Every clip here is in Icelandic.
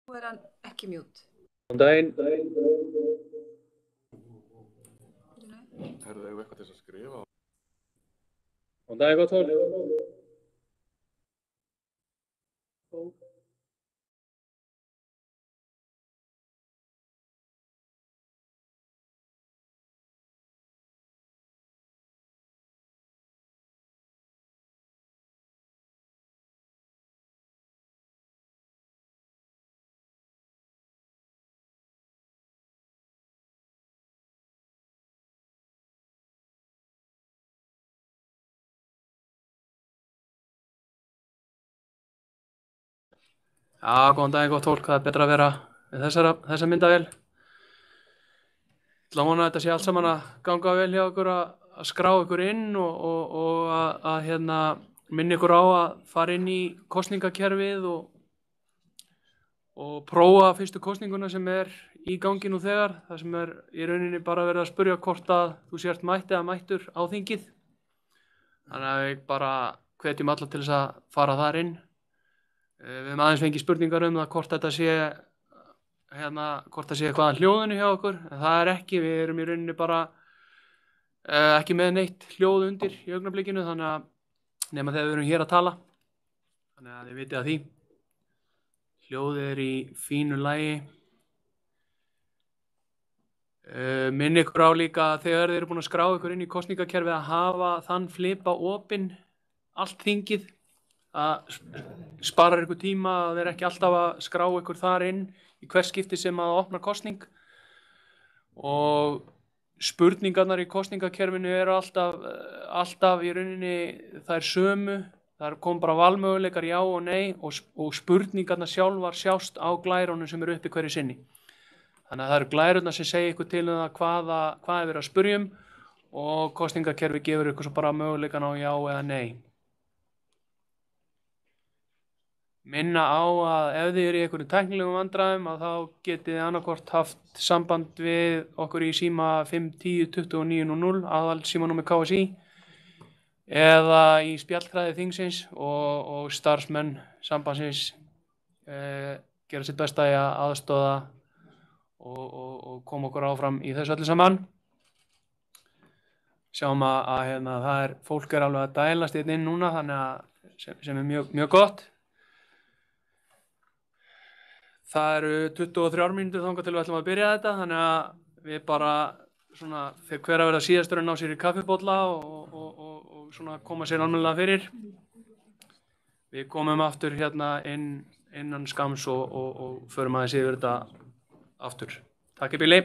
Nú er hann ekki mute. Góðan daginn. Herðu, eigum við eitthvað til þess að skrifa? Góðan daginn, gott fólk. Já, góðan daginn, gott fólk. Það er betra að vera með þessa myndavél. Ég ætla að vona að þetta sé allt saman að ganga vel hjá ykkur að skrá ykkur inn og að minna ykkur á að fara inn í kosningakerfið og prófa fyrstu kosninguna sem er í gangi nú þegar. Það sem er í rauninni bara verið að spurja hvort að þú sért mætt eða mættur á þingið. Þannig að við bara hvetjum alla til þess að fara þar inn. Við höfum aðeins fengið spurningar um það hvort þetta sé eitthvað að hljóðinu hjá okkur, en það er ekki. Við erum í rauninni bara ekki með neitt hljóð undir í augnablikinu, þannig að nema þegar við erum hér að tala, þannig að þið vitið að því. Hljóðið er í fínu lagi. Minn ykkur á líka að þegar þið eru búin að skrá ykkur inn í kosningakerfið að hafa þann flipa opinn allt þingið. Það sparar ykkur tíma að vera ekki alltaf að skrá ykkur þar inn í hvers skipti sem að opna kosning, og spurningarnar í kosningakerfinu eru alltaf í rauninni þær sömu. Það kom bara valmöguleikar já og nei, og spurningarnar sjálfar sjást á glærunum sem eru uppi hverju sinni. Þannig að það eru glærurnar sem segja ykkur til það hvað er verið að spurja um, og kosningakerfi gefur ykkur svo bara möguleikan á já eða nei. Minna á að ef þið eru í einhverjum tæknilegum vandræðum að þá getið þið annarkvort haft samband við okkur í síma 510 29 00, aðal símanúmer KSÍ, eða í spjallkræði þingsins, og starfsmenn sambandsins gera sitt besta í að aðstoða og koma okkur áfram í þessu öllu saman. Sjáum að það fólk er alveg að dælast inn núna, þannig að sem er mjög gott. Það eru 23 mínútur þangað til við ætlum að byrja þetta, þannig að við bara þegar hver að verða síðastur að ná sér í kaffibolla og koma sér almennilega fyrir. Við komum aftur innan skams og förum aðeins yfir þetta aftur. Takk í bili.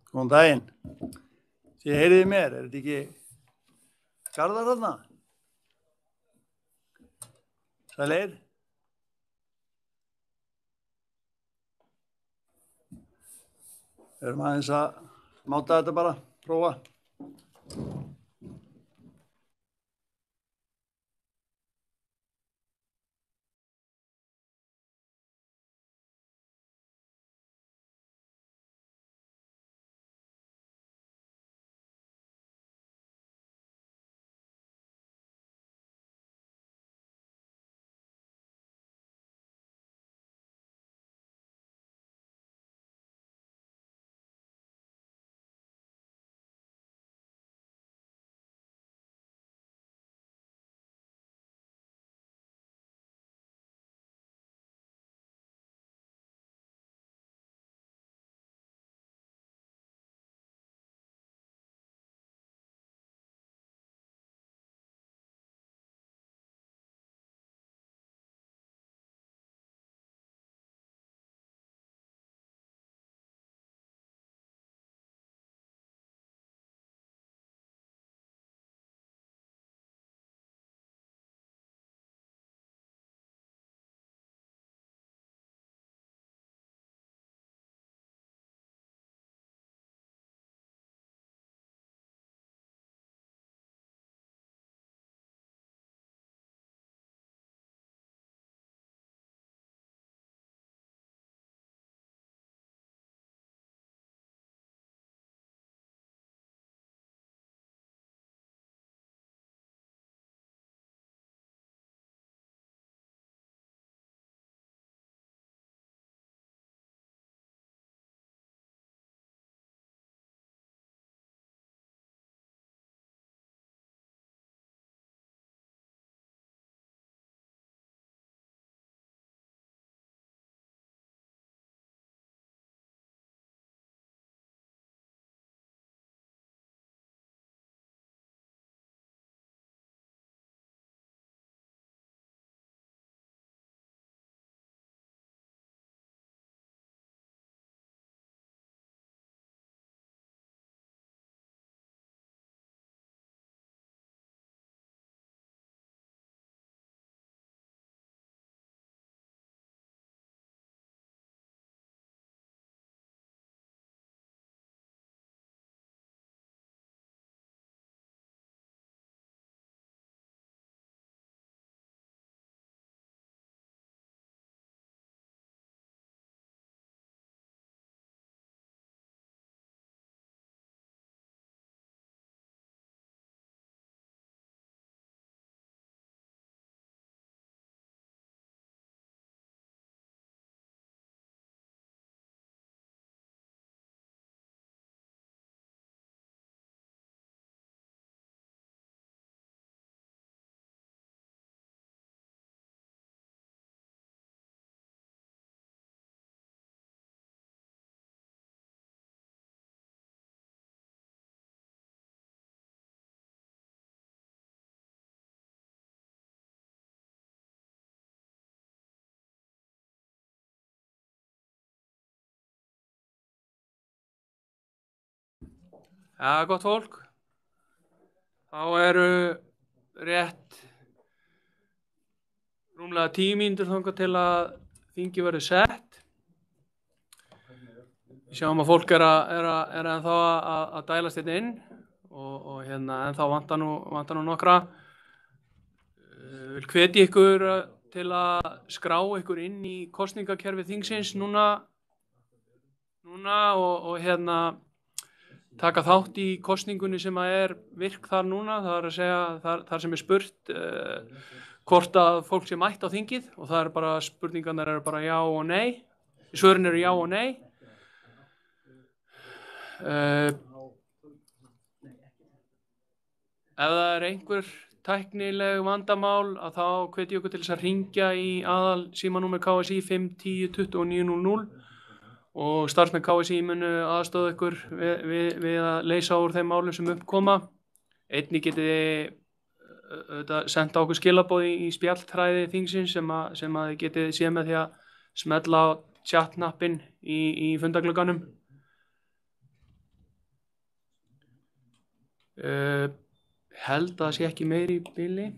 Góðan daginn. Þið heyriði mér, þetta ekki Garðar þarna? Sælir? Við erum aðeins að máta þetta bara, prófa. Ja, gott fólk. Þá eru rétt rúmlega 10 mínútur þangað til að þingi verður sett. Við sjáum að fólk er ennþá að dælast hérna inn og hérna ennþá vantar nú nokkra. Vil hvetja ykkur til að skrá ykkur inn í kosningakerfi þingsins núna og hérna taka þátt í kosningunni sem er virk þar núna, það er að segja þar sem er spurt hvort að fólk sé mætt á þingið og það er bara spurningarnar eru bara já og nei, svörin eru já og nei. Ef það er einhver tæknileg vandamál að þá hvet ég ykkur til þess að hringja í aðal símanúmer KSÍ 510 2900 og starfsmenn KSÍ munu aðstoða ykkur við að leysa úr þeim málum sem uppkoma. Einnig getið þið senda okkur skilaboð í spjalltræði þingsins sem að þið getið séð með því að smella á chat-knappinn í fundarglugganum. Held að það sé ekki meiri í bili.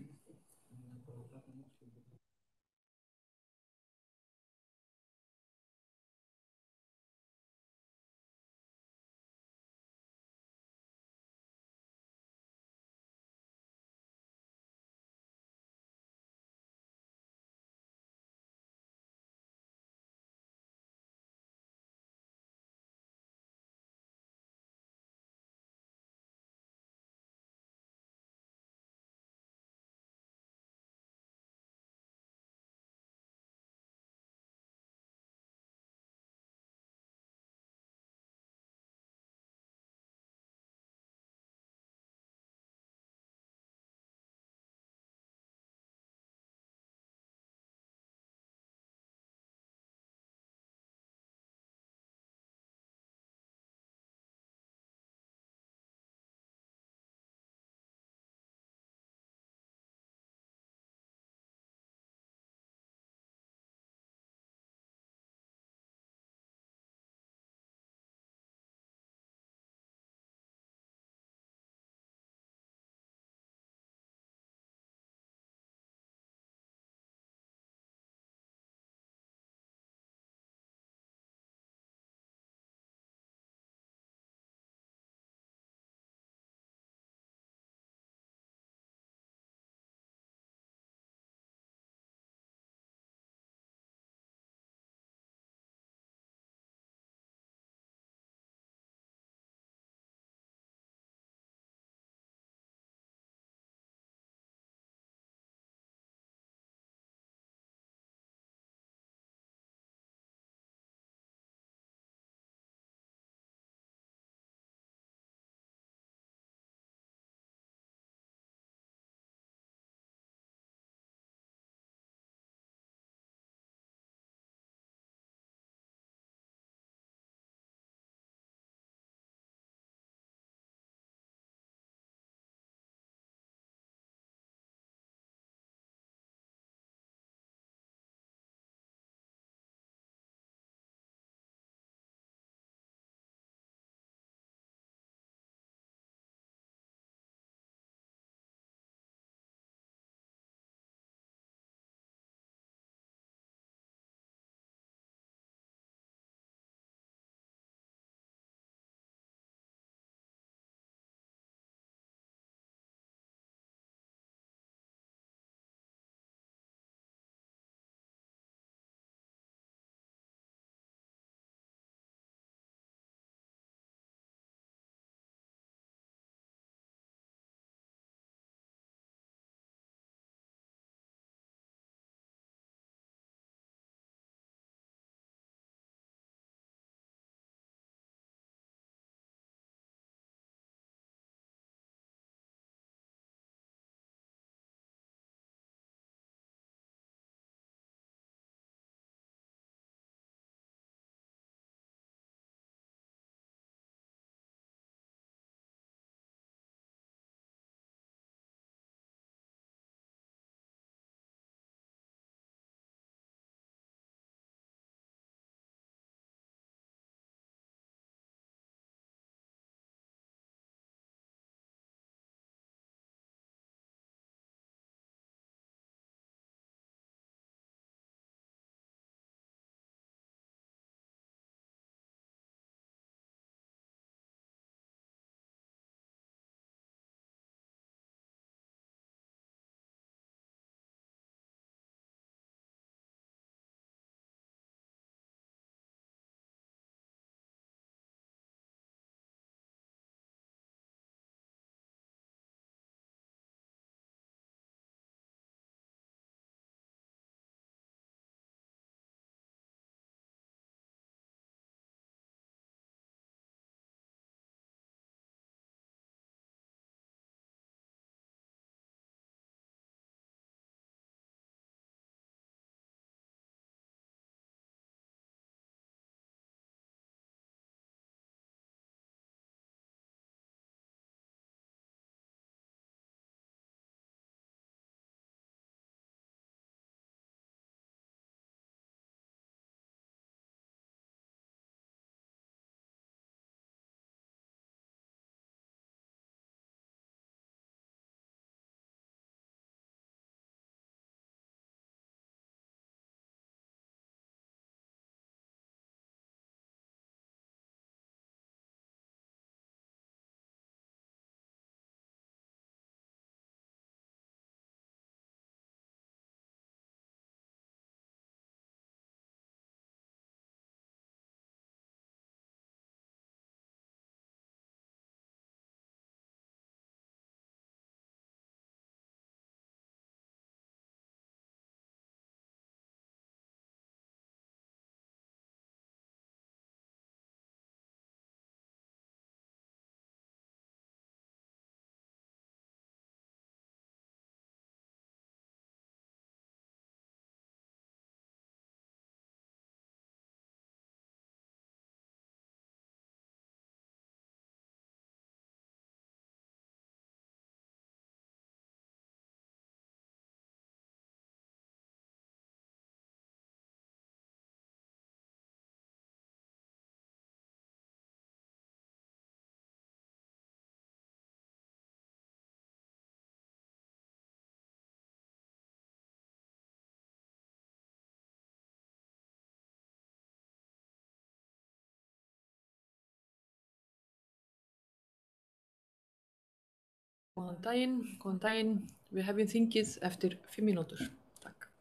Góðan daginn. Við hefjum þingið eftir 5 mínútur. Takk.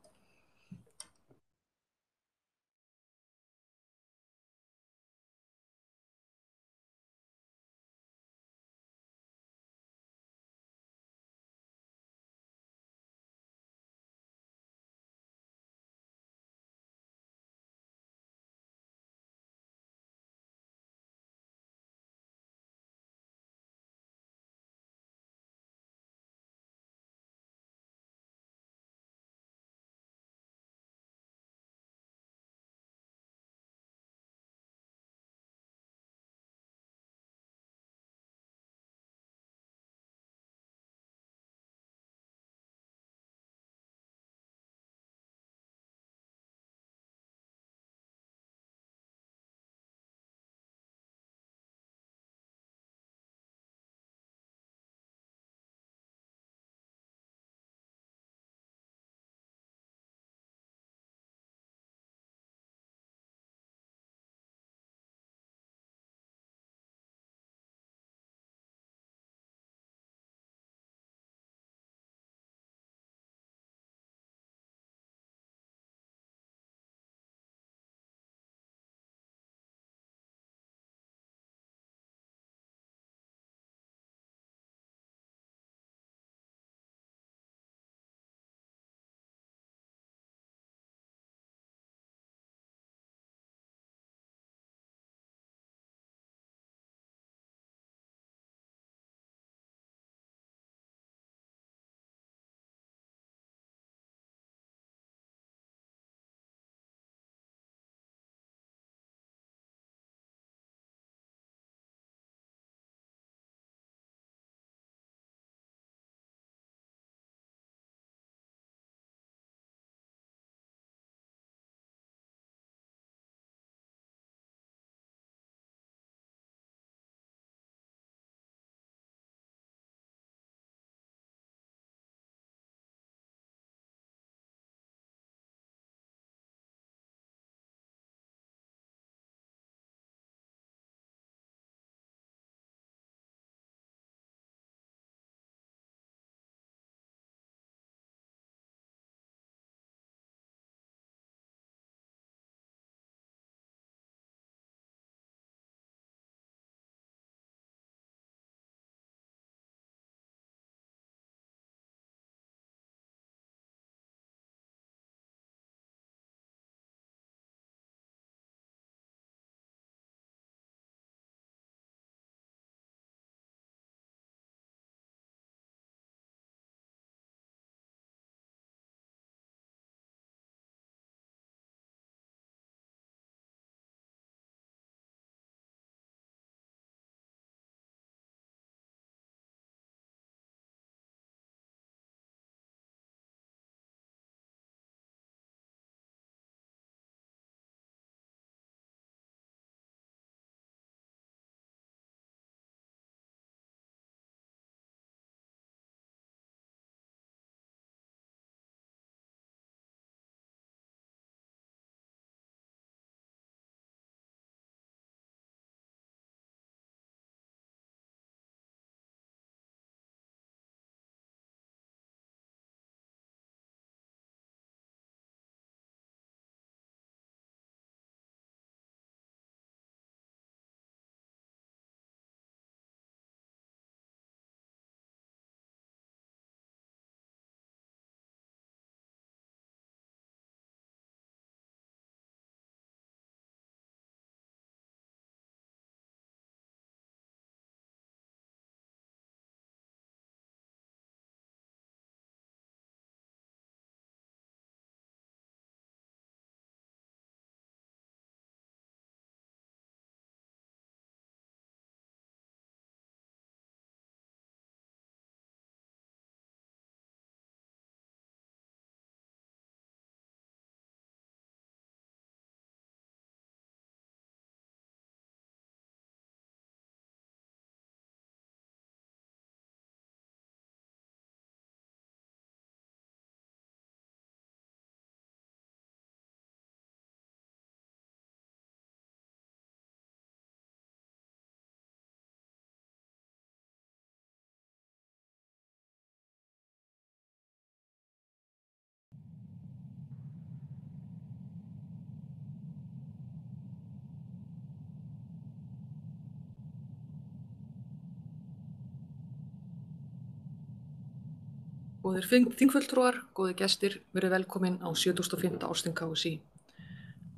Góðir þingfulltrúar, góðir gestir, verið velkomin á 75. ársþing KSÍ.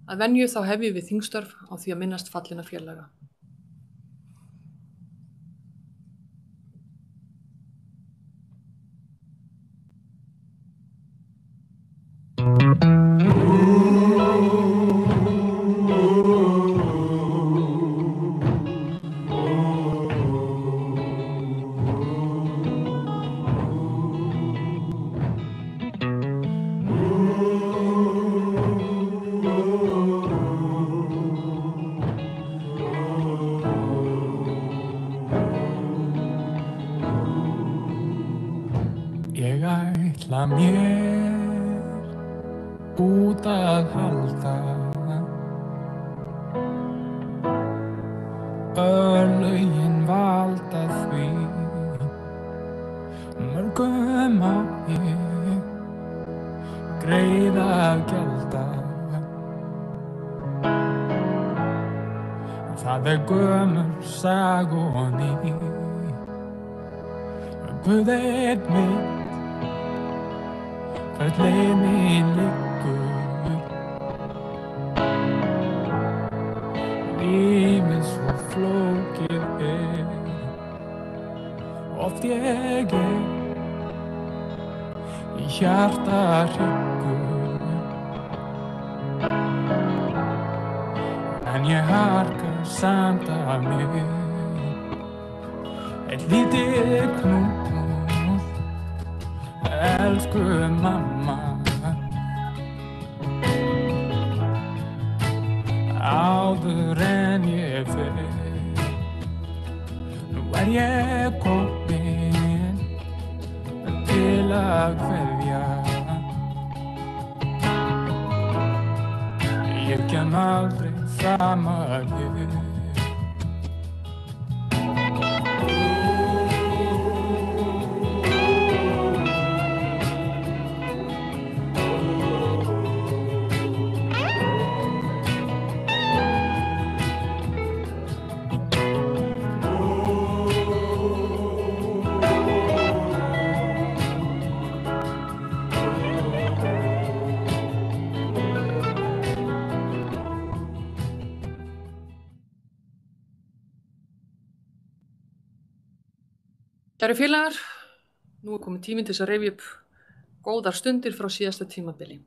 Að venju þá hefjum við þingstörf á því að minnast fallinna félaga. Ég ætla mér út að halda, örlögin valda því, mörgum á ég greiða gjalda. Það gömul saga og ný, Guð einn veit hvert leið mín liggur. Lífið svo flókið oft ég í hjarta hryggur. En ég harka samt af mér eitt lítið knút. Elsku mamma, áður en ég fer, nú ég komin til að kveðja. Ég kem aldrei fram að þér. Kæru félagar, nú kominn tíminn til þess að rifja upp góðar stundir frá síðasta tímabili.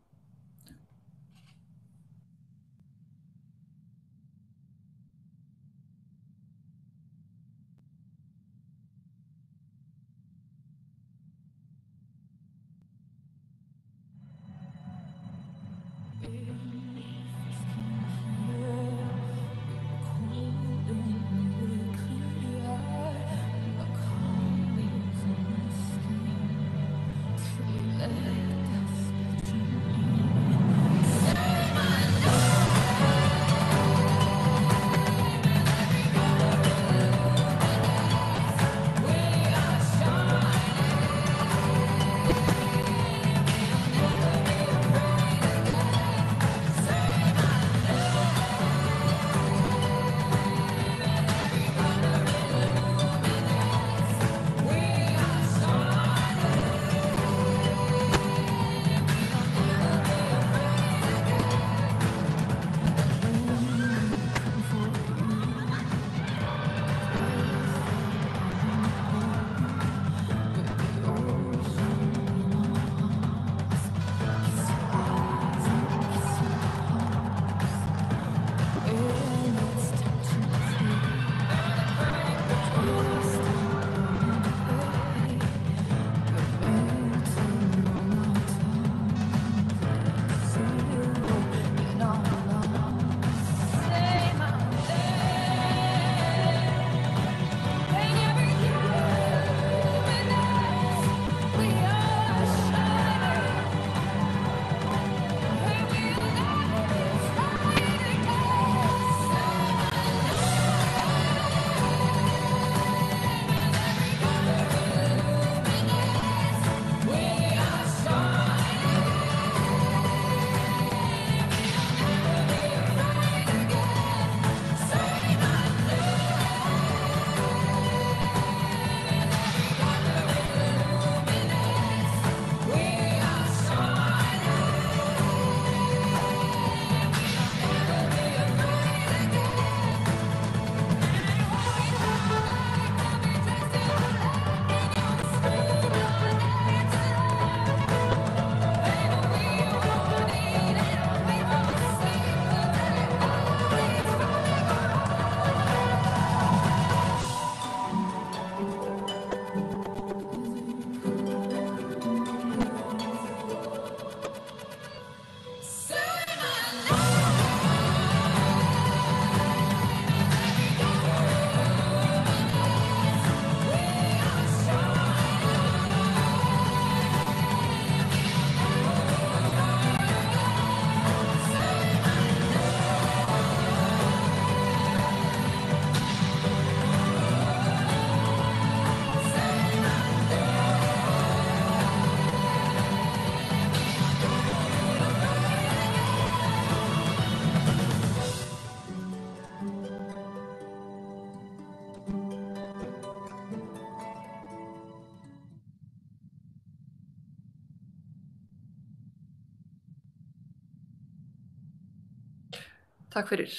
Takk fyrir.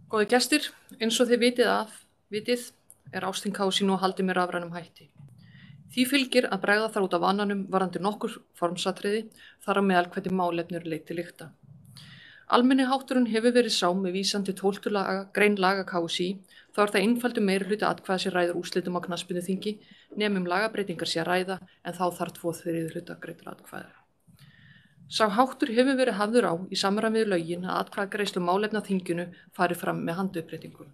Góði gestir, eins og þið vitið er ásþing KSÍ nú haldið með rafrænum hætti. Því fylgir að bregða þar út af vananum varðandi nokkur formsatriði þar á meðal hvernig málefni eru leitt til lykta. Almenni hátturinn hefur verið sá með vísan til 12. grein laga KSÍ, þá er það einfaldur meirihluti atkvæða sem ræður úrslitum á knattspyrnuþingi nema lagabreytingar sé að ræða en þá þarf 2/3 hluta greiddra atkvæða. Sá háttur hefur verið hafður á í samræmi við lögin að atkvæðagreiðslu málefna á þinginu fari fram með handuppréttingu.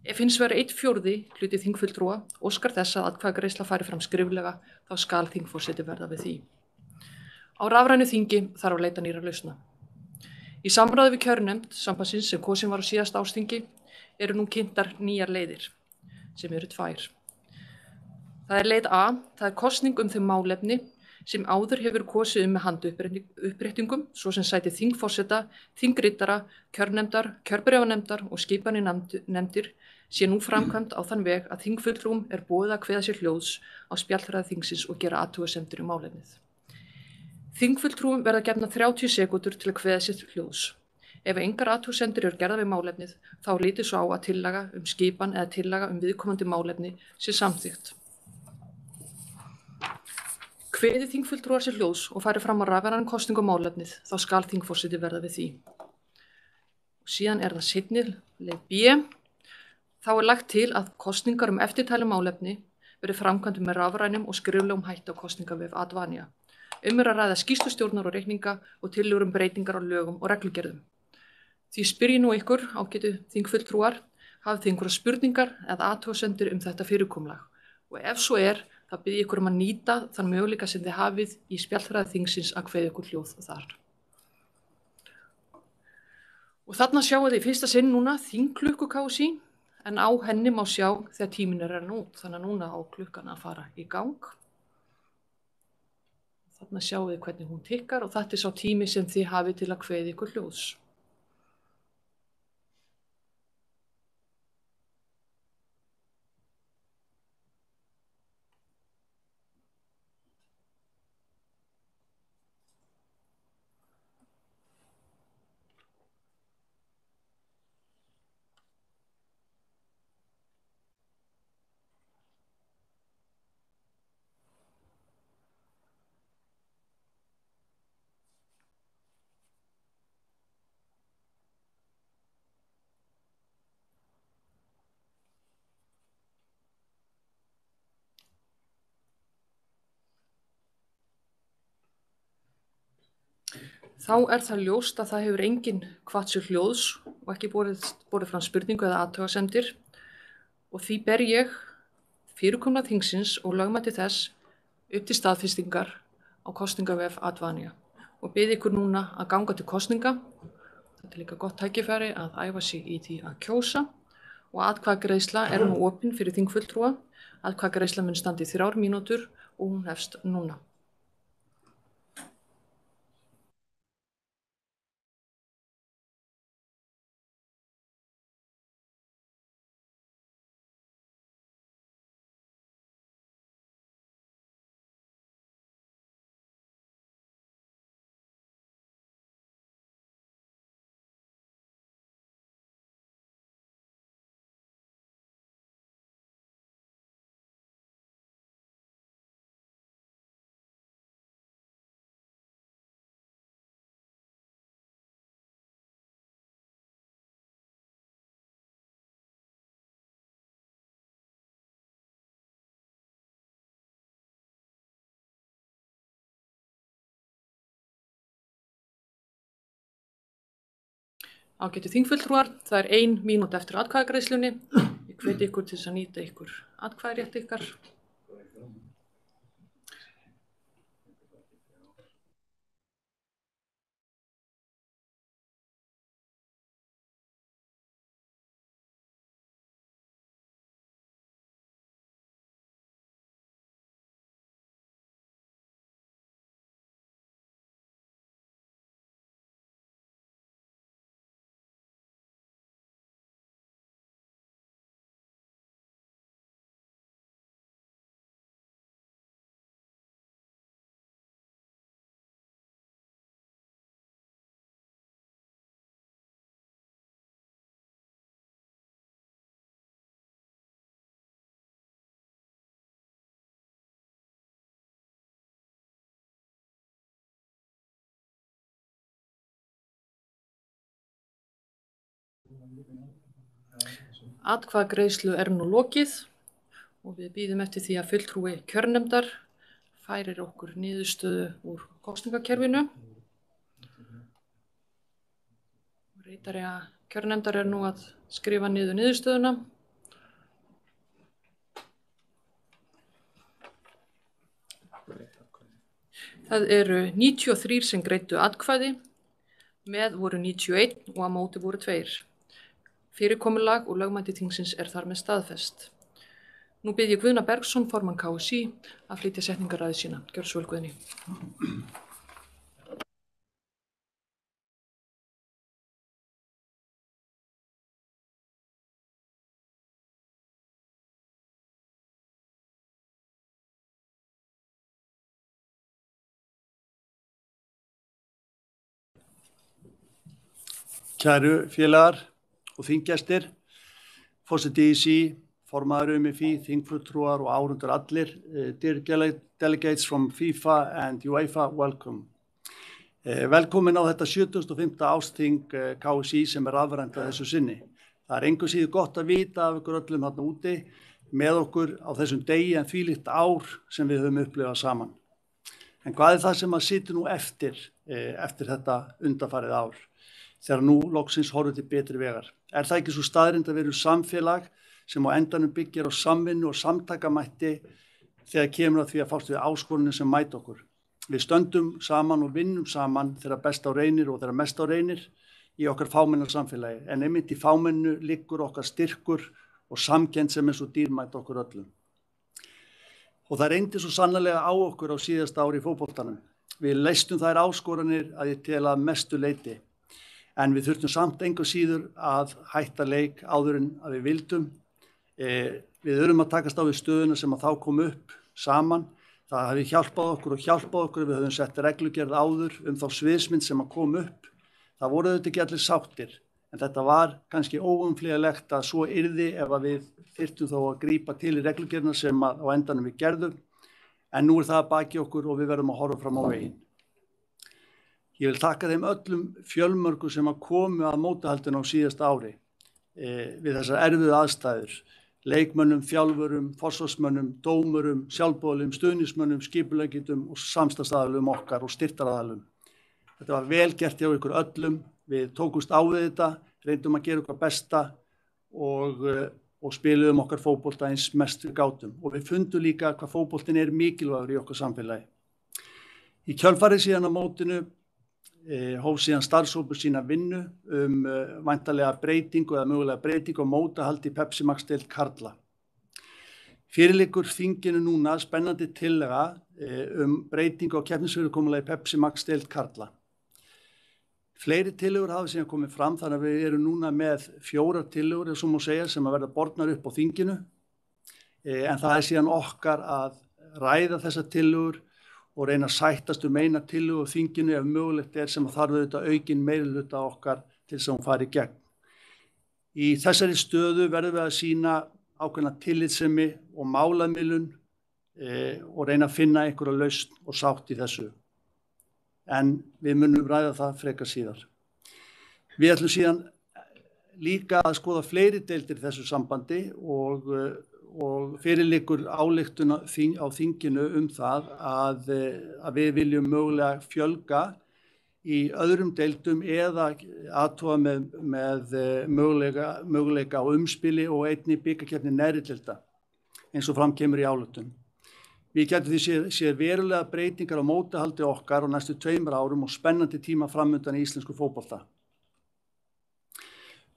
Ef hins vegar 1/4 hluti þingfulltrúa óskar þess að atkvæðagreiðsla fari fram skriflega, þá skal þingforseti verða við því. Á rafrænu þingi þarf að leita nýrra lausna. Í samráði við kjörnefnd sambandsins sem kosin var á síðasta ársþingi eru nú kynntar nýjar leiðir, sem eru 2. Það er leið A, það er kosning þau málefni sem áður hefur kosið með handuppréttingum, svo sem sæti þingforseta, þingritara, kjörnefndar, kjörbréfanefndar og skipan í nefndir, sé nú framkvæmt á þann veg að þingfulltrúum er boðið að kveða sér hljóðs á spjallræði þingsins og gera athugasemdir málefnið. Þingfulltrúum verða gefnar 30 sekúndur til að kveða sér hljóðs. Ef engar athugasemdir eru gerðar við málefnið, þá er litið svo á að tillaga skipan eða tillaga viðkomandi málefni sé samþykkt. Kveði þingfulltrúar sér hljóðs og fari fram á rafrænan kosningu málefnið, þá skal þingforseti verða við því. Og síðan er það seinni leið B. Þá er lagt til að kosningar eftirtælu málefni verði framkvæmd með rafrænum og skriflegum hætti á kosningavef Advania. Er að ræða skýrslustjórnar og reikninga og tillögur breytingar á lögum og reglugerðum. Því spyr ég nú ykkur, ágætu þingfulltrúar, hafið þið einhverjar spurningar eða athugasemdir þetta fyrirkomulag? Og ef svo er, þá bið ég ykkur að nýta þann möguleika sem þið hafið í spjallræði þingsins að kveða ykkur hljóð þar. Og þarna sjáum við í fyrsta sinn núna þingklukku KSÍ, en á henni má sjá þegar tíminn er renna út, þannig að núna á klukkan að fara í gang. Þarna sjáum við hvernig hún tikkar og þetta er sá tími sem þið hafið til að kveða ykkur hljóðs. Þá er það ljóst að það hefur enginn hvatt sér hljóðs og ekki borið fram spurningu eða athugasemdir og því ber ég fyrirkomulag þingsins og lögmæti þess upp til staðfestingar á kosningavef Advania og bið ykkur núna að ganga til kosninga. Þetta er líka gott tækifæri að æfa sig í því að kjósa og atkvæðagreiðsla er nú opin fyrir þingfulltrúa. Atkvæðagreiðsla mun standa í 3 mínútur og hún hefst núna. Ágætu þingfulltrúar, það er 1 mínúta eftir atkvæðagreiðslunni. Ég hvet ykkur til þess að nýta ykkur atkvæðarétt ykkar. Atkvæðagreiðslu er nú lokið og við bíðum eftir því að fulltrúi kjörnefndar færir okkur niðurstöðu úr kosningakerfinu. Ritari kjörnefndar er nú að skrifa niður niðurstöðuna. Það eru 93 sem greiddu atkvæði, með voru 91 og á móti voru 2. Fyrirkomulag og lögmæti þingsins er þar með staðfest. Nú bið ég Guðna Bergsson, formann KSÍ, að flytja setningarræðu sína. Gjörðu svo vel, Guðni. Kæru félagar og þinggestir, forseti ISÍ, formaður UMFÍ, þingfulltrúar og áhorfendur allir, dear delegates from FIFA and UEFA, welcome. Velkomin á þetta 75. ársþing KSÍ sem er rafrænt að þessu sinni. Það er engu síður gott að vita af ykkur öllum þarna úti með okkur á þessum degi en þvílíkt ár sem við höfum upplifað saman. En hvað er það sem að situr nú eftir þetta undanfarið ár? Þegar nú loksins horfum til betri vegar. Er það ekki svo staðreynd að vera samfélag sem á endanum byggir á samvinnu og samtakamætti þegar kemur að því að fást við áskoranir sem mæta okkur. Við stöndum saman og vinnum saman þegar best á reynir og þegar mest á reynir í okkar fámennar samfélagi. En einmitt í fámennu liggur okkar styrkur og samkennd sem er svo dýrmætt okkur öllum. Og það reyndi svo sannarlega á okkur á síðasta ári í fótboltanum. Við leystum þær áskoranir að ég tel að mestu leyti. En við þurftum samt engu síður að hætta leik áður en að við vildum. Við þurfum að takast á við stöðuna sem að þá kom upp saman. Það hafi hjálpað okkur, við höfum sett reglugerð áður þá sviðsmynd sem að kom upp. Það voru auðvitað ekki allir sáttir, en þetta var kannski óumflýjanlegt að svo yrði ef að við þyrftum þó að grípa til í reglugerðina sem að á endanum við gerðum. En nú er það að baki okkur og við verðum að horfa fram á veginn. Ég vil þakka þeim öllum fjölmörgu sem að komu að mótahaldinu á síðasta ári við þessar erfiðu aðstæður. Leikmönnum, þjálfurum, forsvarsmönnum, dómurum, sjálfboðaliðum, stuðningsmönnum, skipuleggjendum og samstarfsaðilum okkar og styrktaraðilum. Þetta var vel gert hjá ykkur öllum. Við tókumst á við þetta, reyndum að gera okkar besta og spiluðum okkar fótbolta eins mest við gátum. Og við fundum líka hvað fótboltin er mikilvægur í okkar samfélagi. Í kjölfarið síðan á mótinu hóf síðan starfshópur sína vinnu væntanlega breytingu eða mögulega breytingu á mótahaldi Pepsi Max-deild karla. Fyrir liggur þinginu núna spennandi tillaga breytingu á keppnisfyrirkomulagi Pepsi Max-deild karla. Fleiri tillögur hafa síðan komið fram þannig að við erum núna með 4 tillögur ef svo má segja sem að verða bornar upp á þinginu. En það er síðan okkar að ræða þessar tillögur og reyna að sættast eina tillögu á þinginu ef mögulegt er sem að þarf auðvitað aukinn meirihluta okkar til þess að hún fari í gegn. Í þessari stöðu verðum við að sýna ákveðna tillitssemi og málamiðlun og reyna að finna einhverja lausn og sátt í þessu. En við munum ræða það frekar síðar. Við ætlum síðan líka að skoða fleiri deildir í þessu sambandi og fyrir liggur ályktun á þinginu það að við viljum mögulega fjölga í öðrum deildum eða athuga með möguleika á umspili og einnig bikarkeppni neðri deilda eins og fram kemur í ályktun. Við getum því séð verulega breytingar á mótahaldi okkar á næstu 2 árum og spennandi tíma framundan í íslensku fótbolta.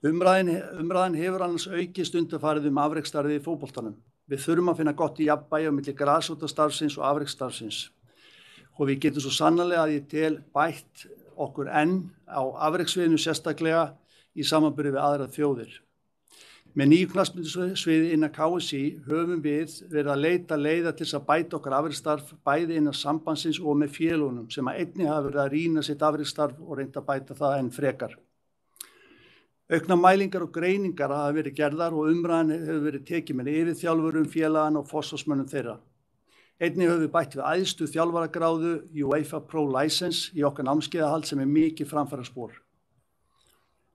Umræðan hefur annars aukist undanfarið afreksstarfið í fótboltanum. Við þurfum að finna gott jafnvægi á milli grasrótarstarfsins og afreksstarfsins. Og við getum svo sannarlega að ég tel bætt okkur enn á afrekssviðinu sérstaklega í samanburði við aðrar þjóðir. Með nýju knattspyrnusviði innan KSÍ höfum við verið að leita leiða til þess að bæta okkar afreksstarf bæði innan sambandsins og með félögunum sem að einnig hafa verið að rýna sitt afreksstarf og reynda að bæta það enn frekar. Auknar mælingar og greiningar hafa verið gerðar og umræðan hefur verið tekið með yfirþjálfurum, félagana og forsvarsmönnum þeirra. Einnig höfum við bætt við æðstu þjálfaragráðu UEFA Pro License í okkar námskeiðahald sem er mikið framfaraspor.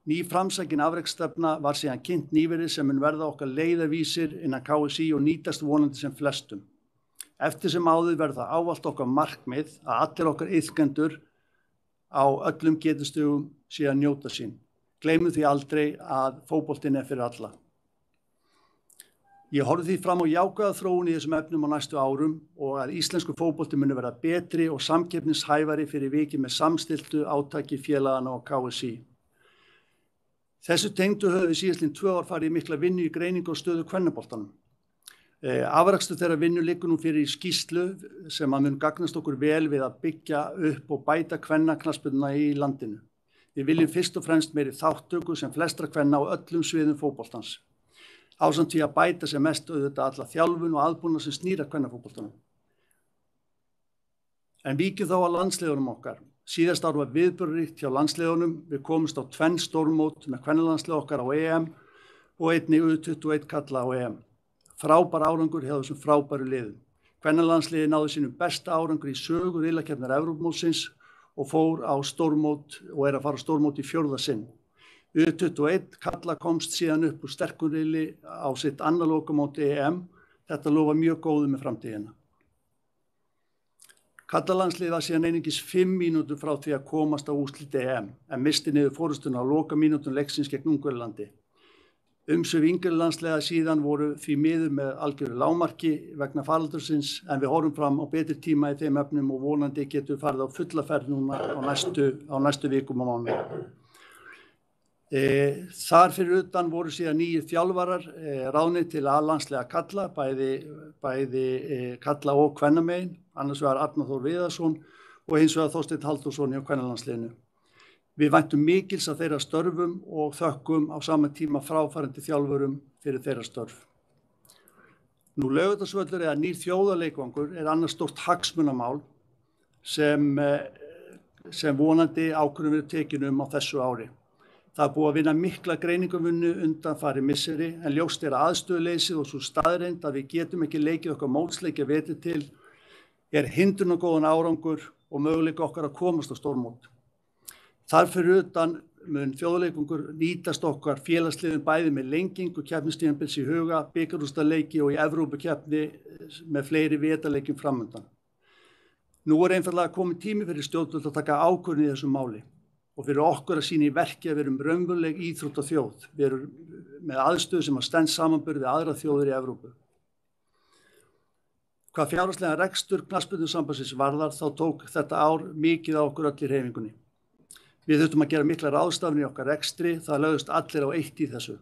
Ný framsækin afreksstefna var síðan kynnt nýverið sem mun verða okkar leiðarvísir innan KSÍ og nýtast vonandi sem flestum. Eftir sem áður verður það ávallt okkar markmið að allir okkar iðkendur á öllum getustugum sé að njóta sín. Gleymum því aldrei að fótboltinn fyrir alla. Ég horfi því fram á jákvæða þróun í þessum efnum á næstu árum og að íslensku fótbolti muni verða betri og samkeppnishæfari fyrir vikið með samstilltu átaki félagana og KSÍ. Þessu tengdu höfum við síðastliðin 2 ár farið í mikla vinnu í greiningu og stöðu kvennaboltanum. Afrakstur þeirra vinnu liggur nú fyrir í skýrslu sem að mun gagnast okkur vel við að byggja upp og bæta kvennaknattspyrnuna í landinu. Við viljum fyrst og fremst meiri þátttöku sem flestra kvenna á öllum sviðum fótboltans. Ásamt því að bæta sem mest auðvitað alla þjálfun og aðbúnað sem snýr að kvennafótboltanum. En víkjum þá að landsliðunum okkar. Síðast ár var viðburðaríkt hjá landsliðunum. Við komumst á 2 stórmót með kvennalandslið okkar á EM og einnig U21 kalla á EM. Frábær árangur hjá þessum frábæru liðum. Kvennalandsliðið náði sínum besta árangur í sögu riðlakeppnar Evrópumótsins og fór á stórmót og að fara á stórmót í 4. sinn. U21 kalla komst síðan upp úr sterkum riðli á sitt annað lokamót EM. Þetta lofa mjög góðu með framtíðina. Karlalandsliðið var síðan einungis 5 mínútur frá því að komast á úrslit EM en misti niður forystuna á lokamínútum leiksins gegn Ungverjalandi. Umsvif yngri landsliða síðan voru því miður með algjöru lágmarki vegna faraldursins en við horfum fram á betri tíma í þeim efnum og vonandi getum við farið á fulla ferð núna á næstu vikum og mánuðum. Þar fyrir utan voru síðan 9 þjálfarar ráðnir til A-landsliða karla, bæði karla og kvennamegin, annars vegar Arnar Þór Viðarsson og hins vegar Þorsteinn Halldórsson hjá kvennalandsliðinu. Við væntum mikils að þeirra störfum og þökkum á sama tíma fráfarandi þjálfurum fyrir þeirra störf. Nú Laugardalsvöllur eða nýr þjóðarleikvangur annars stórt hagsmunamál sem vonandi ákvörðun verður tekin á þessu ári. Það er búið að vinna mikla greiningavinnu undanfarin misseri en ljóst að aðstöðuleysið og svo staðreynd að við getum ekki leikið okkar mótsleiki að vetri til hindrun og góðan árangur og möguleika okkar að komast á stórmót. Þar fyrir utan mun þjóðarleikungur nýtast okkar félagsliðum bæði með lengingu keppnistímabils í huga, bikarúrslitaleiki og í Evrópukeppni með fleiri vetrarleikjum framundan. Nú einfaldlega kominn tími fyrir stjórnvöld að taka ákvörðun í þessu máli. Og fyrir okkur að sýna í verki að við erum raunveruleg íþróttaþjóð. Við erum með aðstöðu sem að stenst samanburð við aðrar þjóðir í Evrópu. Hvað fjárhagslegan rekstur knattspyrnusambandsins varðar þá tók þetta ár mikið á okkur öll í hreyfingunni. Við þurftum að gera miklar ráðstafanir í okkar rekstri, það lögðust allir á eitt í þessu.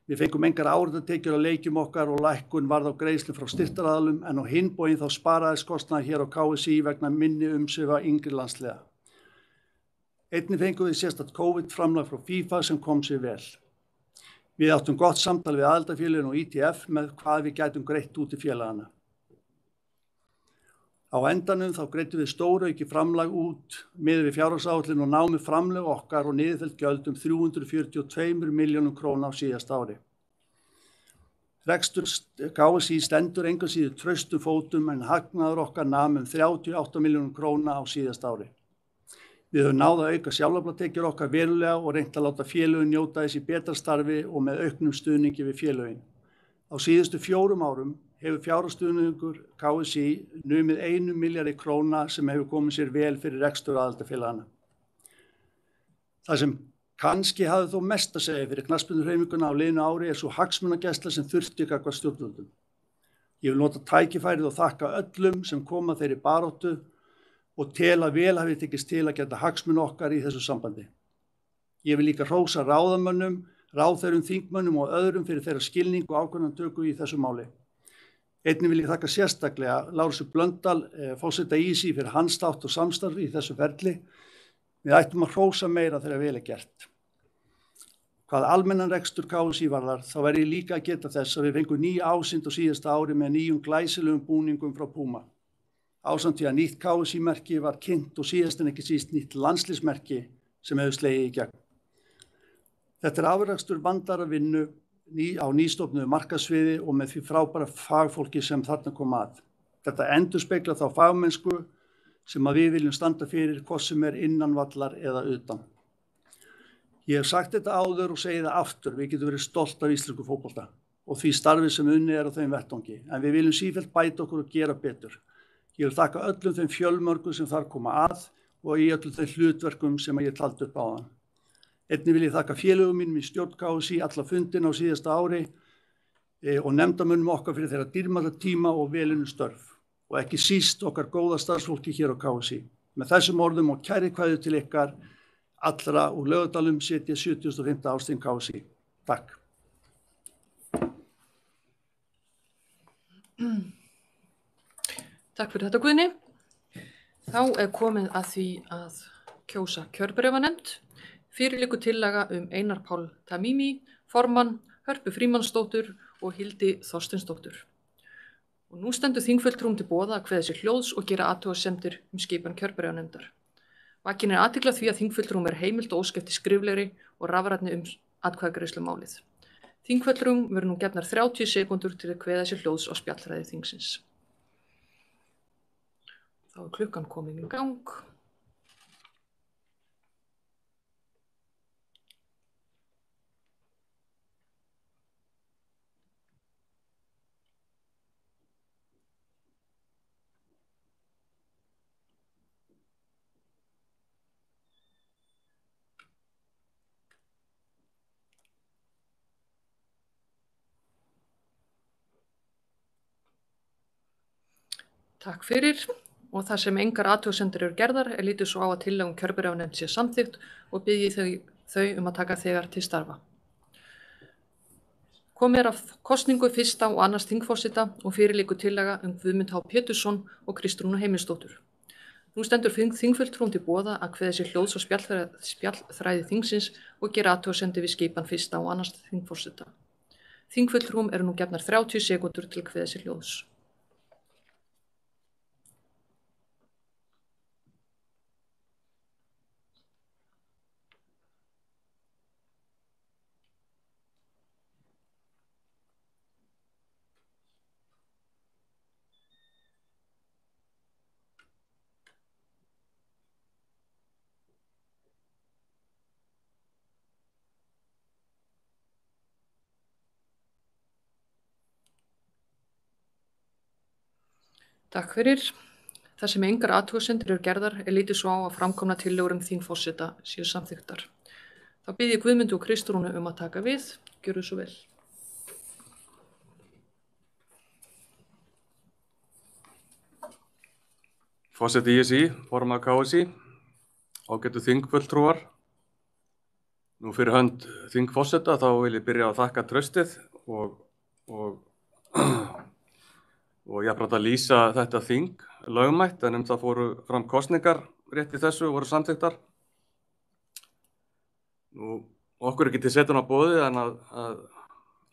Við fengum engar áriðatekjur á leikjum okkar og lækkun varð á greiðslum frá styrktaraðilum en á hinn bóginn þá sparaðist kostnaður hér á KSÍ vegna minni umsvifa yngri landsliða. Einnig fengum við sérstakt COVID-framlag frá FIFA sem kom sér vel. Við áttum gott samtal við aðildarfélögin og ITF með hvað við gætum greitt út í félagana. Á endanum þá greidtum við stórauki framlag út miðað við fjárhagsáætlun og námu framlög okkar og niðurfelld gjöld 342 milljónum króna á síðasta ári. Rekstur KSÍ stendur engu síður traustum fótum en hagnaður okkar nam 38 milljónum króna á síðasta ári. Við höfum náð að auka sjálfaflatekjur okkar verulega og reynt að láta félögin njóta þess í betra starfi og með auknum stuðningi við félögin. Á síðustu 4 árum hefur fjárhagsstuðningur KSÍ numið 1 milljarði króna sem hefur komið sér vel fyrir rekstur aðildarfélagana. Það sem kannski hafði þó mest að segja fyrir knattspyrnuhreyfinguna á liðnu ári svo hagsmunagæsla sem þurfti gagnvart stjórnvöldum. Ég vil nota tækifærið og þakka öllum sem koma þeirri baráttu og tel að vel hafi tekist til að geta hagsmuni okkar í þessu sambandi. Ég vil líka hrósa ráðamönnum, ráðherrum, þingmönnum og öðrum fyrir þeirra skilning og ákvörðunartöku í þessu máli. Einnig vil ég þakka sérstaklega Lárusi Blöndal, forseta ISÍ fyrir hans þátt og samstarf í þessu ferli. Við ættum að hrósa meira þegar vel gert. Hvað almennan rekstur KSÍ varðar, þá verð ég líka að geta þess að við fengum ný ásýnd á síðasta ári með nýjum glæsilegum búningum frá Puma. Ásamt því að nýtt KSÍ-merki var kynnt og síðast en ekki síst nýtt landsliðsmerki sem hefur slegið í gegn. Þetta afrakstur vandaðrar vinnu á nýstofnuðu markaðssviði og með því frábæra fagfólki sem þarna kom að. Þetta endurspeglar þá fagmennsku sem að við viljum standa fyrir hvort sem innan vallar eða utan. Ég hef sagt þetta áður og segi það aftur, við getum verið stolt af íslensku fótbolta og því starfi sem unnið á þeim vettvangi, en við viljum sífellt bæta okkur og gera betur. Ég vil þakka öllum þeim fjölmörgum sem þar koma að og í öllum þeim hlutverkum sem ég taldi upp áðan. Einnig vil ég þakka félögum mínum í stjórn KSÍ alla fundina á síðasta ári og nefndarmönnum okkar fyrir þeirra dýrmæta tíma og velunum störf og ekki síst okkar góða starfsfólki hér á KSÍ. Með þessum orðum og kæri kveðju til ykkar allra úr Laugardalum setja 75. ársþing KSÍ. Takk. Takk fyrir þetta, Guðni. Þá komið að því að kjósa kjörbréfanefnd. Fyrir liggur tillaga Einar Pál Tamimi, formann, Hörpu Frímannsdóttur og Hildi Þorsteinsdóttur. Og nú stendur þingfulltrúum til boða að kveða sér hljóðs og gera athugasemdir skipan kjörbréfanefndar. Vakin athygli á því að þingfulltrúum heimilt og ósk eftir skriflegri og rafrænni atkvæðagreiðslu málið. Þingfulltrúum verður nú gefnar 30 sekúndur til að kveða sér hljóðs á spjallræði þingsins. Þá klukkan komin í gang. Takk fyrir. Og þar sem engar athugasemdir eru gerðar lítið svo á að tillögum kjörbréfanefnd sé samþykkt og biðji þau að taka þegar til starfa. Komið af kosningu fyrsta og annars þingforseta og fyrir liggur tillaga Guðmund H. Pétursson og Kristrúnu Heimilsdóttur. Nú stendur þingfulltrúum til boða að kveða sér hljóðs á spjallþræði þingsins og gera athugasemdir við skipan fyrsta og annars þingforseta. Þingfulltrúum eru nú gefnar 30 sekúndur til að kveða sér hljóðs. Takk fyrir. Þar sem engar athugasemdir eru gerðar lítið svo á að framkomna tillögur þingforseta séu samþykktar. Þá bið ég Guðmundu og Kristrúnu að taka við. Gjörðu svo vel. Forseti ISÍ, formaður KSÍ, ágætu þingfulltrúar. Nú fyrir hönd þingforseta þá vil ég byrja að þakka traustið og jafnframt að lýsa þetta þing lögmætt, en það fóru fram kosningar rétt í þessu og voru samþykktar. Nú, okkur ekki til setjun á boði en að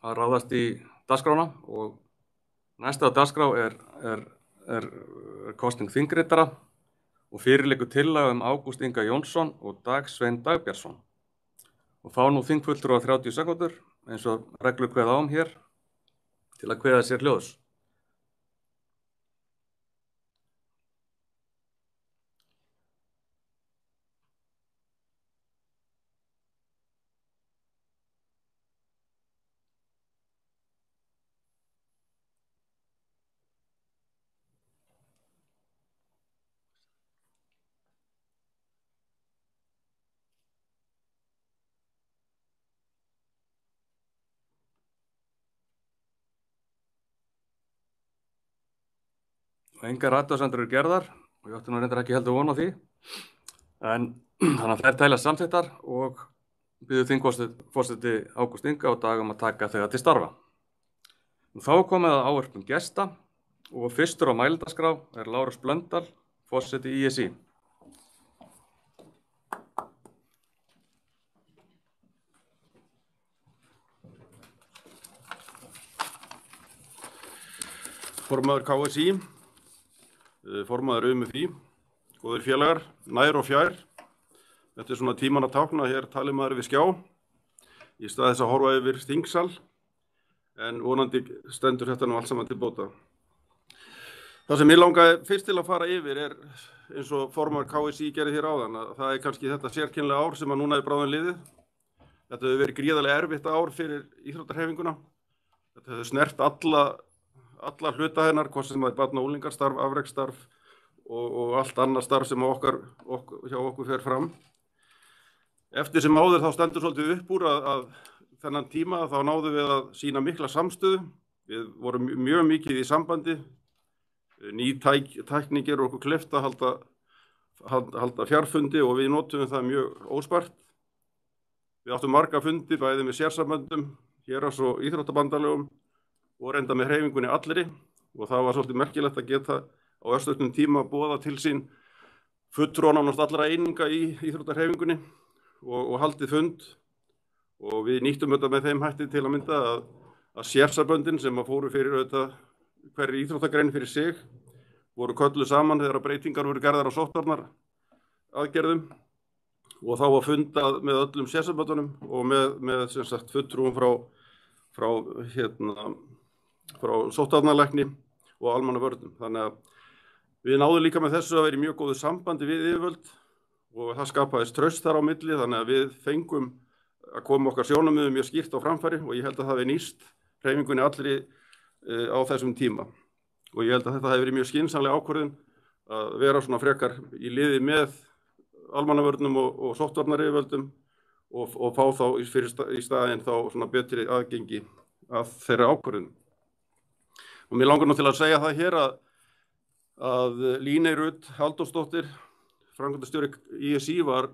ráðast í dagskrána og næsta á dagskrá er kosning þingritara og fyrir liggur tillaga Ágúst Inga Jónsson og Dag Svein Dagbjartsson. Og fá nú þingfulltrúar 30 sekúndur eins og reglur kveða á hér til að kveða sér hljóðs. Engar athugasemdir eru gerðar og ég átti nú reyndar ekki heldur von á því. En þannig að þær teljast samþykktar og biður þingforseti Ágúst Inga og Dag að taka þegar til starfa. Þá er komið að ávarpum gesta og fyrstur á mælendaskrá er Lárus Blöndal, forseti ISÍ. Formaður KSÍ, formaður UMFÍ, góðir félagar, nær og fjær. Þetta er svona tíman að tákna, hér talir maður við skjá í stað þess að horfa yfir þingsal, en vonandi stendur þetta nú allt saman til bóta. Það sem ég langaði fyrst til að fara yfir er, eins og formaður KSÍ gerði hér áðan, að það er kannski þetta sérkennilega ár sem að núna er bráðum liðið, Þetta hefur verið gríðarlega erfitt ár fyrir íþróttahreyfinguna. Þetta hefur snert alla hluta hennar, hvort sem það er barna- og unglingastarf, afreksstarf og allt annað starf sem hjá okkur fer fram. Eftir sem áður þá stendur svolítið upp úr að þennan tíma þá náðum við að sýna mikla samstöðu. Við vorum mjög mikið í sambandi. Ný tækni gerur okkur kleift að halda fjarfundi og við notum það mjög óspart. Við áttum marga fundi bæði með sérsamböndum, héraðs- og íþróttabandalögum og reynda með hreyfingunni allri og það var svolítið merkilegt að geta á örstuttum tíma boða til sín fulltrúa nánast allra eininga í íþróttahreyfingunni og haldið fund og við nýttum þetta með þeim hætti til að mynda að sérsamböndin sem að fóru fyrir auðvitað hverri íþróttagrein fyrir sig voru kölluð saman þegar breytingar voru gerðar á sóttvarnar aðgerðum og þá var fundað með öllum sérsamböndunum og með sem sagt fulltrúum frá sóttvarnalækni og almannavörnum. Þannig að við náðum líka með þessu að vera í mjög góðu sambandi við yfirvöld og það skapaðist traust þar á milli þannig að við fengum að koma okkar sjónarmiðum mjög skýrt á framfæri og ég held að það hafi nýst hreyfingunni allri á þessum tíma. Og ég held að þetta hefði verið mjög skynsamleg ákvörðun að vera svona frekar í liði með almannavörnum og sóttvarnayfirvöldum og fá þá í staðinn þá svona betri aðgengi að þeirra ákvörðun. Og mér langar nú til að segja það hér að Líney Rut Halldórsdóttir, framkvæmdastjóri ISÍ var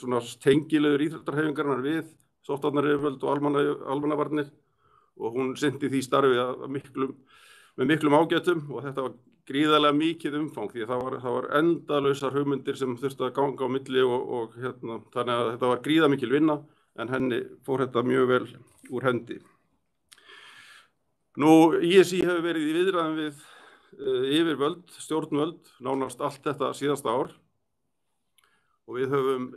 svona tengilegur íþróttahreyfingarinnar við sóttvarnayfirvöld og almannavarnir og hún sinnti því starfi með miklum ágætum og þetta var gríðarlega mikið umfang því að það var endalausar hugmyndir sem þurfti að ganga á milli og þannig að þetta var gríðarmikil vinna en henni fór þetta mjög vel úr hendi. Nú, ISÍ hefur verið í viðræðum við yfirvöld, stjórnvöld, nánast allt þetta síðasta ár og við höfum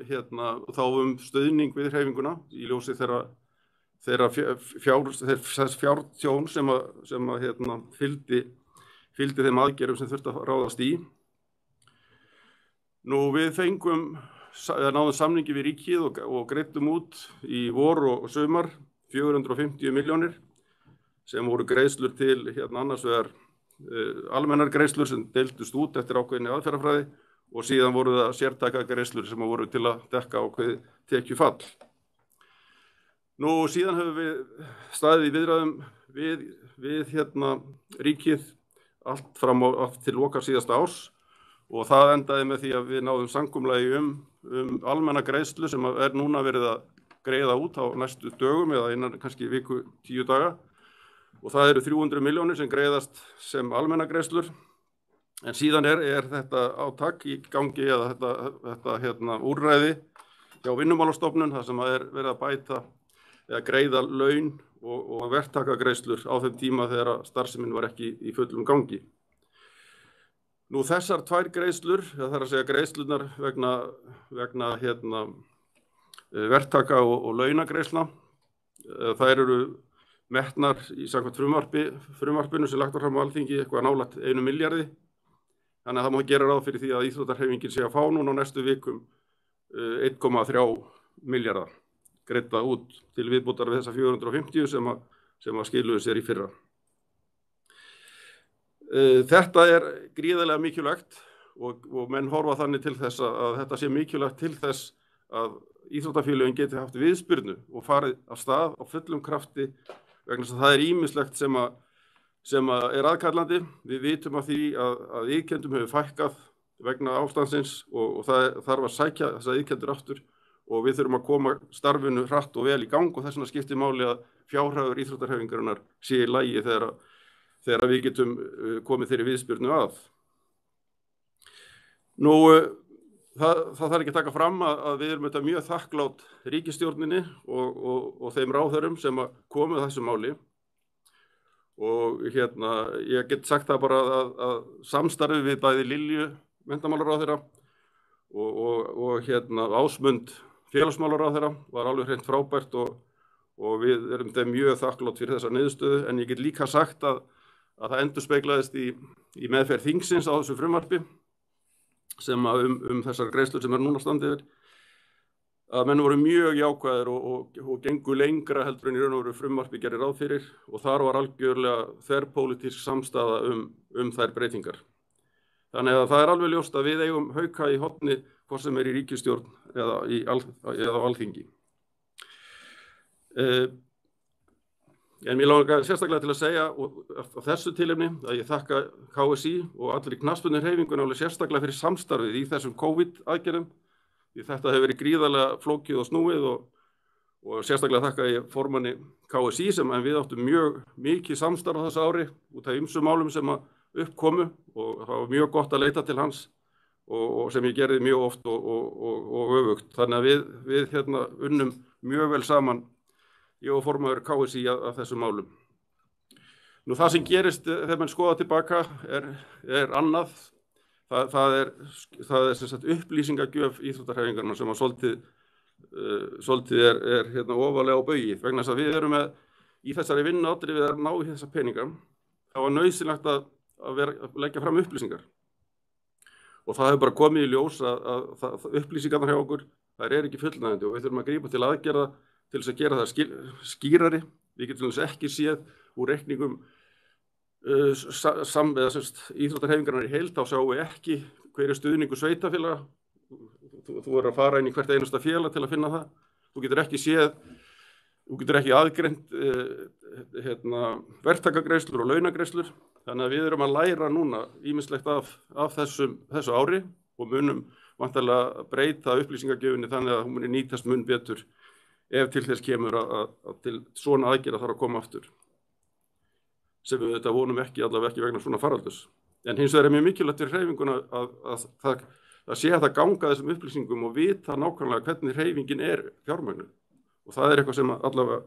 þá stuðning við hreyfinguna í ljósi þeirra fjártjón sem fylgdi þeim aðgerðum sem þurfti að ráðast í. Nú við náðum samningi við ríkið og greiddum út í vor og sumar 450 milljónir sem voru greiðslur til annars vegar almennar greiðslur sem deildust út eftir ákveðinni aðferðafræði og síðan voru það sértæka greiðslur sem voru til að dekka ákveðið tekjufall. Nú síðan höfum við staðið í viðræðum við ríkið allt fram til loka síðasta árs og það endaði með því að við náðum samkomulagi um almenna greiðslu sem er núna verið að greiða út á næstu dögum eða innan kannski viku 10 daga og það eru 300 milljónir sem greiðast sem almenna greiðslur en síðan er þetta átak í gangi eða þetta úrræði hjá Vinnumálastofnun þar sem er verið að bæta eða greiða laun og verktakagreiðslur á þeim tíma þegar starfsemin var ekki í fullum gangi. Nú þessar tvær greiðslur, það er að segja greiðslunar vegna verktaka og launagreiðslna, þær eru metnar í samkvæmt frumvarpinu sem lagt var fram á Alþingi eitthvað nálægt 1 milljarði. Þannig að það má gera ráð fyrir því að íþróttahreyfingin sé að fá núna á næstu vikum 1,3 milljarða greidda út til viðbótar við þessa 450 sem að skiluðu sér í fyrra. Þetta er gríðarlega mikilvægt og menn horfa þannig til þess að þetta sé mikilvægt til þess að íþróttafélögin geti haft viðspyrnu og farið af stað á fullum krafti vegna þess að það er ýmislegt sem er aðkallandi. Við vitum af því að iðkendum hefur fækkað vegna ástandsins og það þarf að sækja þessar iðkendur aftur og við þurfum að koma starfinu hratt og vel í gang og þess vegna skiptir máli að fjárhagur íþróttahreyfingarinnar sé í lagi þegar við getum komið þeirri viðspyrnu að. Nú, það þarf ekki að taka fram að við erum mjög þakklát ríkisstjórninni og þeim ráðherrum sem komu að þessu máli og ég get sagt það bara að samstarfi við bæði Lilju menntamálaráðherra og Ásmund félagsmálaráðherra var alveg hreint frábært og við erum þeim mjög þakklátt fyrir þessa niðurstöðu en ég get líka sagt að það endurspeglaðist í meðferð þingsins á þessu frumvarpi sem þessar greiðslur sem núna standið yfir að menn voru mjög jákvæðir og gengu lengra heldur en í raun og veru frumvarpið gerir ráð fyrir og þar var algjörlega þverpólitísk samstaða þær breytingar. Þannig að það er alveg ljóst að við eigum hauka í horni hvort sem í ríkisstjórn eða á Alþingi. En mér langar sérstaklega til að segja á þessu tilefni að ég þakka KSÍ og allri knattspyrnuhreyfingunni alveg sérstaklega fyrir samstarfið í þessum COVID-aðgerðum. Því þetta hefur verið gríðarlega flókið og snúið og sérstaklega þakka ég formanni KSÍ sem við áttum mjög mikið samstarf á þessu ári út af ýmsum málum sem uppkomu og það var mjög gott að leita til hans og sem ég gerði mjög oft og öfugt. Þannig að við unnum mjög vel saman, ég og formaður KSÍ að þessum málum. Nú það sem gerist þegar mann skoða tilbaka er annað. Það er sem sagt upplýsingagjöf íþróttahreyfingarinnar sem svolítið er ofarlega á baugi vegna þess að við erum í þessari vinnu allri við að ná í þessa peninga. Það var nauðsynlegt að leggja fram upplýsingar og það hefur bara komið í ljós að upplýsingarnar hjá okkur þær ekki fullnægjandi og við þurfum að grípa til aðgerða til þess að gera það skýrari. Við getum ekki séð úr reikningum íþróttahreyfingarinnar í heild, þá sjáum við ekki hver stuðningur sveitarfélaga. Þú verður að fara inn í hvert einasta félag til að finna það. Þú getur ekki aðgreint verktakagreiðslur og launagreiðslur. Þannig að við erum að læra núna ýmislegt af þessu ári og munum væntanlega breyta upplýsingagjöfinni þannig að hún muni nýtast mun betur ef til þess kemur að til svona aðgerða þarf að koma aftur. Sem við þetta vonum allavega ekki vegna svona faraldurs. En hins vegar mjög mikilvægt fyrir hreyfinguna að sé að það ganga þessum upplýsingum og vita nákvæmlega hvernig hreyfingin fjármagnuð. Og það eitthvað sem allavega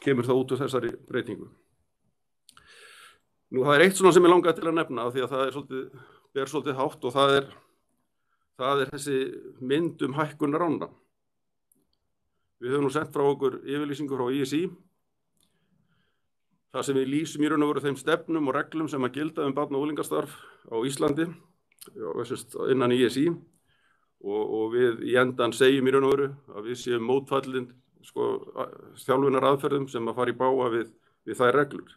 kemur það út úr þessari breytingu. Nú það eitt svona sem ég langaði til að nefna af því að það ber svolítið hátt og það þessi mynd hækkunar rána. Við höfum nú sent frá okkur yfirlýsingu frá ISÍ. Það sem við lýsum í raun og veru þeim stefnum og reglum sem að gilda barna- og unglingastarf á Íslandi innan ISÍ og við í endan segjum í raun og veru að við séum mótfallin þjálfunar aðferðum sem að fara í bága við þær reglur.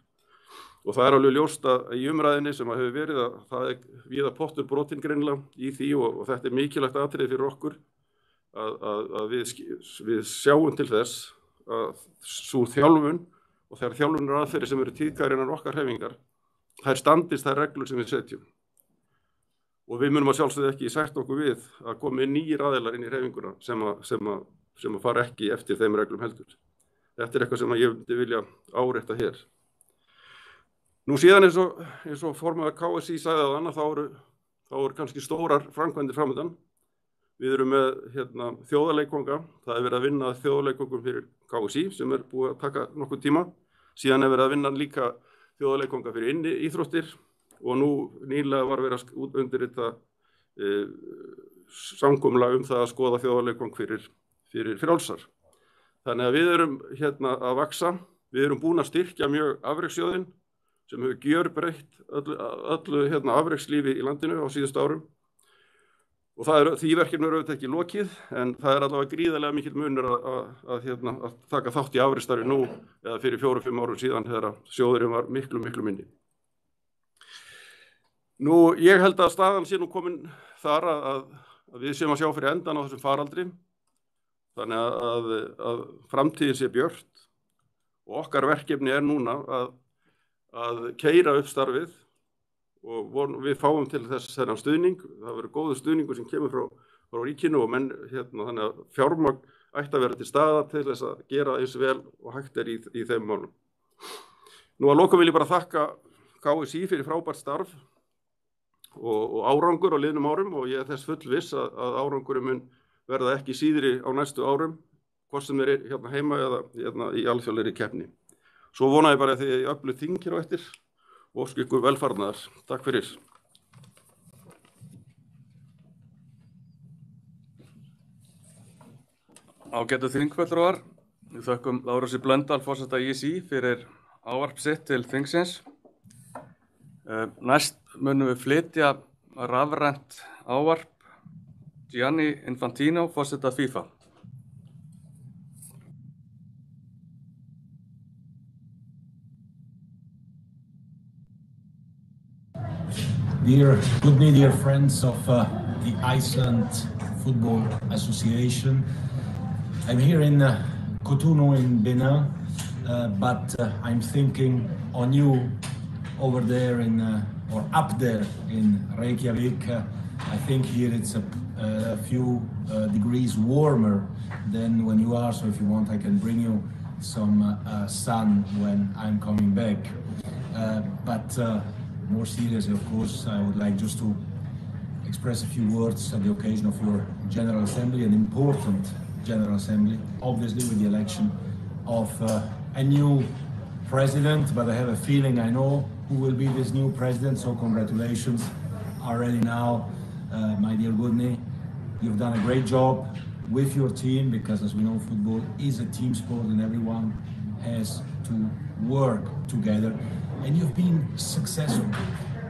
Og það alveg ljóst að í umræðinni sem hefur verið að það víða pottur brotinn greinilega í því og þetta mikilvægt atriði fyrir okkur að við sjáum til þess að sú þjálfun og þegar þjálfunar aðferðir sem eru tíðkæðar innan okkar hreyfingar, þær standist þær reglur sem við setjum. Og við munum að sjálfsögðu ekki sætta okkur við að koma nýjir aðilar inn í hreyfinguna sem fara ekki eftir þeim reglum heldur. Þetta eitthvað sem ég myndi vilja árétta hér. Nú síðan eins og formaður KSÍ sagði áðan að þá eru kannski stórar framkvæmdir framundan. Við erum með þjóðarleikvanga. Það verið að vinna þjóðarleikvangum fyrir KSÍ sem búið að taka nokkuð tíma. Síðan verið að vinna líka þjóðarleikvanga fyrir inni íþróttir og nú nýlega var verið að undirrita samkomulag það að skoða þjóðarleikvang fyrir frjálsar. Þannig að við erum að vaxa. Við erum búin að styrkja mjög afrekssjóðinn sem hefur gjörbreytt öllu afrekslífi í landinu á síðustu árum. Og því verkefni auðvitað ekki lokið, en það allavega gríðarlega mikill munur að taka þátt í afreksstarfi nú eða fyrir 4-5 árum síðan þegar sjóðurinn var miklu minni. Nú, ég held að staðan sé nú komin þar að við séum að sjá fyrir endan á þessum faraldri, þannig að framtíðin sé björt og okkar verkefni núna að keyra upp starfið og við fáum til þennan stuðning. Það verður góður stuðningur sem kemur frá ríkinu og menn þannig að fjármagn ætti að vera til staðar til þess að gera eins vel og hægt í þeim málum. Nú að lokum vil ég bara þakka KSÍ fyrir frábært starf og árangur á liðnum árum og ég þess fullviss að árangurum mun verða ekki síðri á næstu árum, hvort sem heima eða í alþjóðlegri keppni. Svo vona ég bara að þið öflugið þing hér á eftir og óska ykkur velfarnaðar. Takk fyrir. Ágætu þingfulltrúar, við þökkum Lárusi Blöndal, forseta ISÍ, fyrir ávarp sitt til þingsins. Næst munum við flytja rafrænt ávarp Gianni Infantino, forseta FIFA. Dear Gudni, dear friends of the Iceland Football Association, I'm here in Cotonou in Benin, but I'm thinking on you over there in, or up there in Reykjavik. I think here it's a few degrees warmer than when you are, so if you want I can bring you some sun when I'm coming back. But more seriously, of course, I would like just to express a few words at the occasion of your General Assembly, an important General Assembly, obviously with the election of a new president, but I have a feeling I know who will be this new president, so congratulations already now, my dear Gudni. You've done a great job with your team, because as we know, football is a team sport and everyone has to work together. And you've been successful.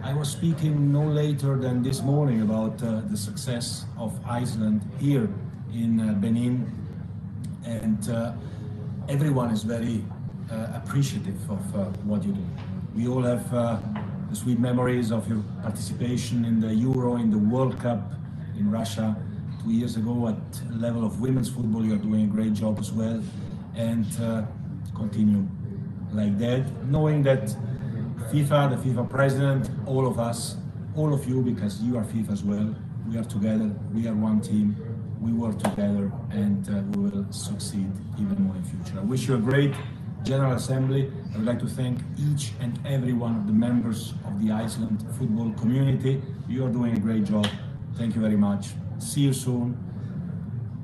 I was speaking no later than this morning about the success of Iceland here in Benin, and everyone is very appreciative of what you do. We all have the sweet memories of your participation in the Euro, in the World Cup in Russia 2 years ago. At level of women's football, you're doing a great job as well, and continue like that, knowing that FIFA, the FIFA president, all of us, all of you, because you are FIFA as well, we are together, we are one team, we work together, and we will succeed even more in future. I wish you a great General Assembly. I would like to thank each and every one of the members of the Iceland football community. You are doing a great job. Thank you very much. See you soon.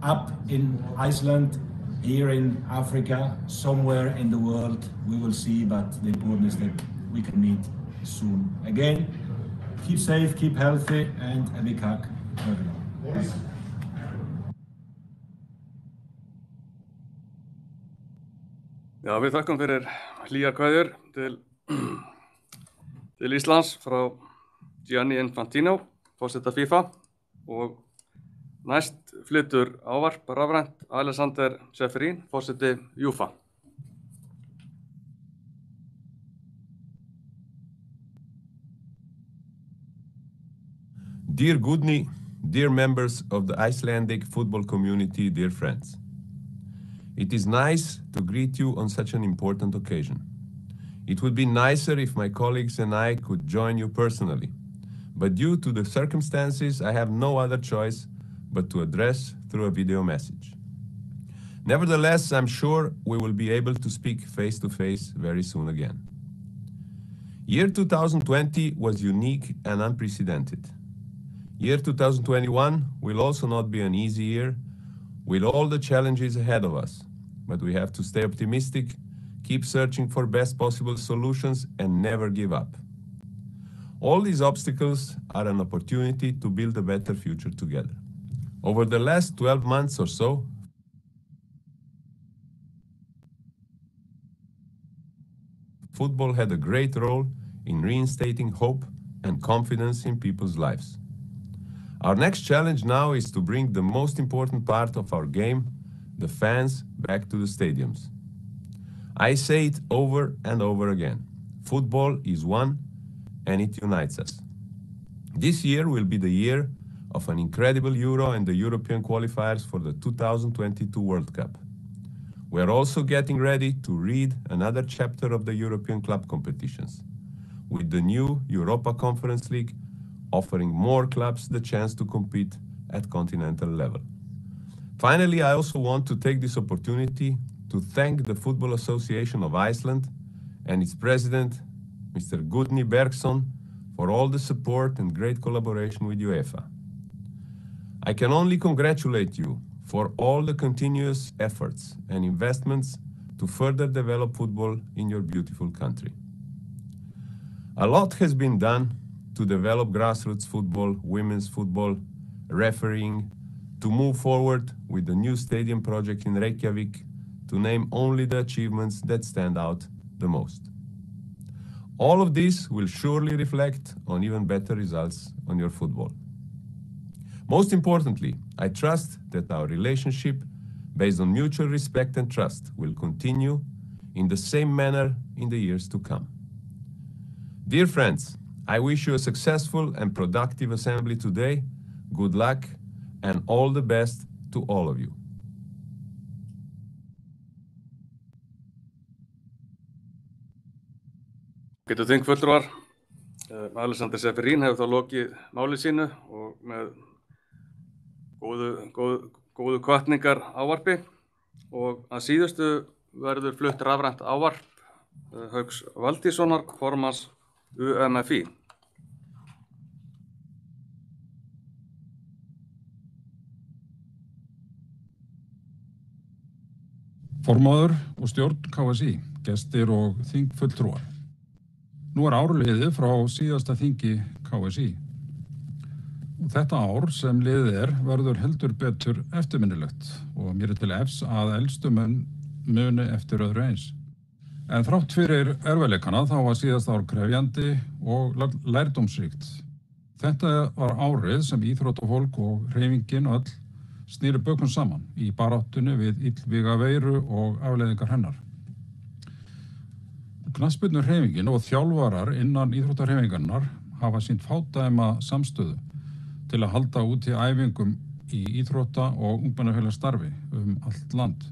Up in Iceland, here in Africa, somewhere in the world, we will see, but the important is that we can meet soon. Again, keep safe, keep healthy, and a big hug to everyone. Já, við þakkum fyrir hlýjar kveðjur til Íslands frá Gianni Infantino, forseta FIFA, og næst flytur ávarp rafrænt Alexander Čeferin, forseti UEFA. Dear Gudni, dear members of the Icelandic football community, dear friends. It is nice to greet you on such an important occasion. It would be nicer if my colleagues and I could join you personally, but due to the circumstances, I have no other choice but to address through a video message. Nevertheless, I'm sure we will be able to speak face to face very soon again. Year 2020 was unique and unprecedented. Year 2021 will also not be an easy year with all the challenges ahead of us, but we have to stay optimistic, keep searching for best possible solutions, and never give up. All these obstacles are an opportunity to build a better future together. Over the last 12 months or so, football had a great role in reinstating hope and confidence in people's lives. Our next challenge now is to bring the most important part of our game, the fans, back to the stadiums. I say it over and over again. Football is one, and it unites us. This year will be the year of an incredible Euro and the European qualifiers for the 2022 World Cup. We are also getting ready to read another chapter of the European club competitions, with the new Europa Conference League offering more clubs the chance to compete at continental level. Finally, I also want to take this opportunity to thank the Football Association of Iceland and its president, Mr. Gudni Bergsson, for all the support and great collaboration with UEFA. I can only congratulate you for all the continuous efforts and investments to further develop football in your beautiful country. A lot has been done to develop grassroots football, women's football, refereeing, to move forward with the new stadium project in Reykjavik, to name only the achievements that stand out the most. All of this will surely reflect on even better results on your football. Most importantly, I trust that our relationship, based on mutual respect and trust, will continue in the same manner in the years to come. Dear friends, I wish you a successful and productive assembly today. Good luck and all the best to all of you. Getur þingfulltrúar, Alexander Seferín hefur þá lokið máli sínu og með góðu hvatningar ávarpi og að síðustu verður flutt rafrænt ávarp Hauks Valdíssonar, formanns UMFI. Formaður og stjórn KSÍ, gestir og þingfulltrúar. Nú ár liðið frá síðasta þingi KSÍ. Og þetta ár sem liðið verður heldur betur eftirminnilegt og mér til efs að elstu menn muni eftir öðru eins. En þrátt fyrir erfiðleikana þá var síðasta ár krefjandi og lærdómsríkt. Þetta var árið sem íþróttafólk og hreyfingin öll snýru bökum saman í baráttunni við illvíga veiru og afleiðingar hennar. Knattspyrnuhreyfingin og þjálfarar innan íþróttahreyfingarinnar hafa sýnt fádæma samstöðu til að halda út í æfingum í íþrótta- og ungmennafélagsstarfi allt land.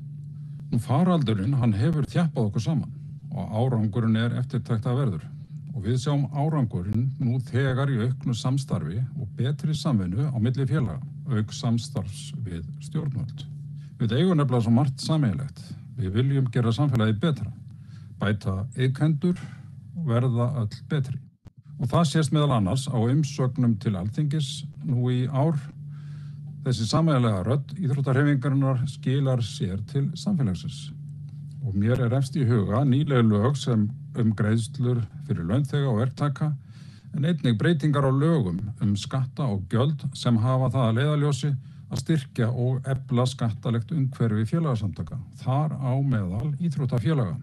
Nú faraldurinn, hann hefur þjappað okkur saman og árangurinn eftirtektarverður. Og við sjáum árangurinn nú þegar í auknu samstarfi og betri samvinnu á milli félaga, auk samstarfs við stjórnvöld. Við eigum nefnilega svo margt sameiginlegt. Við viljum gera samfélagið betra, bæta iðkendur og verða öll betri. Og það sést meðal annars á umsögnum til Alþingis nú í ár. Þessi sameiginlega rödd íþróttahreyfingarinnar skilar sér til samfélagsins. Og mér efst í huga nýleg lög sem greiðslur fyrir launþega og verktaka, en einnig breytingar á lögum skatta og gjöld sem hafa það að leiðarljósi að styrkja og efla skattalegt umhverfi félagasamtaka, þar á meðal íþróttafélaga.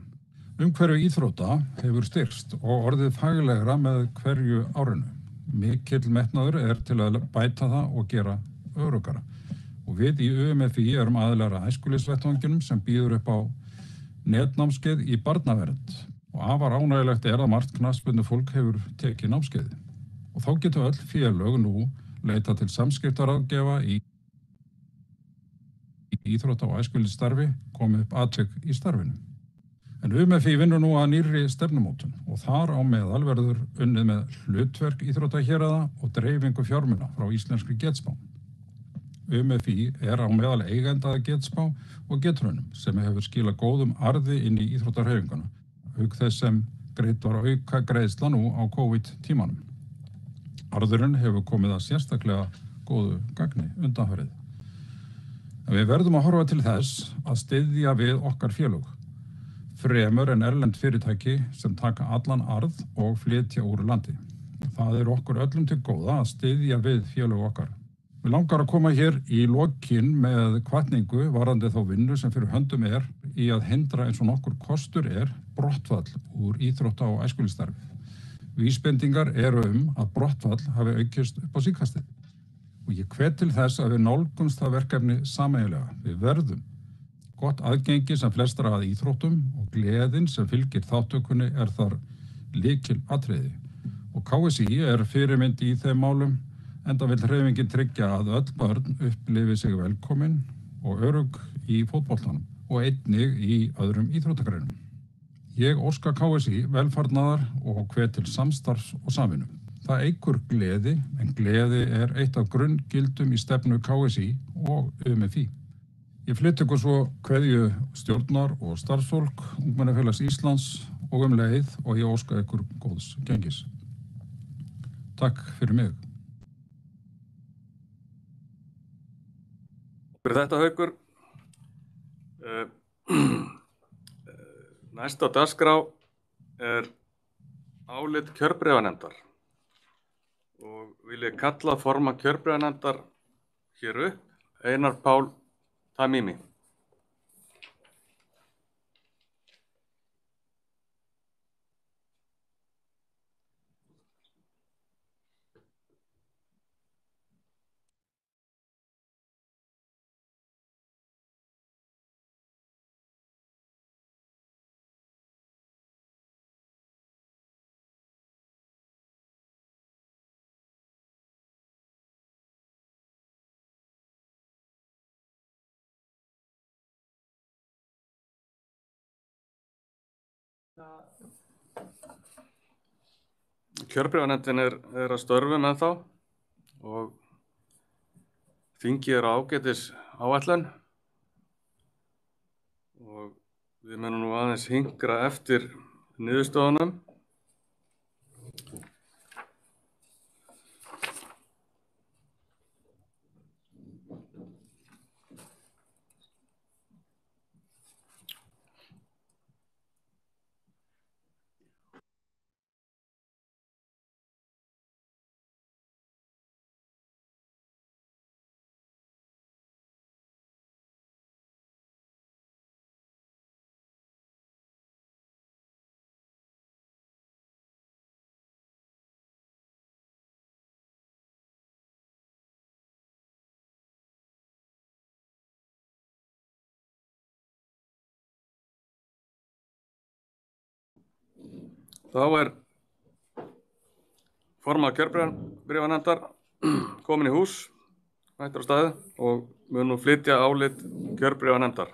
Umhverfi íþrótta hefur styrkst og orðið faglegra með hverju árinu. Mikill metnaður til að bæta það og gera öruggara. Og við í UMFI aðilar að æskulýðsvettvanginum sem býður upp á netnámskeið í barnavernd. Og afar ánægjulegt að margt knattspyrnufólk hefur tekið námskeiði. Og þá getur öll félög nú leita til samskiptaráðgjafa í íþrótta- og æskulýðsstarfi komið upp atvik í starfinu. En UMFI vinnur nú að nýrri stefnumótun og þar á meðal verður unnið með hlutverk íþróttahéraða og dreifingu fjármuna frá íslenskri getspá. UMFI á meðal eigenda að getspá og getrunum sem hefur skilað góðum arði inn í íþróttahreyfinguna, auk þess sem greitt var auka greiðsla nú á COVID-tímanum. Arðurinn hefur komið að sérstaklega góðu gagni undanfarið. En við verðum að horfa til þess að styðja við okkar félög, fremur en erlend fyrirtæki sem taka allan arð og flytja úr landi. Það okkur öllum til góða að styðja við félög okkar. Við langar að koma hér í lokin með hvatningu varðandi þá vinnu sem fyrir höndum í að hindra eins og nokkur kostur brottfall úr íþrótta- og æskulýðsstarfi. Vísbendingar að brottfall hafi aukist upp á síðkastið. Og ég hvet til þess að við nálgumst það verkefni sameiginlega. Við verðum gott aðgengi sem flestra að íþróttum og gleðin sem fylgir þáttökunni þar lykilatriði. Og KSÍ fyrirmynd í þeim málum, enda vill hreyfingin tryggja að öll börn upplifi sig velkomin og örugg í fótboltanum og einnig í öðrum íþróttagreinum. Ég óska KSÍ velfarnaðar og hvet til samstarfs og samvinnu. Það eykur gleði, en gleði eitt af grunngildum í stefnu KSÍ og UMFI. Ég flyt ykkur svo kveðju stjórnar og starfsfólk Ungmennafélags Íslands og leið og ég óska ykkur góðs gengis. Takk fyrir mig. Fyrir þetta Haukur. Næsta á dagskrá álit kjörbréfanefndar og vil ég kalla formann kjörbréfanefndar hér upp, Einar Pál Tamimi. Kjörbréfanefndin er að störfum ennþá og þingið er á ágætis áætlun og við munum nú aðeins hingra eftir niðurstöðunum. Þá er formaður kjörbréfanefndar komin í hús, mættur á staðið og mun nú flytja álit kjörbréfanefndar.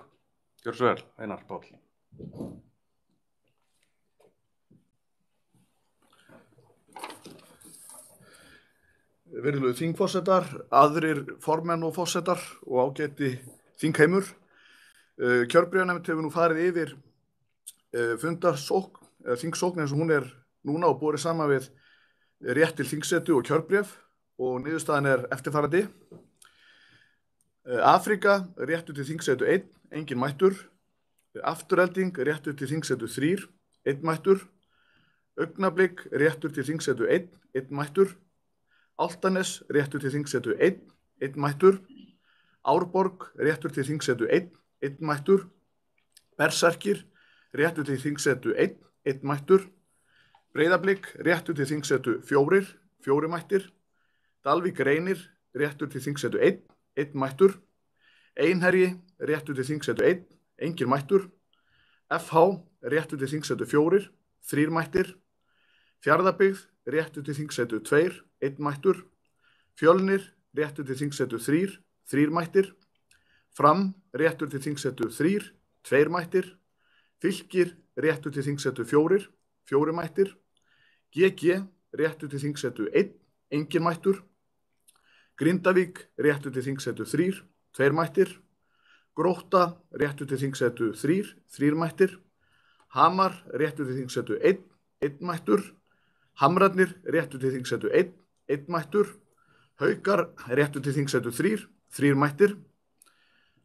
Gjörðu svo vel, Einar Páll. Virðulegu þingforsetar, aðrir formenn og forsetar og ágæti þingheimur. Kjörbréfanefnd hefur nú farið yfir fundarsókn, eða þingsókn eins og hún er núna og borið saman við rétt til þingsetu og kjörbréf og niðurstaðan er eftirfarandi. Afríka, réttur til þingsetu 1, engin mættur. Afturelding, réttur til þingsetu 3, 1 mættur. Augnablik, réttur til þingsetu 1, 1 mættur. Álftanes, réttur til þingsetu 1, 1 mættur. Árborg, réttur til þingsetu 1, 1 mættur. Berserkir, réttur til þingsetu 1, 1 mættur. Breiðablik, réttur til þingsetu 4, 4 mættir. Dalvík Reynir, réttur til þingsetu 1, 1 mættur. Einherji, réttur til þingsetu 1, engin mættur. FH, réttur til þingsetu 4, 3 mættir. Fjarðabyggð, réttur til þingsetu 2, 1 mættur. Fjölnir, réttur til þingsetu 3, 3 mættir. Fram, réttur til þingsetu 3, 2 mættir. Fylkir, réttur til þingsetu 4, 4 mættir. GG, réttur til þingsetu 1, engin mættur. Grindavík, réttur til þingsetu 3, 2 mættir. Grótta, réttur til þingsetu 3, 3 mættir. Hamar, réttur til þingsetu 1, 1 mættur. Hamrarnir, réttur til þingsetu 1, 1 mættur. Haukar, réttur til þingsetu 3, 3 mættir.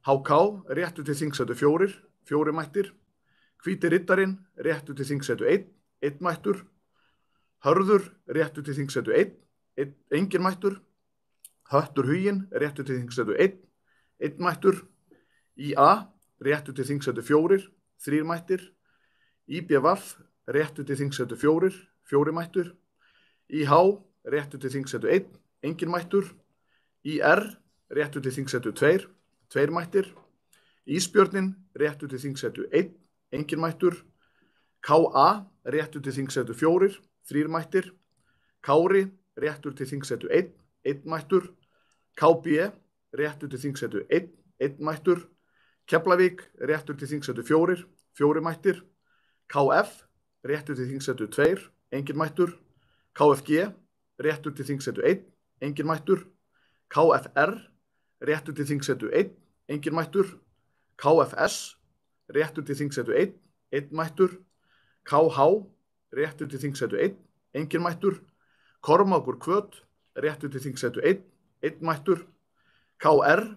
HK, réttur til þingsetu 4, 4 mættir. Hvíti riddarinn, réttur til þingsetu 1, 1 mættur. Hörður, réttur til þingsetu 1, engin mættur. Höttur Huginn, réttur til þingsetu 1, 1 mættur. IA, réttur til þingsetu 4, 3 mættir. IBVF, réttur til þingsetu 4, 4 mættur. IH, réttur til þingsetu 1, engin mættur. IR, réttur til þingsetu 2, 2 mættir. Ísbjörnin, réttur til þingsetu 1, engin mættur. KA, réttur til þingsetu 4, 3 mættir. Kári, réttur til þingsetu 1, 1 mættur. KB, réttur til þingsetu 1, 1 mættur. Keflavík, réttur til þingsetu 4, 4 mættir. KF, réttur til þingsetu 2, engin mættur. KFG, réttur til þingsetu 1, engin mættur. KFR, réttur til þingsetu 1, engin mættur. KFS, réttur til þingsetu 1, 1 mættur. KH, réttur til þingsetu 1, engin mættur. Kormákur Kvöt, réttur til þingsetu 1, 1 mættur. KR,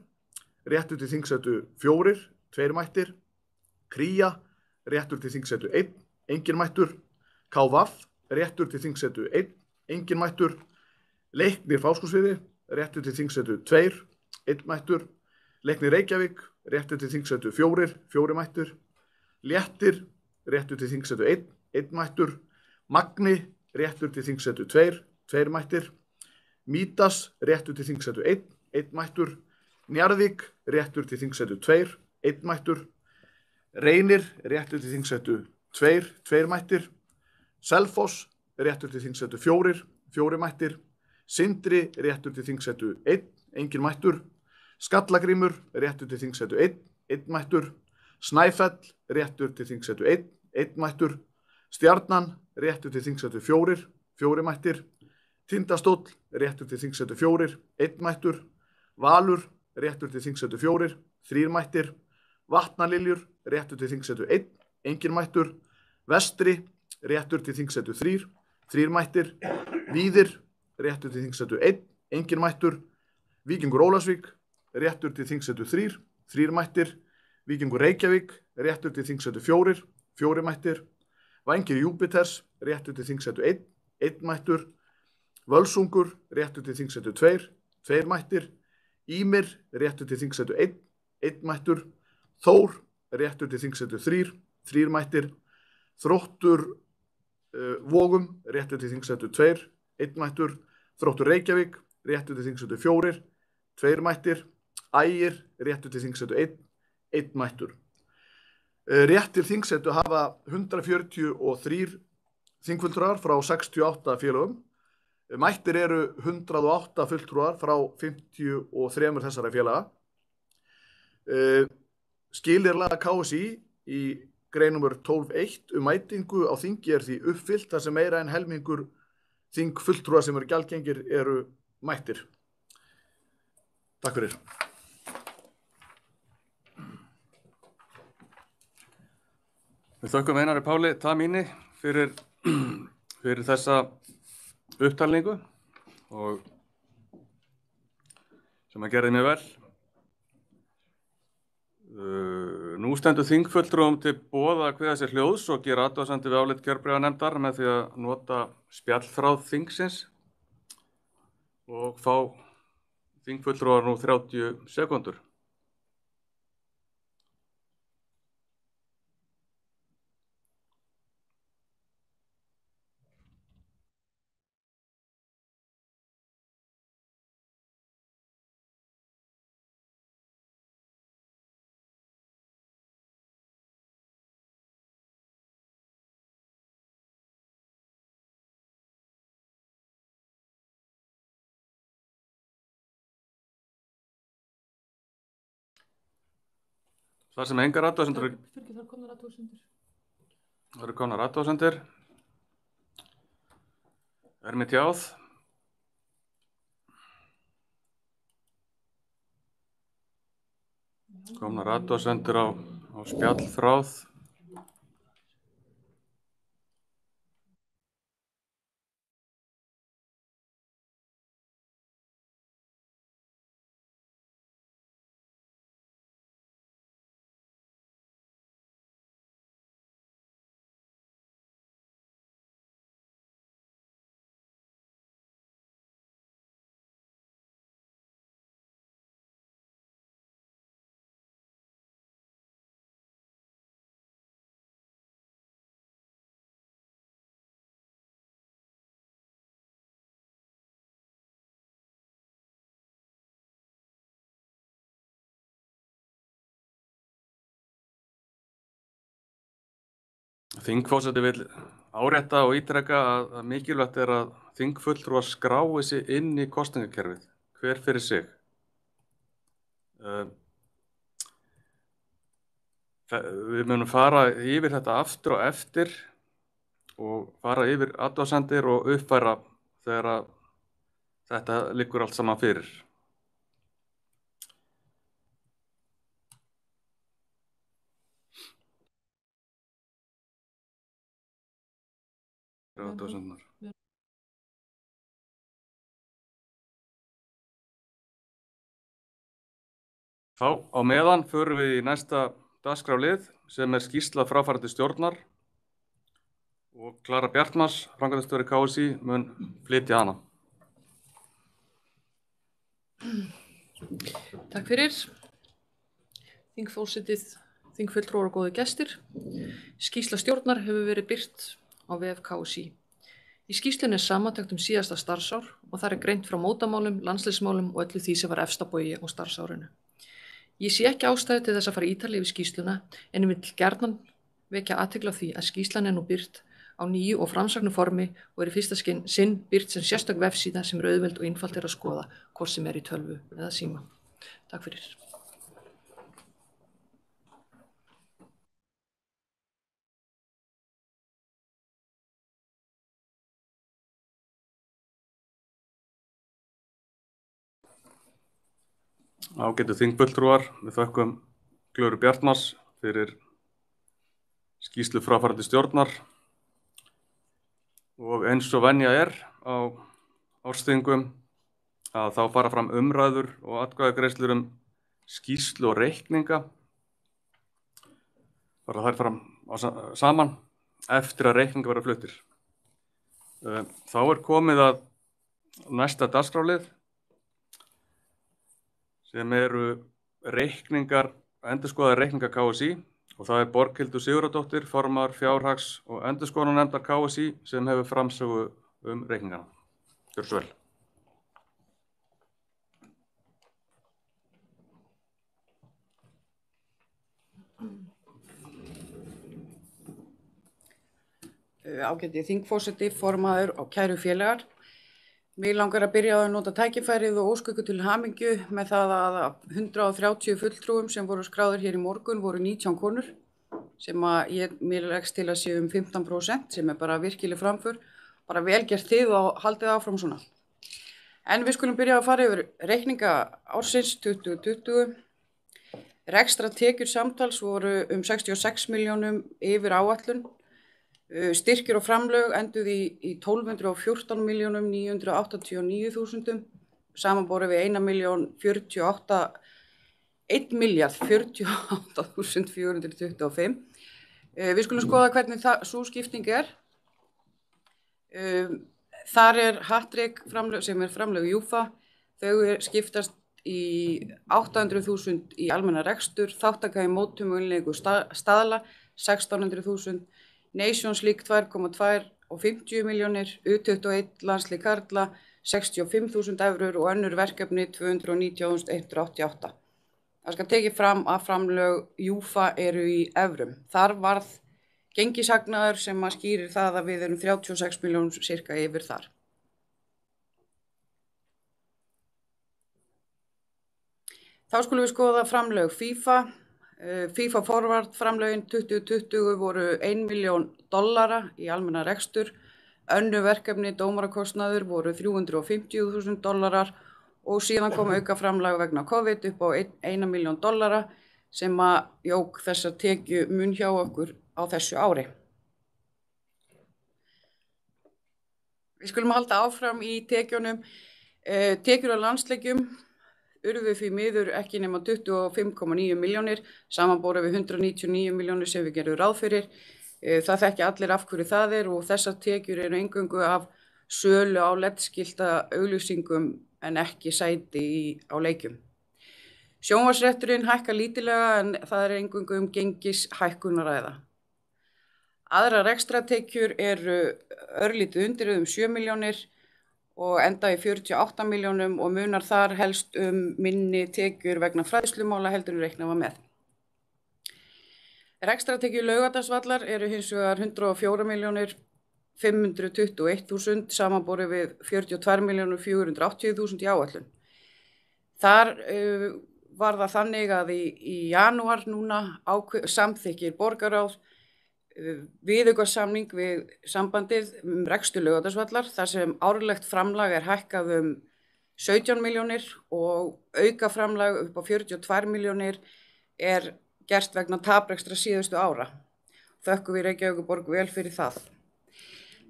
réttur til þingsetu 4, 2 mættir. Kría, réttur til þingsetu 1, engin mættur. KVAF, réttur til þingsetu 1, engin mættur. Leiknir Fáskrúðsfirði, réttur til þingsetu 2, 1 mættur. Leiknir Reykjavík, réttur til þingsetu 4, 4 mættur. Léttir, réttur til þingsetu 1, 1 mættur. Magni, réttur til þingsetu 2, 2 mættir. Mítas, réttur til þingsetu 1, 1 mættur. Njarðvík, réttur til þingsetu 2, 1 mættur. Reynir, réttur til þingsetu 2, 2 mættir. Selfoss, réttur til þingsetu 4, 4 mættir. Sindri, réttur til þingsetu 1, engin mættur. Skallagrímur, réttur til þingsetu 1, 1 mættur. Snæfell, réttur til þingsetu 1, 1 mættur. Stjarnan, réttur til þingsetu 4, 4 mættir. Tindastóll, réttur til þingsetu 4, 1 mættur. Valur, réttur til þingsetu 4, 3 mættir. Vatnaliljur, réttur til þingsetu 1, engin mættur. Vestri, réttur til þingsetu 3, 3 mættir. Víðir, réttur til þingsetu 1, engin mættur. Víkingur Ólafsvík, réttur til þingsetu 3, 3 mættir. Víkingur Reykjavík, réttur til þingsetu 4, 4 mættir. Vængir Júpiters, réttur til þingsetu 1, 1 mættur. Völsungur, réttur til þingsetu 2, 2 mættir. Ímir, réttur til þingsetu 1, 1 mættur. Þór, réttur til þingsetu 3, 3 mættir. Þróttur Vogum, réttur til þingsetu 2, 1 mættur. Þróttur Reykjavík, réttur til þingsetu 4, 2 mættir. Ægir, réttur til þingsetu 1, 1 mættur. Rétt til þingsetu hafa 143 þingfulltrúar frá 68 félögum. Mættir eru 108 fulltrúar frá 53 þessara félaga. Skilyrðalaga KSÍ í grein nr. 12.1 mætingu á þingi því uppfyllt þar sem meira en helmingur þingfulltrúar sem eru gjaldgengir eru mættir. Takk fyrir. Við þökkum Einari Páli Tamini fyrir þessa upptalningu og sem að gerði mjög vel. Nú stendur þingfulltrúum til boða að kveða sér hljóðs og gera athugasemdir við álit kjörbréfanefndar með því að nota spjallþráð þingsins og fá þingfulltrúar nú 30 sekúndur. Það sem engar athugasemdir Það eru komnar athugasemdir. Er mér tjáð. Komnar athugasemdir á spjallþráð. Þingforseti vill árétta og ítreka að mikilvægt er að þingfulltrúar skrái sig inn í kosningakerfið, hver fyrir sig. Við munum fara yfir þetta aftur og eftir og fara yfir athugasemdir og uppfæra þegar þetta liggur allt saman fyrir. Þá á meðan förum við í næsta dagskrárlið sem er skýrsla fráfarandi stjórnar og Klara Bjartmars, framkvæmdastjóri KSÍ, mun flytja hana. Takk fyrir. Þingforsetið, þingfulltrúar og góðir gestir. Skýrsla stjórnar hefur verið birt á vef KSÍ. Í skýrslunni er samantekt síðasta starfsár og þar er greint frá mótamálum, landsliðsmálum og öllu því sem var efsta bogi á starfsárinu. Ég sé ekki ástæðu til þess að fara ítarlega yfir skýrsluna en ég vil gjarnan vekja athygli á því að skýrslan er nú birt á nýju og framsæknu formi og er í fyrsta sinn birt sem sérstök vefsíða sem er auðveld og einfalt að skoða, hvort sem er í tölvu eða síma. Takk fyrir. Ágætu þingfulltrúar, við þökkum Klöru Bjartmars fyrir skýrslu fráfarandi stjórnar og eins og venja er á ársþingum að þá fara fram umræður og atkvæðagreiðslur skýrslu og reikninga. Fara þær fram saman eftir að reikninga verða fluttir. Þá komið að næsta dagskrárlið sem eru endurskoðaðir reikningar KSÍ og það Borghildur Sigurðardóttir, formaður fjárhags- og endurskoðunarnefndar KSÍ sem hefur framsögu reikningana. Gjörðu svo vel. Ágæti þingforseti, formaður og kæru félagar. Mig langar að byrja á að nota tækifærið og óska ykkur til hamingju með það að 130 fulltrúum sem voru skráðir hér í morgun voru 19 konur sem mér leggst til að séu 15% sem bara virkileg framför. Bara vel gert þið og haldið áfram svona. En við skulum byrja að fara yfir reikninga ársins 2020. Rekstrar tekjur samtals voru 66 milljónum yfir áætlun. Styrkir og framlög enduðu í 12.989.000 samanborið við 1.048.425. Við skulum skoða hvernig sú skipting er. Þar Hattrick framlög sem framlög Júfa. Þau skiptast í 800.000 í almenna rekstur, þátttaka í mótum og innleigu staðla 1600.000, Nations League 2,2 og 50 milljónir, U21 landslið karla 65.000 evrur og önnur verkefni 219.188. Það skal tekið fram að framlög Júfa eru í evrum. Þar varð gengishagnaður sem skýrir það að við erum 36 milljónum cirka yfir þar. Þá skulum við skoða framlög FIFA. FIFA Forward framlögin 2020 voru $1 milljón í almenna rekstur. Önnur verkefni dómarakostnaður voru $350.000 og síðan kom auka framlag vegna COVID upp á $1 milljón sem jók þessa tekju mun hjá okkur á þessu ári. Við skulum halda áfram í tekjunum. Tekjur á landsleikjum urðu því miður ekki nema 25,9 milljónir samanborið við 199 milljónir sem við gerum ráð fyrir. Það þekki allir af hverju það og þessar tekjur eru eingöngu af sölu á LED-skilta auglýsingum en ekki sæti á leikjum. Sjónvarpsrétturinn hækkar lítillega en það eingöngu gengishækkun að ræða. Aðrar rekstratekjur eru örlítið undir 7 milljónir og enda í 48 milljónum og munar þar helst minni tekjur vegna fræðslumála heldur en reiknað var með. Rekstratekjur Laugardalsvallar eru hins vegar 104.521.000 samanborið við 42.480.000 í áætlun. Þar var það þannig að í janúar núna samþykkir borgarráð viðaukasamning við sambandið rekstur Laugardalsvallar þar sem árlegt framlag hækkað 17 milljónir og auka framlag upp á 42 milljónir gert vegna taprekstra síðustu ára. Þökkum við Reykjavíkurborg vel fyrir það.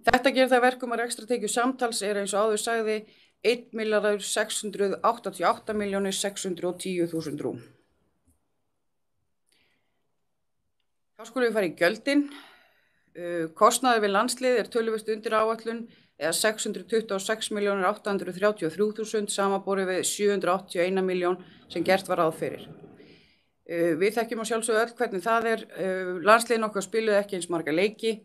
Þetta gerir það verkum að rekstratekjur samtals eins og áður sagði 1.688.610.000 rúm. Þá skulum við fara í gjöldin. Kostnaður við landslið töluvert undir áætlun eða 626.833.000 samanborið við 781 milljón sem gert var ráð fyrir. Við þekkjum að sjálfsögðu öll hvernig það Landsliðin okkar spiluðu ekki eins marga leiki.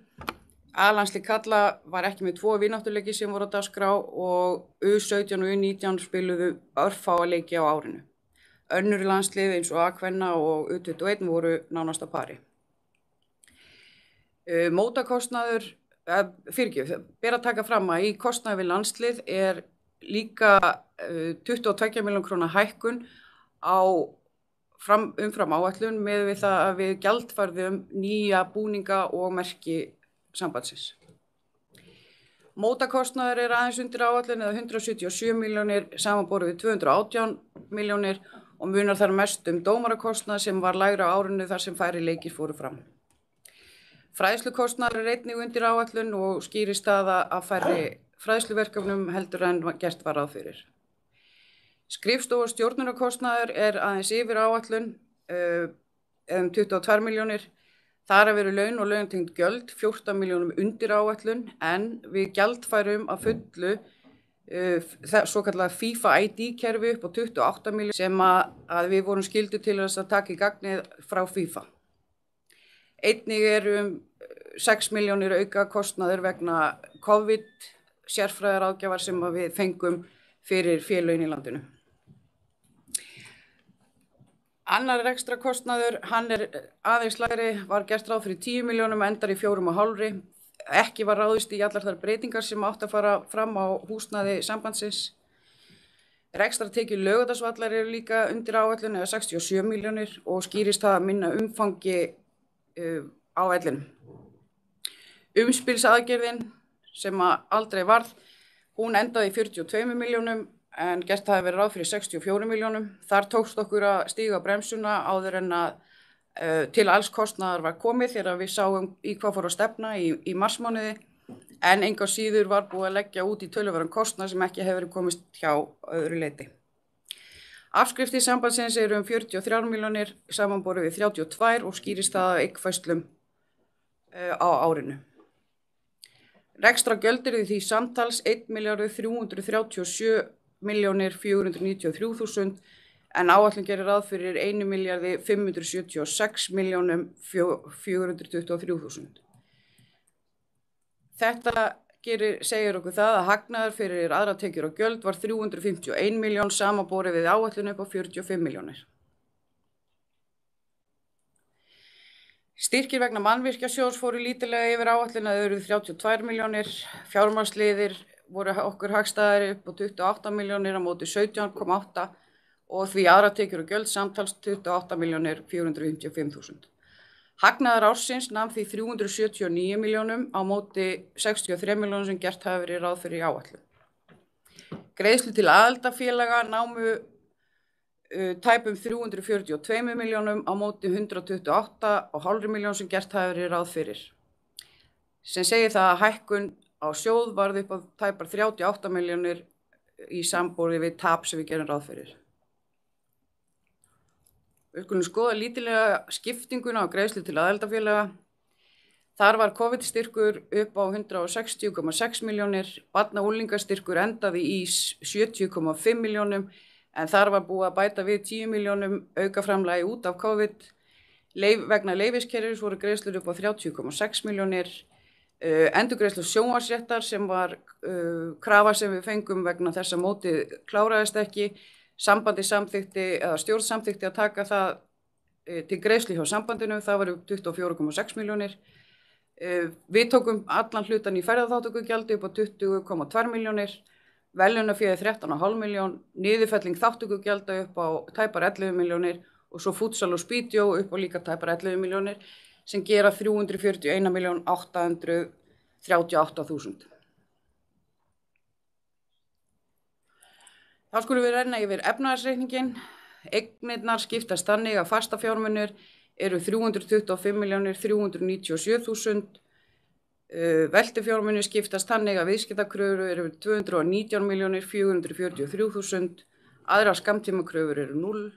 A-landslið karla var ekki með 2 vináttuleiki sem voru á dagskrá og U17 og U19 spiluðu örfáa leiki á árinu. Önnur landslið eins og A-kvenna og U21 voru nánast á pari. Mótakostnaður, ber að taka fram að í kostnaði við landslið líka 22 milljón króna hækkun umfram áætlun með við það að við gjaldfærðum nýja búninga og merki sambandsins. Mótakostnaður aðeins undir áætlun eða 177 milljónir samanborið við 218 milljónir og munar þar mest dómarakostnað sem var lægra á árinu þar sem færri leikir fóru fram. Fræðslukostnaður einnig undir áætlun og skýrist það af færri fræðsluverkefnum heldur en gert var ráð fyrir. Skrifstofa stjórnunarkostnaður aðeins yfir áætlun 22 milljónir. Þar að veru laun og launatengd gjöld 14 milljónum undir áætlun en við gjaldfærum að fullu svo kallar FIFA ID-kerfi upp á 28 milljónir sem að við vorum skyldu til þess að taka í gagnið frá FIFA. Einnig 6 milljónir auka kostnaður vegna COVID sérfræðaráðgjafar sem við fengum fyrir félögin í landinu. Annar ekstra kostnaður, hann aðeins lægri, var gert ráð fyrir 10 milljónum, endar í 4,5. Ekki var ráðist í allar þær breytingar sem átt að fara fram á húsnæði sambandsins. Rekstrartekjur Laugardalsvallar eru líka undir áætlun eða 67 milljónir og skýrist það að minna umfangi á vellinum. Umspilsaðgerðin sem aldrei varð, hún endaði í 42 milljónum en gert hafi verið ráð fyrir 64 milljónum. Þar tókst okkur að stíga bremsuna áður en að til alls kostnaðar var komið þegar við sáum í hvað fór að stefna í marsmánuði en engu síður var búið að leggja út í töluverðan kostnað sem ekki hefur komist hjá öðru leyti. Afskriftir sambandsins eru 43 milljónir samanborið við 32 og skýrist það af eignfærslum á árinu. Rekstrargjöld eru því samtals 1.337.493.000 en áætlun gerir ráð fyrir 1.576.423.000. Þetta segir okkur það að hagnaður fyrir aðra tekjur og gjöld var 351 milljón samanborið við áætlun upp á 45 milljónir. Styrkir vegna mannvirkjasjóðs fóru lítillega yfir áætlun að þau eru 32 milljónir. Fjármagnsliðir voru okkur hagstæðari upp á 28 milljónir á móti 17,8 og því aðra tekjur og gjöld samtals 28.455.000. Hagnaður ársins nam því 379 milljónum á móti 63 milljónum sem gert hafi verið ráð fyrir í áætlun. Greiðslu til aðildarfélaga námu tæpum 342 milljónum á móti 128,5 milljón sem gert hafi verið ráð fyrir. Sem segir það að hækkun á sjóð varð upp á tæpar 38 milljónir í samborði við tap sem við gerum ráð fyrir. Við skulum skoða lítillega skiptinguna á greiðslu til aðildarfélaga. Þar var COVID-styrkur upp á 160,6 milljónir, barna- og unglingastyrkur endaði í 70,5 milljónum en þar var búið að bæta við 10 milljónum aukaframlagi út af COVID. Vegna leyfiskerfis voru greiðslur upp á 30,6 milljónir. Endurgreiðslu sjónvarpsréttar sem var krafa sem við fengum vegna þess að mótið kláraðist ekki. Sambandi samþykkti, eða stjórn samþykkti að taka það til greiðslu hjá sambandinu, það var 24,6 milljónir. Við tókum allan hlutan í ferðaþátttökugjaldi upp á 20,2 milljónir, verðlaunaféð 13,5 milljón, niðurfelling þátttökugjalda upp á tæpar 11 milljónir og svo fútsal og spídjó upp á líka tæpar 11 milljónir sem gera 341.838.000. Þá skulum við renna yfir efnahagsreikningin. Eignirnar skiptast þannig að fastafjármunir eru 325.397.000. Veltufjármunir skiptast þannig að viðskiptakröfur eru 219.443.000. Aðrar skammtímakröfur eru 0.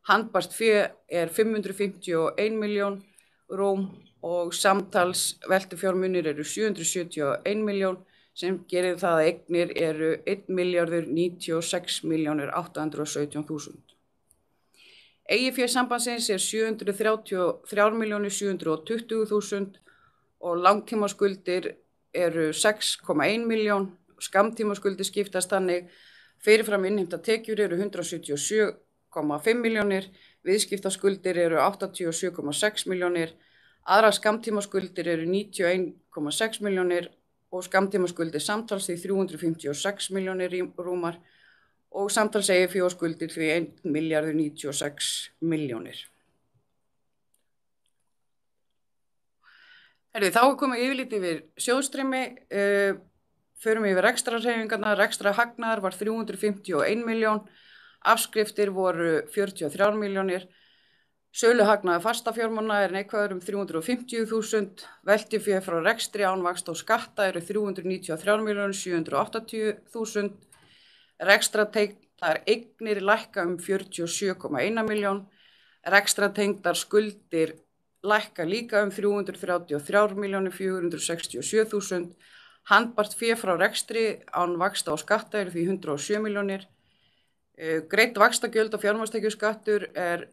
Handbært fé er 551 milljón rúm og samtals veltufjármunir eru 771 milljón. Sem gerir það að eignir eru 1.096.817.000. Eigið fé sambandsins er 733.720.000 og langtímaskuldir eru 6,1 milljón. Skammtímaskuldir skiptast þannig fyrirfram innheimta tekjur eru 177,5 milljónir, viðskiptaskuldir eru 87,6 milljónir, aðra skammtímaskuldir eru 91,6 milljónir og skammtímaskuldir samtals því 356 milljónir rúmar og samtals eigið fé og skuldir því 1.096 milljónir. Þá er komið yfirlit yfir sjóðstreymi, förum yfir rekstrarhreyfingarnar. Rekstrarhagnaður var 351 milljón, Afskriftir voru 43 milljónir. Söluhagnaður fastafjármanna er neikvæður 350.000. Veltufé frá rekstri án vaxta og skatta eru 393.780.000. Rekstratengdar eignir lækka 47,1 milljón. Rekstratengdar skuldir lækka líka 333.467.000. Handbært fé frá rekstri án vaxta og skatta eru því 107 milljónir. Greidd vaxtagjöld og fjármagnstekjuskattur er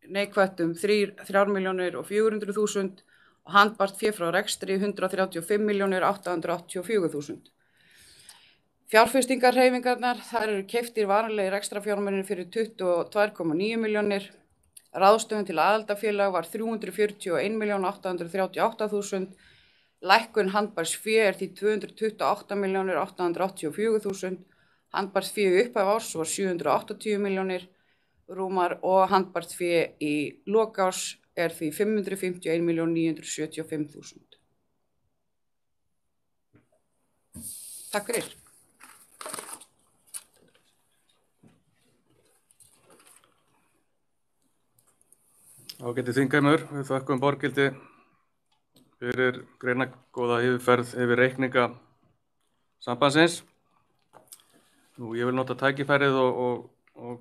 neikvætt 3.400.000 og handbært fé frá rekstri 135.884.000. Fjárfestingarhreyfingarnar, þar eru keyptir varanlegir rekstrarfjármunir fyrir 22,9 milljónir. Ráðstöfun til aðildafélaga var 341.838.000. Lækkun handbærs fé er því 228.884.000. Handbært fé í upphafi árs var 780 milljónir rúmar og handbært fé í lok árs er því 551.975.000. Takk fyrir. Ágæti þingheimur, við þökkum Borghildi fyrir greinargóða yfirferð yfir reikninga sambandsins. Ég vil nota tækifærið og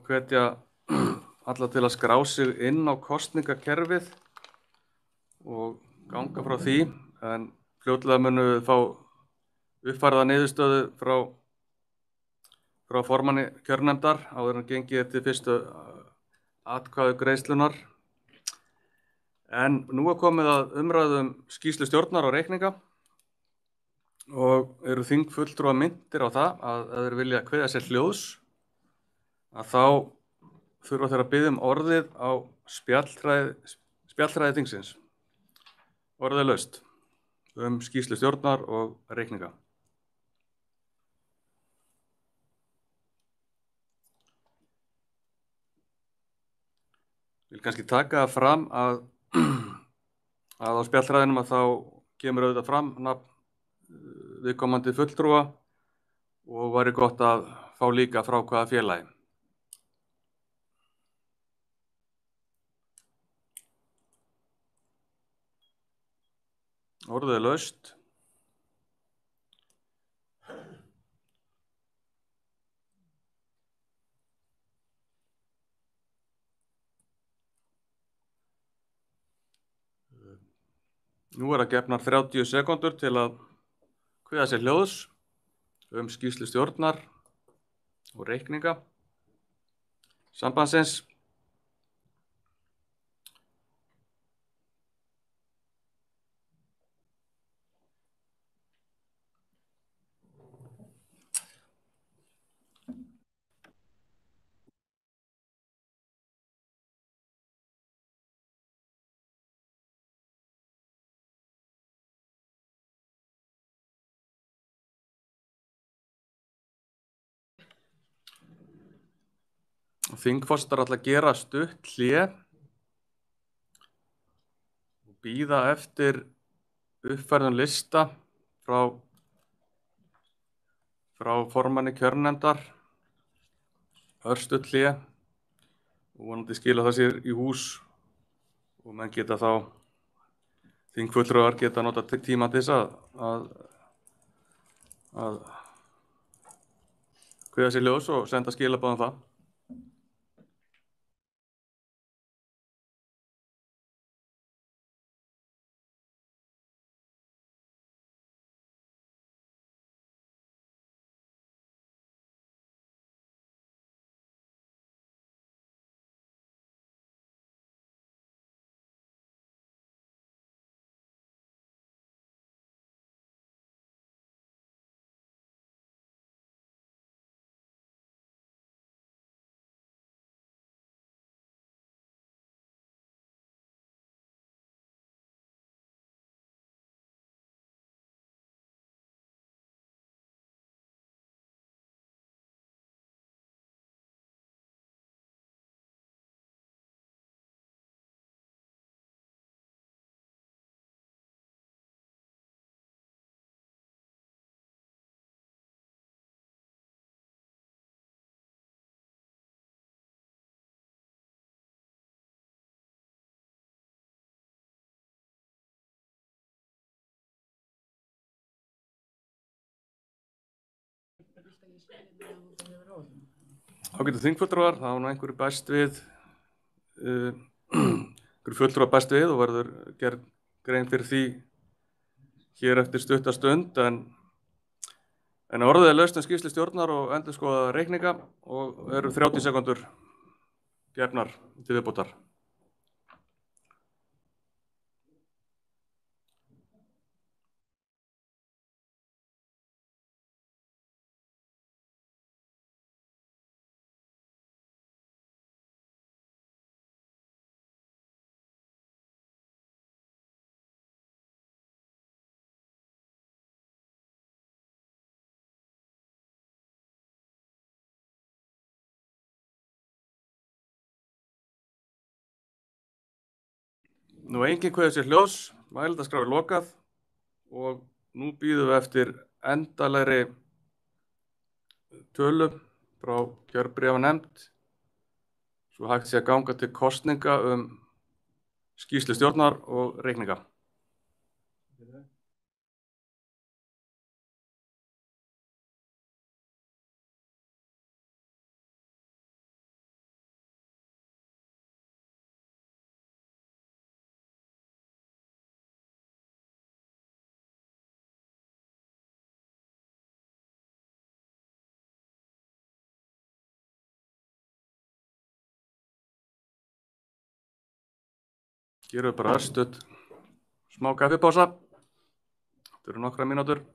hvetja alla til að skrá sig inn á kosningakerfið og ganga frá því, en fljótlega munum við fá uppfærða niðurstöðu frá formanni kjörnefndar áður en gengið til fyrstu atkvæðagreiðslunnar. En nú er komið að umræðum skýrslu stjórnar og reikninga og eru þingfulltrúar minntir á það að ef þeir vilja kveðja sér hljóðs að þá þurfa þeir að biðja orðið á spjallræði þingsins. Orðið laust skýrslu stjórnar og reikninga. Ég vil kannski taka það fram að á spjallræðinum að þá kemur auðvitað fram nafn viðkomandi fulltrúa og væri gott að fá líka frá hvaða félagi. Orðið er laust. Nú er að gefnar 30 sekúndur til að kveðja sér hljóðs skýrslu stjórnar og reikninga sambandsins. Þingforsetar ætla að gera stutt hlé og bíða eftir uppfærðum lista frá formanni kjörnefndar. Örstutt hlé og vonandi skila það sér í hús og menn geta þá þingfulltrúar geta nota tíma til þess að kveðja sér ljós og senda skilaboð það. Ágætu þingfulltrúar, það var nú einhverju bæst við, einhverju fulltrúar bæst við og verður gerð grein fyrir því hér eftir stutta stund, en orðið er laust um skýrslu stjórnar og endurskoðaða reikninga og eru 30 sekúndur gefnar til viðbótar. Nú enginn kveður sér hljóðs, mælendaskrá er lokað og nú bíðum við eftir endalegri tölu frá kjörbréfanefnd svo hægt sé að ganga til kosninga skýrslu stjórnar og reikninga. Gerum við bara örstutt smá kaffipása. Þetta eru nokkrar mínútur.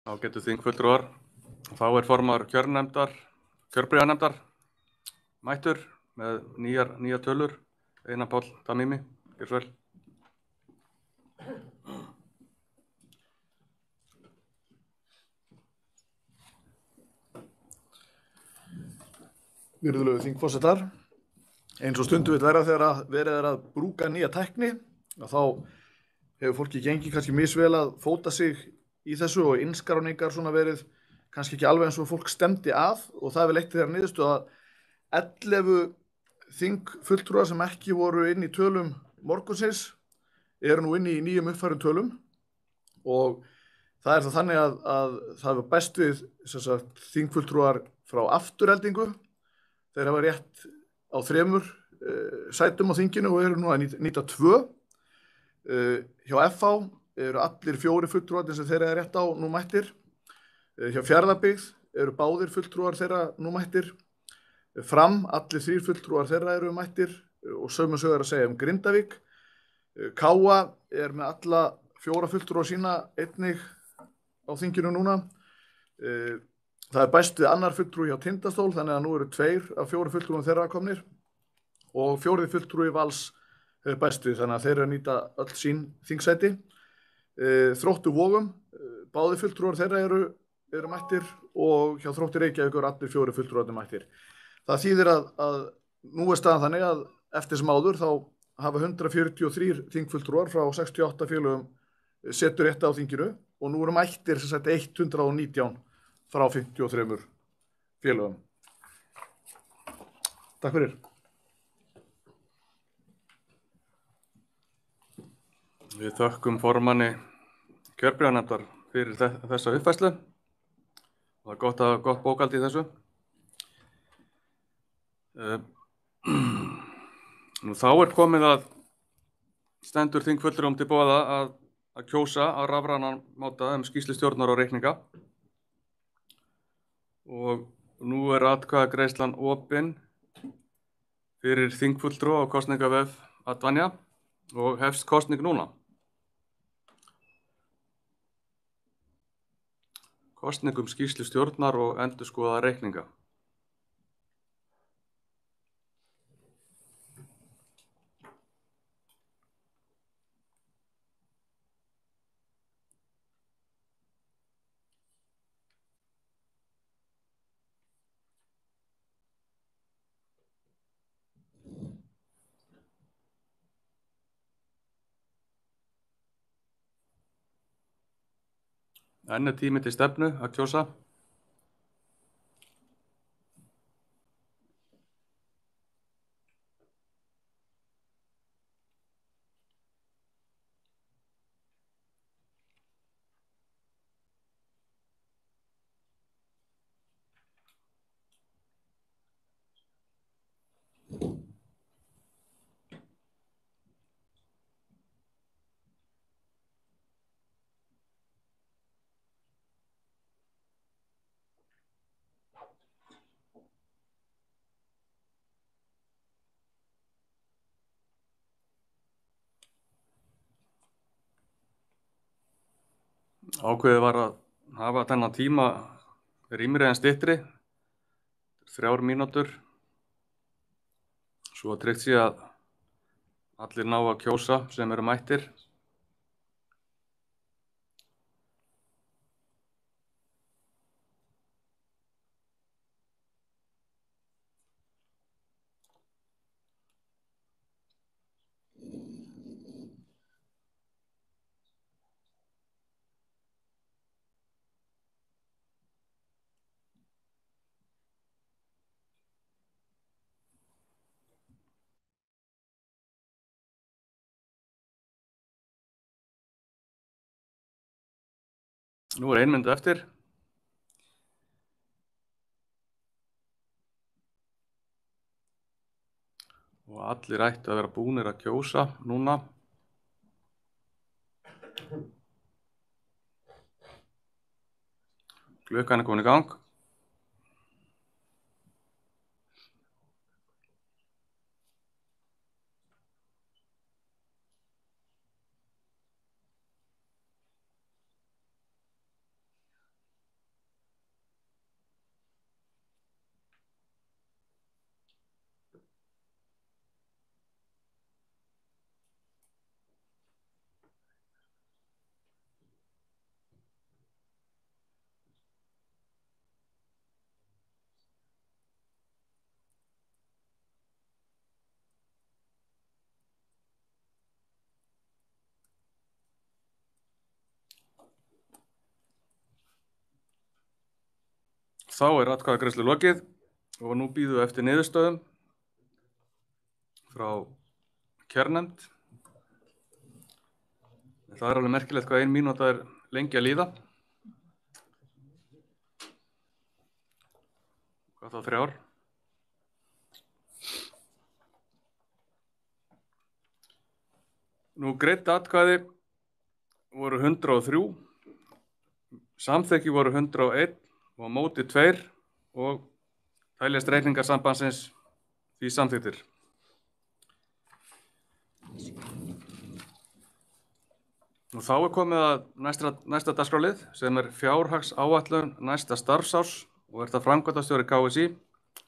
Ágætu þingfulltrúar. Þá er formaður kjörbréfanefndar mættur með nýjar tölur. Einar Páll Tamimi, gjörðu svo vel. Virðulegu þingforsetar, eins og stundum vill vera þegar verið er að brúka nýja tækni, þá hefur fólki gengið kannski misvel að fóta sig í þessu og innskráningar svona verið kannski ekki alveg eins og fólk stemdi að, og það hefur leitt til þeirra niðurstöðu að 11 þingfulltrúar sem ekki voru inn í tölum morgunsins eru nú inn í nýjum uppfærum tölum, og það er það þannig að það var best við þingfulltrúar frá aftureldingu. Þeir hafa rétt á 3 sætum á þinginu og eru nú að nýta 2. Hjá FH eru allir 4 fulltrúarnir sem þeirra er rétt á nú mættir. Hjá Fjarðabyggð eru báðir fulltrúar þeirra nú mættir. Fram, allir 3 fulltrúar þeirra eru mættir, og sömu sögur að segja Grindavík. Káa er með alla 4 fulltrúar sína einnig á þinginu núna. Það er bæst við annar fulltrúi hjá Tindastól, þannig að nú eru 2 af 4 fulltrúum þeirra komnir, og 4. fulltrúi Vals er bæst við, þannig að þeir eru að nýta öll sín þingsæti. Þróttu Vogum, báðir fulltrúar þeirra eru mættir, og hjá Þrótti Reykjavík eru allir 4 fulltrúarnir mættir. Það þýðir að nú er staðan þannig að eftir sem áður þá hafa 143 þingfulltrúar frá 68 félögum setur rétt á þinginu, og nú eru mættir 119 frá 53 félögum. Takk fyrir. Við þökkum formanni kjörbréfanefndar fyrir þessa uppfærslu. Það er gott bókhald í þessu. Nú þá er komið að stendur þingfulltrúum til boða að kjósa á rafrænan máta skýrslustjórnar og reikninga. Og nú er atkvæðagreiðslan opin fyrir þingfulltrúa á kosningavef Advanja og hefst kosning núna. Kosning skýrslustjórnar og endurskoða reikninga. Enn er tími til stefnu að kjósa. Ákveðið var að hafa þennan tíma rýmri en styttri, 3 mínútur, svo að tryggt sé að allir ná að kjósa sem eru mættir. Nú er 1 mínúta eftir. Og allir ættu að vera búnir að kjósa núna. Klukkan er komin í gang. Þá atkvæðagreiðslu lokið og nú bíðum við eftir niðurstöðum frá kjörnefnd. Það alveg merkilegt hvað 1 mínúta lengi að líða. Hvað þá 3 ár? Nú greidd atkvæði voru 103, samþykki voru 101 og á móti 2 og teljast reikningar sambandsins því samþykktir. Og þá komið að næsta dagskrárlið sem fjárhagsáætlun næsta starfsárs og það framkvæmdastjóri KSÍ,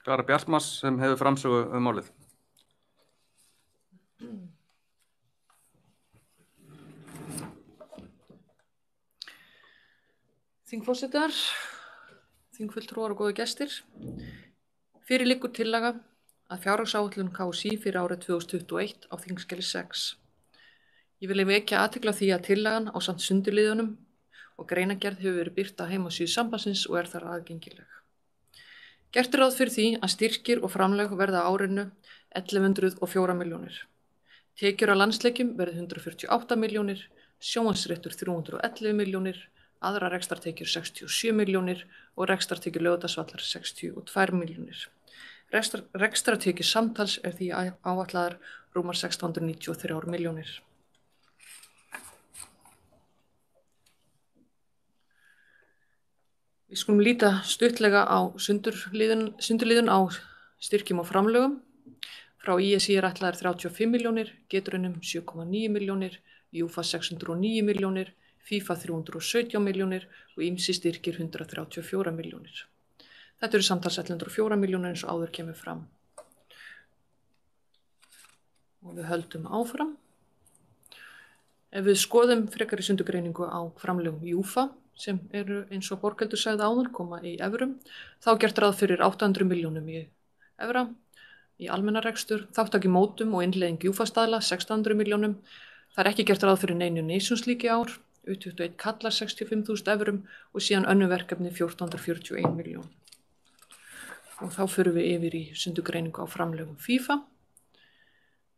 Klara Bjartmars, sem hefur framsögu málið. Þingforsetar, þingfulltrúar og góðu gestir. Fyrir liggur tillaga að fjárhagsáætlun KSÍ fyrir árið 2021 á þingskjali 6. Ég vil vekja athygli á því að tillagan ásamt sundurliðunum og greinargerð hefur verið birt á heimasíðu sambandsins og þar aðgengileg. Gert ráð fyrir því að styrkir og framlög verða á árinu 1104 milljónir. Tekjur af landsleikjum verði 148 milljónir, sjónvarpsréttur 311 milljónir, aðrar rekstrartekjur 67 milljónir og rekstrartekjur Laugardalsvallar 62 milljónir. Rekstrartekjur samtals því áætlaðar rúmar 693 milljónir. Við skulum líta stuttlega á sundurliðun á styrkjum og framlögum. Frá ISÍ ætlaðar 35 milljónir, Getraunum 7,9 milljónir, Júfa 609 milljónir, FIFA 317 milljónir og ýmsi styrkir 134 milljónir. Þetta eru samtals 104 milljónir eins og áður kemur fram. Og við höldum áfram. Ef við skoðum frekari sundurgreiningu á framlögum Júfa, sem eru eins og Borghildur sagði áðan, koma í evrum, þá gert ráð fyrir 800 milljónum í evra, í almennarekstur, þátttaki í mótum og innleiðing Júfa-staðla 600 milljónum. Það ekki gert ráð fyrir neinu Nations League í ár, U21 kallar 65.000 evrum og síðan önnur verkefni 1441 miljón. Og þá förum við yfir í sundurgreiningu á framlögum FIFA.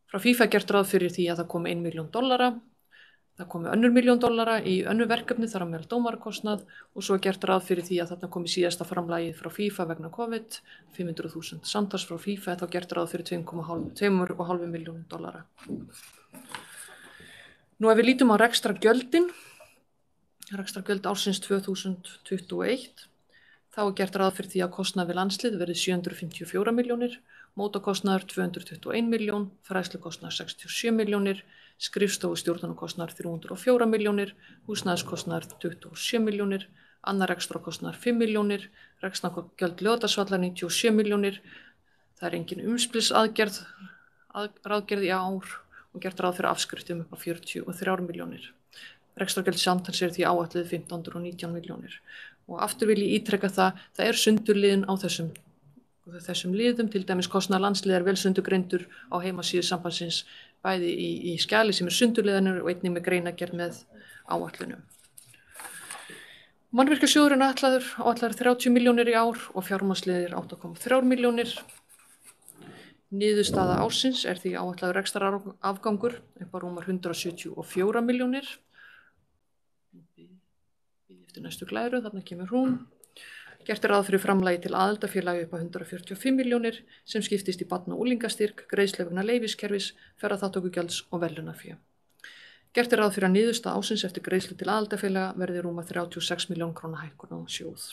Frá FIFA gert ráð fyrir því að það komi $1 milljón. Það komi $2 milljón í önnur verkefni þar á meðal dómarakostnað og svo gert ráð fyrir því að þarna komi síðasta framlagið frá FIFA vegna COVID, 500.000 samtals frá FIFA, þá gert ráð fyrir $2,5 milljón. Nú ef við lítum á rekstrargjöldin, rekstrargjöld ársins 2021, þá gert ráð fyrir því að kostnaður við landslið verði 754 milljónir, mótakostnaður 221 miljón, fræðslukostnaður 67 milljónir, skrifstofustjórnunarkostnaður 304 milljónir, húsnæðiskostnaður 27 milljónir, annar rekstrarkostnaður 5 milljónir, rekstrargjöld Laugardalsvallar 97 milljónir, það engin umspilsaðgerð ráðgerð í ár og gert ráð fyrir afskriftum upp á 43 milljónir. Rekstrargjöld samtals því áætluð 1519 milljónir. Og aftur vil ég ítreka það sundurliðun á þessum liðum, til dæmis kostnaður landsliðar vel sundurgreindur á heimasíðu sambandsins, bæði í skjali sem sundurliðanir og einnig með greinargerð með áætlunum. Mannvirkjasjóðurinn áætlaður 30 milljónir í ár og fjármagnsliðir 8,3 milljónir. Niðurstaða ársins því áætlaður rekstrarafgangur upp á rúmar 174 milljónir. Eftir næstu glæru, þarna kemur hún. Gert ráð fyrir framlagi til aðildarfélagi upp á 145 milljónir sem skiptist í barna- og unglingastyrk, greiðslu vegna leyfiskerfis, ferðaþátttökugjalds og verðlaunafé. Gert ráð fyrir að niðurstaða ársins eftir greiðslu til aðildarfélaga verði rúma 36 milljón króna hækkun á sjóð.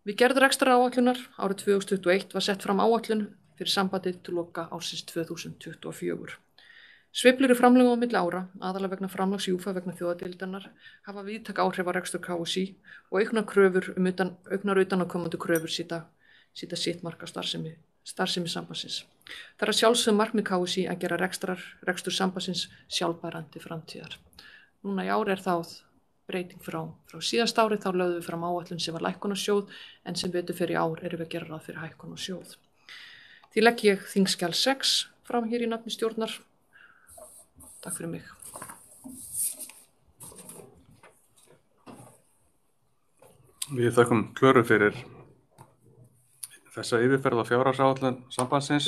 Við gerð rekstraráætlunar árið 2021 var sett fram áætlun fyrir sambandið til loka ársins 2024. Sveiflur í framlögum á milli ára, aðalega vegna framlags Júfa vegna þjóðadeildarinnar, hafa víðtæk áhrif á rekstur KSÍ og auknar utanaðkomandi kröfur sýta sitt mark á starfsemi sambandsins. Það að sjálfsögðu markmið KSÍ að gera rekstur sambandsins sjálfbærandi framtíðar. Núna í ár þá breyting frá síðast ári, þá lögðum við fram áætlun sem var lækkunarsjóð, en sem betur fyrir í ár við að gera ráð fyrir hækkunarsjóð. Því legg ég þingskjal 6 fram hér í nafni stjórnar. Takk fyrir mig. Við þökkum Klöru fyrir þessa yfirferð á fjárhagsáætlun sambandsins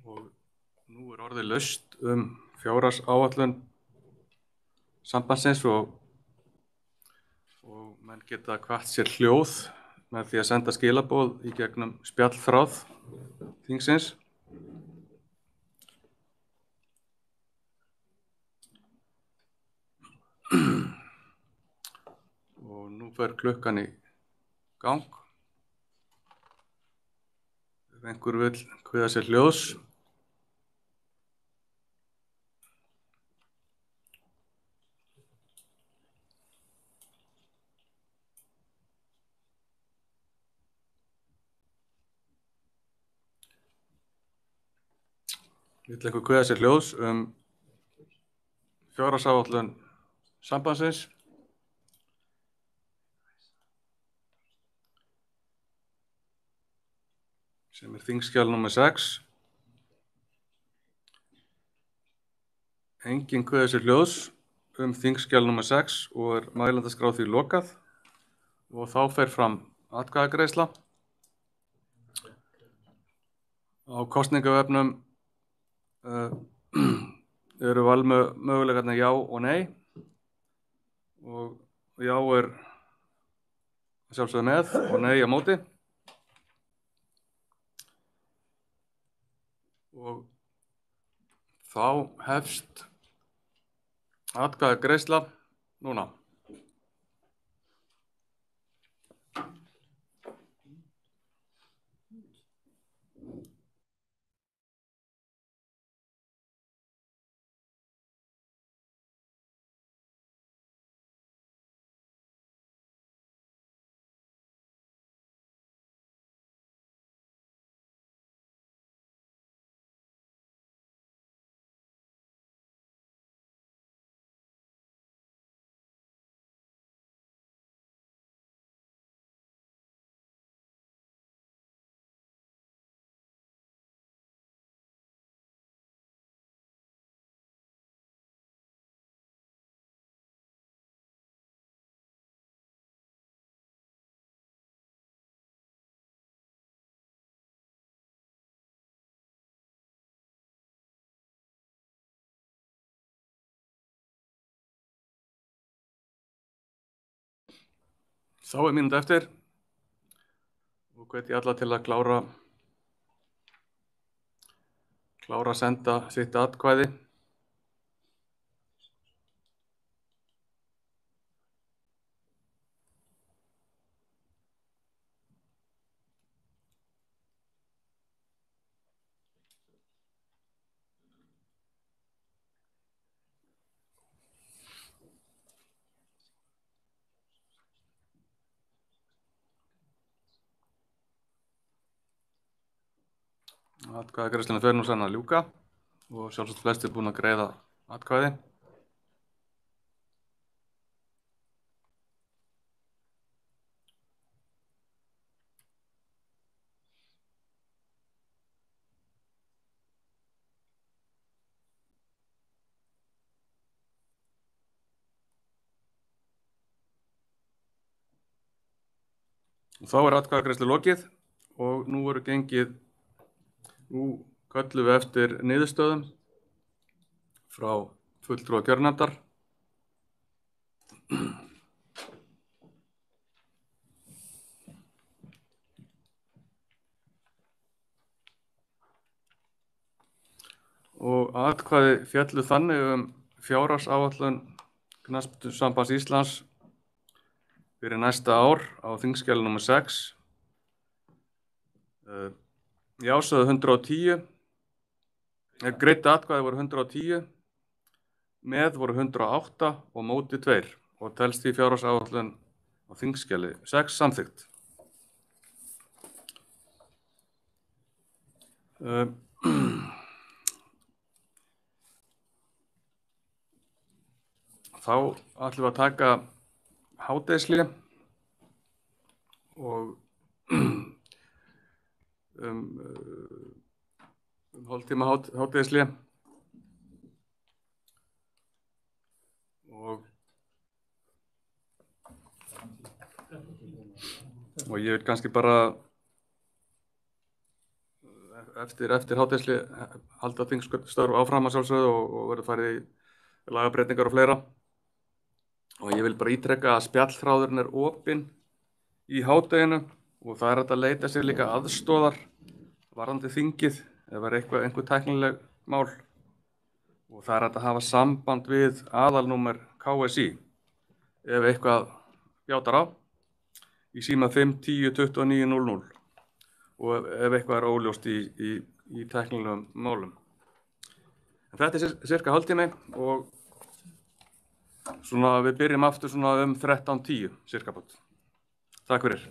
og nú orðið laust fjárhagsáætlun sambandsins og menn geta hvatt sér hljóð með því að senda skilaboð í gegnum spjallþráð þingsins. Og nú fer klukkan í gang. Ef einhver vill kveða sér hljóðs. Vill einhver kveða sér hljóðs fjárhagsáætlun sambandsins. Sem þingskjal nr. 6. Enginn kveður sér hljóðs þingskjal nr. 6 og mælendaskrá því lokað og þá fer fram atkvæðagreiðsla. Á kosningavefnum eru valmöguleikarnir já og nei og já að sjálfsögðu með og nei á móti. Og þá hefst atkvæðagreiðsla núna. Þá mínúta eftir og hvet ég alla til að klára að senda sitt atkvæði. Atkvæðagreiðslunni fer nú senn að ljúka og sjálfsagt flestir búin að greiða atkvæði. Og þá atkvæðagreiðslu lokið og nú köllum við eftir niðurstöðum frá fulltrúa kjörnefndar. Og atkvæði féllu þannig fjárhagsáætlun Knattspyrnusambands Íslands fyrir næsta ár á þingskjali nr. 6. Já sögðu 110, greiddu atkvæði voru 110, með voru 108 og móti 2 og telst því fjárhagsáætlun á þingskjali 6 samþykkt. Þá ætlum við að taka hádegishlé og hálftíma hádegishlé og ég vil kannski bara eftir hádegisli halda þingstörf áfram að sjálfsögðu og verður farið í lagabreytingar og fleira. Og ég vil bara ítreka að spjallþráðurinn er opinn í hádeginu og það er hægt að leita sér líka aðstoðar varðandi þingið ef það er einhver tæknileg mál. Og það er hægt að hafa samband við aðalnúmer KSÍ ef eitthvað bjátar á í síma 5 10 29 00 og ef eitthvað er óljóst í tæknilegum málum. En þetta er cirka hálftími og svona við byrjum aftur svona 13:10 cirka bát. Takk fyrir.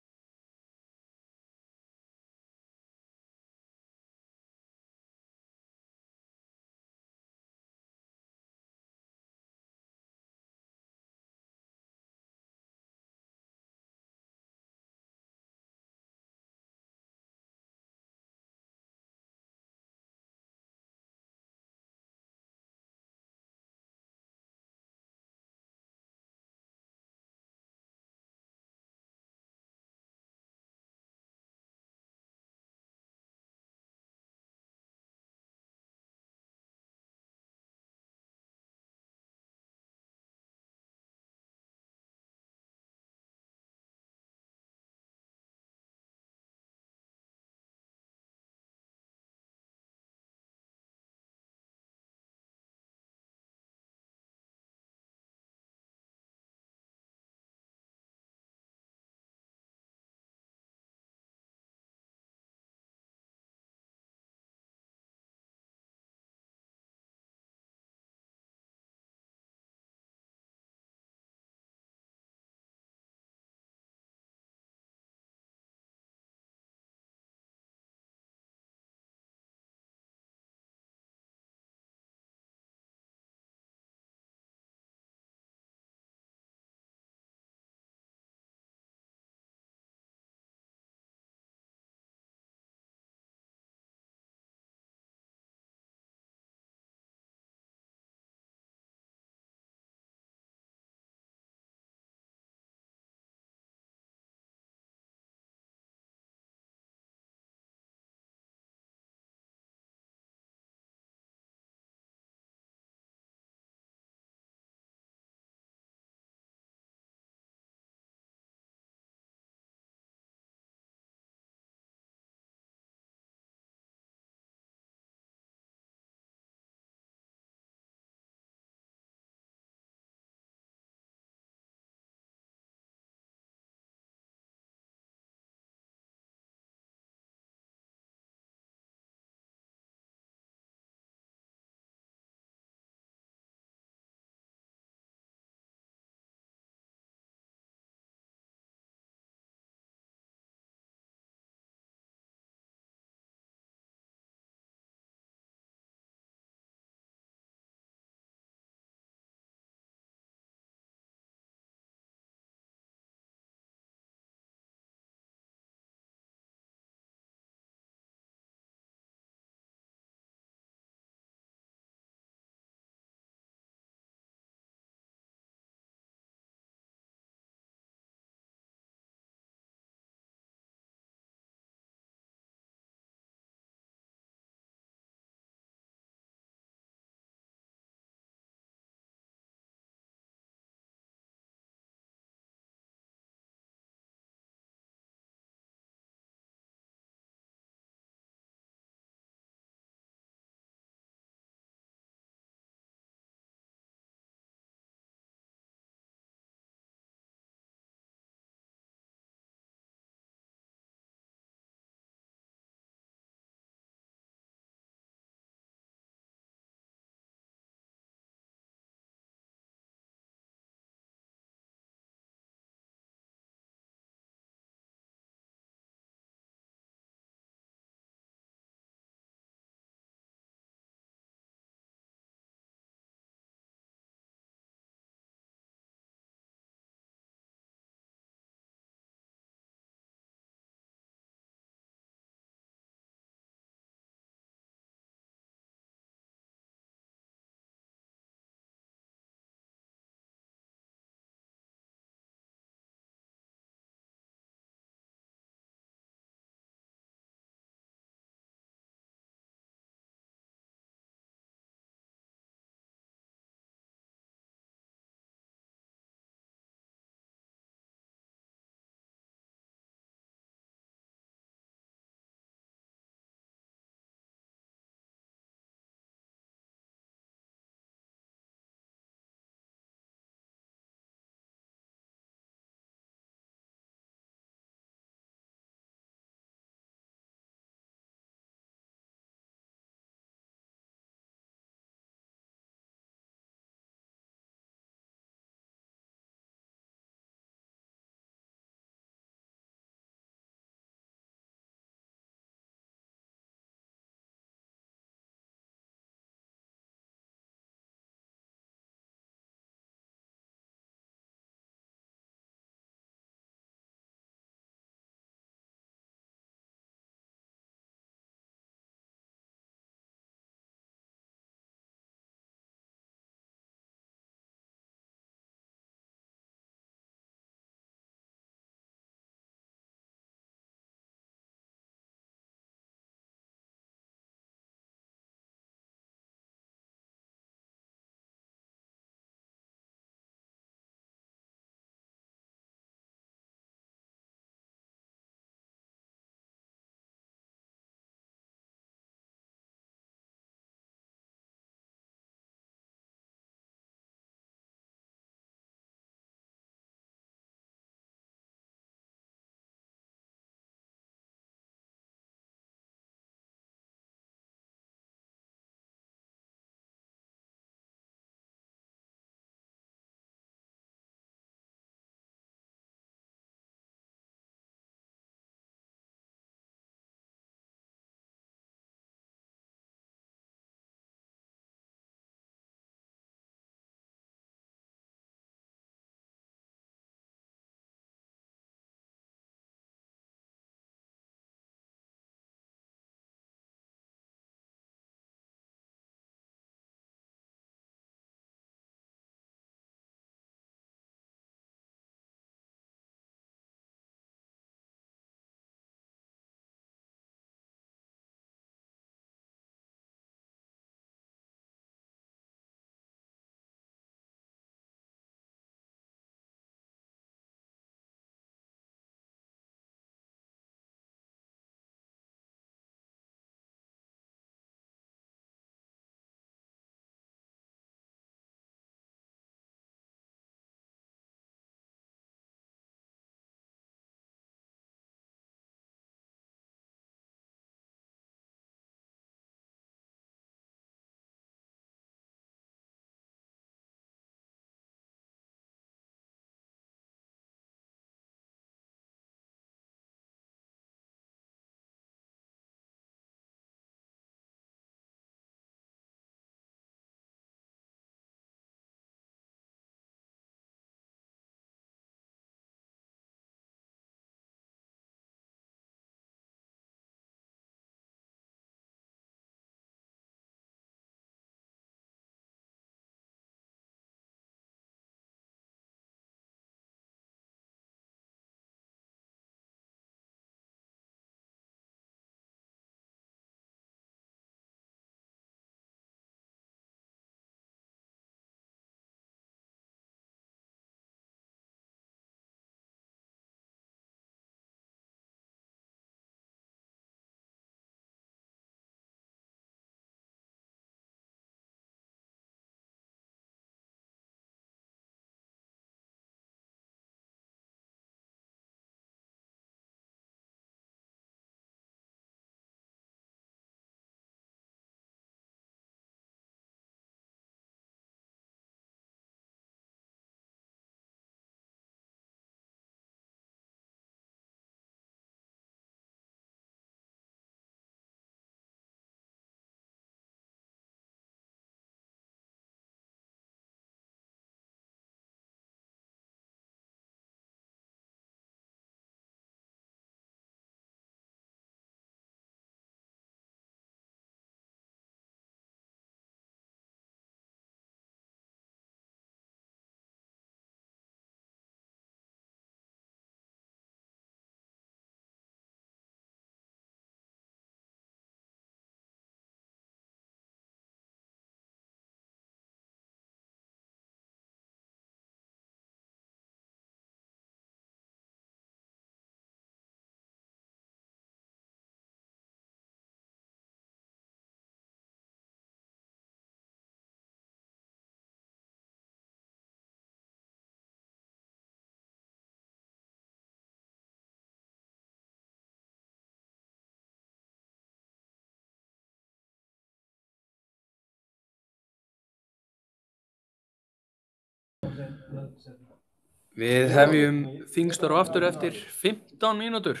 Við hefjum þingstörf aftur eftir 15 mínútur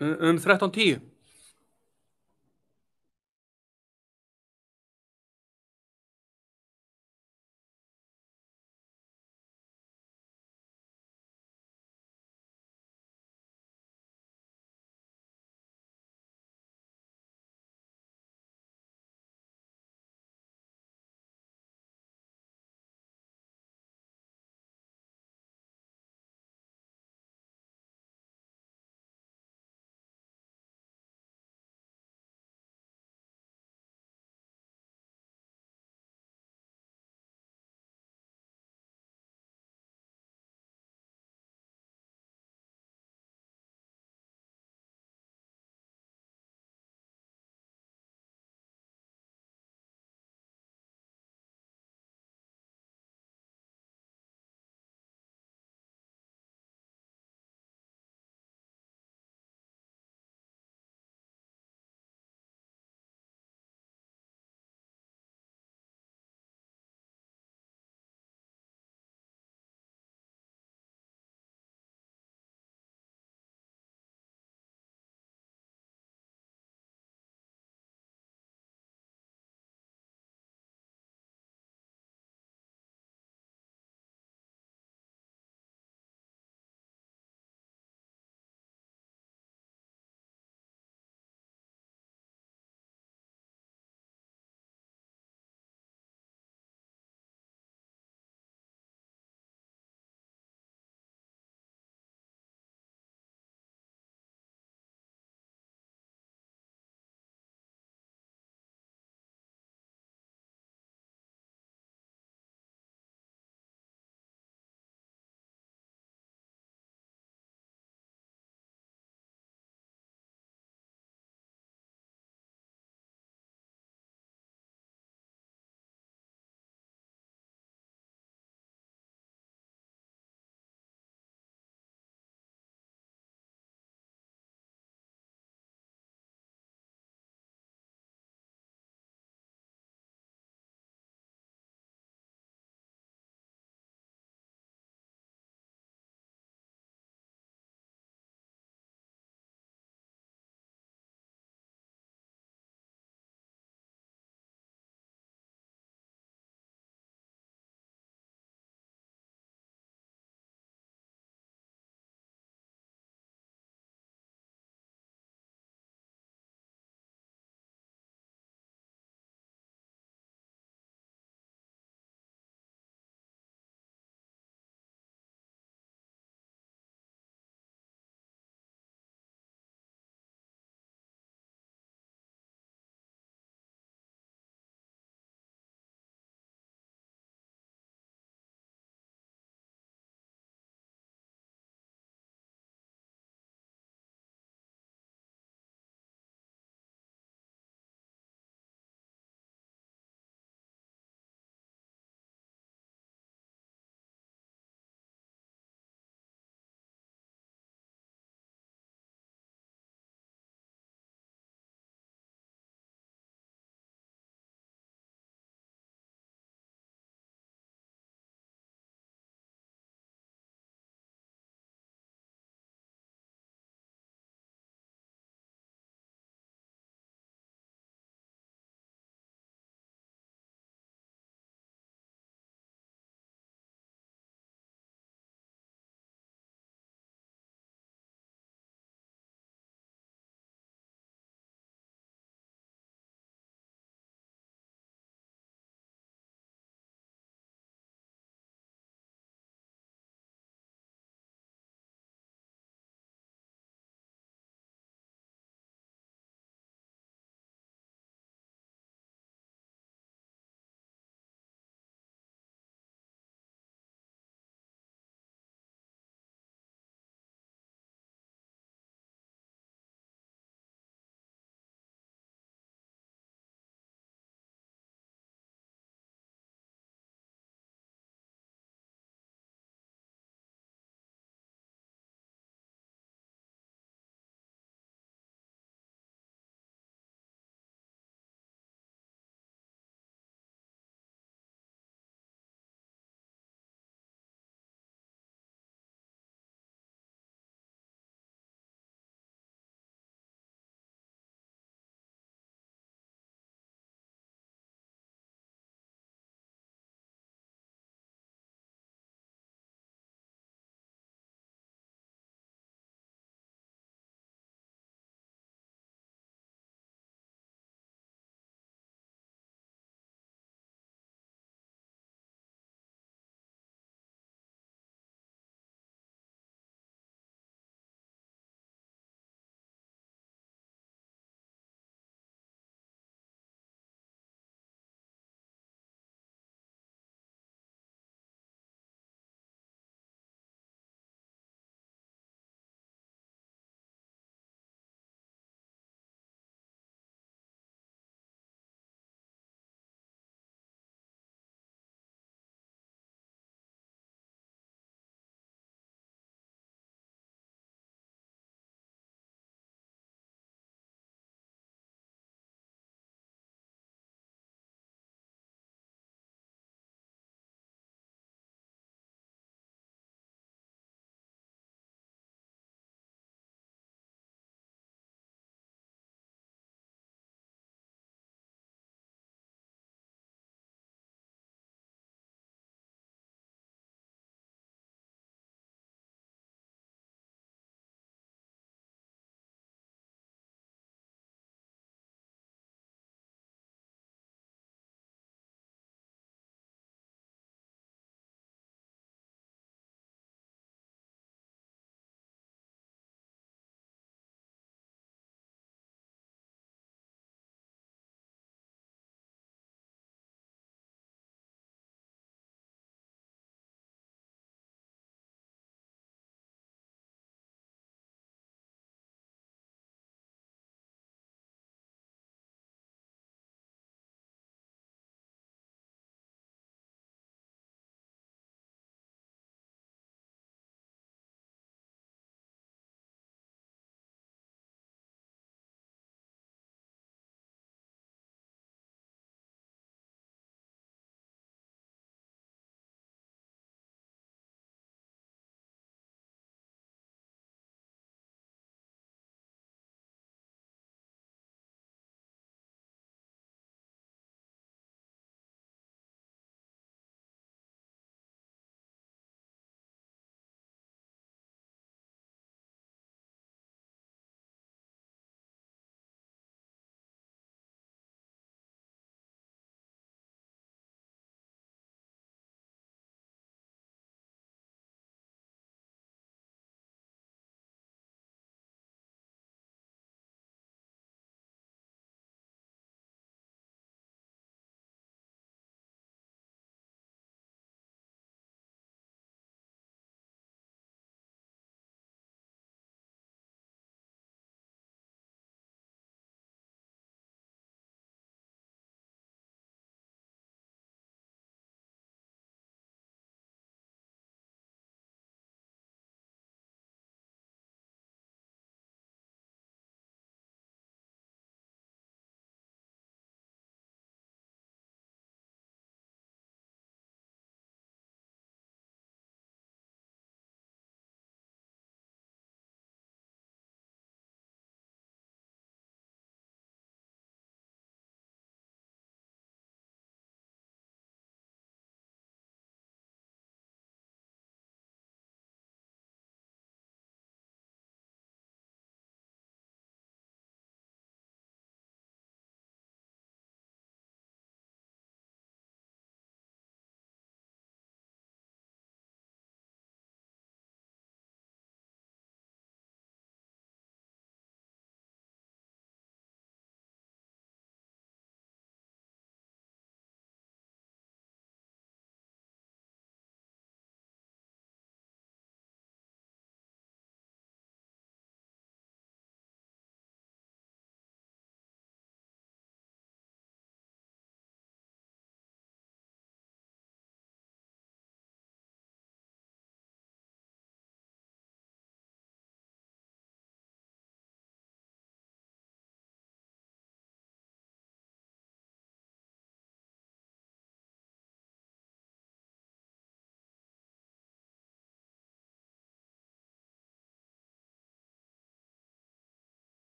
um 13:10.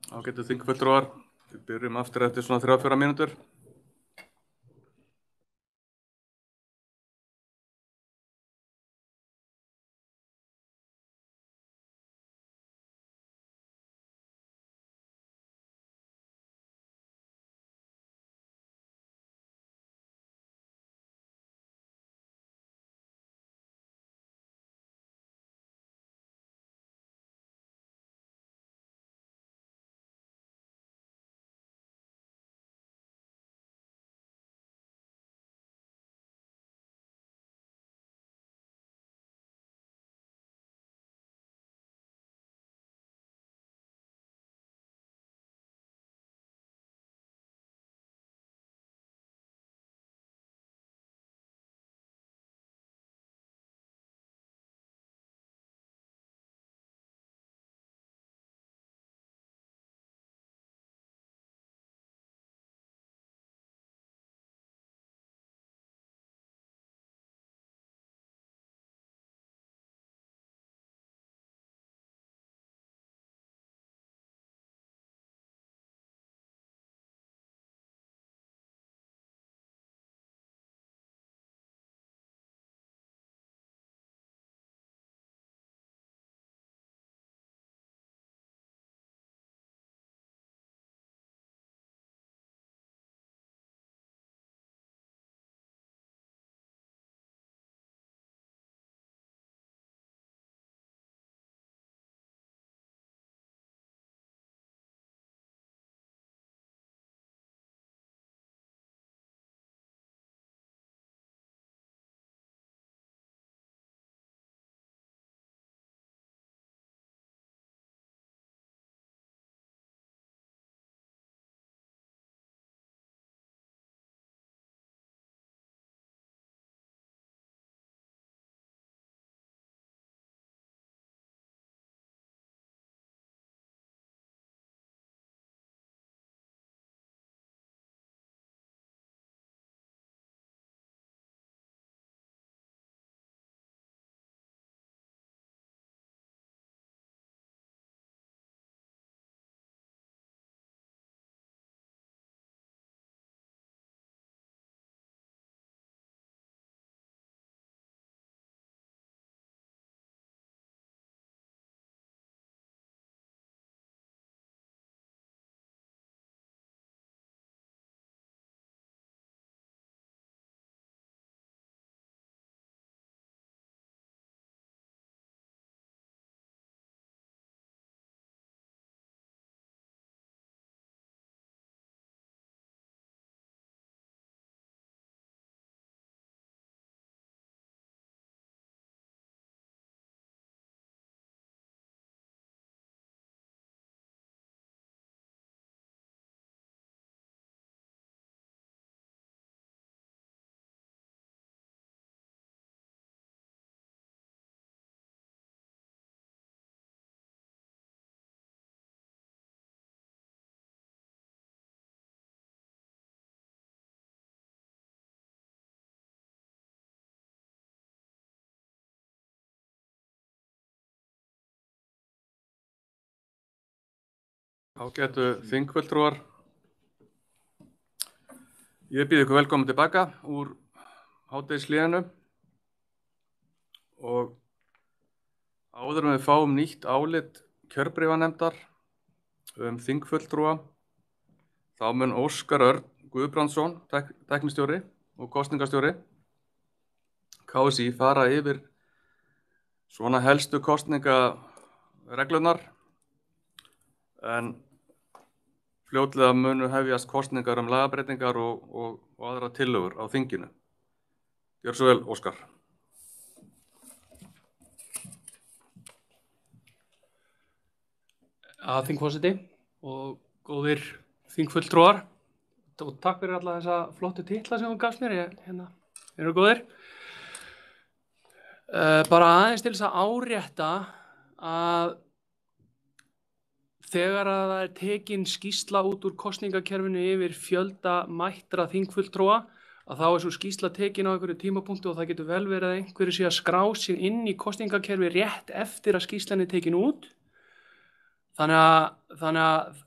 Ágætu þingfulltrúar, við byrjum aftur eftir svona 3-4 mínútur. Ágætu þingfulltrúar, ég býð ykkur velkomin tilbaka úr hádegishléinu og áður en við fáum nýtt álit kjörbréfanefndar þingfulltrúa, þá mun Óskar Örn Guðbrandsson, tæknistjóri og kosningastjóri KSÍ fara yfir svona helstu kosningareglunar en fljótlega munu hefjast kosningar lagabreytingar og aðra tillögur á þinginu. Gjör svo vel, Óskar. Þingforseti og góðir þingfulltrúar og takk fyrir alla þessa flottu titla sem þú gafst mér, eru góðir. Bara aðeins til þess að árétta að þegar að það tekin skýrsla út úr kosningakerfinu yfir fjölda mættra þingfulltrúa, að þá svo skýrsla tekin á einhverju tímapunkti og það getur vel verið að einhverju sé að skrá sig inn í kosningakerfi rétt eftir að skýrslan tekin út. Þannig að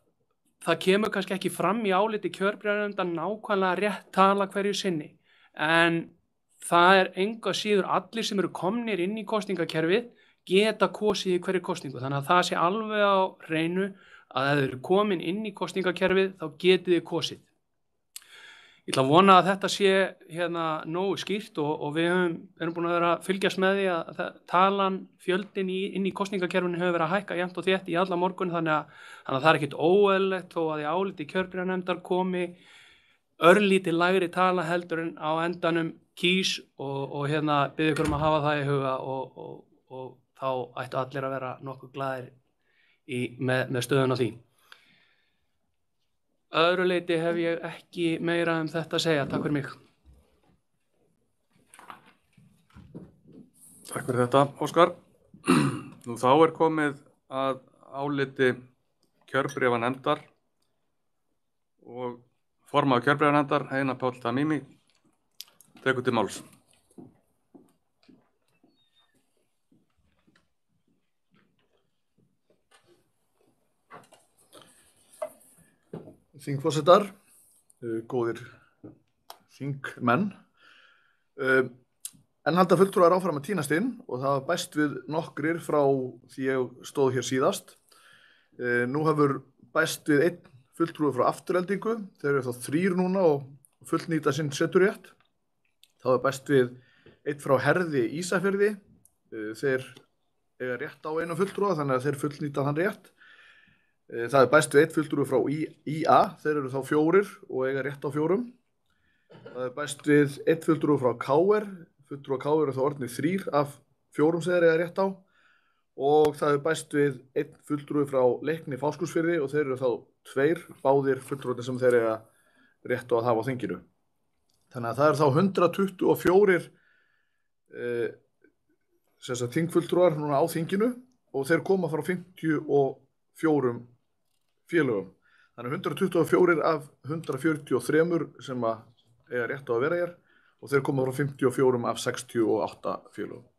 það kemur kannski ekki fram í áliti kjörbréfanefndar nákvæmlega rétt tala hverju sinni, en það engu að síður allir sem eru komnir inn í kosningakerfið geta kosið í hverju kosningu, þannig að það sé alveg á hreinu að ef þeir eru komin inn í kosningakerfið þá getið þið kosið. Ég ætla að vona að þetta sé nógu skýrt og við erum búin að vera að fylgjast með því að talan, fjöldin inn í kosningakerfinu hefur verið að hækka jafnt og þétt í alla morgun, þannig að það er ekkit óeðlilegt þó að í áliti kjörbréfanefndar komi örlítið lægri tala heldur en á endanum kýs og biðja ykkur að hafa það í huga og þá ættu allir að vera nokkuð glaðir með stöðun á því. Öðru leyti hef ég ekki meira þetta að segja. Takk fyrir mig. Takk fyrir þetta, Óskar. Nú þá er komið að áliti kjörbréfanefndar og formaður kjörbréfanefndar, Einar Páll Tamimi, tekur til máls. Þingforsetar, góðir þingmenn. Enn halda fulltrúar áfram að tínast inn og það bæst við nokkrir frá því ég stóð hér síðast. Nú hefur bæst við einn fulltrúi frá Aftureldingu, þeir eru þá 3 núna og fullnýta sinn seturétt. Það hefur bæst við einn frá Herði Ísafirði, þeir eiga rétt á einum fulltrúa þannig að þeir fullnýta þann rétt. Það er bæst við einn fulltrúi frá IA, þeir eru þá 4 og eiga rétt á 4. Það er bæst við einn fulltrúi frá KR, fulltrúa KR eru þá orðnir 3 af 4 sem þeir eiga rétt á. Og það er bæst við einn fulltrúi frá Leikni Fáskrúðsfirði og þeir eru þá 2, báðir fulltrúarnir sem þeir eiga rétt á að hafa á þinginu. Þannig að það er þá 124 þingfulltrúar núna á þinginu og þeir koma frá 54 félögum. Þannig 124 af 143 sem eiga rétt á að vera hér og þeir koma frá 54 af 68 félögum.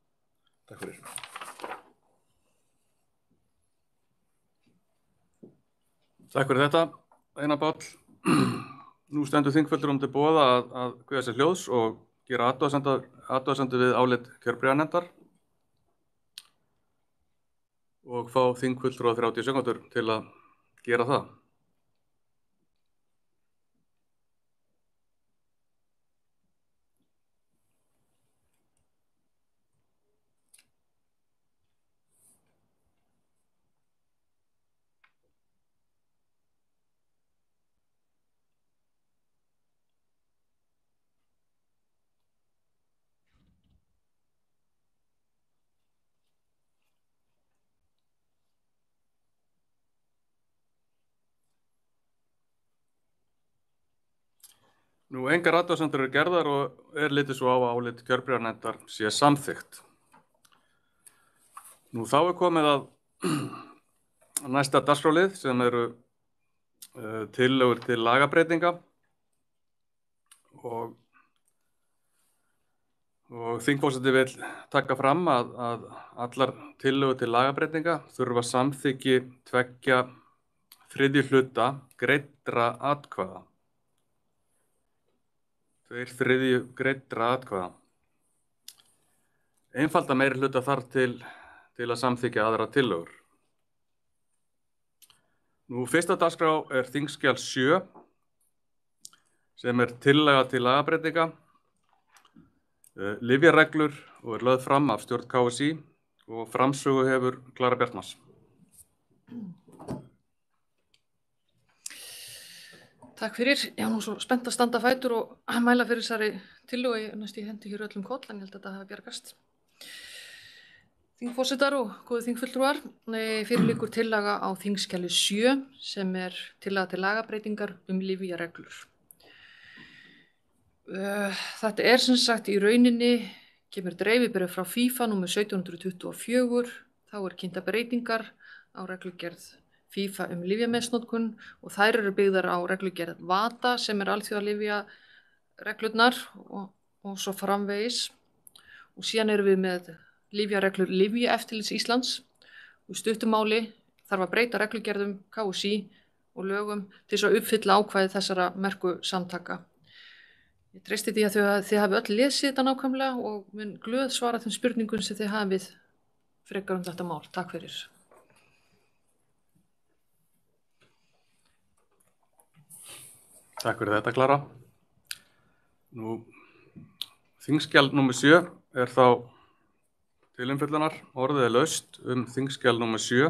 Takk fyrir. Takk fyrir þetta, Einar Páll. Nú stendur þingfulltrúum til boða að kveða sér hljóðs og gera athugasemdir við álit kjörbréfanefndar og fá þingfulltrúa 30 sekúndur til að gera það. Nú, engar athugasemdir eru gerðar og litið svo á að álit kjörbréfanefndar sé samþykkt. Nú, þá er komið að næsta dagskrárlið sem eru tillögur til lagabreytinga og þingforseti vill taka fram að allar tillögur til lagabreytinga þurfa samþykki 2/3 hluta greiddra atkvæða. 2/3 greiddra atkvæða. Einfalda meiri hluta þarf til að samþykkja aðra tillögur. Nú, fyrsta dagskrá er þingskjal 7 sem er tillaga til lagabreytinga, lyfjareglur og er lögð fram af stjórn KSÍ og framsögu hefur Klara Bjartmars. Takk fyrir. Ég var nú svo spennt að standa á fætur og mæla fyrir þessari tillögu. Ég næst í hendi hér öllum koll, en ég held að þetta hafi bjargast. Þingforsetar og góðir þingfulltrúar, fyrir liggur tillaga á þingskjali 7 sem er tillaga til lagabreytingar lyfjareglur. Þetta er sem sagt í rauninni, kemur dreifibréf frá FIFA nr. 1724, þá er kynntar breytingar á reglugerð FIFA lyfjameðsnotkun og þær eru byggðar á reglugerð VADA sem er alþjóðalyfjareglurnar og svo framvegis. Og síðan erum við með lyfjareglur Lyfjaeftirlits Íslands og í stuttu máli þarf að breyta reglugerðum KSÍ og lögum til þess að uppfylla ákvæði þessara merku samtaka. Ég treysti því að þið hafi öll lesið þetta nákvæmlega og mun glöð svara þeim spurningum sem þið hafið frekar þetta mál. Takk fyrir. Takk fyrir þetta, Klara. Nú, þingskjal númer 7 þá til umfjöllunar. Orðið laust þingskjal númer 7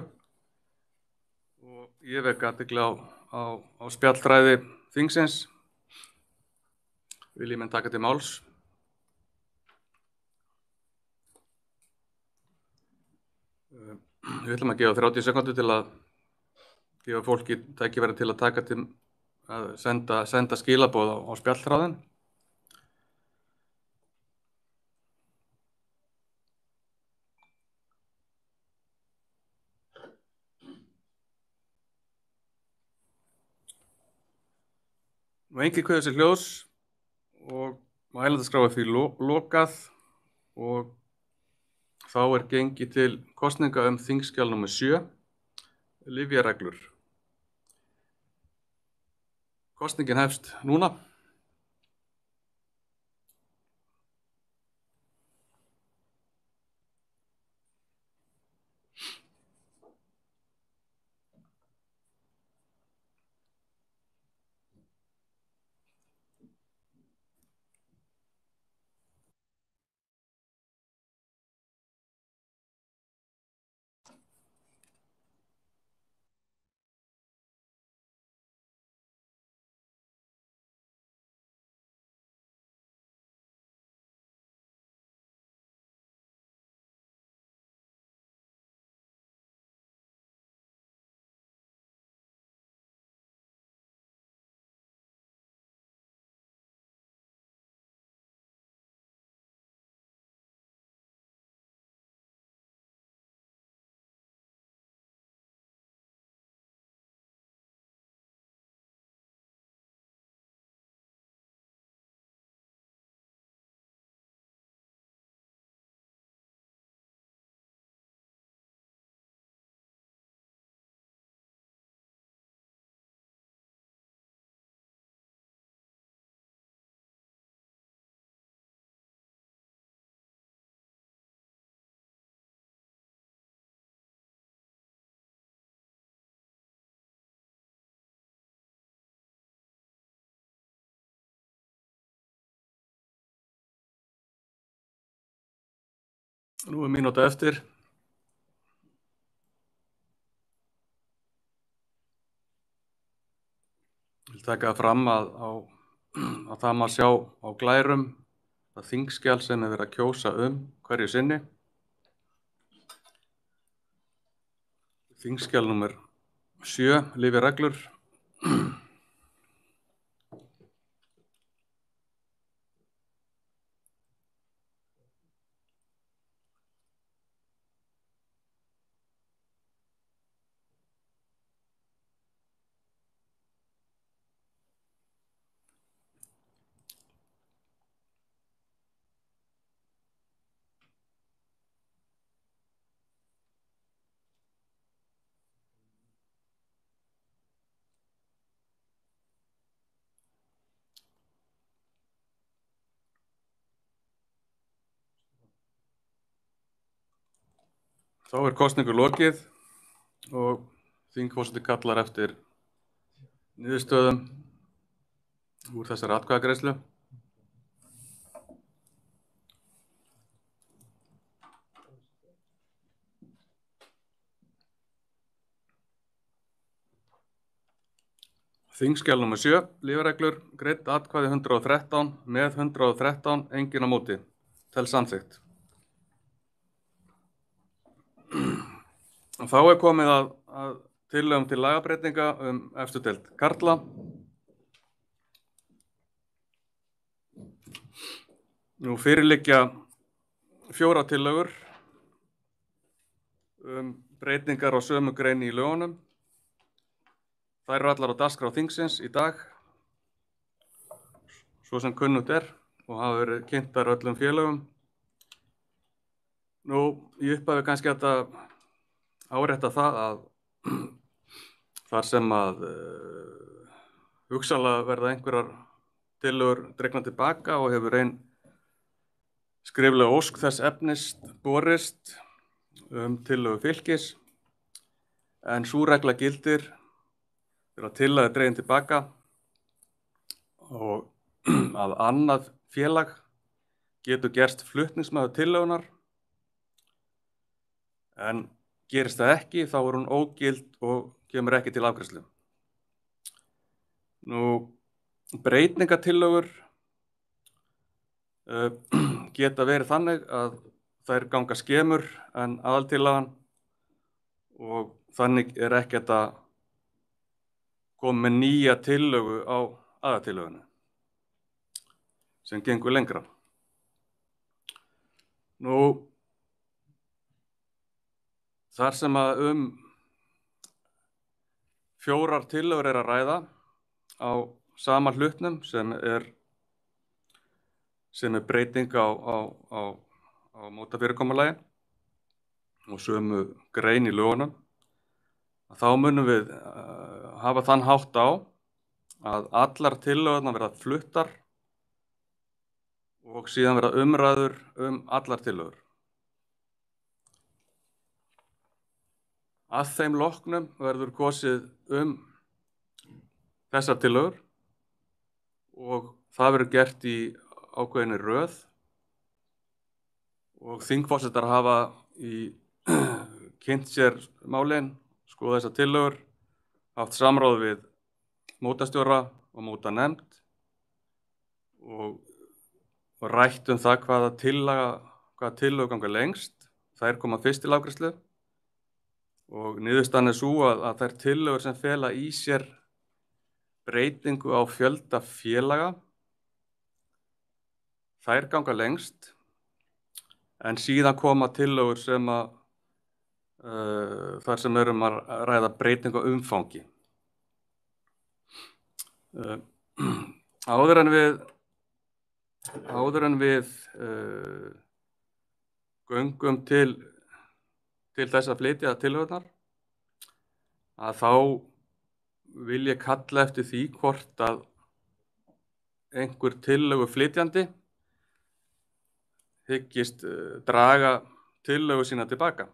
og ég vek athygli á spjallræði þingsins. Vil ég menn taka til máls? Við ætlum að gefa 30 sekúndur til að gefa fólki tækifæri til að taka til að senda skilaboð á spjallþráðinn. Nú enginn kveður sér hljós og mælendaskrá því lokað og þá gengið til kosninga þingskjal númer 7, lyfjareglur. Kosningin hefst núna. Nú mínúta eftir. Ég vil taka fram að það má sjá á glærum að þingskjal sem verið að kjósa hverju sinni. Þingskjal númer 7, lyfjareglur. Þá kosningu lokið og þingforseti kallar eftir niðurstöðum úr þessari atkvæðagreiðslu. Þingskjal númer 7, lyfjareglur, greidd atkvæði 113, með 113, enginn á móti, tel samþykkt. Þá komið að tillögum til lagabreytinga efstu deild karla. Nú fyrir liggja 4 tillögur breytingar á sömu grein í lögunum. Þær eru allar á dagskrá þingsins í dag, svo sem kunnugt og hafa verið kynntar öllum félögum. Nú, í upphafi kannski hægt að árétta það að þar sem að hugsanlega verða einhverjar tillögur dregnar tilbaka og hefur ein skriflega ósk þess efnis borist tillögu Fylkis, en sú regla gildir þegar tillaga er dregin tilbaka og að annað félag getur gerst flutningsmaður tillögunar, en gerist það ekki þá er hún ógild og kemur ekki til afgreiðslu. Nú, breytingatillögur geta verið þannig að þær ganga skemur en aðaltillagan og þannig er ekkert að koma með nýja tillögu á aðaltillöguna sem gengur lengra. Nú, þar sem að 4 tillögur er að ræða á sama hlutnum sem er breyting á mótafyrirkomulagi og sömu grein í lögunum, þá munum við hafa þann hátt á að allar tillögurnar verða fluttar og síðan verða umræður allar tillögur. Að þeim loknum verður kosið þessar tillögur og það verður gert í ákveðinni röð og þingforsetar hafa kynnt sér málin, skoða þessar tillögur, haft samráð við mótastjóra og mótanefnd og rætt það hvaða tillögur ganga lengst. Þær koma fyrst til afgreiðslu og niðurstaðan er sú að þær tillögur sem fela í sér breytingu á fjölda félaga, þær ganga lengst, en síðan koma tillögur sem þar sem að ræða breytingu á umfangi. Áður en við göngum til þess að flytja tillögurnar, að þá vil ég kalla eftir því hvort að einhver tillögu flytjandi hyggist draga tillögu sína tilbaka.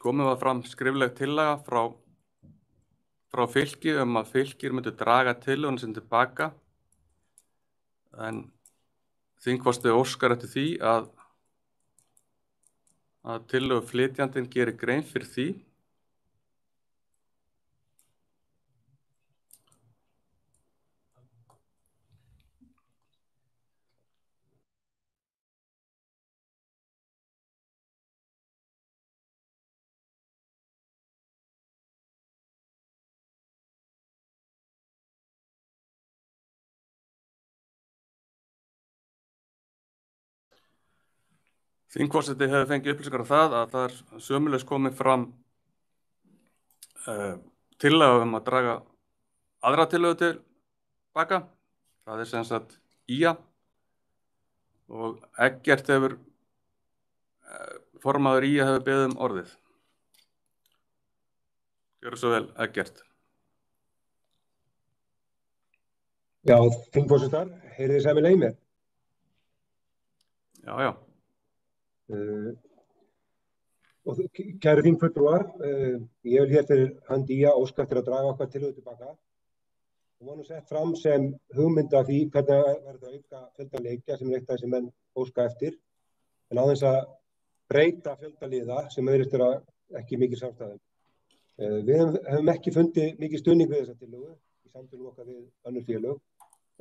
Komið var fram skrifleg tillaga frá Fylki að Fylkir myndu draga tillöguna sinni tilbaka, en þingforstjóri óskar eftir því að tillögu flytjandinn gerir grein fyrir því. Þingforseti hefur fengið upplýsingar á það að það er sömuleiðis komið fram tillaga að draga aðra tillögu tilbaka. Það er sem sagt IA og Eggert formaður IA hefur beðið orðið. Gjörðu svo vel, Eggert. Já, þingforsetar, heyrið þið sæmilega í mér? Já. Og kæru þingfulltrúar, ég vil hér fyrir hönd IA óska eftir að draga okkar tillögu tilbaka. Það var nú sett fram sem hugmynd af því hvernig verður að auka fjölda leikja sem eitt af þessi menn óska eftir, en á þess að breyta fjölda liða sem virðist vera ekki mikið samstæðum. Við höfum ekki fundið mikið stuðning við þessa tillögu í samtölum okkar við önnur félög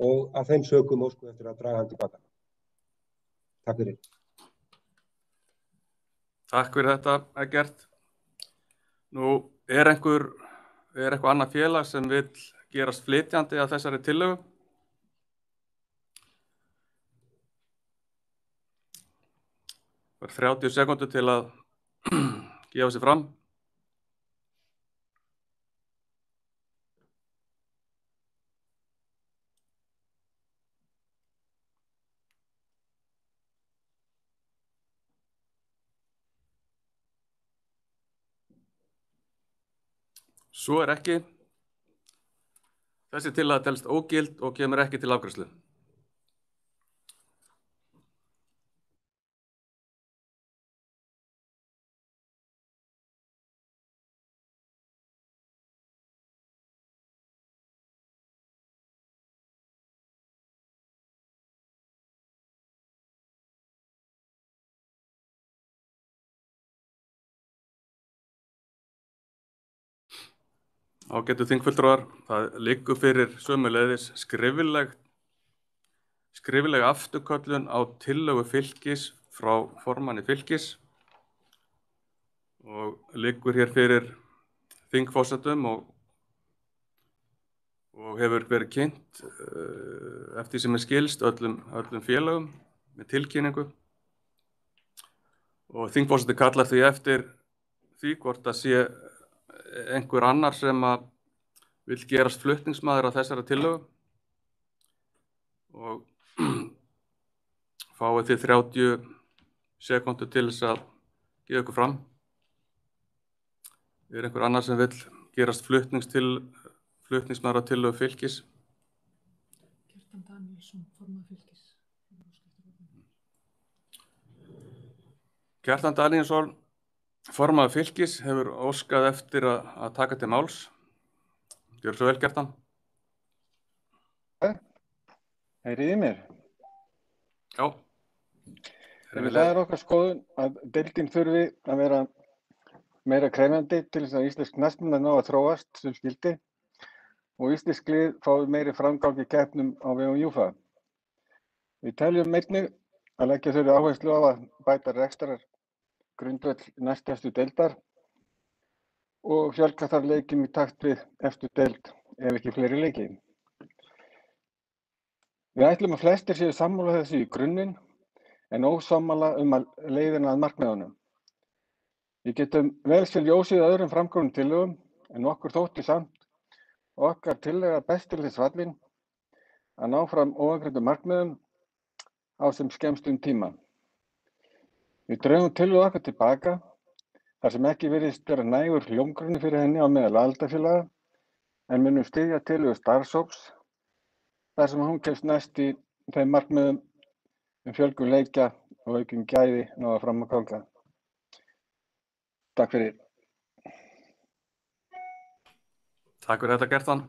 og af þeim sökum óskum eftir að draga hann tilbaka. Takk fyrir. Takk fyrir þetta, Eggert. Nú, er eitthvað annað félag sem vill gerast flytjandi að þessari tillögu? Það er 30 sekúndur til að gefa sig fram. Svo ekki. Þessi tillaga telst ógild og kemur ekki til afgreiðslu. Ágætu þingfulltrúar, það liggur fyrir sömuleiðis skrifleg afturköllun á tillögu Fylkis frá formanni Fylkis og liggur hér fyrir þingforsetum og hefur verið kynnt eftir sem skilst öllum félögum með tilkynningu og þingforseti kallar því eftir því hvort það sé einhver annar sem að vill gerast flutningsmaður á þessari tillögu og fáið þið 30 sekúndur til þess að gefa ykkur fram. Er einhver annar sem vill gerast flutningsmaður á tillögu Fylkis? Kjartan Daníelsson, formaður Fylkis. Kjartan Daníelsson, formaður Fylkis, hefur óskað eftir að taka til máls. Gjörðu svo vel, Kjartan. Heyriði mér? Já. Það er okkar skoðun að deildin þurfi að vera meira krefjandi til þess að íslensk knattspyrna ná að þróast sem skyldi og íslensk lið fái meiri framgang í keppnum á vegum UEFA. Við teljum einnig að leggja þurfi áherslu á að bæta rekstrar grundvöll næstefstu deildar og fjölga þar leikjum í takt við efstu deild ef ekki fleiri leiki. Við ætlum að flestir séu sammála þessu í grunninn en ósammála að leiðina að markmiðunum. Við getum vel séð ljósið öðrum framkomnum tillögum en okkur þótti samt okkar tillaga best til þess fallin að ná fram ofangreindum markmiðum á sem skemmstum tíma. Við drögum tillögu okkar tilbaka þar sem ekki virðist vera nægur hljómgrunni fyrir henni á meðal aðildarfélaga en munum styðja tillögu starfshóps þar sem hún kemst næst í þeim markmiðum fjölgun leikja og aukin gæði náða fram að ganga. Takk fyrir. Takk fyrir þetta, Kjartan.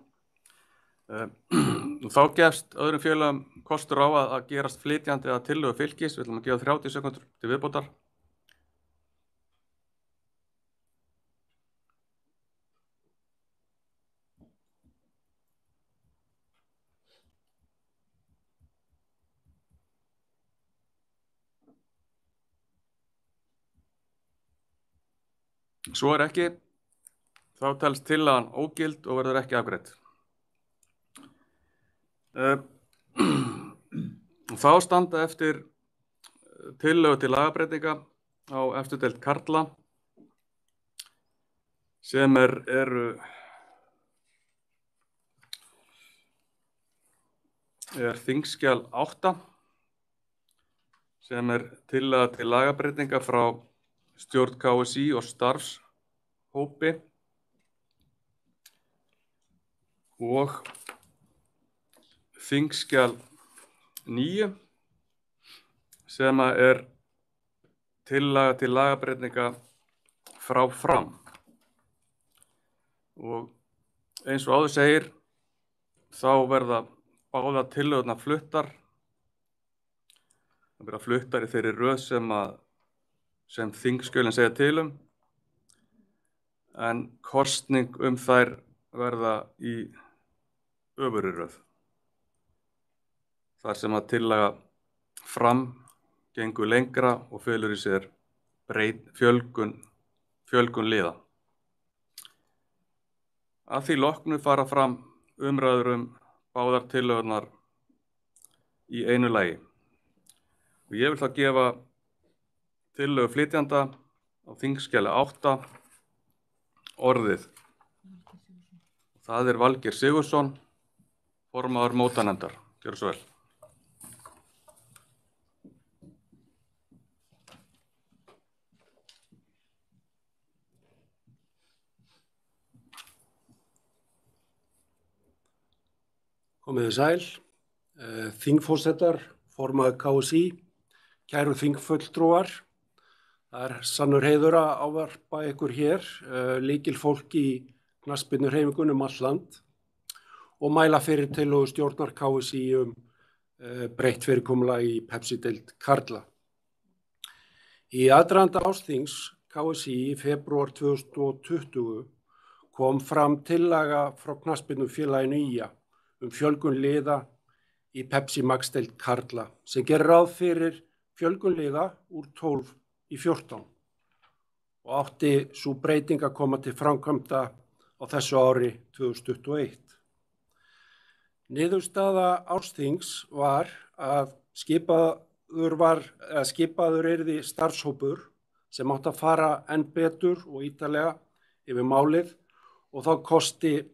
Þá gefst öðrum félögum kostur á að gerast flytjandi að tillögu Fylkis. Við ætlum að gefa 30 sekúndur til viðbótar. Svo er ekki, þá telst tillagan ógild og verður ekki afgreidd. Þá standa eftir tillögu til lagabreytinga á efstu deild karla sem er þingskjal 8 sem er tillaga til lagabreytinga frá stjórn KSÍ og starfshópi og þingskjal 9 sem er tillaga til lagabreytinga frá Fram. Og eins og áður segir, þá verða báðar tillögurnar fluttar. Það verða fluttar í þeirri röð sem þingskjölin segja til en kosning þær verða í öfugri röð. Þar sem að tillaga Fram gengur lengra og felur í sér fjölgun liða. Að því loknu fara fram umræður báðar tillögurnar í einu lagi. Og ég vil þá gefa tillögu flytjanda á þingskjali 8 orðið. Það er Valgeir Sigurðsson, formaður mótanefndar. Gjörðu svo vel. Komið þið sæl, þingforsetar, formaður KSÍ, kæru þingfulltrúar. Það er sannur heiður að ávarpa ykkur hér, lykilfólk í knattspyrnuhreyfingunni um allt land og mæla fyrir tillögu stjórnar KSÍ breytt fyrirkomulag í Pepsi-deild karla. Í aðdraganda ársþings KSÍ í febrúar 2020 kom fram tillaga frá knattspyrnufélaginu ÍA fjölgun liða í Pepsi Max-deild karla sem gerir ráð fyrir fjölgun liða úr 12 í 14 og átti sú breyting að koma til framkvæmda á þessu ári 2021. Niðurstaða ársþings var að skipaður yrði starfshópur sem átti að fara enn betur og ítarlega yfir málið og þá kosti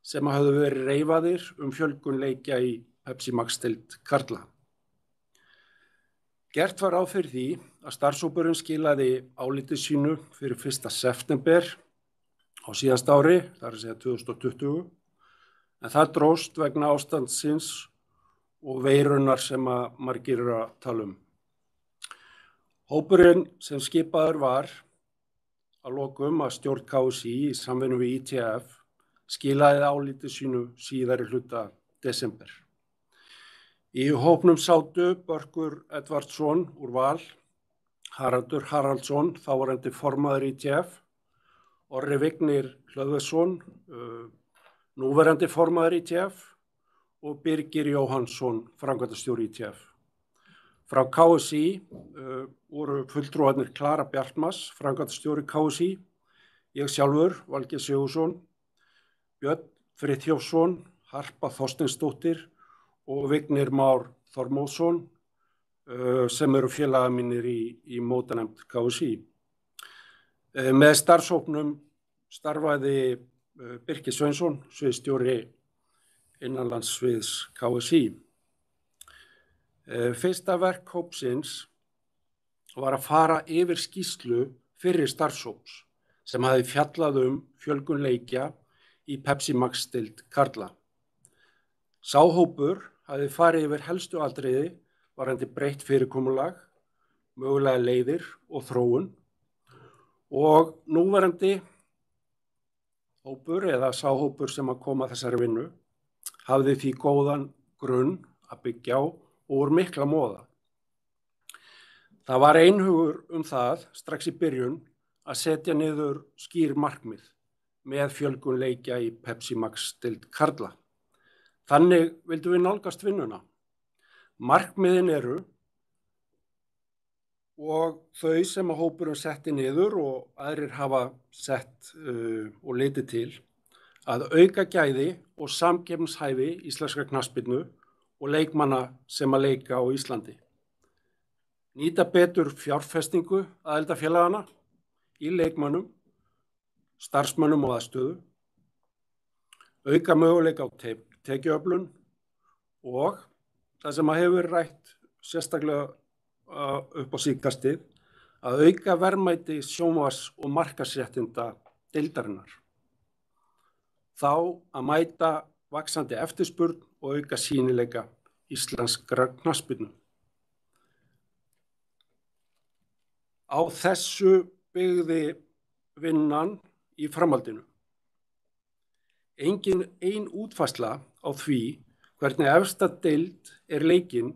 sem höfðu verið reifaðir fjölgun leikja í Pepsi Max-deild karla. Gert var ráð fyrir því að starfshópurinn skilaði áliti sínu fyrir 1. september á síðasta ári, það er að segja 2020, en það dróst vegna ástandsins og veirunnar sem að margir eru að tala Hópurinn sem skipaður var að lokum að stjórn KSÍ í samvinnu við ITF skilaði áliti sínu síðari hluta desember. Í hópnum sátu Börkur Edvardsson úr Val, Haraldur Haraldsson, þáverandi formaður ITF, Orri Vignir Hlöðversson, núverandi formaður ITF og Birgir Jóhannsson, framkvæmdastjóri ITF. Frá KSÍ voru fulltrúarnir Klara Bjartmars, framkvæmdastjóri KSÍ, ég sjálfur, Valgeir Sigurðsson, Björn Friðþjófsson, Harpa Þorsteinsdóttir og Vignir Már Þormóðsson sem eru félagar mínir í mótanefnd KSÍ. Með starfshópnum starfaði Birkir Sveinsson, sviðsstjóri innanlandssviðs KSÍ. Fyrsta verk hópsins var að fara yfir skýrslu fyrri starfshóps sem hafði fjallað fjölgun leikja í Pepsi Max-deild karla. Sá hópur hafði farið yfir helstu atriði varðandi breytt fyrirkomulag, mögulega leiðir og þróun og núverandi hópur eða sá hópur sem að koma að þessari vinnu hafði því góðan grunn að byggja á og úr mikla móða. Það var einhugur það strax í byrjun að setja niður skýr markmið með fjölgun leikja í Pepsi Max-deild karla. Þannig vildum við nálgast vinnuna. Markmiðin eru og þau sem að hópurinn setti niður og aðrir hafa sett og litið til að auka gæði og samkeppnishæfi íslenskrar knattspyrnu og leikmanna sem að leika á Íslandi. Nýta betur fjárfestingu aðildarfélagana í leikmönnum, starfsmönnum og aðstöðu, auka möguleika á tekjuöflun og það sem að hefur rætt sérstaklega upp á síðkastið að auka verðmæti sjónvarps- og markaðsréttinda deildarinnar. Þá að mæta vaxandi eftirspurn og auka sýnileika íslenskrar knattspyrnu. Á þessu byggði vinnan í framhaldinu. Engin ein útfærsla á því hvernig efsta deild leikinn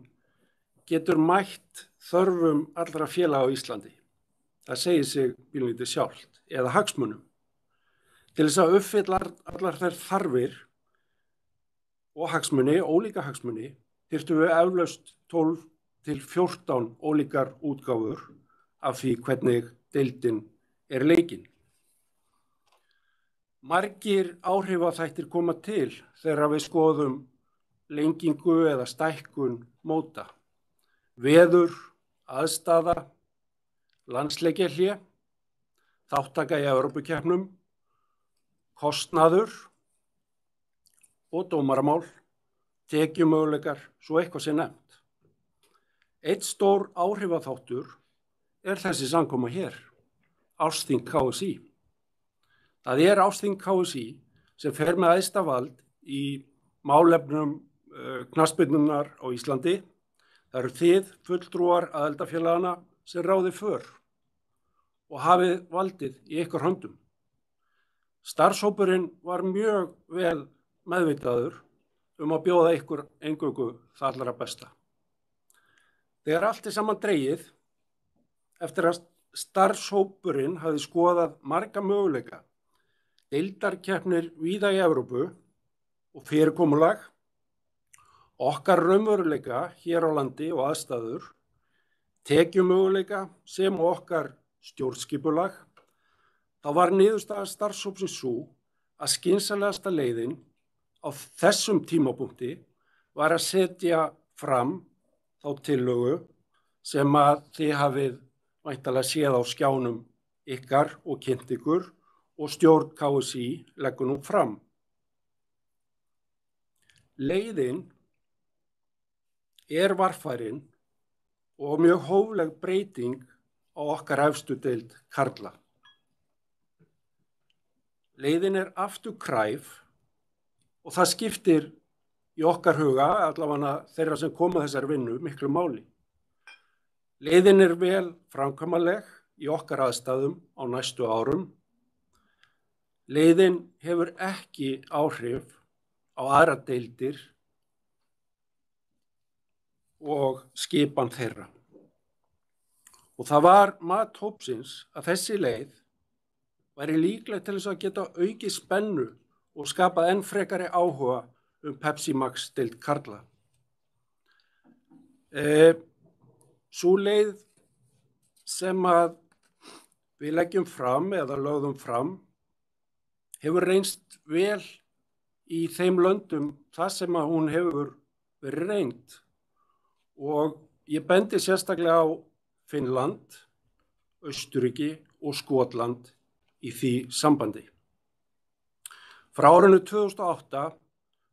getur mætt þörfum allra félaga á Íslandi. Það segir sig pínlítið sjálft eða hagsmunum. Til þess að uppfylla allar þær þarfir og hagsmuni, ólíka hagsmuni, þyrftum við eflaust 12 til 14 ólíkar útgáfur af því hvernig deildin leikinn. Margir áhrifaþættir koma til þegar við skoðum lengingu eða stækkun móta. Veður, aðstaða, landsleikjahlé, þátttaka í Evrópukeppnum, kostnaður og dómaramál, tekjumöguleikar, svo eitthvað sé nefnt. Einn stór áhrifaþáttur þessi samkoma hér, ársþing KSÍ. Það ársþing KSÍ sem fer með æðsta vald í málefnum knattspyrnunnar á Íslandi. Það eru þið fulltrúar aðildafélagana sem ráði för og hafið valdið í ykkar höndum. Starfshópurinn var mjög vel meðvitaður að bjóða ykkur eingöngu það allra besta. Þegar allt saman dregið, eftir að starfshópurinn hafði skoðað marga möguleika, deildarkeppnir víða í Evrópu og fyrirkomulag, okkar raunveruleika hér á landi og aðstæður, tekjumöguleika sem okkar stjórnskipulag, þá var niðurstaða starfshópsins sú að skynsamlegasta leiðin á þessum tímapunkti var að setja fram þá tillögu sem að þið hafið væntanlega séð á skjánum ykkar og kynnt ykkur og stjórn KSÍ leggur nú fram. Leiðin er varfærin og mjög hófleg breyting á okkar efstu deild karla. Leiðin er afturkræf og það skiptir í okkar huga, allavega þeirra sem koma þessar vinnu, miklu máli. Leiðin er vel framkvæmanleg í okkar aðstæðum á næstu árum. Leiðin hefur ekki áhrif á aðra deildir og skipan þeirra. Og það var mat hópsins að þessi leið væri líkleg til þess að geta aukið spennu og skapað enn frekari áhuga Pepsi Max deild karla. Sú leið sem að við leggjum fram eða lögðum fram hefur reynst vel í þeim löndum þar sem að hún hefur verið reynd og ég bendi sérstaklega á Finnland, Austurríki og Skotland í því sambandi. Frá árinu 2008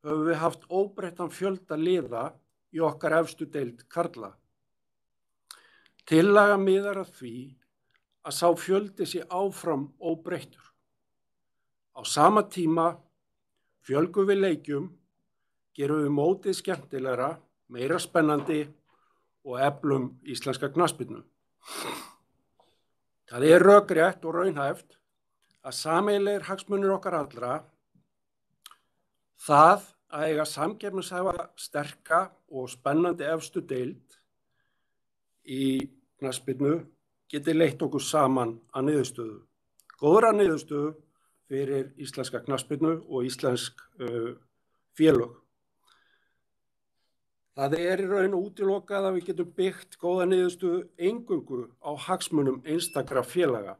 höfum við haft óbreyttan fjölda liða í okkar efstu deild karla. Tillaga miðar að því að sá fjöldi sé áfram óbreyttur. Á sama tíma fjölgum við leikjum, gerum við mótið skemmtilegra, meira spennandi og eflum íslenska knattspyrnu. Það er rökrétt og raunhæft að sameiginlegir hagsmunir okkar allra, það að eiga samkeppnishæfa sterka og spennandi efstu deild í knattspyrnu geti leitt okkur saman að niðurstöðu. Góðra niðurstöðu fyrir íslenska knattspyrnu og íslensk félög. Það er í raun útilokað að við getum byggt góða niðurstöðu eingöngu á hagsmunum einstakra félaga.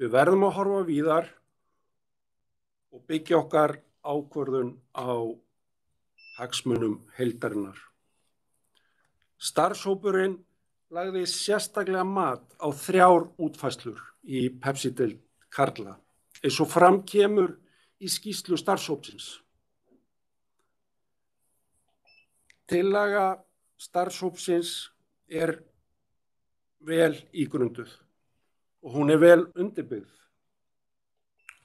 Við verðum að horfa víðar og byggja okkar ákvörðun á hagsmunum heildarinnar. Starfshópurinn lagði sérstaklega mat á 3 útfærslur í Pepsi-deild karla, eins og fram kemur í skýrslu starfshópsins. Tillaga starfshópsins er vel ígrunduð og hún er vel undirbyggð.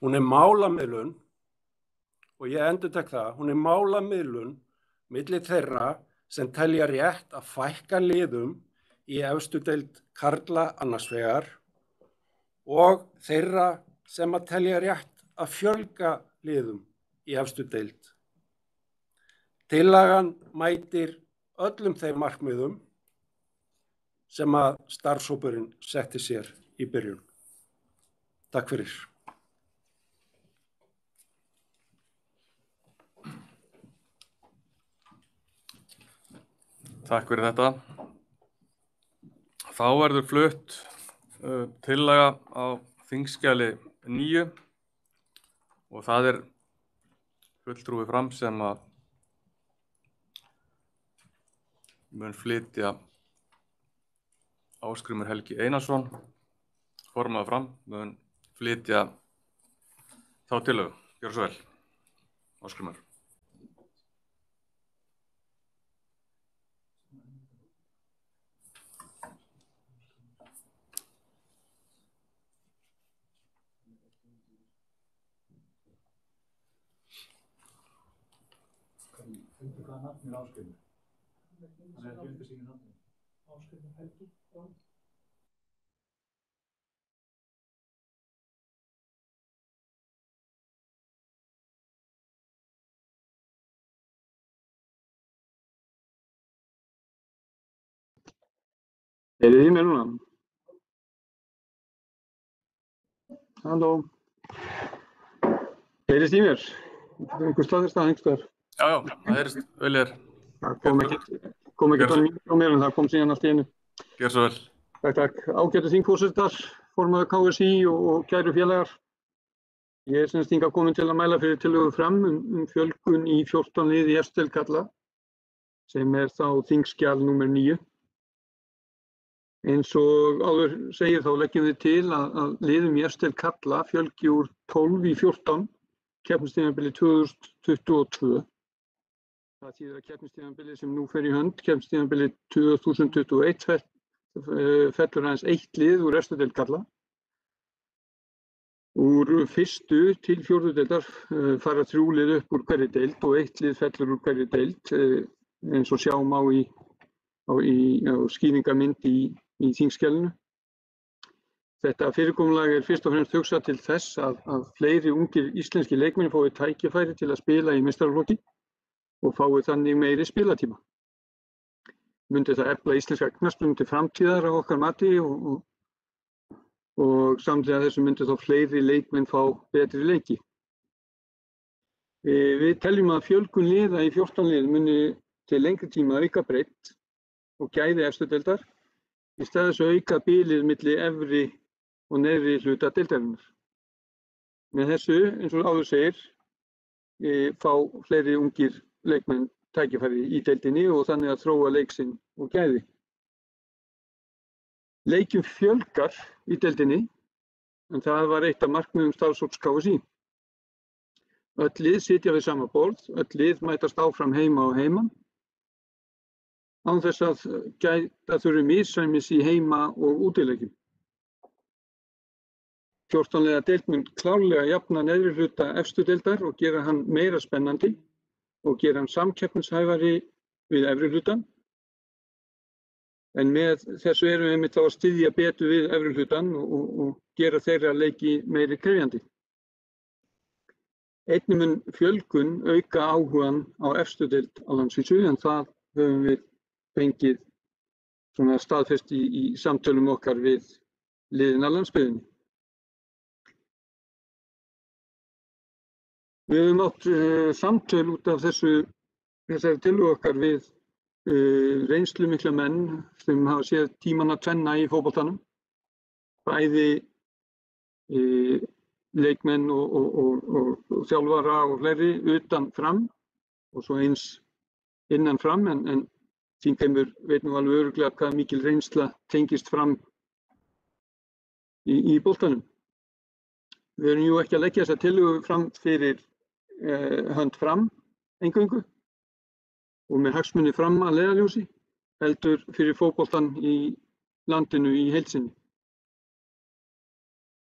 Hún er málamiðlun, og ég endurtek það, hún er málamiðlun milli þeirra sem telja rétt að fækka liðum í efstu deild karla annars vegar og þeirra sem að telja rétt að fjölga liðum í efstu deild. Tillagan mætir öllum þeim markmiðum sem að starfshópurinn setti sér í byrjun. Takk fyrir. Takk fyrir þetta. Þá verður flutt tillaga á þingskjali 9 og það er fulltrúi fram sem að mun flytja Ásgrímur Helgi Einarsson, formaður fram, mun flytja þá tillögu. Gjörðu svo vel, Ásgrímur. Hvað nafn er Ásgrímur? Hann er ekki undir sínu nafni. Ásgrímur Helgi. Heyrið þið mér núna? Halló? Heyrist í mér? Einhver staðist að einhver? Já, það heyrist vel er. Það kom ekki tónum á mér en það kom síðan allt í einu. Gjör svo vel. Takk. Ágætu þingforsetar, formaður KSÍ og kæru félagar. Ég er semst hingað komin til að mæla fyrir tillögu fram fjölgun í 14 lið í efstu deild karla, sem er þá þingskjal númer 9. Eins og áður segir þá leggjum við til að liðum í efstu deild karla fjölgi úr 12 í 14 keppnistímabili 2022. Það þýðir að keppnistímabilið sem nú fer í hönd, keppnistímabili 2021, fellur aðeins 1 lið úr efstu deild karla. Úr 1. til 4. deildar fara 3 lið upp úr hverri deild og 1 lið fellur úr hverri deild, eins og sjá má í skýringarmynd í þingskjalinu. Þetta fyrirkomulag er fyrst og fremst hugsað til þess að fleiri ungir íslenskir leikmenn fái tækifæri til að spila í meistaraflokki og fái þannig meiri spilatíma. Myndi það efla íslenska knattspyrnu til framtíðar á okkar mati og samhliða þessu myndi þá fleiri leikmenn fá betri leiki. Við teljum að fjölgun liða í 14 lið muni til lengri tíma auka breidd og gæði efstu deildar í stað þess að auka bilið milli efri og neðri hluta deildarinnar. Með þessu, eins og áður segir, fá fleiri ungir leikmenn tækifæri í deildinni og þannig að þróa leik sinn og gæði. Leikjum fjölgar í deildinni, en það var eitt af markmiðum starfshóps KSÍ. Öll lið sitja við sama borð, öll lið mætast áfram heima og heiman, án þess að gæta þurfi misræmis í heima og útileikjum. 14 liða deild mun klárlega jafna neðri hluta efstu deildar og gera hann meira spennandi og gera hann samkeppnishæfari við efri hlutann. En með þessu erum við einmitt þá að styðja betur við efri hlutann og gera þeirra leiki meiri krefjandi. Einnig mun fjölgun auka áhugann á efstu deild á landsvísu en það höfum við fengið svona staðfest í samtölum okkar við liðin á landsbyggðinni. Við höfum átt samtöl út af þessari tillögu okkar við reynslumikla menn sem hafa séð tímana tvenna í fótboltanum, bæði leikmenn og þjálfara og fleiri utan fram og svo eins innan fram en þingheimur veit nú alveg örugglega hvað mikil reynsla tengist fram í boltanum. Við erum jú ekki að leggja þessa tillögu fram fyrir hönd fram eingöngu og með hagsmuni fram að leiðarljósi, heldur fyrir fótboltann í landinu í heild sinni.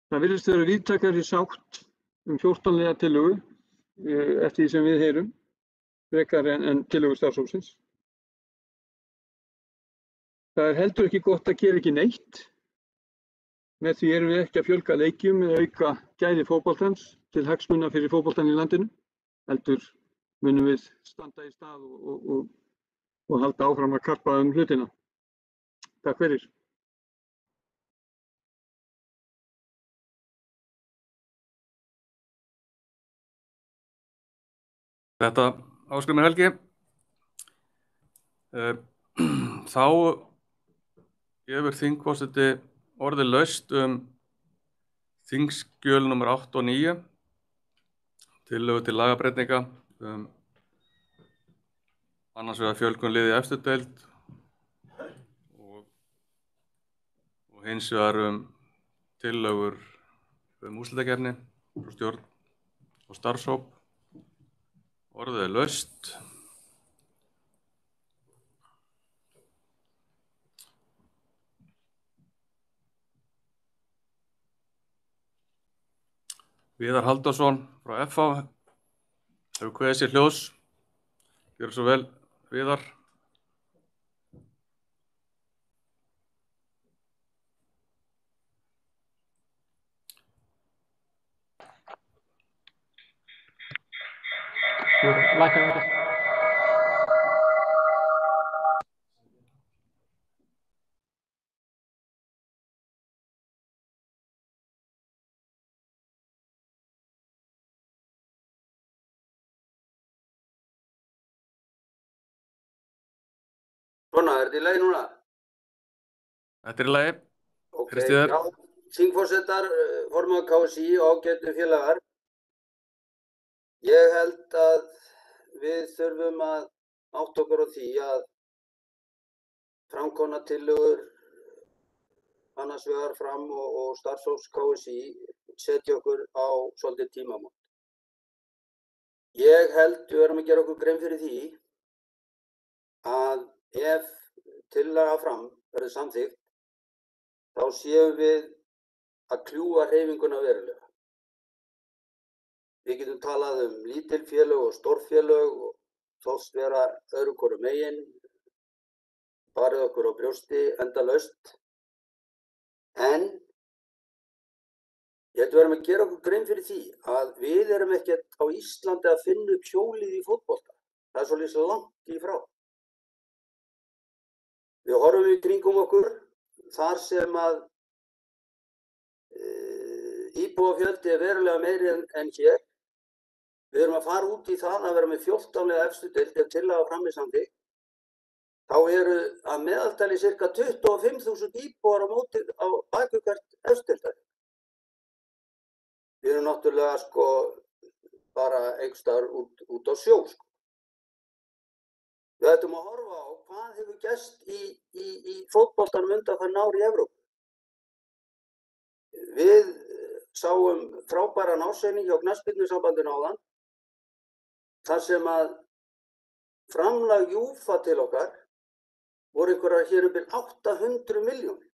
Það virðist vera víðtækari sátt 14 liða tillögu eftir því sem við heyrum, frekar en tillögu starfshópsins. Það er heldur ekki gott að gera ekki neitt. Með því erum við ekki að fjölga leikjum eða auka gæði fótboltans til hagsmuna fyrir fótboltann í landinu, heldur munum við standa í stað og halda áfram að karpa hlutina. Takk fyrir. Þetta Ásgrímur Helgi. Þá gefur þingforseti orðið laust þingskjöl nr. 8 og 9, tillögu til lagabreytinga annars vegar fjölgun liði í efstu deild og hins vegar tillögur úrslitakeppni frá stjórn og starfshóp. Orðið er laust. Viðar Halldórsson frá FH hefur kveðið sér hljóðs. Gjörðu svo vel, Viðar. Lækka þetta. Svona, er þetta í lagi núna? Þetta er í lagi. Ok, Kristiðar. já, þingforsetar, formaður KSÍ og ágætu félagar. Ég held að við þurfum að átta okkur á því að framkomnar tillögur annars vegar fram og starfsfólks KSÍ setja okkur á svolítið tímamót. Ég held við verðum að gera okkur grein fyrir því að ef tillaga fram verður samþykkt, þá séum við að kljúfa hreyfinguna verulega. Við getum talað lítil félög og stórfélög og þóst vera öðru hvoru megin, barið okkur á brjósti endalaust. En ég held við verðum að gera okkur grein fyrir því að við erum ekkert á Íslandi að finna upp hjólið í fótbolta. Það er svolítið langt í frá. Við horfum í kringum okkur þar sem að íbúafjöldi er verulega meiri en hér. Við erum að fara út í það að vera með 14 liða efstu deild ef tillaga fram í samþykkt. Þá eru að meðaltali ca. 25.000 íbúar á bak við hvert efstu deildar. Við erum náttúrulega bara einhvers staðar út á sjó. Við ættum að horfa á hvað hefur gerst í fótboltanum undanfarin ár í Evrópu. Við sáum frábæran ársreikning hjá knattspyrnusambandinu áðan, þar sem að framlag UEFA til okkar voru einhverjar hér um 800 milljónir.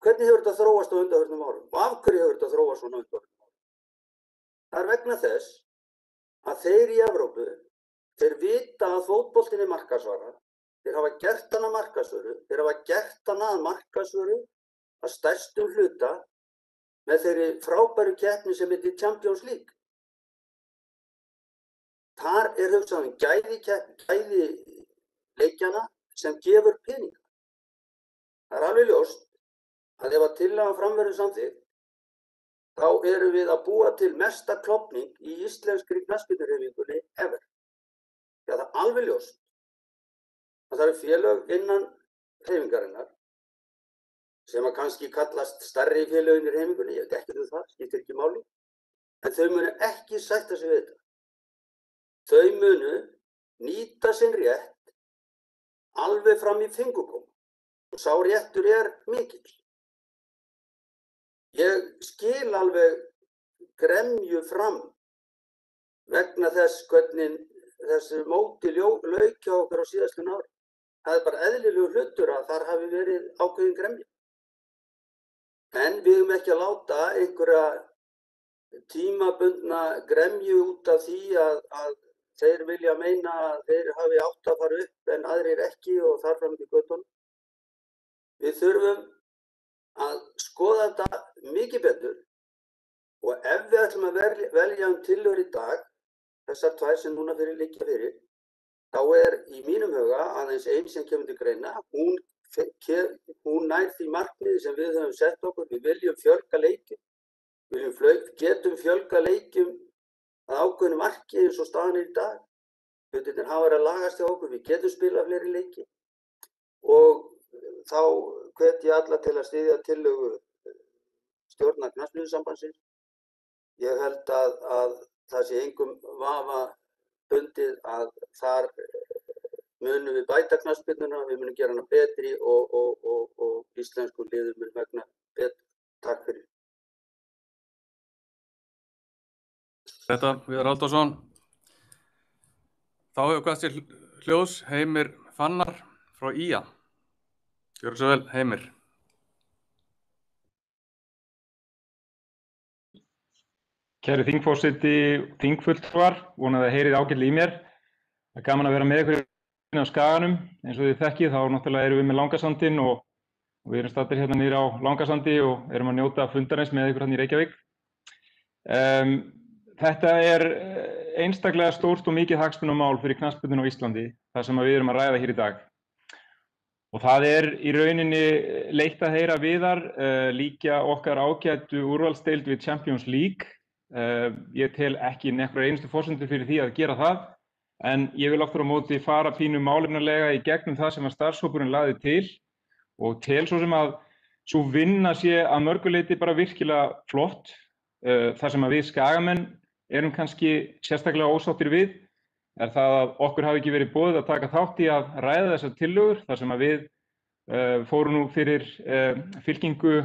Hvernig hefur þetta þróast á undanförnum árum? Og af hverju hefur þetta þróast svona undanförnum árum? Það er vegna þess að þeir í Evrópu, þeir vita að fótboltinn er markaðsvara, þeir hafa gert hana markaðsvöru, þeir hafa gert hana að markaðsvöru að stærstum hluta með þeirri frábæru keppni sem heitir Champions League. Þar er hugsað gæði leikjana sem gefur peninga. Það er alveg ljóst að ef að tillagan fram verður samþykkt, þá erum við að búa til mesta klofning í íslenskri knattspyrnuhreyfingunni ever. Já, það er alveg ljóst að það eru félög innan hreyfingarinnar sem að kannski kallast stærri félögin í hreyfingunni, ég veit ekki það, skiptir ekki máli, en þau munu ekki sætta sig við þetta. Þau munu nýta sinn rétt alveg fram í fingurgóm og sá réttur er mikill. Ég skil alveg gremju fram vegna þess hvernig þessi móti lauk hjá okkur á síðastliðin ári. Það er bara eðlilegur hlutur að þar hafi verið ákveðin gremja. En við höfum ekki að láta einhverja tímabundna gremju út af því að þeir vilja meina að þeir hafi átt að fara upp en aðrir ekki og þar fram til göttunum. Við þurfum að skoða þetta mikið betur og ef við ætlum að velja tillögur í dag, þessar tvær sem núna liggja fyrir, þá er í mínum huga aðeins ein sem kemur til greina, hún nær því markmiði sem við höfum sett okkur, við viljum fjölga leikjum, getum fjölga leikjum að ákveðnu marki eins og staðan er í dag. Hlutirnir hafa verið að lagast hjá okkur, við getum spilað fleiri leiki og þá hvet ég alla til að styðja tillögu stjórnar knattspyrnusambandsins. Ég held að það sé engum vafa bundið að þar munum við bæta knattspyrnuna, við munum gera hana betri og íslensku liðum mun vegna betur. Takk fyrir. Þetta, Viðar Halldórsson. Þá hefur hvað sér hljóðs Heimir Fannar frá IA. Gjörðu svo vel, Heimir. Kæri þingforseti, þingfulltrúar, vonandi að heyrið ágætlega í mér. Það er gaman að vera með ykkur á Skaganum. Eins og þið þekkið, þá náttúrulega erum við með Langasandinn og við erum staddir hérna niður á Langasandi og erum að njóta fundarins með ykkur hérna í Reykjavík. Þetta er einstaklega stórt og mikið hagsmunamál fyrir knattspyrnuna á Íslandi, það sem við erum að ræða hér í dag. Og það er í rauninni leitt að heyra Viðar líkja okkar ágætu úrvalsdeild við Champions League. Ég tel ekki nokkra einustu forsendur fyrir því að gera það, en ég vil aftur á móti fara pínu málefnalega í gegnum það sem að starfshópurinn lagði til og tel svo sem að sú vinna sé að mörgu leyti bara virkilega flott. Það sem að við Skagamenn erum kannski sérstaklega ósáttir við er það að okkur hafi ekki verið boðið að taka þátt í að ræða þessar tillögur, þar sem að við fórum nú fyrir fylkingu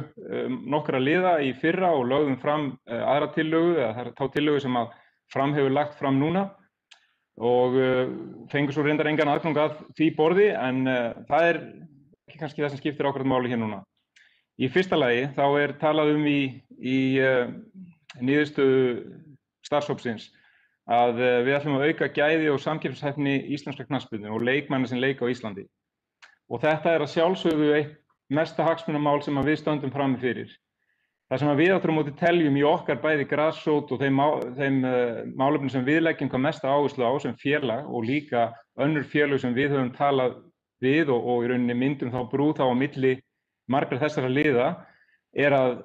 nokkra liða í fyrra og lögðum fram aðra tillögu, eða þá tillögu sem að Fram hefur lagt fram núna og fengur svo reyndar engan aðgang að því borði, en það er ekki kannski það sem skiptir ákveðið máli hér núna. Í fyrsta lagi þá er talað í niðurstöðu starfshópsins að við ætlum að auka gæði og samkeppnishæfni íslenskra knattspyrnu og leikmanna sem leika á Íslandi. Og þetta er að sjálfsögðu eitt mesta hagsmunamál sem við stöndum frammi fyrir. Það sem við aftur á móti teljum í okkar bæði grassrót og þeim málefnum sem við leggjum hvað mesta áherslu á sem félag og líka önnur félög sem við höfum talað við og í rauninni myndum þá brú þá á milli margra þessara liða er að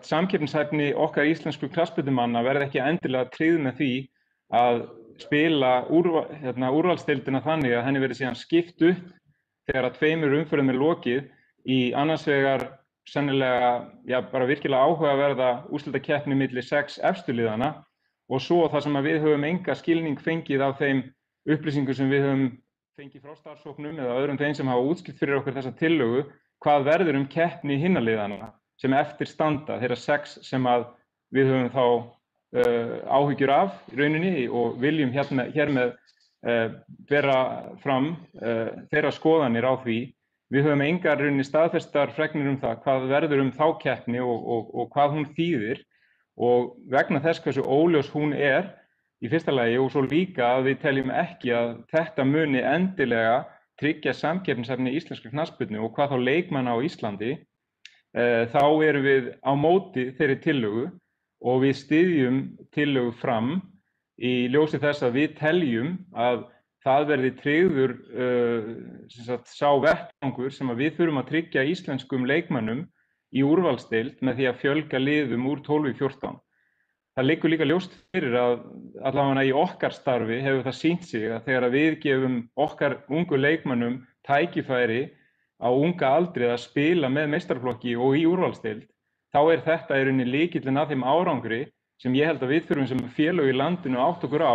samkeppnishæfni okkar íslensku knattspyrnumanna verði ekki endilega tryggð með því að spila úrvalsdeildina þannig að henni verði síðan skipt upp þegar að tveimur umferðum er lokið í annars vegar sennilega bara virkilega áhugaverða úrslitakeppni milli 6 efstu liðanna og svo það sem að við höfum enga skilning fengið af þeim upplýsingum sem við höfum fengið frá starfshópnum eða öðrum þeim sem hafa útskýrt fyrir okkur þessa tillögu hvað verður keppni hinna liðanna sem eftir standa, þeirra 6 sem að við höfum þá áhyggjur af í rauninni og viljum hér með bera fram þeirra skoðanir á því. Við höfum engar rauninni staðfestar fregnir það hvað verður þá keppni og hvað hún þýðir og vegna þess hversu óljós hún er í fyrsta lagi og svo líka að við teljum ekki að þetta muni endilega tryggja samkeppnishæfni íslenskrar knattspyrnu og hvað þá leikmanna á Íslandi. Þá erum við á móti þeirri tillögu og við styðjum tillögu Fram í ljósi þess að við teljum að það verði tryggður sá vettvangur sem að við þurfum að tryggja íslenskum leikmönnum í úrvalsdeild með því að fjölga liðum úr 12 í 14. Það liggur líka ljóst fyrir að allavega í okkar starfi hefur það sýnt sig að þegar við gefum okkar ungu leikmönnum tækifæri á unga aldri að spila með meistaraflokki og í úrvalsdeild, þá er þetta í rauninni lykillinn að þeim árangri sem ég held að við þurfum sem félög í landinu átt okkur á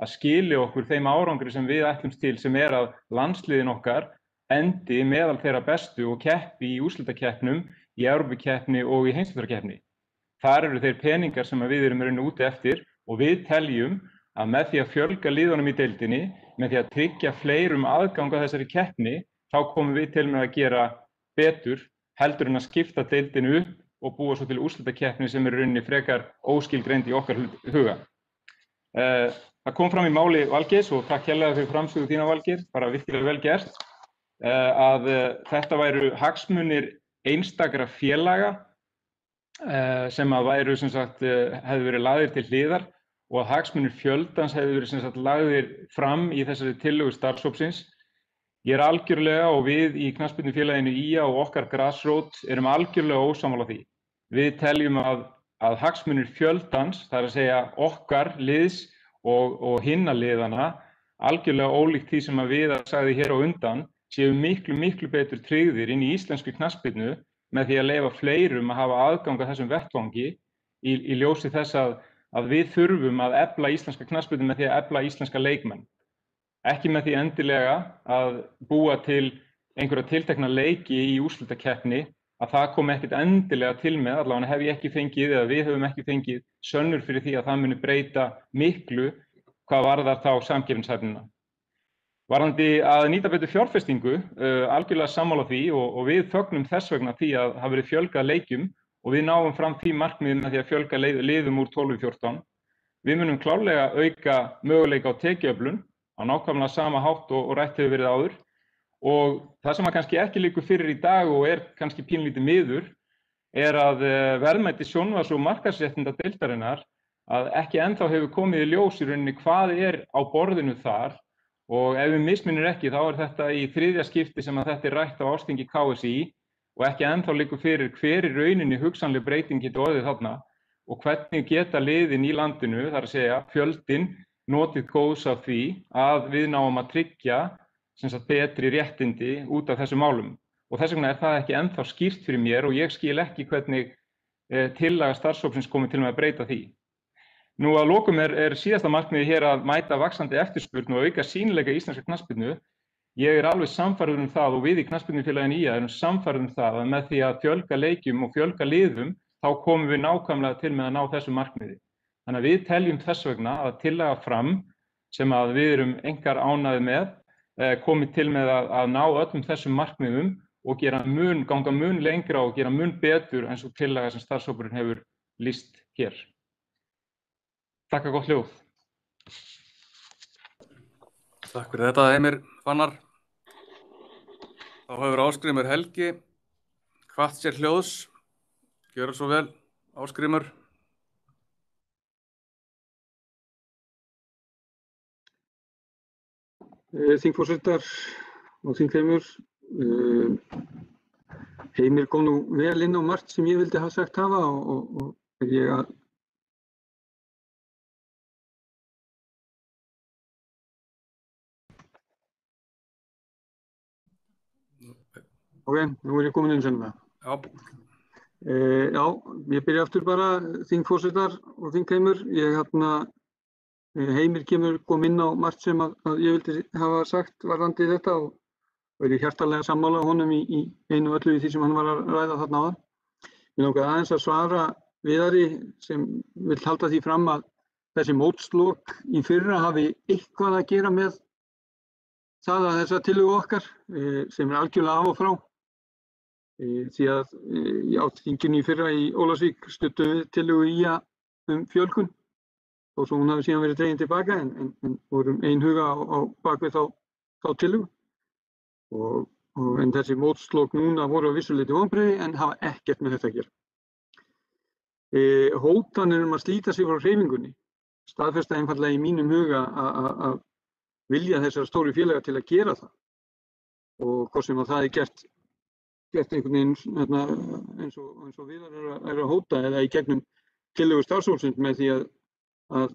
að skili okkur þeim árangri sem við ætlumst til sem er að landsliðin okkar endi meðal þeirra bestu og keppi í úrslitakeppnum, í Evrópukeppni og í heimsmeistarakeppni. Þar eru þeir peningar sem við erum rauninni úti eftir og við teljum að með því að fjölga liðunum í deildinni, með því að tryggja fleirum aðgang að þessari keppni, þá komum við til með að gera betur heldur en að skipta deildinu upp og búa svo til úrslitakeppni sem er rauninni frekar óskilgreind í okkar huga. Það kom fram í máli Valgeirs og takk hérlega fyrir framsögu þína Valgeir, bara virkilega vel gert, að þetta væru hagsmunir einstakra félaga sem að væru hefðu verið lagðir til hliðar og að hagsmunir fjöldans hefðu verið lagðir fram í þessari tillögu starfshópsins. Ég er algjörlega og við í knattspyrnufélaginu IA og okkar grassrót erum algjörlega ósammála því. Við teljum að hagsmunir fjöldans, það er að segja okkar liðs og hinna liðana, algjörlega ólíkt því sem að við sagði hér á undan, séu miklu betur tryggðir inn í íslensku knattspyrnu með því að leyfa fleirum að hafa aðgang að þessum vettvangi í ljósi þess að við þurfum að efla íslenska knattspyrnu með því að efla íslenska leikmenn. Ekki með því endilega að búa til einhverja tiltekna leiki í úrslitakeppni að það kom ekkert endilega til með, allavega hef ég ekki fengið eða við höfum ekki fengið sönnur fyrir því að það muni breyta miklu hvað varðar þá samkeppnishæfnina. Varðandi að nýta betur fjárfestingu, algjörlega sammála því og við fögnum þess vegna því að það verið fjölgað leikjum og við náum fram því markmiði með því að fjölga liðum úr 12 í 14. Við munum klárlega auka möguleika á tekjuöflun á nákvæmlega sama hátt og rætt hefur verið áður. Og það sem kannski ekki liggur fyrir í dag og kannski pínlítið miður að verðmæti sjónvarps- og markaðsréttinda deildarinnar að ekki ennþá hefur komið í ljós í rauninni hvað á borðinu þar, og ef við misminnir ekki þá þetta í 3. skipti sem að þetta rætt á ársþingi KSÍ og ekki ennþá liggur fyrir hver í rauninni hugsanleg breyting getur orðið þarna og hvernig geta liðin í landinu, þar að segja fjöldinn, notið góðs af því að við náum að tryggja betri réttindi út af þessum málum. Og þess vegna það ekki ennþá skýrt fyrir mér og ég skil ekki hvernig tillaga starfshópsins komið til með að breyta því. Nú að lokum síðasta markmiði hér að mæta vaxandi eftirspurn og auka sýnileika íslenskrar knattspyrnu. Ég alveg sannfærður það og við í knattspyrnufélaginu IA erum sannfærður það að með því að fjölga leikjum og fjölga liðum þá komum við nákvæmlega til með að ná þessu markmiði. Þannig að við teljum þess vegna að tillaga fram sem að við erum einkar ánægðir með komið til með að ná öllum þessum markmiðum og ganga mun lengra og gera mun betur eins og tillaga sem starfshópurinn hefur lýst hér. Takk gott hljóð. Takk fyrir þetta, Heimir Fannar. Þá hefur Ásgrímur Helgi hvatt sér hljóðs. Gjörðu svo vel, Ásgrímur. Þingforsetar og þingheimur, Heimir kom nú vel inn á margt sem ég vildi hafa sagt hafa og ég að Ok, nú ég komin inn sennilega. Já, ég byrja aftur bara, þingforsetar og þingheimur. Heimir kom inn á margt sem að ég vildi hafa sagt varðandi þetta og er ég hjartanlega sammála honum í einu og öllu í því sem hann var að ræða þarna áðan. Mig langaði aðeins að svara Viðari sem vill halda því fram að þessi mótslok í fyrra hafi eitthvað að gera með það að þessa tillögu okkar sem algjörlega af og frá. Því að á þinginu í fyrra í Ólafsvík studdum við tillögu IA fjölgun og svo hún hafi síðan verið dregin tilbaka en vorum einhuga á bakvið þá tillögu. En þessi mótslok núna voru á vissu leyti vonbrigði en hafa ekkert með þetta að gera. Hótanir að slíta sig frá hreyfingunni staðfesta einfaldlega í mínum huga að vilja þessara stóru félaga til að gera það og hvort sem að það gert einhvern veginn eins og Viðar að hóta eða í gegnum tillögu starfshópsins með því að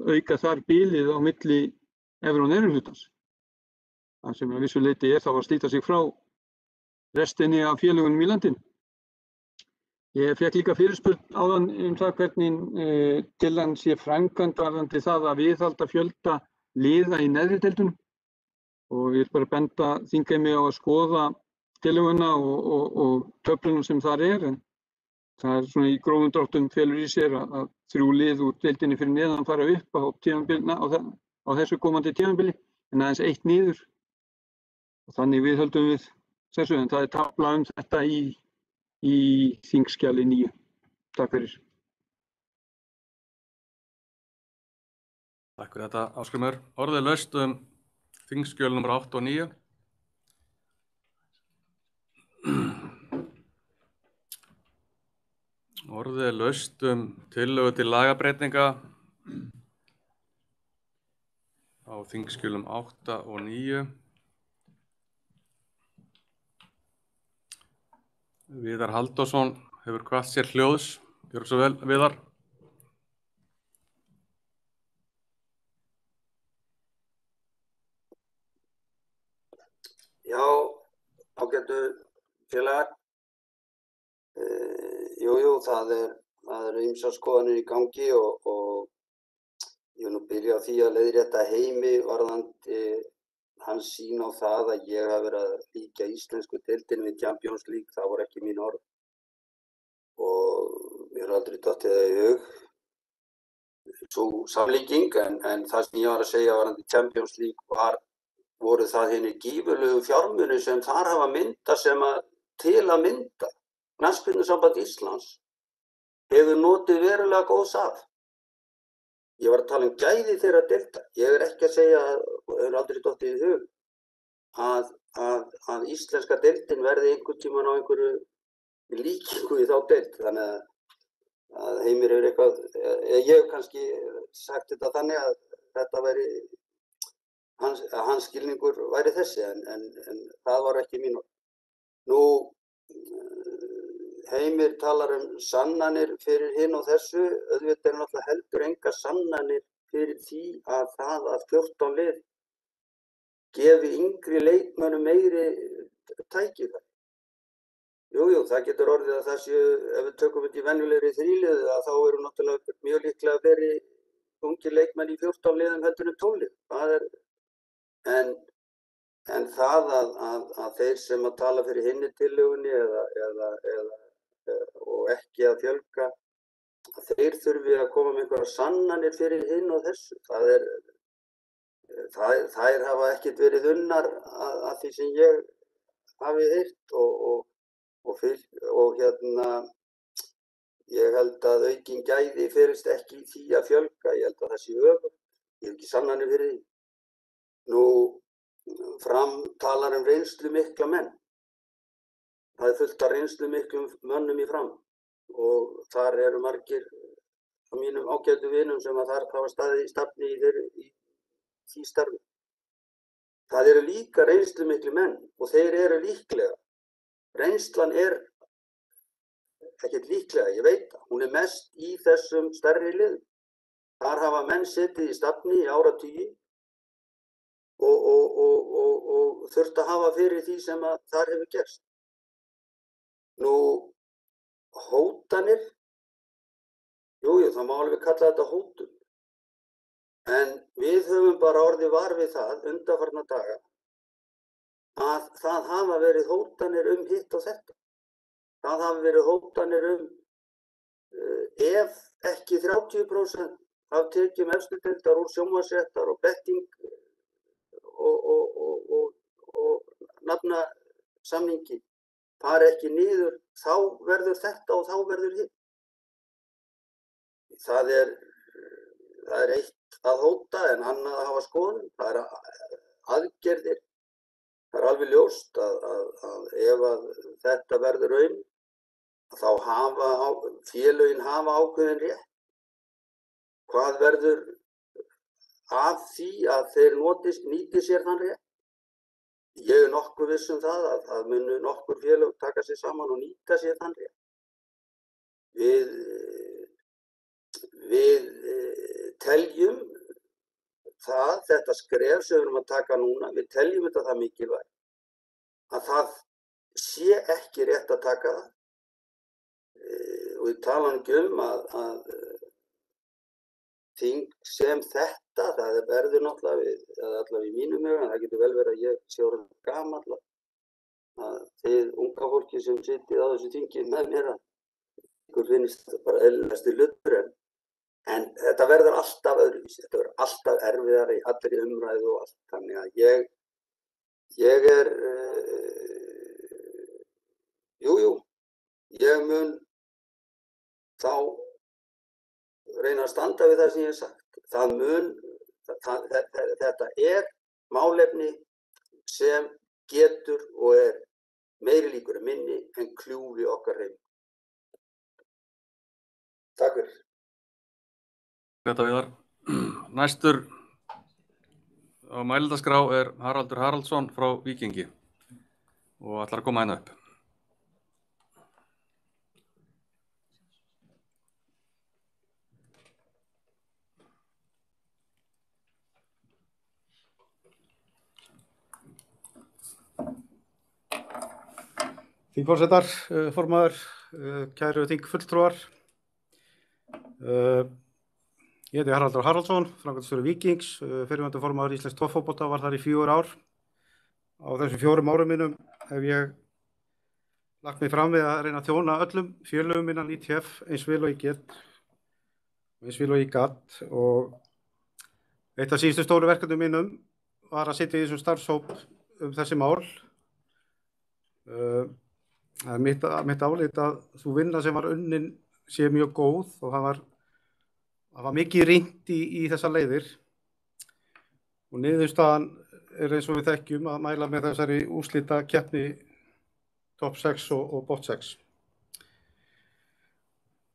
auka þar bilið á milli efri og neðri hlutans. Það sem að vissu leyti þá að slíta sig frá restinni af félögunum í landinu. Ég fékk líka fyrirspurn áðan það hvernig tillagan sé framkvæmd varðandi það að viðhalda fjölda liða í neðri deildunum og ég vil bara benda þingheimi á að skoða tillöguna og töfluna sem þar en það er svona í grófum dráttum felur í sér að 3 lið úr deildinni fyrir neðan fara upp á þessu komandi tímabili en aðeins 1 niður og þannig viðhöldum við þessu en það er tafla þetta í þingskjali 9. Takk fyrir. Takk fyrir þetta, Ásgrímur. Orðið laust þingskjöl nr. 8 og 9. Orðið laust tillögu til lagabreytinga á þingskjölum 8 og 9. Viðar Halldórsson hefur hvatt sér hljóðs. Gjörðu svo vel, Viðar. Já, ágætu félagar. Jú, það eru ýmsar skoðanir í gangi og ég vil nú byrja á því að leiðrétta Heimi varðandi hans sýn á það að ég hafi verið að líkja íslensku deildinni við Champions League, það voru ekki mín orð og mér har aldrei dottið það í hug sú samlíking en það sem ég var að segja varðandi Champions League voru það hinir gífurlegu fjármunir sem þar hafa myndað sem til að mynda Knattspyrnusamband Íslands hefur notið verulega góðs af. Ég var að tala gæði þeirra deilda. Ég ekki að segja, og hefur aldrei dottið í hug, að íslenska deildin verði einhvern tímann á einhverju líkingu í þá deild. Þannig að Heimir hefur eitthvað, ég hef kannski sagt þetta þannig að þetta væri, hans skilningur væri þessi, en það var ekki mín orð. Nú, Heimir talar sannanir fyrir hinn og þessu, auðvitað náttúrulega heldur enga sannanir fyrir því að það að 14 lið gefi yngri leikmönnum meiri tækifæri. Jú, það getur orðið að það séu, ef við tökum þetta í venjulegri þríliðu, að þá eru náttúrulega mjög líklega fleiri ungir leikmenn í 14 liðum heldur en 12 lið. En það að þeir sem að tala fyrir hinni tillögunni og ekki að fjölga, að þeir þurfi að koma með einhverja sannanir fyrir hinn og þessu. Þær hafa ekkert verið unnar að því sem ég hafi heyrt og ég held að aukin gæði felist ekki í því að fjölga, ég held að það sé öfugt. Ég hef ekki sannanir fyrir því. Nú, Fram talar reynslu mikla menn. Það fullt af reynslu miklum mönnum í Fram og þar eru margir af mínum ágætu vinum sem að þar hafa staðið í stafni í því starfi. Það eru líka reynslu miklu menn og þeir eru líklega. Reynslan ekkert líklega, ég veit það. Hún mest í þessum stærri liðum. Þar hafa menn setið í stafni í áratugi og þurft að hafa fyrir því sem að þar hefur gerst. Nú, hótanir, jú, það má alveg kalla þetta hótun, en við höfum bara orðið var við það undanfarna daga að það hafa verið hótanir hitt og þetta. Það hafa verið hótanir ef ekki 30% af tekjum efstu deildar úr sjónvarpsréttar og betting og nafnasamningi fari ekki niður, þá verður þetta og þá verður hitt. Það er eitt að hóta en annað að hafa skoðun. Það aðgerðir. Það alveg ljóst að ef þetta verður raun, þá félögin hafa ákveðin rétt. Hvað verður af því að þeir nýti sér þann rétt? Ég nokkuð viss það að munu nokkur félög taka sig saman og nýta sér þann rétt. Við teljum þetta skref sem við erum að taka núna, við teljum þetta það mikilvægt að það sé ekki rétt að taka það. Og við tala ekki að þing sem þetta, það verður náttúrulega allavega í mínum huga, það getur vel verið að ég sé orðinn gamall, að þið unga fólki sem sitið á þessu þingi með mér að ykkur finnst þetta bara eðlilegasti hlutur, en þetta verður alltaf öðruvísi, þetta verður alltaf erfiðara í allri umræðu og allt, þannig að ég ég mun þá reyna að standa við það sem ég hef sagt. Þetta málefni sem getur og meiri líkur en minni en kljúfi okkar heim. Takk fyrir. Þetta Viðar. Næstur á mælendaskrá Haraldur Haraldsson frá Víkingi og ætlar að koma hérna upp. Þingforsetar, formaður, kæru þingfulltrúar. Ég heiti Haraldur Haraldsson, framkvæmdastjóri Víkings, fyrrverandi formaður íslensks toppfótbolta, var þar í 4 ár. Á þessum 4 árum mínum hef ég lagt mig fram við að reyna að þjóna öllum félögum innan ITF eins vel og ég get, eins vel og ég gat. Og eitt af síðustu stóru verkefnum mínum var að sitja í þessum starfshóp þessi mál. Það mitt álit að sú vinna sem var unnin sé mjög góð og það var mikið rýnt í þessar leiðir og niðurstaðan eins og við þekkjum að mæla með þessari úrslita keppni top 6 og bot 6.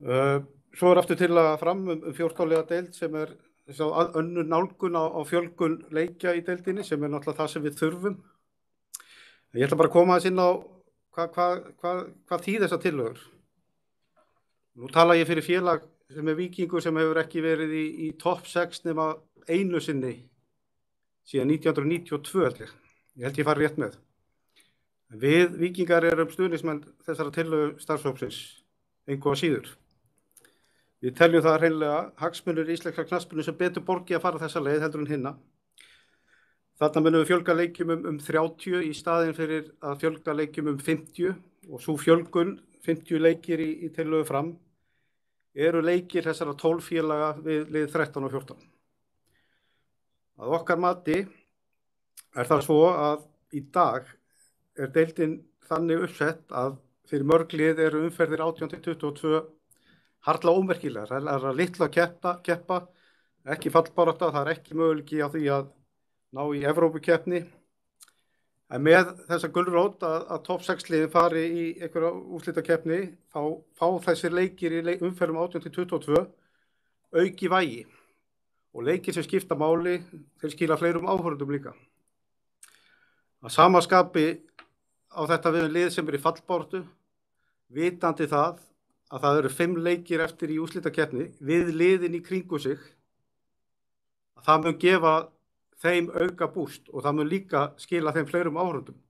Svo aftur til að fram 14 liða deild sem önnur nálgun á fjölgun leikja í deildinni sem náttúrulega það sem við þurfum. Ég ætla bara að koma aðeins inn á hvað þýðir þessar tillögur. Nú tala ég fyrir félag sem Víkingur sem hefur ekki verið í top 6 nema einu sinni síðan 1992 held ég. Ég held ég fari rétt með. Við Víkingar erum stuðningsmenn þessara tillögu starfshópsins engu að síður. Við teljum það hreinlega hagsmunir íslenskra knattspyrnu sem betur borgi að fara þessa leið heldur en hinna. Þarna munum við fjölga leikjum 30 í staðinn fyrir að fjölga leikjum 50 og svo fjölgun 50 leikir í tillögu fram eru leikir þessara 12 félaga við lið 13 og 14. Að okkar mati það svo að í dag deildin þannig uppsett að fyrir mörg lið eru umferðir 18 til 22 harla ómerkilegar. Það er litla að keppa, ekki fallbarátta, það ekki möguleiki á því að ná í Evrópukeppni. En með þessa gulrót að top 6 liðin fari í einhverja úrslitakeppni, fá þessir leikir í umferðum 18 til 22 auki vægi. Og leikir sem skipta máli, þeir skila fleirum áhorfendum líka. Að sama skapi á þetta við lið sem í fallbaráttu, vitandi það að það eru 5 leikir eftir í úrslitakeppni við liðin í kringu sig, að það mun gefa þeim auka búst og það mun líka skila þeim fleirum áhorfendum.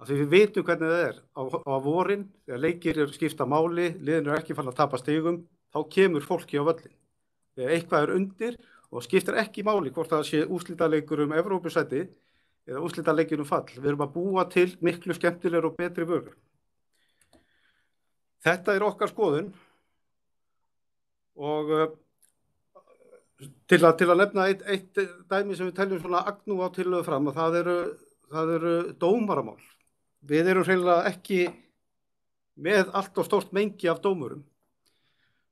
Af því við vitum hvernig það á vorin, þegar leikir skipta máli, liðin eru ekki farin að tapa stigum, þá kemur fólki á völlin. Þegar eitthvað undir og skiptir ekki máli hvort það sé úrslitaleikur Evrópusæti eða úrslitaleikur fall. Við erum að búa til miklu skemmtilegur og betri vörur. Þetta okkar skoðun og til að nefna eitt dæmi sem við teljum svona agnú á tillögu fram og það eru dómaramál. Við erum hreinlega ekki með allt og stórt mengi af dómurum.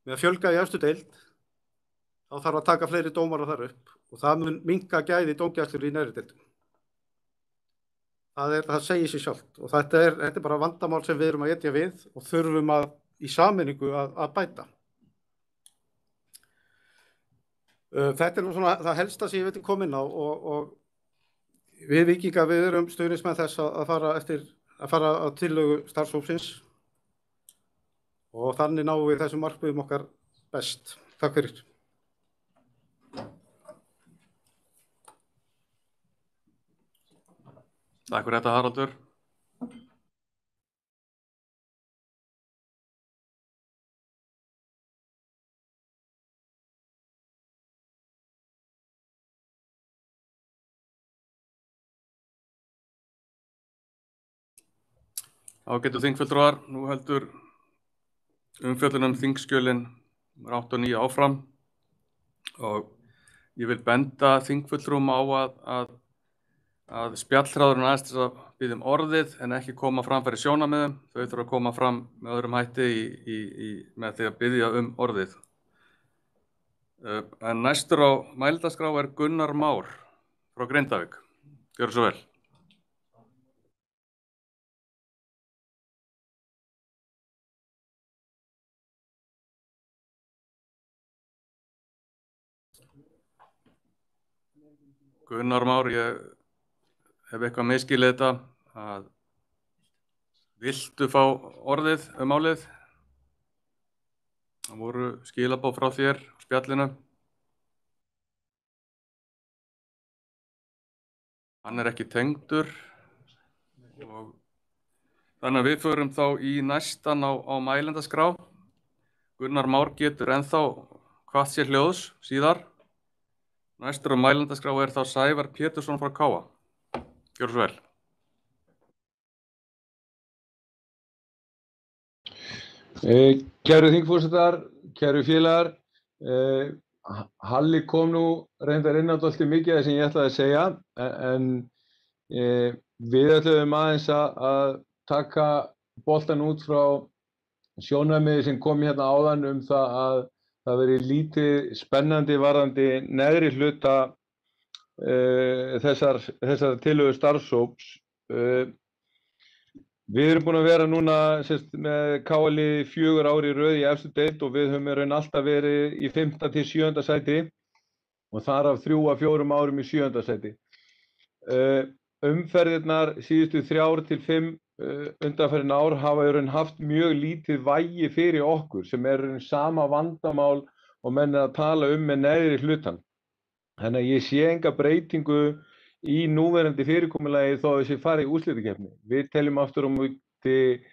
Með að fjölga í efstu deild þá þarf að taka fleiri dómara þar upp og það mun minnka gæði dómgæslur í neðri deildum. Það segir sig sjálft og þetta er bara vandamál sem við erum að etja við og þurfum í sameiningu að bæta. Þetta nú svona það helsta sem ég veit koma inn á og við Víkingar við erum stuðningsmenn þess að fara á tillögu starfshópsins og þannig náum við þessum markmiðum okkar best. Takk fyrir. Takk fyrir þetta, Haraldur. Ágætu þingfulltrúar, nú heldur umfjöllun þingskjölin 8 og 9 áfram og ég vil benda þingfulltrúum á að spjallþráðurinn aðeins til að biðja orðið en ekki koma fram fyrir sjónarmiðum. Þau þurfa að koma fram með öðrum hætti með því að biðja orðið. En næstur á mælendaskrá Gunnar Már frá Grindavík. Gjörðu svo vel. Gunnar Már, ég hef eitthvað misskilið þetta að viltu fá orðið málið? Það voru skilaboð frá þér á spjallinu. Hann ekki tengdur og þannig að við förum þá í næstan á mælendaskrá. Gunnar Már getur ennþá kvatt sér hljóðs síðar. Næstur á mælendaskrá þá Sævar Pétursson frá Káa. Gjörðu svo vel. Kæru þingforsetar, kæru félagar, Halli kom nú reyndar inn á dálítið mikið sem ég ætlaði að segja, en við ætluðum aðeins að taka boltan út frá sjónarmiði sem kom hérna áðan það að það veri lítið spennandi varðandi neðri hluta þessar tillögu starfshóps. Við erum búin að vera núna með KL-liði 4 ár í röð í efstu deild og við höfum í raun alltaf verið í 5. til 7. sæti og þar af 3 af 4 árum í 7. sæti. Umferðirnar síðustu 3 til 5 undanfarin ár hafa í raun haft mjög lítið vægi fyrir okkur sem í raun sama vandamál og menn að tala með neðri hlutan. Þannig að ég sé enga breytingu í núverandi fyrirkomulagi þó að þessi fari í úrslitakeppni. Við teljum aftur á móti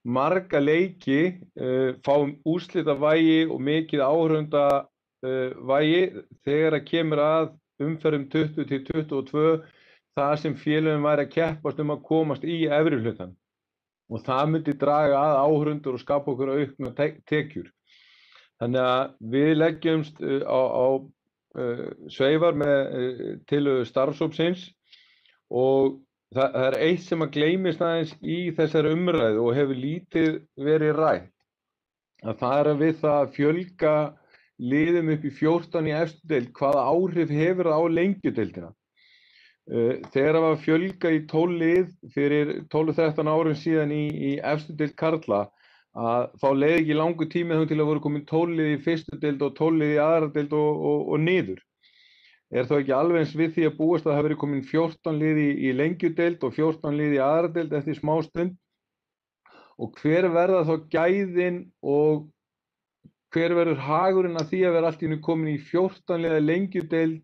marga leiki, fáum úrslitavægi og mikið áhorfendavægi þegar að kemur að umferðum 20 til 22 það sem félögin væri að keppast að komast í efri hlutan. Og það myndi draga að áhorfendur og skapa okkur aukna tekjur. Þannig að við leggjumst á sveifar með tillögu starfshópsins og það er eitt sem að gleymist aðeins í þessari umræðu og hefur lítið verið rætt. Það er að við það að fjölga liðum upp í 14 í efstu deild, hvaða áhrif hefur það á lengjudeildina? Þegar það var fjölga í 12 lið fyrir 12-13 árum síðan í efstu deild karla að þá leið ekki langur tími til að voru komin 12 lið í fyrstu deild og 12 lið í aðra deild og niður. Þá ekki alveg eins við því að búast að það hafi verið komin 14 lið í lengjudeild og 14 lið í aðra deild eftir smá stund? Og hver verða þá gæðin og hver verður hagurinn að því að vera allt í einu komin í 14 liða lengjudeild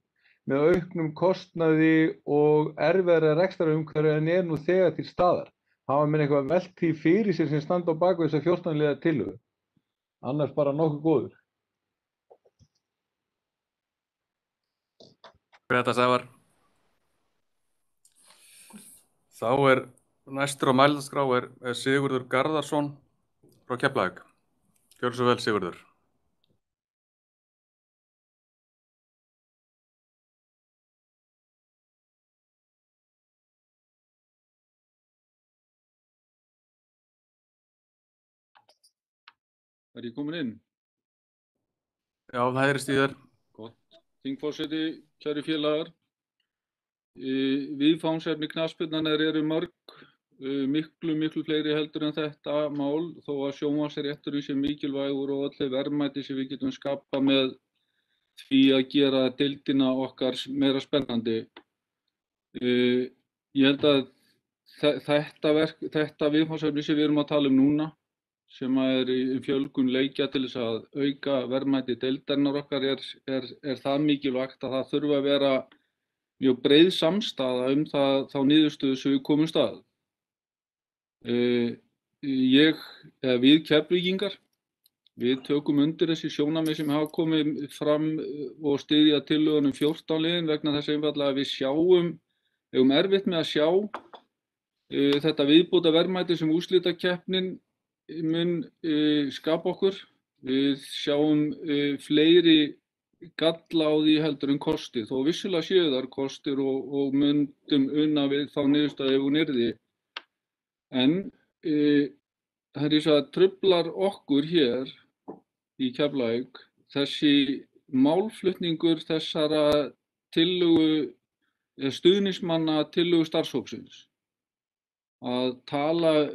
með auknum kostnaði og erfiðara rekstrarumhverfi en nú þegar til staðar? Hafa menn eitthvað velt því fyrir sér sem standa á bak við þessa 14 liða tillögu? Annars bara nokkuð góður. Grétar Sævar. Þá næstur á mælendaskrá Sigurður Garðarsson frá Keflavík. Gjörðu svo vel, Sigurður. Er ég komin inn? Já, það heyrist í þér. Gott. Þingforseti, kæru félagar. Viðfangsefni knattspyrnunnar eru mörg, miklu fleiri heldur en þetta mál, þó að sjónvarpsrétturinn sé mikilvægur og öll verðmæti sem við getum skapað með því að gera deildina okkar meira spennandi. Ég held að þetta viðfangsefni sem við erum að tala núna, sem í fjölgun leikja til þess að auka verðmæti deildarinnar okkar er það mikilvægt að það þurfa að vera mjög breið samstaða þá niðurstöðu sem við komumst að. Við Keflvíkingar, við tökum undir þessi sjónarmið sem hafa komið fram og styðja tillögunum 14 liðin vegna þess einfaldlega að við eigum erfitt með að sjá þetta viðbóta verðmæti sem úrslitakeppnin mun skapa okkur. Við sjáum fleiri galla á því heldur en kosti, þó vissulega séu þar kostir og myndum unna við þá niðurstöðu ef hún yrði. En það þess að truflar okkur hér í Keflavík þessi málflutningur þessara tillögu, stuðningsmanna tillögu starfshópsins. Að tala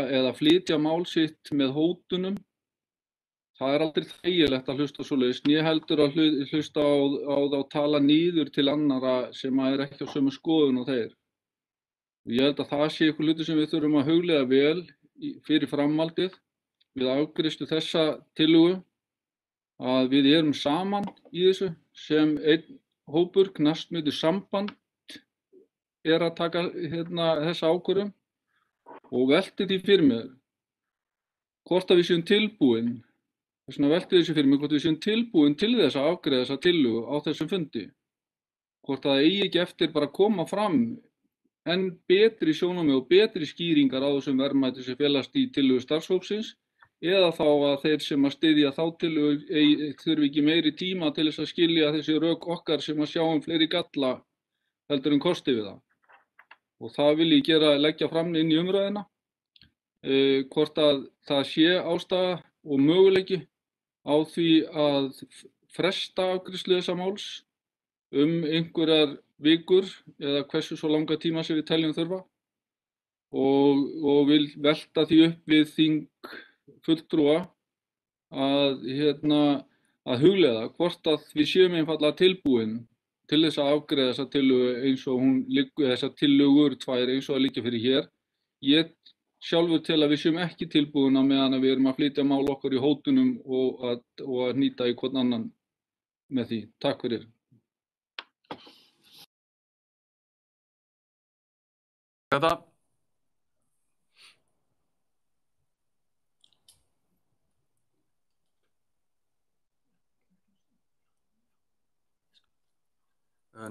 eða flytja mál sitt með hótunum, það aldrei þægilegt að hlusta svoleiðis. Ég heldur að hlusta á þá tala niður til annara sem ekki á sömu skoðun og þeir. Ég held að það sé eitthvað hluti sem við þurfum að hugleiða vel fyrir framhaldið við afgreiðslu þessa tillögu, að við erum saman í þessu sem einn hópur, knattspyrnusamband að taka þessa ákvörðun og velti því fyrir mér hvort að við séum tilbúin, þess vegna velti þessu fyrir mér hvort við séum tilbúin til þess að afgreiða þessa tillögu á þessum fundi. Hvort að það eigi ekki eftir bara að koma fram enn betri sjónarmið og betri skýringar á þessum verðmæti sem felast í tillögu starfshópsins, eða þá að þeir sem að styðja þá tillögu þurfi ekki meiri tíma til þess að skilja þessi rök okkar sem að sjáum fleiri galla heldur en kosti við það. Og það vil ég leggja fram inn í umræðina. hvort að það sé ástæða og möguleiki á því að fresta afgreiðslu þessa máls einhverjar vikur eða hversu svo langa tíma sem við teljum þurfa og vil velta því upp við þingfulltrúa að hugleiða hvort að við séum einfaldlega tilbúin til þess að afgreiða þessa tillögu eins og hún liggur, þessar tillögur tvær eins og það liggja fyrir hér. Ég sjálfur tel að við séum ekki tilbúin á meðan að við erum að flytja mál okkar í hótunum og að hnýta í hvern annan með því. Takk fyrir. Þetta.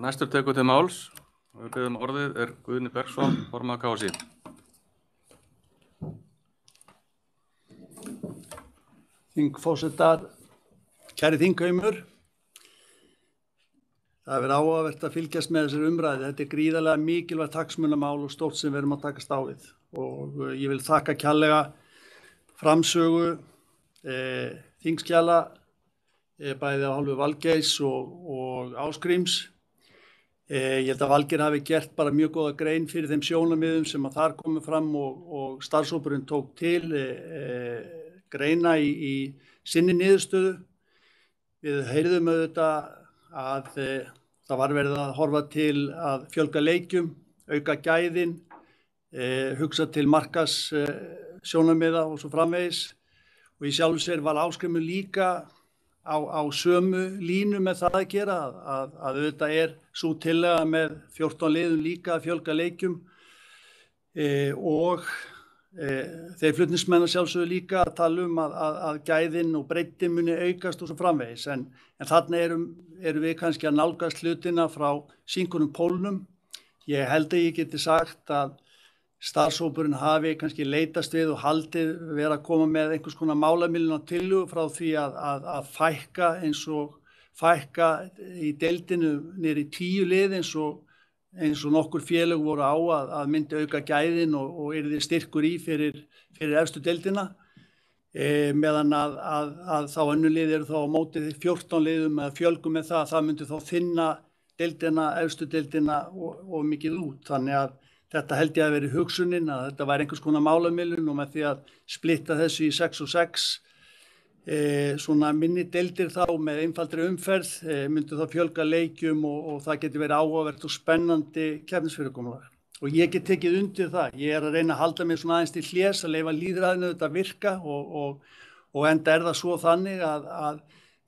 Næstur tekur til máls og við biðjum orðið Guðni Bergsson, formaður KSÍ. Þingforsetar, kæri þingheimur, það verið áhugavert að fylgjast með þessari umræðu. Þetta gríðarlega mikilvægt hagsmunamál og stórt sem við erum að takast á við. Og ég vil þakka kærlega framsögu þingskjala bæði á hálfu Valgeirs og Ásgríms. Ég held að Valgeir hafi gert bara mjög góða grein fyrir þeim sjónarmiðum sem að þar komu fram og starfshópurinn tók til greina í sinni niðurstöðu. Við heyrðum auðvitað að það var verið að horfa til að fjölga leikjum, auka gæðin, hugsa til markas sjónarmiða og svo framvegis. Og í sjálfu sér var Ásgrímur líka á sömu línu með það að gera að auðvitað sú tillaga með 14 liðum líka að fjölga leikjum og þeir flutningsmenn sjálfsögðu líka að tala að gæðin og breiddin muni aukast og svo framvegis en þarna erum við kannski að nálgast hlutina frá sínkunum pólnum. Ég held að ég geti sagt að starfshópurinn hafi kannski leitast við og haldið vera að koma með einhvers konar málamiðlun á tillögu frá því að fækka í deildinu niður í 10 lið eins og nokkur félög voru á að myndi auka gæðin og yrði styrkur í fyrir efstu deildina meðan að þá önnur lið eru þá á móti 14 liðum eða fjölgum með það myndi þá þynna deildina, efstu deildina og mikið út. Þannig að þetta held ég að veri hugsunin að þetta væri einhvers konar málamiðlun og með því að splitta þessu í 6 og 6 svona minni deildir þá með einfaldri umferð myndi þá fjölga leikjum og það geti verið áhugavert og spennandi keppnisfyrirkomulag. Og ég get tekið undir það. Ég að reyna að halda mig svona aðeins til hlés að leyfa lýðræðinu þetta virka og enda það svo þannig að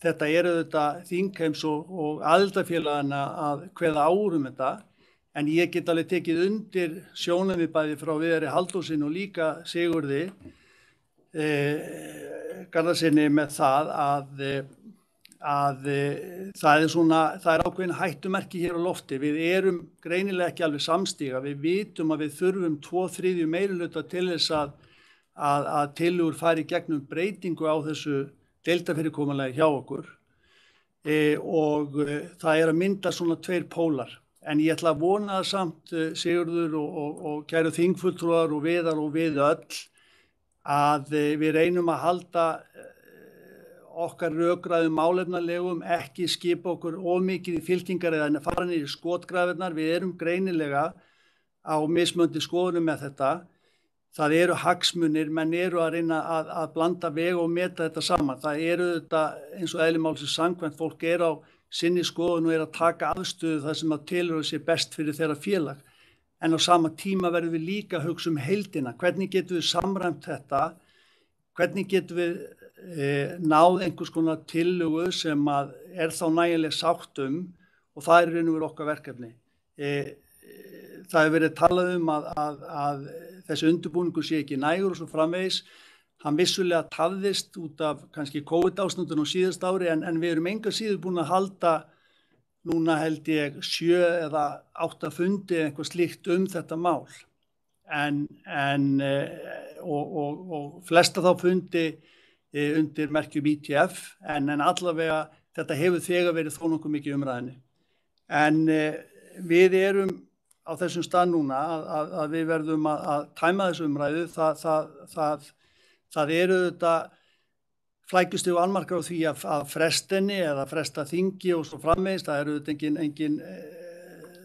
þetta þetta þingheims og aðildarfélagana að kveða á þetta. En ég get alveg tekið undir sjónarmið bæði frá Viðari Halldórssyni og líka Sigurði Garðarssyni með það að það ákveðin hættumerki hér á lofti. Við erum greinilega ekki alveg samstíga. Við vitum að við þurfum 2/3 meirihluta til þess að tillögur fari gegnum breytingu á þessu deildarfyrirkomulagi hjá okkur og það að mynda svona 2 pólar. En ég ætla að vona það samt, Sigurður og kæru þingfulltrúar og Viðar og við öll, að við reynum að halda okkar rökræðum málefnalegum, ekki skipa okkur of mikið í fylkingar eða fara niður í skotgrafirnar. Við erum greinilega á mismunandi skoðunum með þetta. Það eru hagsmunir, menn eru að reyna að blanda veg og meta þetta saman. Það eru þetta eins og eðli málsins samkvæmt, fólk á sinni skoðun og að taka afstöðu það sem að telur sé best fyrir þeirra félag. En á sama tíma verðum við líka að hugsa heildina. Hvernig getum við samræmt þetta? Hvernig getum við náð einhvers konar tillögu sem að þá nægileg sátt og það raun og veru okkar verkefni. Það hefur verið talað að þessi undirbúningur sé ekki nægur og svo framvegis. Hann vissulega tafðist út af kannski COVID-ástandinu á síðast ári en við erum enga síður búin að halda núna held ég 7 eða 8 fundi eitthvað slíkt þetta mál. Og flesta þá fundi undir merkjum ITF en allavega þetta hefur þegar verið þó nokkuð mikið umræðinni. En við erum á þessum stað núna að við verðum að tæma þessu umræðu, það eru þetta flækjustig og annmarkar á því að frestinni eða fresta þingi og svo framvegis. Það eru þetta engin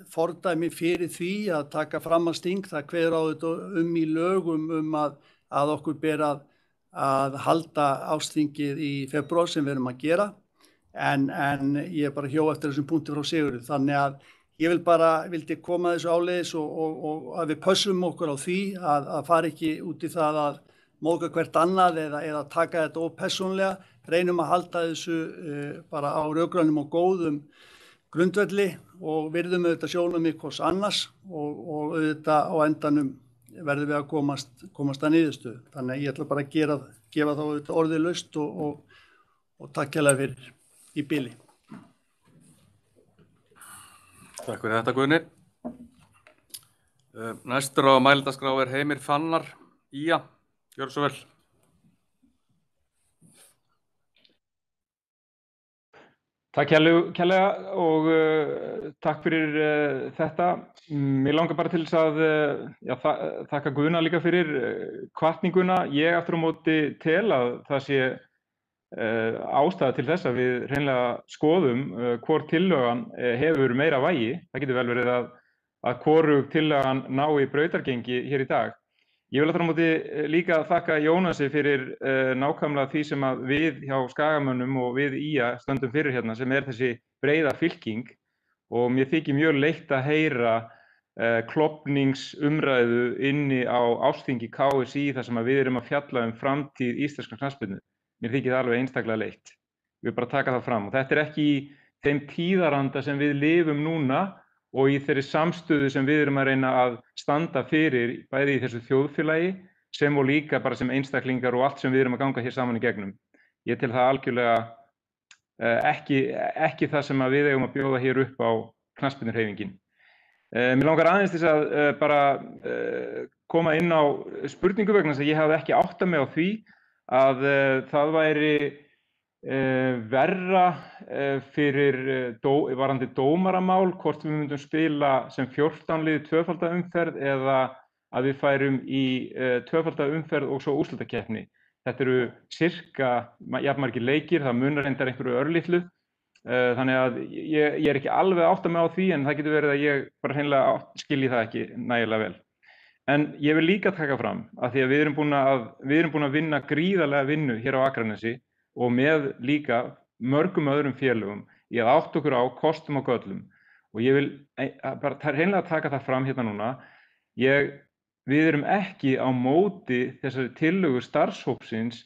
fordæmi fyrir því að taka fram að sting. Það kveður á þetta í lögum að okkur ber að halda ársþingið í febrúar sem við erum að gera. En ég bara hjó eftir þessum punkti frá Sigurði. Þannig að ég vildi koma þessu áleiðis og að við pössum okkur á því að fara ekki út í það að móðga hvert annað eða taka þetta ópersónlega. Reynum að halda þessu bara á rökgrænum og góðum grundvelli og virðum auðvitað sjónarmið hvors annars og auðvitað á endanum verðum við að komast að niðurstöðu. Þannig að ég ætla bara að gefa þá auðvitað orðið laust og takk hérlega fyrir í bili. Takk fyrir þetta, Guðni. Næstur á mælendaskrá er Heimir Fannar, Ía. Gjörðu svo vel. Takk kærlega og takk fyrir þetta. Mér langar bara til þess að þakka Guðna líka fyrir hvatninguna. Ég aftur á móti tel að það sé ástæða til þess að við hreinlega skoðum hvor tillagan hefur meira vægi. Það getur vel verið að hvorug tillagan nái brautargengi hér í dag. Ég vil aftur á móti líka þakka Jónasi fyrir nákvæmlega því sem að við hjá Skagamönnum og við Ía stöndum fyrir hérna, sem þessi breiða fylking, og mér þykir mjög leitt að heyra klofningsumræðu inni á ársþingi KSÍ þar sem að við erum að fjalla framtíð íslenskrar knattspyrnu. Mér þykir það alveg einstaklega leitt. Ég vil bara taka það fram og þetta er ekki í þeim tíðaranda sem við lifum núna og í þeirri samstöðu sem við erum að reyna að standa fyrir bæði í þessu þjóðfélagi sem og líka bara sem einstaklingar og allt sem við erum að ganga hér saman í gegnum. Ég tel það algjörlega ekki það sem að við eigum að bjóða hér upp á knattspyrnuhreyfingin. Mér langar aðeins til að bara koma inn á spurningu vegna þess að ég hafði ekki áttað mig á því að það væri verra fyrir varðandi dómaramál hvort við myndum spila sem 14 lið tvöfalda umferð eða að við færum í tvöfalda umferð og svo úrslitakeppni. Þetta eru sirka jafnmargir leikir, það munar reyndar einhverju örlitlu, þannig að ég er ekki alveg að átta mig á því en það getur verið að ég bara hreinlega skilji það ekki nægilega vel. En ég vil líka taka fram að því að við erum búin að vinna gríðarlega vinnu hér á Akranesi og með líka mörgum öðrum félögum í að átta okkur á kostum og göllum. Og ég vil bara hreinlega taka það fram hérna núna. Við erum ekki á móti þessari tillögu starfshópsins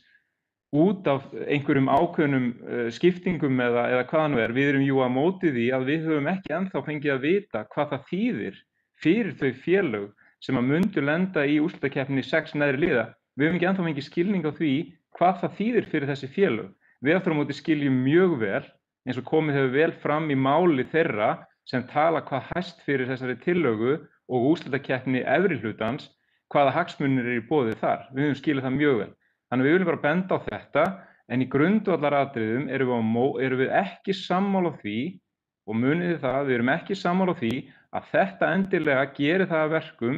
út af einhverjum ákveðnum skiptingum eða hvað nú er. Við erum jú á móti því að við höfum ekki ennþá fengið að vita hvað það þýðir fyrir þau félög sem að mundu lenda í úrslitakeppninni 6 neðri liða. Við höfum ekki ennþá fengið skilning á því hvað það þýðir fyrir þessi félög. Við aftur á móti skiljum mjög vel, eins og komið hefur vel fram í máli þeirra sem tala hvað hæst fyrir þessari tillögu og úrslitakeppni efri hlutans, hvaða hagsmunir eru í boði þar. Við höfum skilið það mjög vel. Þannig við viljum bara benda á þetta, en í grundvallaratriðum erum við ekki sammála því, og munið það, við erum ekki sammála því að þetta endilega gerir það að verkum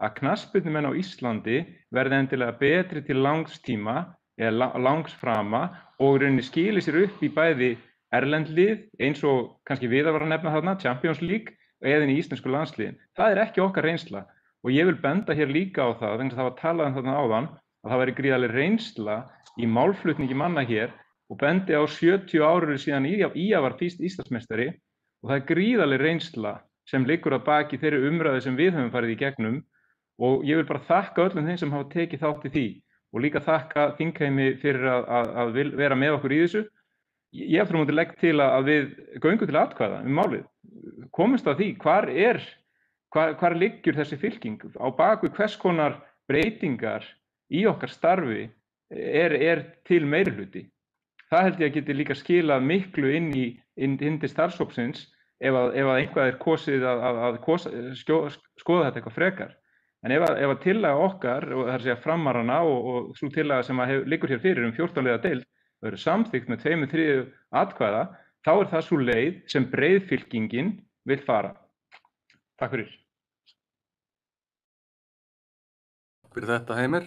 að knattspyrnumenn á Íslandi verði endilega betri til langs tíma eða langs frama og rauninni skili sér upp í bæði erlend lið eins og kannski Viðar var að nefna þarna, Champions League eða í íslensku landsliðin. Það er ekki okkar reynsla og ég vil benda hér líka á það, vegna það var talað um þarna áðan, að það væri gríðarleg reynsla í málflutningi manna hér og bendi á 70 árum síðan Ía var Íslandsmeistari og það er gríðarleg reynsla sem liggur að baki þeirri umræðu sem við höfum farið í gegnum og ég vil bara þakka öllum þeim sem hafa tekið þátt í því og líka þakka þingheimi fyrir að vera með okkur í þessu. Ég aftur á móti legg til að við göngum til atkvæða málið. Komumst að því, hvar liggur þessi fylking? Á baku hvers konar breytingar í okkar starfi er til meirihluti. Það held ég að geti líka skilað miklu inn til starfshópsins ef að einhvað er kosið að skoða þetta eitthvað frekar. En ef að tillaga okkar, og það er að segja framarana og svo tillaga sem liggur hér fyrir 14 liða deild, verður samþykkt með 2/3 atkvæða, þá er það svo leið sem breiðfylkingin vill fara. Takk fyrir. fyrir þetta, Heimir.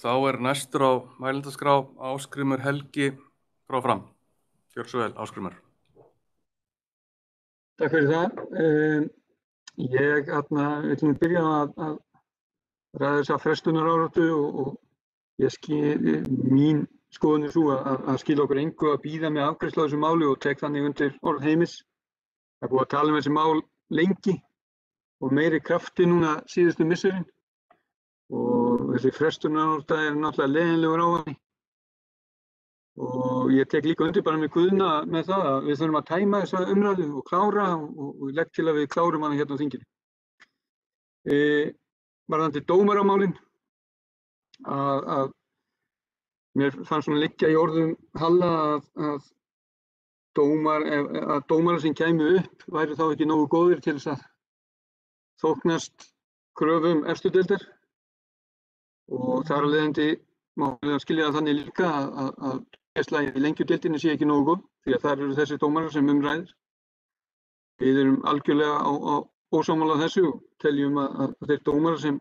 Þá næstur á mælendaskrá Ásgrímur Helgi frá Fram. Gjörðu svo vel, Ásgrímur. Takk fyrir það. Ég vil byrja að ræða þessa frestunaráráttu og mín skoðun svo að skila okkur engu að bíða með afgreiðslu á þessu máli og tek þannig undir orð Heimis. Það er búið að tala um þessi mál lengi og meiri krafti núna síðustu misserin og þessi frestunaráráttu er náttúrulega leiðinlegur ávani. Og ég tek líka undir bara með Guðna með það að við þurfum að tæma þessa umræðu og klára og legg til að við klárum hana hérna á þinginu. Varðandi dómaramálin að mér fannst svona liggja í orðum Halla að dómarar sem kæmu upp væru þá ekki nógu góðir til þess að þóknast kröfum efstu deildar og þar af leiðandi má skilja það þannig líka að slagið í lengjudeildinni sé ekki nógu góð því að þar eru þessi dómarar sem ræðir. Við erum algjörlega á ósammála þessu og teljum að þeir dómarar sem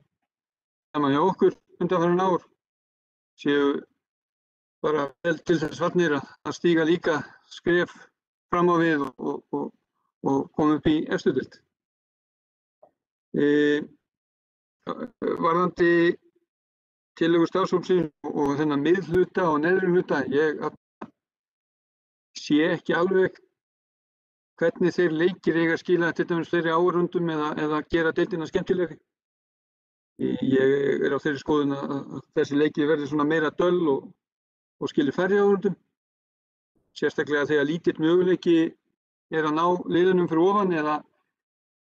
koma hjá okkur undanfarin ár séu bara vel til þess fallnir að stíga líka skref fram á við og koma upp í efstu deild. Varðandi tillögu starfshópsins og þennan miðhluta og neðri hluta, ég sé ekki alveg hvernig þeir leikir eiga að skila til dæmis fleiri áhorfendum eða gera deildina skemmtilegri. Ég á þeirri skoðun að þessi leikir verði svona meira döll og skili færri áhorfendum. Sérstaklega þegar lítill möguleiki að ná liðunum fyrir ofan eða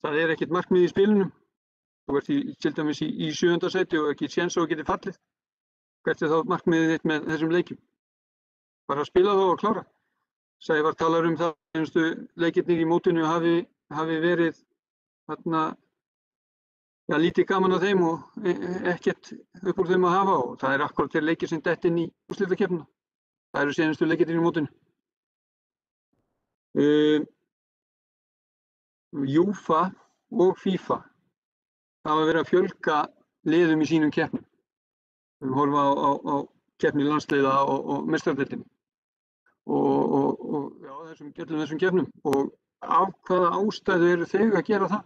það ekkert markmið í spilunum. Þú ert til dæmis í 7. sæti og ekki séns og geti fallið. Hvert þá markmiðið þitt með þessum leikjum? Bara að spila þá og klára. Sævar talar það að einstu leikirnir í mótinu hafi verið lítið gaman að þeim og ekkert upp úr þeim að hafa og það akkúrat þeir leikir sem detta inn í úrslitakeppnina. Það eru síðustu leikirnir í mótinu. UEFA og FIFA hafa verið að fjölga liðum í sínum keppnum. Við horfa á keppni landsliða og meistaradeildinni og þessum keppnum. Og af hvaða ástæðu eru þau að gera það?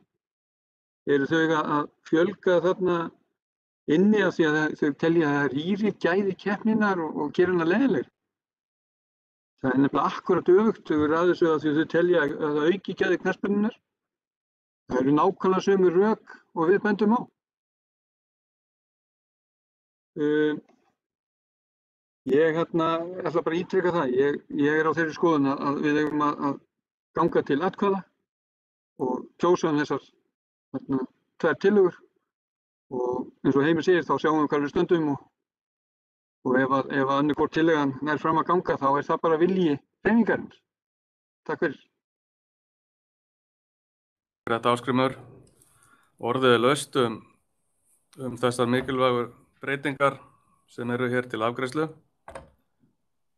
Eru þau að fjölga þarna inni af því að þau telja að það rýri gæði keppninnar og gera hana leiðilegri? Það nefnilega akkúrat öfugt. Þau eru að þessu að þau telja að það auki gæði knattspyrnunnar. Það eru nákvæmlega sömu rök og við bendum á. Ég ætla bara að ítreka það. Ég á þeirri skoðun að við eigum að ganga til atkvæða og kjósa þessar tvær tillögur og eins og Heimir segir þá sjáum við hvar við stöndum og ef önnur hvort tillagan nær fram að ganga þá það bara vilji hreyfingarinnar. Takk fyrir. Þetta Ásgrímur, orðið laust þessar mikilvægu breytingar sem eru hér til afgreiðslu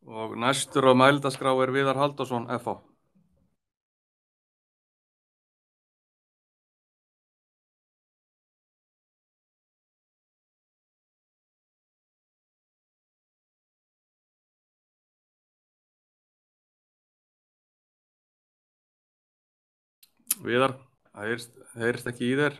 og næstur á mælendaskrá Viðar Halldórsson, FH. Viðar, það heyrist ekki í þér.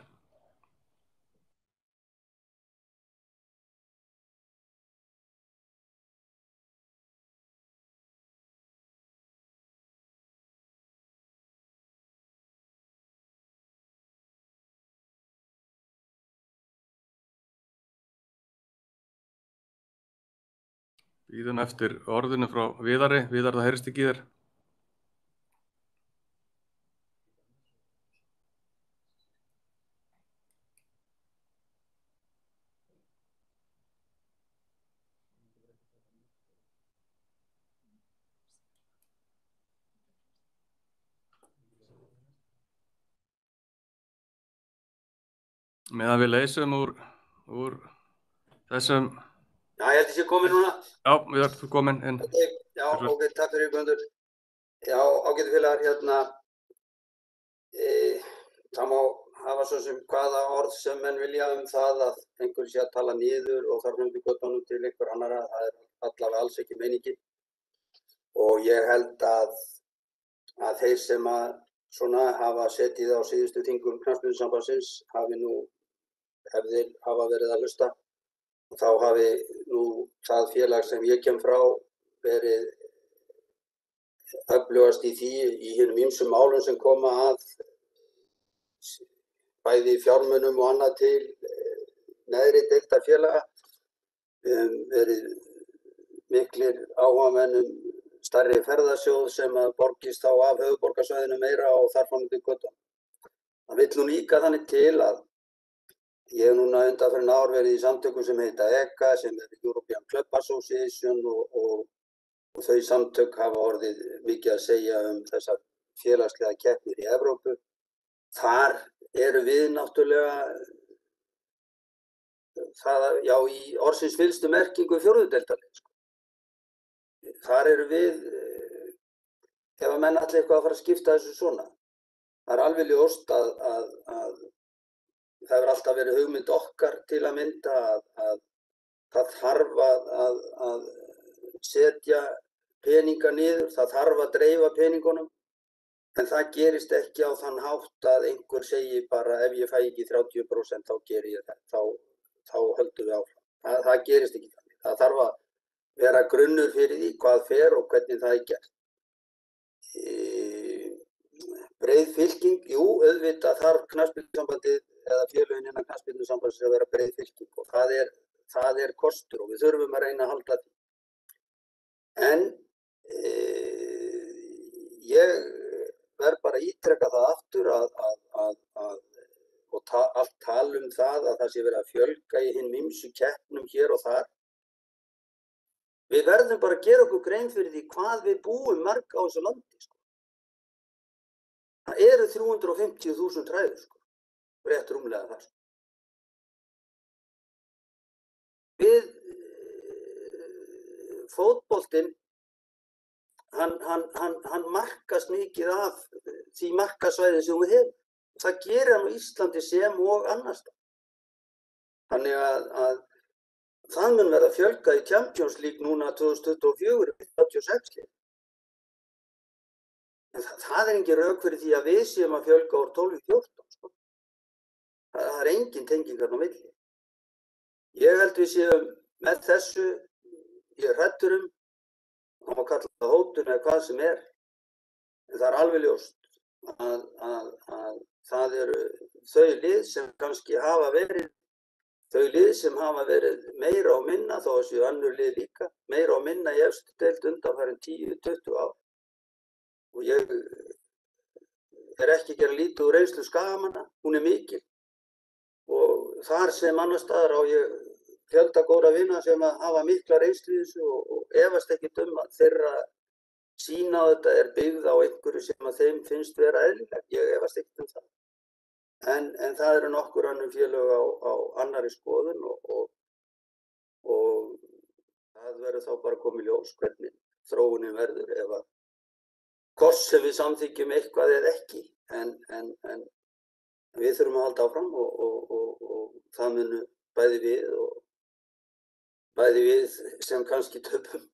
Bíðum eftir orðinu frá Viðari. Viðar, það heyrist ekki í þér. Meðan við leysum úr þessum... Já, ég held að ég sé komin núna. Já, við erum komin inn. Já, ok, takk fyrir Guðmundur. Já, ágætu félagar, það má hafa svo sem hvaða orð sem menn vilja það að einhver sé að tala niður og þar fram til göttunum til einhver annara, það allavega alls ekki meiningin. Og ég held að þeir sem að svona hafa setið á síðustu þingum knattspyrnusambandsins hafa verið að hlusta. Og þá hafi nú það félag sem ég kem frá verið öflugast í því í hinum ýmsum málum sem koma að bæði fjármunum og annað til neðri deildar félaga. Við höfum verið miklir áhugamenn stærri ferðasjóð sem að borgist þá af höfuðborgarsvæðinu meira og þar fram til göttunum. Það vill nú líka þannig til að ég hef núna undanfarin ár verið í samtökum sem heita ECA, sem European Club Association og þau samtök hafa orðið mikið að segja þessar félagslega keppnir í Evrópu. Þar eru við náttúrulega, í orðsins fyllstu merkingu fjórðu deildarlið. Þar eru við, ef að menn ætla eitthvað að fara að skipta þessu svona. Það er alveg ljóst að það hefur alltaf verið hugmynd okkar til að mynda að það þarf að setja peninga niður, það þarf að dreifa peningunum, en það gerist ekki á þann hátt að einhver segi bara ef ég fæ ekki 30% þá geri ég þetta, þá höldum við áfram. Það gerist ekki þannig. Það þarf að vera grunnur fyrir því hvað fer og hvernig það er gert. Breið fylking, jú, auðvitað þarf knattspyrnusambandið eða félögin innan knattspyrnusambandsins að vera breið fylking og það er kostur og við þurfum að reyna að halda því. En ég verð bara að ítreka það aftur og allt tala það að það sé verið að fjölga í hinum ýmsu keppnum hér og þar. Við verðum bara að gera okkur grein fyrir því hvað við búum marg á þessu landi. Það eru 350.000 ræður, rétt rúmlega þar. Fótboltinn, hann markast mikið af því markasvæði sem við hefum. Það gerir hann á Íslandi sem og annars staðar. Þannig að það mun verða fjölgað í Champions League núna 2024 við 36 lið. En það er engin rök fyrir því að við séum að fjölga úr 12 í 14. Það er engin tenging þarna á milli. Ég held við séum með þessu, ég er hræddur það má kalla það hótun eða hvað sem er. En það er alveg ljóst að það eru þau lið sem kannski hafa verið meira og minna, þó að séu önnur lið líka, meira og minna í efstu deild undanfarin 10-20 ár. Og ég er ekki að gera lítið úr reynslu Skagamanna, hún er mikil. Og þar sem annars staðar á ég fjölda góðra vina sem að hafa mikla reynslu í þessu og efast ekki að þeirra sýn á þetta er byggð á einhverju sem að þeim finnst vera eðlilegt. Ég efast ekki það. En það eru nokkur önnur félög á annarri skoðun og það verður þá bara komið ljós hvernig þróunin verður ef að hvort sem við samþykjum eitthvað eða ekki. En við þurfum að halda áfram og það munu bæði við sem kannski töpum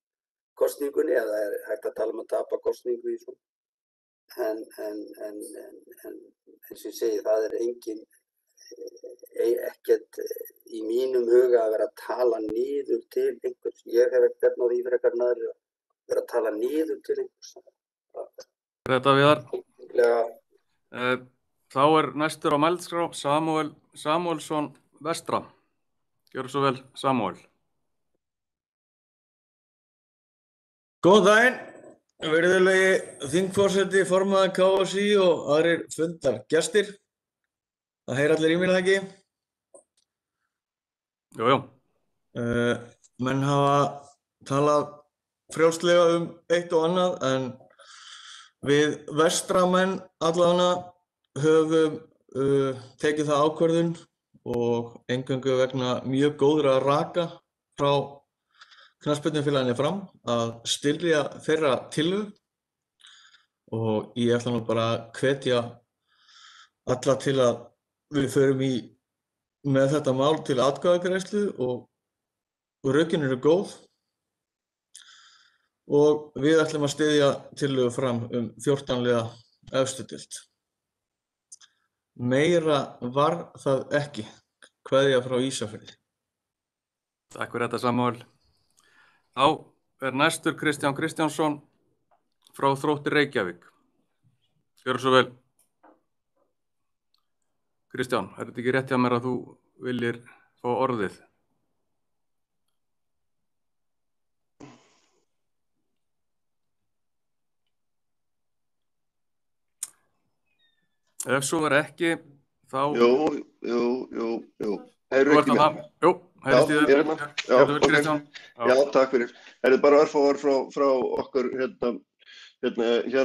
kosningunni eða er hægt að tala að tapa kosningu í svona. En eins og ég segi, það er ekkert í mínum huga að vera að tala niður til einhvers. Ég hef ekkert náð í frekar að vera að tala niður til einhvers. Þetta Viðar. Þá er næstur á mælskrá Samúelsson Vestra. Gjörðu svo vel, Samúel. Góðan daginn. Virðulegi þingforseti, formaður KSÍ og aðrir fundargestir. Það heyra allir í mér, það ekki? Jú. Menn hafa talað frjálslega eitt og annað, en við vestramenn allavega höfum tekið það ákvörðun og eingöngu vegna mjög góðra raka frá knattspyrnufélaginu Fram að styðja þeirra tillögu og ég ætla nú bara að hvetja alla til að við förum með þetta mál til atkvæðagreiðslu og rökin eru góð og við ætlum að styðja tillögu fram 14 liða efstu deild. Meira var það ekki. Kveðja frá Ísafirði. Takk fyrir þetta Samúel. Þá næstur Kristján Kristjánsson frá Þrótti Reykjavík. Gjörðu svo vel. Kristján, þetta ekki rétt hjá mér að þú viljir fá orðið? Ef svo ekki, þá... Jú. Heyrðu ekki mér? Jú, heyrðist í þér. Gjörðu vel, Kristján. Já, takk fyrir. Heyrðu bara örfáar frá okkur hérna á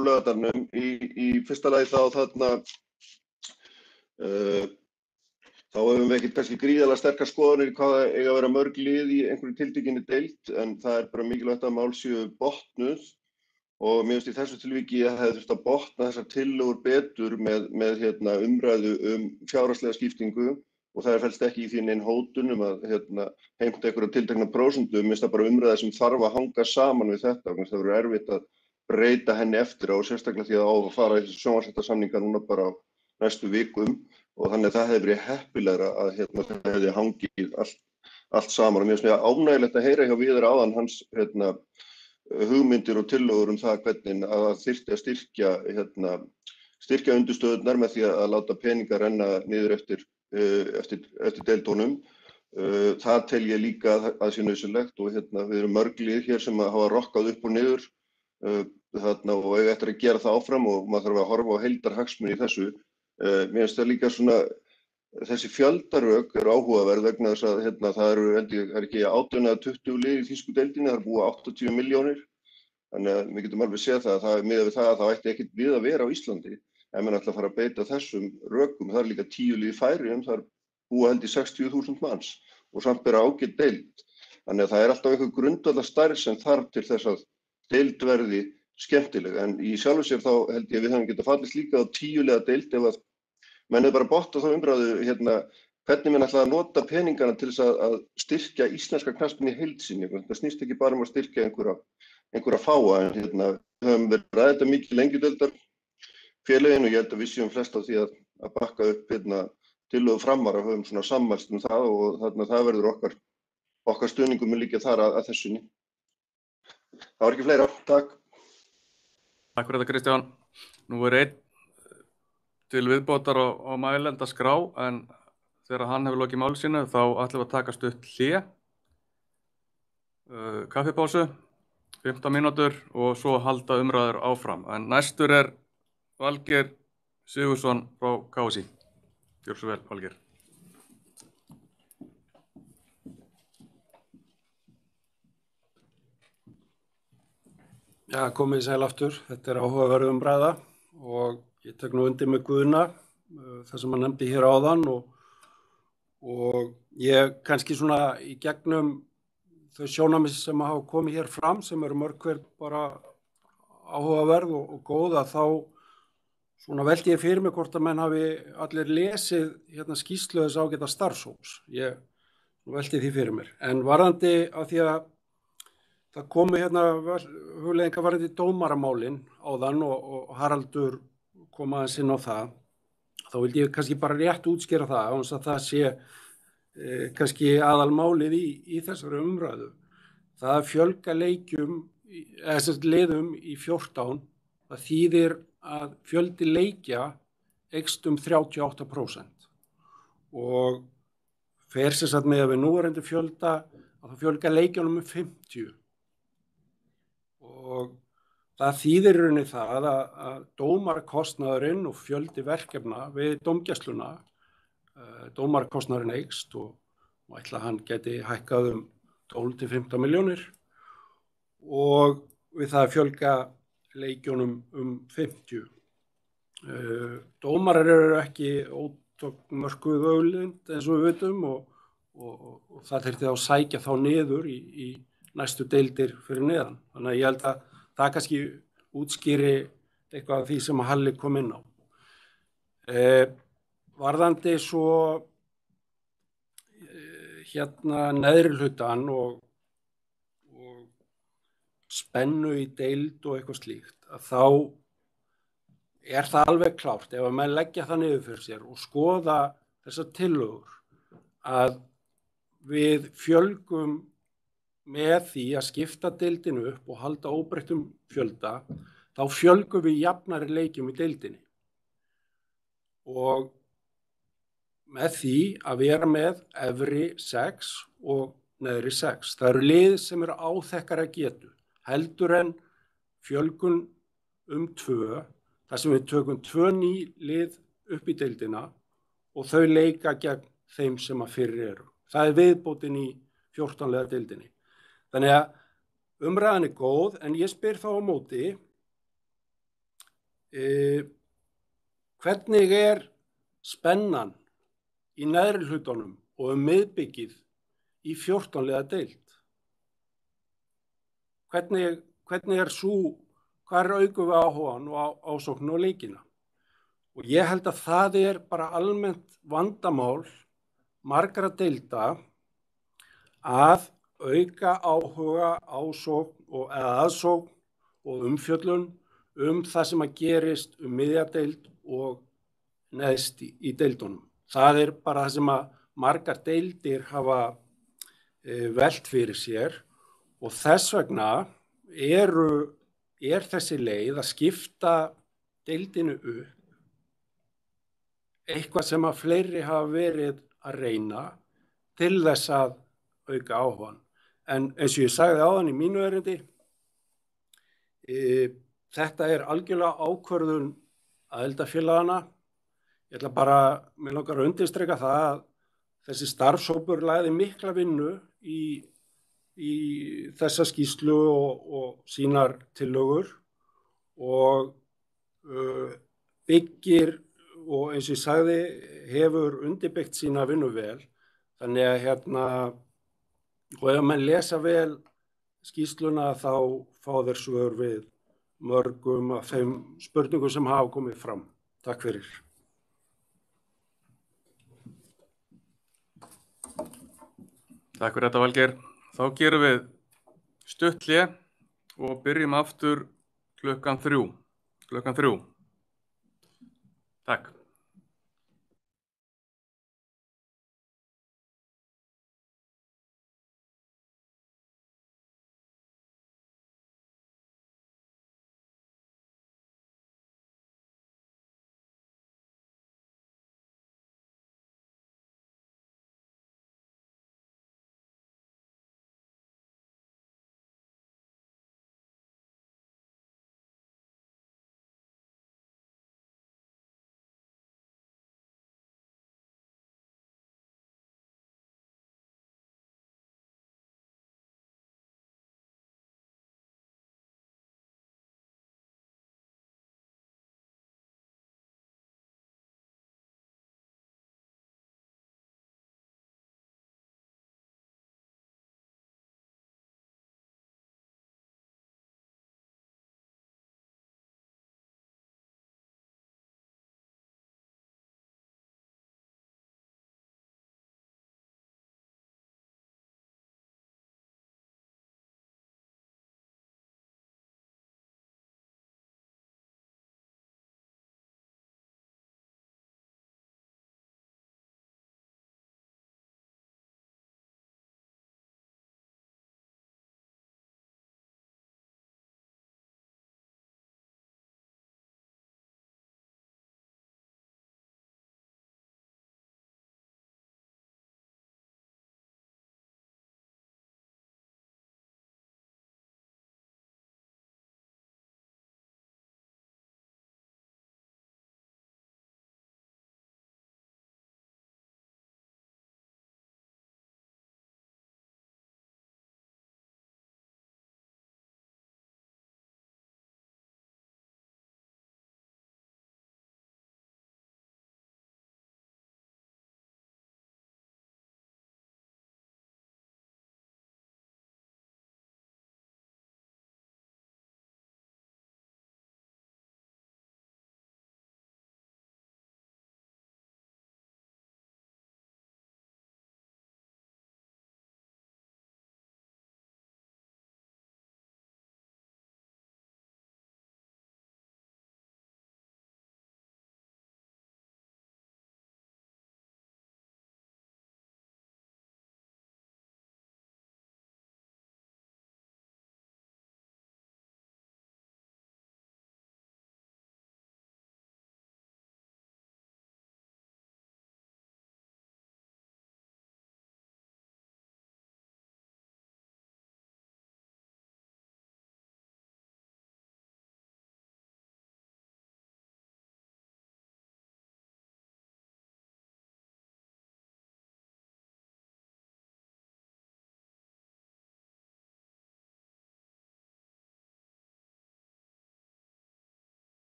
Laugardalnum. Í fyrsta lagi þá höfum við ekki kannski gríðarlega sterkar skoðanir í hvað eiga að vera mörg lið í einhverju tiltekinni deild, en það er bara mikilvægt að mál séu botnuð og mér finnst í þessu tilviki að hefði þurft að botna þessar tillögur betur með umræðu fjárhagslega skiptingu og það felst ekki í því nein hótun að heimta einhverja tiltekna prósentu. Mér finnst það bara umræða sem þarf að hanga saman við þetta og það verður erfitt að breyta henni eftir á, sérstaklega því að á að fara í þessi sjónvarpsréttarsamninga núna bara á næstu vikum og þannig að það hefði verið heppilegra að það hefði hangið allt saman og mér finnst mjög ánægilegt að heyra hjá Viðar áðan hans hugmyndir og tillögur það hvernig að það þyrfti að styrkja undirstöðurnar með því að láta peninga renna niður eftir deildunum. Það tel ég líka að sé nauðsynlegt og við erum mörg lið hér sem hafa rokkað upp og niður og eiga eftir að gera það áfram og maður þarf að horfa á heildarhagsmuni í þessu. Mér finnst það líka þessi fjöldarök eru áhugaverð vegna þess að það eru ekki 18 eða 20 lið í þýsku deildinni, það búa 80 milljónir. Þannig að við getum alveg séð það að miðað við það að það ætti ekkert við að vera á Íslandi. Ef menn ætla að fara að beita þessum rökum, það er líka 10 lið í Færeyjum, það búa held í 60.000 manns og samt er ágæt deild. Þannig að það er alltaf einhver grundvallarstærð sem þarf til þess að deild verði skemmtileg. En í sjálfu sér þá held ég að við hefum getað fallist líka á 10 liða deild ef að menn hefur bara botnað þá umræðu hvernig menn ætla að nota peningana til þess að styrkja íslenska knattspyrnu í heild sinni. Það snýst ekki bara að styrkja einhverja fáa, en við höfum verið að ræða þetta mikið lengi deildar félögin og ég held að við séum flest á því að bakka upp tillögu framar og höfum sammælst það og það verður okkar stuðningum líka þar að þessunni. Það var ekki fleira. Takk. Takk fyrir þetta Kristján. Nú er einn til viðbótar á mælendaskrá en þegar hann hefur lokið máli sínu þá ætlum við að taka stutt hlé, kaffipásu, 15 mínútur og svo halda umræður áfram. En næstur er Valgeir Sigurðsson frá KSÍ. Gjörðu svo vel, Valgeir. Já, komið sæl aftur. Þetta er áhugaverð umræða og ég tek nú undir með Guðna, það sem hann nefndi hér áðan og ég kannski í gegnum þau sjónarmið sem hafa komið hér fram sem eru mörg hver bara áhugaverð og góð að þá velti ég fyrir mig hvort að menn hafi allir lesið skýrslu þess ágæta starfshóps. Ég velti því fyrir mér. En varðandi af því að það komu hugleiðingar varðandi dómaramálin áðan og Haraldur kom aðeins inn á það, þá vildi ég kannski bara rétt útskýra það, að það sé kannski aðalmálið í þessari umræðu. Það að fjölga leikjum, liðum í 14, það þýðir að fjöldi leikja eykst 38% og fer sem sagt með að við núverandi fjölda að það fjölga leikjunum 50 og það þýðir í rauninni það að dómarakostnaðurinn og fjöldi verkefna við dómgæsluna, dómarakostnaðurinn eykst og ætla að hann geti hækkað 12 til 15 milljónir og við það að fjölga leikjunum 50. Dómarar eru ekki ótakmörkuð auðlind eins og við vitum og það þyrfti að sækja þá niður í næstu deildir fyrir neðan. Þannig að ég held að það kannski útskýri eitthvað af því sem Halli kom inn á. varðandi svo neðri hlutan og spennu í deild og eitthvað slíkt, að þá er það alveg klárt ef að menn leggja það niður fyrir sér og skoða þessar tillögur að við fjölgum með því að skipta deildinu upp og halda óbreyttum fjölda, þá fjölgum við jafnari leikjum í deildinni. Og með því að vera með efri 6 og neðri 6. Það eru lið sem eru áþekkara getu, heldur en fjölgun 2, þar sem við tökum 2 ný lið upp í deildina og þau leika gegn þeim sem að fyrir eru. Það er viðbótin í 14 liða deildinni. Þannig að umræðan er góð, en ég spyr þá á móti, hvernig er spennan í neðri hlutunum og miðbyggið í 14 liða deild? Hvernig er hvað er aukum við áhugan og ásókn og leikina? Og ég held að það er bara almennt vandamál margra deilda að auka áhuga, ásókn og aðsókn og umfjöllun það sem að gerist miðjadeild og neðst í deildunum. Það er bara það sem að margar deildir hafa velt fyrir sér og þess vegna er þessi leið að skipta deildinu upp eitthvað sem að fleiri hafa verið að reyna til þess að auka áhugan. En eins og ég sagði áðan í mínu erindi, þetta er algjörlega ákvörðun aðildarfélaganna. Ég ætla bara, mig langar að undirstrika það að þessi starfshópur lagði mikla vinnu í þessa skýrslu og sínar tillögur og byggir og eins og ég sagði hefur undirbyggt sína vinnu vel. Þannig að og ef menn lesa vel skýrsluna þá fá þeir svör við mörgum af þeim spurningum sem hafa komið fram. Takk fyrir. Takk fyrir þetta, Valgeir. Þá gerum við stutt hlé og byrjum aftur klukkan 3. Takk.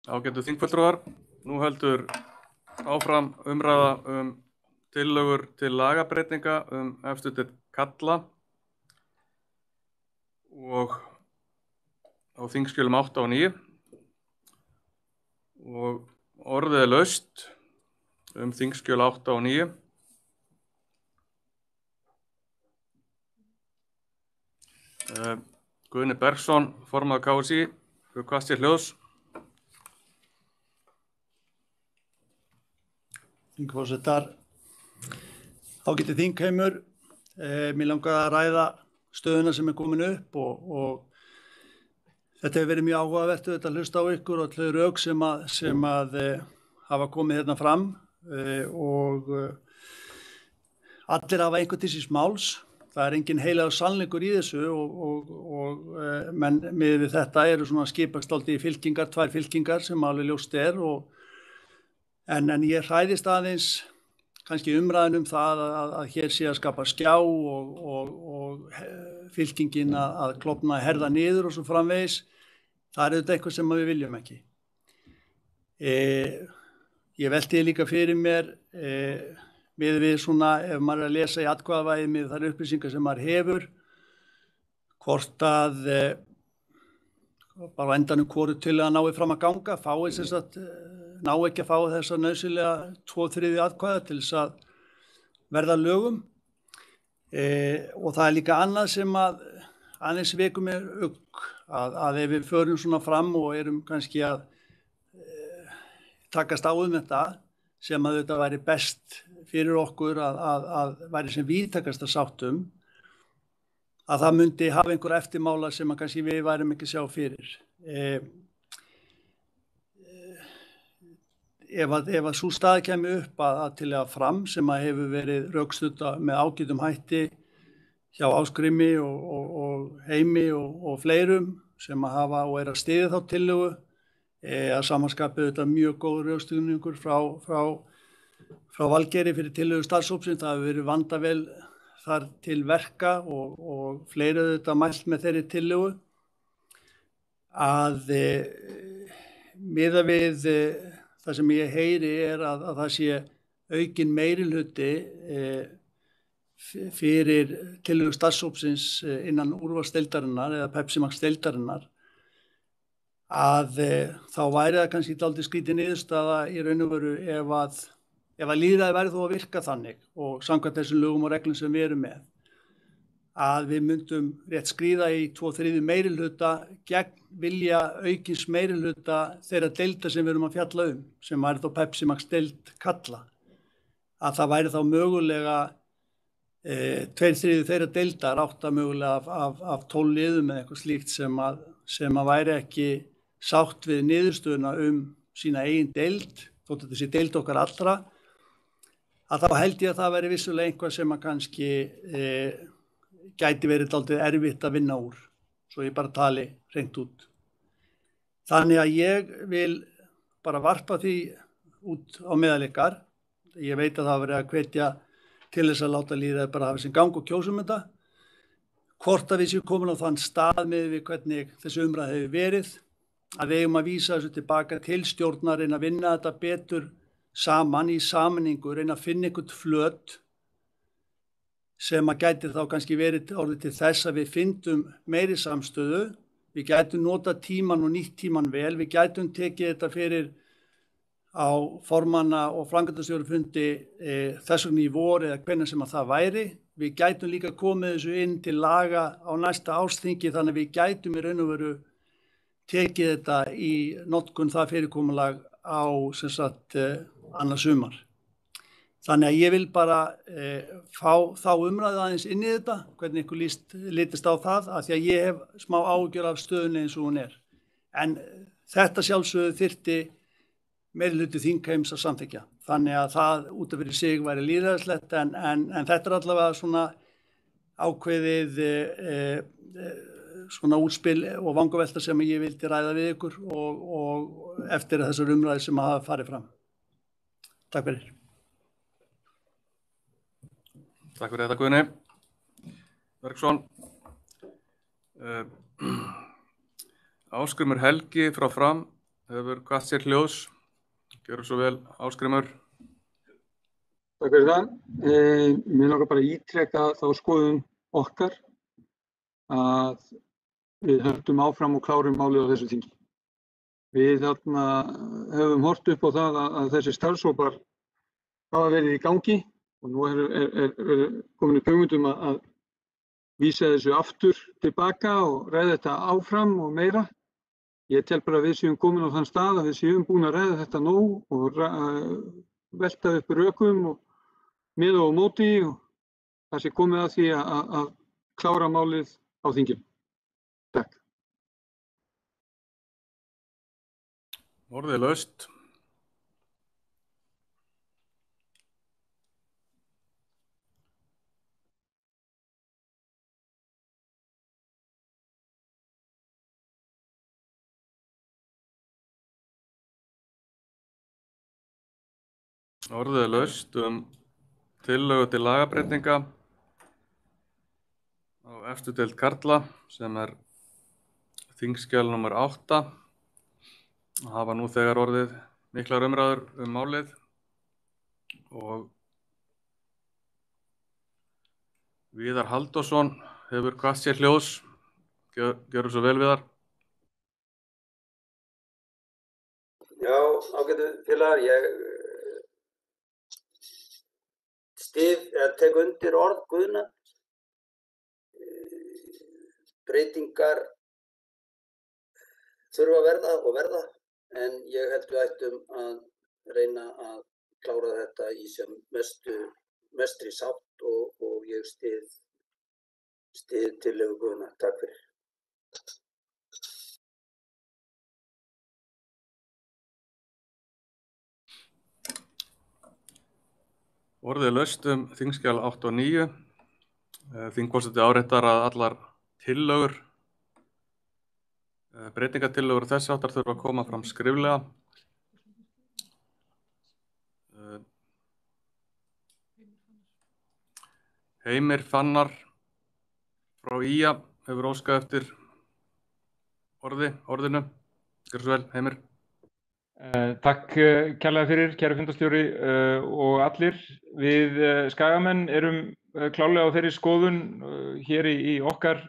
Ágætu þingfulltrúar, nú heldur áfram umræða tillögur til lagabreytinga efstu deild karla og á þingskjölum 8 og 9 og orðið er laust þingskjöl 8 og 9. Guðni Bergsson, formaður KSÍ, hefur kvast sér hljóðs. Þingforsetar, ágæti þingheimur, mér langar að ræða stöðuna sem er komin upp og þetta hefur verið mjög áhugavert að hlusta á ykkur og þau rök sem að hafa komið hérna fram og allir hafa einhvern til síns máls. Það er engin heilagur sannleikur í þessu menn miðað við þetta eru svona skipast dálítið í fylkingar, 2 fylkingar sem alveg ljóst er en ég hræðist aðeins kannski umræðan það að hér sé að skapa skjá og fylkingin að klofna herða niður og svo framvegis. Það er auðvitað eitthvað sem við viljum ekki. Ég velti líka fyrir mér við svona, ef maður er að lesa í atkvæðavægi með þær upplýsingar sem maður hefur, hvort að bara á endanum hvoru til að nái fram að ganga, ná ekki að fá þessa nauðsynlega 2/3 atkvæða til þess að verða lögum. Og það er líka annað sem að aðeins vekur mér ugg, að ef við förum svona fram og erum kannski að takast á þetta, sem að þetta væri best fyrir okkur að væri sem víðtækasta sáttum, að það myndi hafa einhver eftirmála sem að kannski við værum ekki sjá fyrir. Ef að sú staða kemur upp að tillaga fram sem að hefur verið rökstudda með ágætum hætti hjá Ásgrími og Heimi og fleirum sem að hafa og er að styðja þá tillögu, að samanskapið þetta mjög góð rökstuðningur frá Valgeiri fyrir tillögu starfshópsins. Það hefur verið vandavel þar til verka og fleiri þetta mælt með þeirri tillögu að miðað við það sem ég heyri að það sé aukinn meirihluti fyrir tillögu starfshópsins innan úrvalsdeildarinnar eða Pepsi Max deildarinnar, að þá væri það kannski dálítið skrýtin niðurstaða í raun og veru ef að lýðræði væri þó að virka þannig og samkvæmt þessum lögum og reglum sem við erum með, að við myndum rétt skríða í 2/3 meirihluta gegn vilja aukins meirihluta þeirra deilda sem við erum að fjalla sem væri þá Pepsi Max deild karla, að það væri þá mögulega 2/3 þeirra deildar átta mögulega af 12 liðum eða eitthvað slíkt sem að væri ekki sátt við niðurstöðuna sína eigin deild, þótt þetta sé deild okkar allra, að þá held ég að það væri vissulega einhvað sem að kannski gæti verið dálítið erfitt að vinna úr, svo ég bara tali hreint út. Þannig að ég vil bara varpa því út á meðal ykkar. Ég veit að það verið að hvetja til þess að láta lýðræðið bara hafa sinn gang og kjósum þetta. Hvort að við séum komin á þann stað með við hvernig þessi umræða hefur verið, að við eigum að vísa þessu tilbaka til stjórnar, reyna að vinna þetta betur saman í sameiningu, reyna að finna einhvern flöt sem að gæti þá kannski verið orðið til þess að við fyndum meiri samstöðu, við gætum nota tíman og nýtt tíman vel, við gætum tekið þetta fyrir á formanna og framkvæmdastjórafundi þess vegna í vor eða hvenær sem að það væri. Við gætum líka komið þessu inn til laga á næsta ársþingi, þannig að við gætum í raun og veru tekið þetta í notkun það fyrirkomulag á sem sagt annað sumar. Þannig að ég vil bara fá þá umræðu aðeins inn í þetta, hvernig ykkur litist á það, af því að ég hef smá áhyggjur af stöðunni eins og hún er. En þetta sjálfsögðu þyrfti meirihluti þingheims að samþykkja. Þannig að það út af fyrir sig væri lýðræðislegt en þetta er allavega svona ákveðið svona útspil og vangavelta sem ég vildi ræða við ykkur og eftir þessar umræði sem hafa farið fram. Takk fyrir. Takk fyrir þetta, Guðni. Bergsson. Ásgrímur Helgi frá Fram hefur hvatt sér hljóðs. Gjörðu svo vel, Ásgrímur. Takk fyrir það. Mér langar bara að ítreka þá skoðun okkar að við höldum áfram og klárum málið á þessu þingi. Við höfum hort upp á það að þessi starfshópar hafa verið í gangi og nú er komin upp hugmyndum að vísa þessu aftur tilbaka og ræða þetta áfram og meira. Ég tel bara að við séum komin á þann stað að við séum búin að ræða þetta nóg og velta upp rökum og með og móti og það sé komið að því að klára málið á þinginu. Takk. Orðið laust. Orðið laust tillögu til lagabreytinga á efstu deild karla sem þingskjal nr. 8. Hafa nú þegar orðið miklar umræður málið og Viðar Halldórsson hefur hvatt sér hljóðs. Gjörðu svo vel, Viðar. Já, ágætu félagar, ég tek undir orð Guðna. Breytingar þurfa að verða og verða, en ég held við ættum að reyna að klára þetta í sem mestri sátt og ég styð tillögu Guðna. Takk fyrir. Orðið laust þingskjal 8 og 9. Þingforseti áréttar að allar tillögur, breytingatillögur þess áttar þurfa að koma fram skriflega. Heimir Fannar frá IA hefur óskað eftir orðinu. Gjörðu svo vel, Heimir. Takk kærlega fyrir, kæru fundarstjóri og allir. Við Skagamenn erum klárlega á þeirri skoðun hér í okkar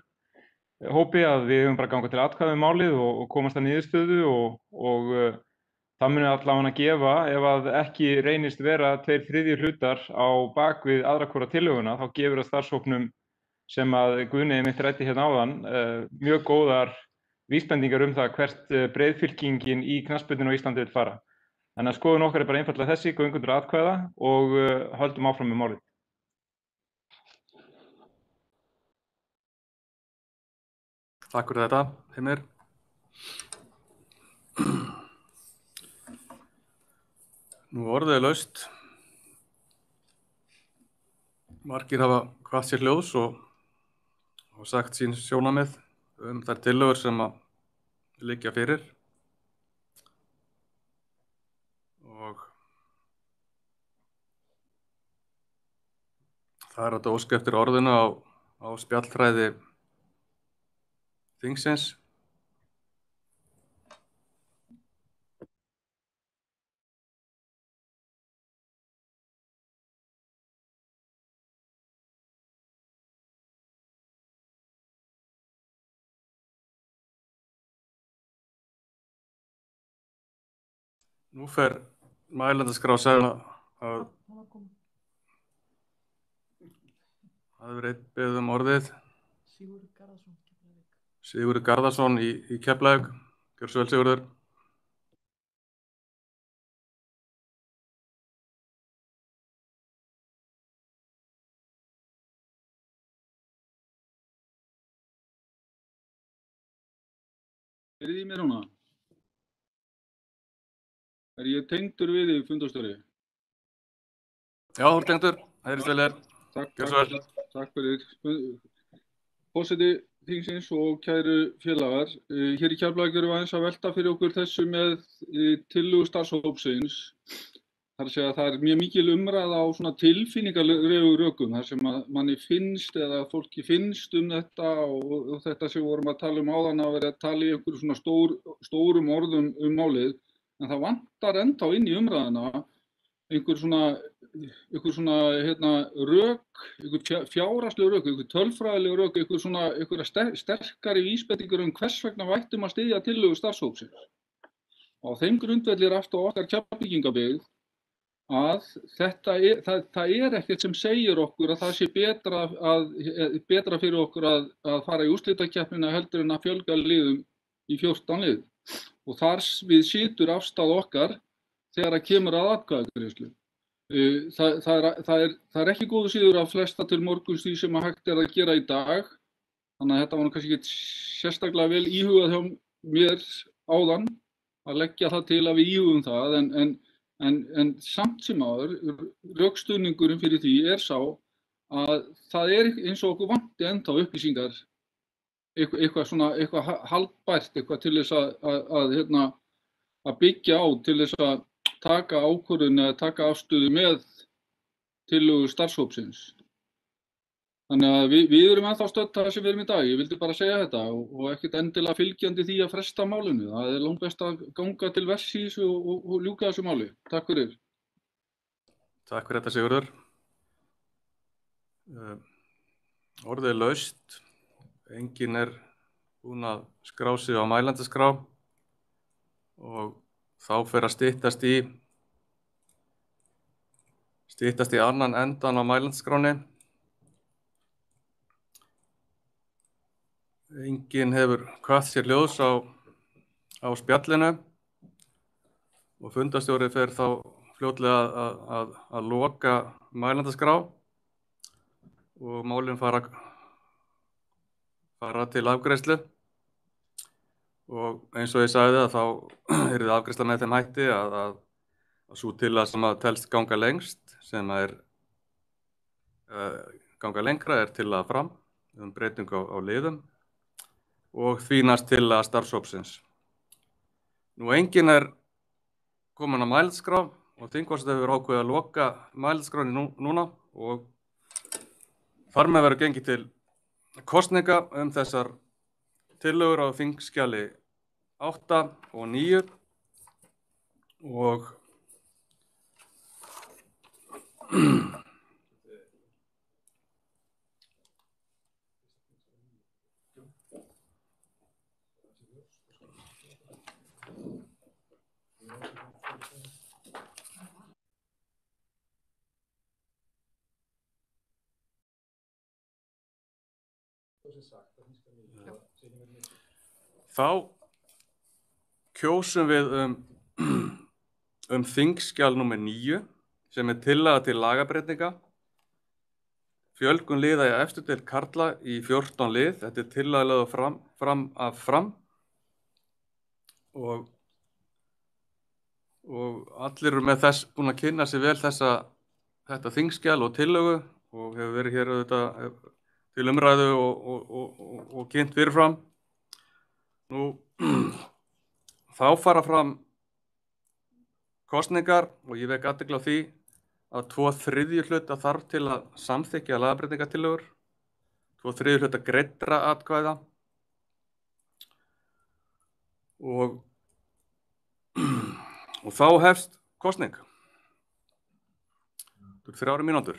hópi að við höfum bara gangað til atkvæða um málið og komast að niðurstöðu og það muni allavega að gefa ef að ekki reynist vera 2/3 hlutar á bak við aðra hvora tillöguna, þá gefur það starfshópnum sem að Guðni mitt ræddi hérna áðan mjög góðar vísbendingar það hvert breiðfylkingin í knattspyrnunni á Íslandi vill fara. Þannig að skoðun okkar er bara einfaldlega þessi, göngum til atkvæða og höldum áfram með málið. Takk fyrir þetta, Heimir. Nú orðið laust. Margir hafa hvatt sér hljóðs og sagt sín sjónarmið þær tillögur sem að liggja fyrir og það hægt að óska eftir orðinu á spjallfræði þingsins. Nú fer mælendaskrá að segja að það hefur einn beðið orðið. Sigurður Garðarsson í Keflavík. Gjörðu svo vel, Sigurður. Heyrið í mér núna? Er ég tengdur við þig, fundarstjóri? Já, þú ert tengdur. Heyrist vel. Gjörðu svo vel. Takk fyrir. Forseti þingsins og kæru félagar, hér í Keflavík erum við aðeins að velta fyrir okkur þessu með tillögu starfshópsins þar að segja að það er mjög mikil umræða á svona tilfinningalegu rökum, þar sem að manni finnst eða fólki finnst þetta og þetta sem við vorum að tala áðan að vera að tala í einhverju svona stórum orðum málið, en það vantar ennþá inn í umræðuna einhver svona rök, einhver fjárhagsleg rök, einhver tölfræðileg rök, einhverja sterkari vísbendingar hvers vegna við ættum að styðja tillögu starfshópsins. Á þeim grundvelli aftur á okkar Keflvíkingabyggð að það er ekkert sem segir okkur að það sé betra fyrir okkur að fara í úrslitakeppnina heldur en að fjölga liðum í 14 lið. Og þar við situr afstaða okkar þegar að kemur að atkvæðagreiðslu. Það er ekki góðu síður að flesta til morguns því sem að hægt að gera í dag. Þannig að þetta var kannski ekki sérstaklega vel íhugað hjá mér áðan að leggja það til að við íhugum það, en samt sem áður, rökstuðningurinn fyrir því sá að það eins og okkur vanti ennþá upplýsingar, eitthvað haldbært, eitthvað til þess að byggja á, til þess að taka ákvörðun eða taka afstöðu með tillögu starfshópsins. Þannig að við erum ennþá stödd það sem við erum í dag. Ég vildi bara segja þetta og ekkert endilega fylgjandi því að fresta málinu. Það er langbest að ganga til verks í þessu og ljúka þessu máli. Takk fyrir. Takk fyrir þetta, Sigurður. Orðið er laust. Enginn er búinn að skrá sig á mælendaskrá og þá fer að styttast í annan endan á mælendaskránni. Enginn hefur kvatt sér ljós á spjallinu og fundarstjóri fer þá fljótlega að loka mælendaskrá og málin fara til afgreiðslu. Og eins og ég sagði að þá yrði afgreiðsla með þeim hætti að sú tillaga sem að telst ganga lengst, sem ganga lengra, tillaga fram breytingu á liðum og því næst tillaga starfshópsins. Nú enginn er kominn á mælendaskrá og þingforseti hefur ákveðið að loka mælendaskránni núna og þar með verður gengið til kosninga þessar tillögur á þingskjali 8 og 9 og þá kjósum við þingskjal númer 9 sem tillaga til lagabreytinga, fjölgun liða í efstu deild karla í 14 lið. Þetta tillaga lögð fram af Fram og allir eru með þess búin að kynna sér vel þetta þingskjal og tillögu og hefur verið hér auðvitað til umræðu og kynnt fyrirfram. Nú, þá fara fram kosningar og ég vek athygli á því að 2/3 hluta þarf til að samþykkja lagabreytingatillögur, 2/3 hluta greiddra atkvæða og þá hefst kosning. Þetta eru 3 mínútur.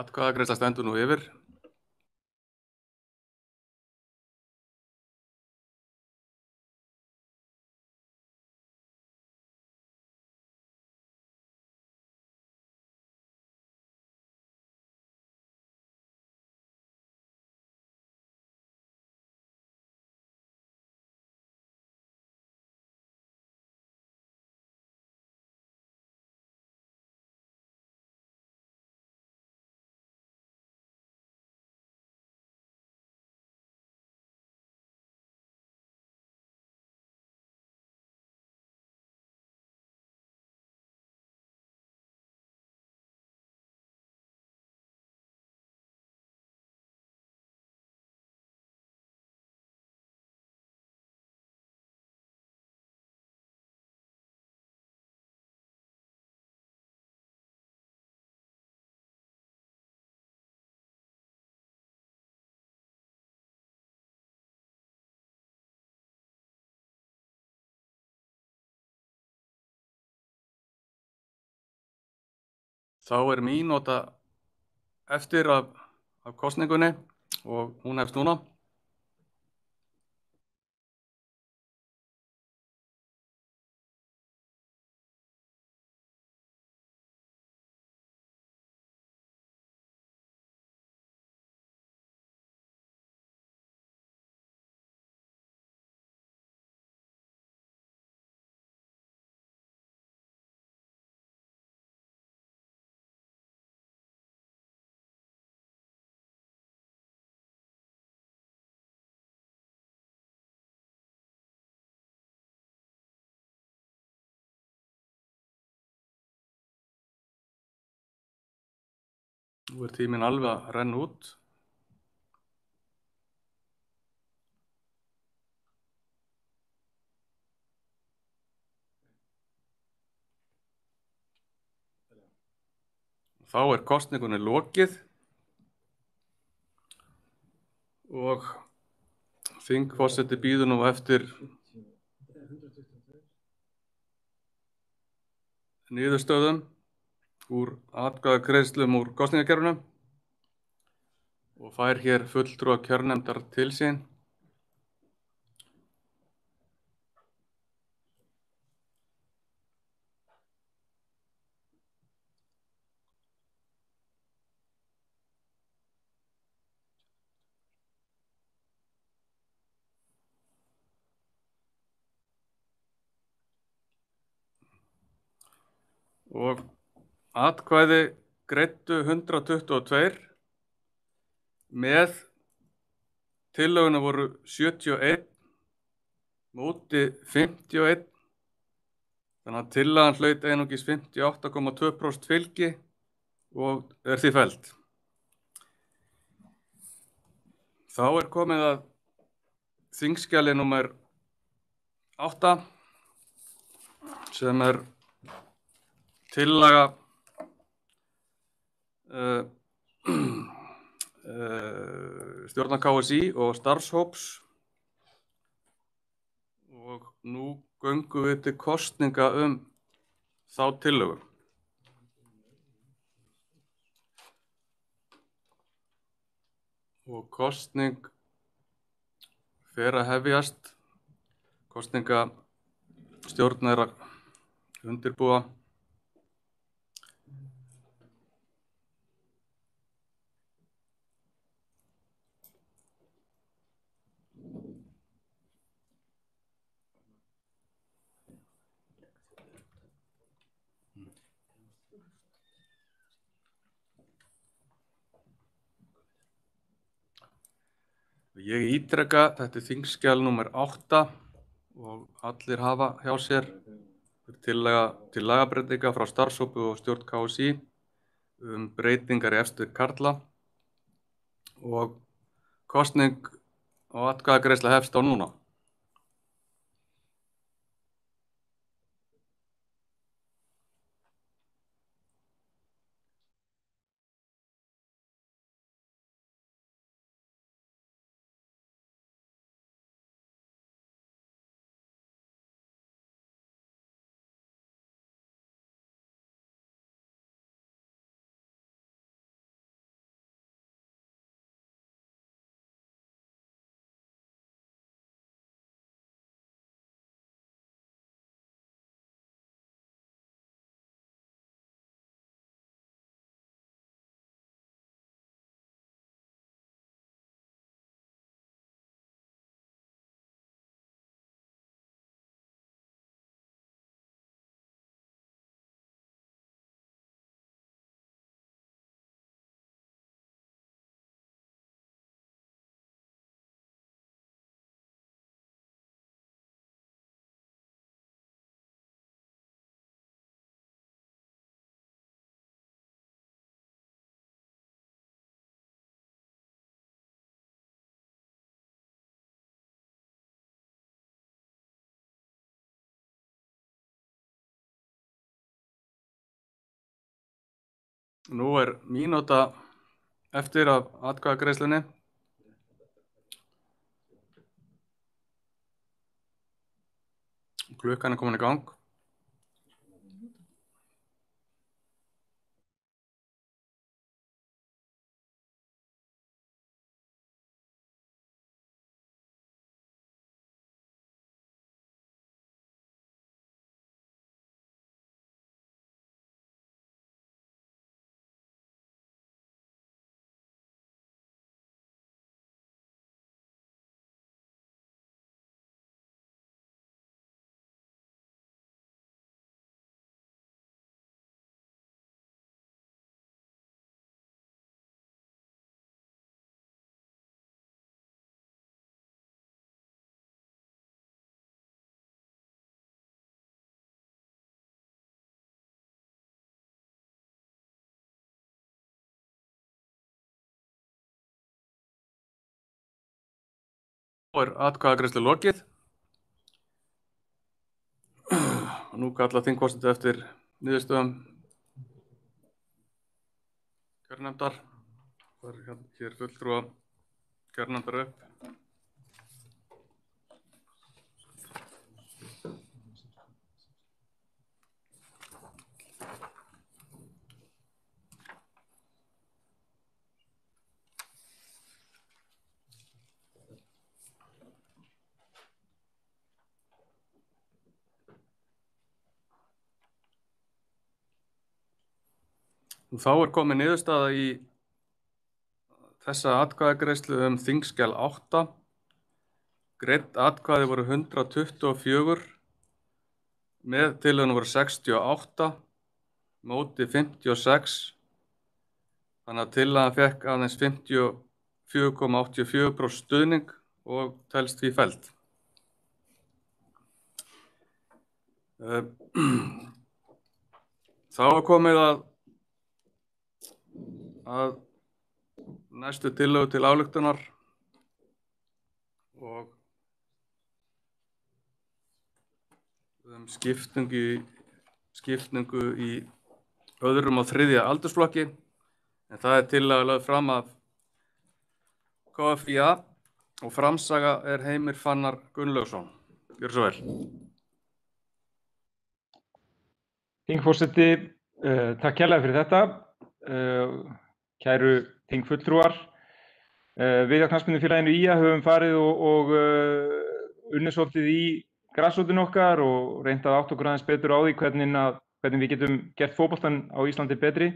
Atkvæðagreiðsla stendur nú yfir. Þá er mínúta eftir af kosningunni og hún hefst núna. Nú er tíminn alveg að renna út. Þá er kosningunni lokið og þingforseti bíður nú eftir niðurstöðum úr atkvæðagreiðslum úr kosningakerfinu og fær hér fulltrúa kjörnefndar til sín. Og atkvæði greiddu 122, með tillöguna voru 71, móti 51, þannig að tillagan hlaut einungis 58,2% fylgi og er því felld. Þá er komið að þingskjali númer 8 sem er tillaga stjórnar KSÍ og starfshóps og nú göngum við til kosninga þá tillögu. Og kosning fer að hefjast, kosningastjórn er að undirbúa. Ég ítreka, þetta er þingskjal númer 8 og allir hafa hjá sér tillaga til lagabreytinga frá starfshópi og stjórn KSÍ breytingar í efstu karla og kosning og atkvæðagreiðsla hefst á núna. Nú mínúta eftir af atkvæðagreiðslunni. Klukkan komin í gang. Nú atkvæðagreiðslu lokið. Og nú kalla þingforseti eftir niðurstöðum kjörnefndar. Hér fulltrúa kjörnefndar upp. Þá komin niðurstaða í þessa atkvæðagreiðslu þingskjal 8. Greidd atkvæði voru 124, með tillögunum voru 68, móti 56, þannig að tillagan fékk aðeins 54,84% stuðning og telst því felld. Þá komið að næstu tillögu til ályktunar og skiptingu í öðrum og þriðja aldursflokki, en það tillaga lögð fram af KFÍA og framsaga Heimir Fannar Gunnlaugsson. Gjörðu svo vel. Þingforseti, takk kærlega fyrir þetta. Kæru þingfulltrúar, við hjá Knattspyrnufélaginu ÍA höfum farið og unnið svolítið í grasrótinni okkar og reynt að átta okkur aðeins betur á því hvernig við getum gert fótboltann á Íslandi betri.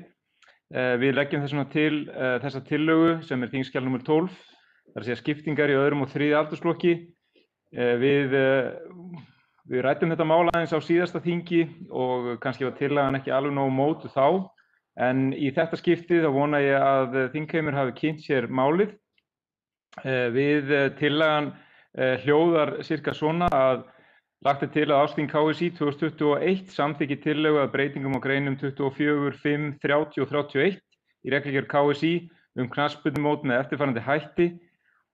Við leggjum þess vegna til þessa tillögu sem þingskjal nr. 12, það er að segja skiptingar í öðrum og þriðja aldursflokki. Við ræddum þetta mál aðeins á síðasta þingi og kannski var tillagan ekki alveg nógu mótuð þá. En í þetta skiptið þá vona ég að þingheimur hafi kynnt sér málið. Við tillagan hljóðar cirka svona að lagt til að ársþing KSÍ 2021 samþykki tillögu að breytingum á greinum 24, 5, 30 og 31 í reglugerð KSÍ knattspyrnumót með eftirfarandi hætti,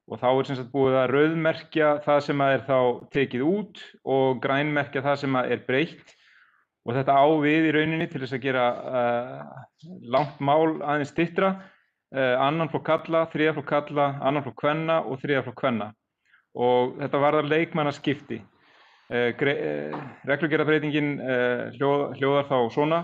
og þá sem sagt búið að rauðmerkja það sem þá tekið út og grænmerkja það sem breytt. Og þetta á við í rauninni til þess að gera langt mál aðeins styttra, annan flokk karla, þriðja flokk karla, annan flokk kvenna og þriðja flokk kvenna. Og þetta varðar leikmannaskipti. Reglugerðarbreytingin hljóðar þá svona: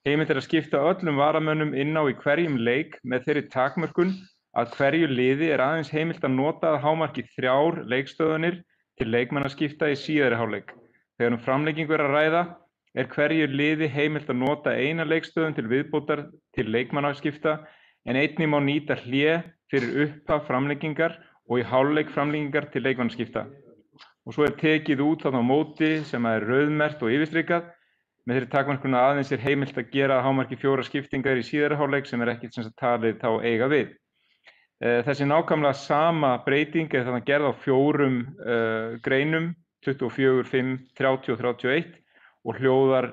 heimilt að skipta öllum varamönnum inn á í hverjum leik með þeirri takmörkun að hverju liði aðeins heimilt að nota að hámarki 3 leikstöðvanir til leikmannaskipta í síðari hálfleik. Þegar framlengingu að ræða hverju liði heimilt að nota eina leikstöðun til viðbótar til leikmannaskipta, en einnig má nýta hlé fyrir upphaf framlengingar og í hálfleik framlengingar til leikmannaskipta. Og svo tekið út þarna á móti sem rauðmerkt og yfirstrikað með þeirri takmörkun að aðeins heimilt að gera hámarki 4 skiptingar í síðari hálfleik sem ekki sem talið þá eiga við. Þessi nákvæmlega sama breyting þarna gerð á 4 greinum, 24, 5, 30 og 31, og hljóðar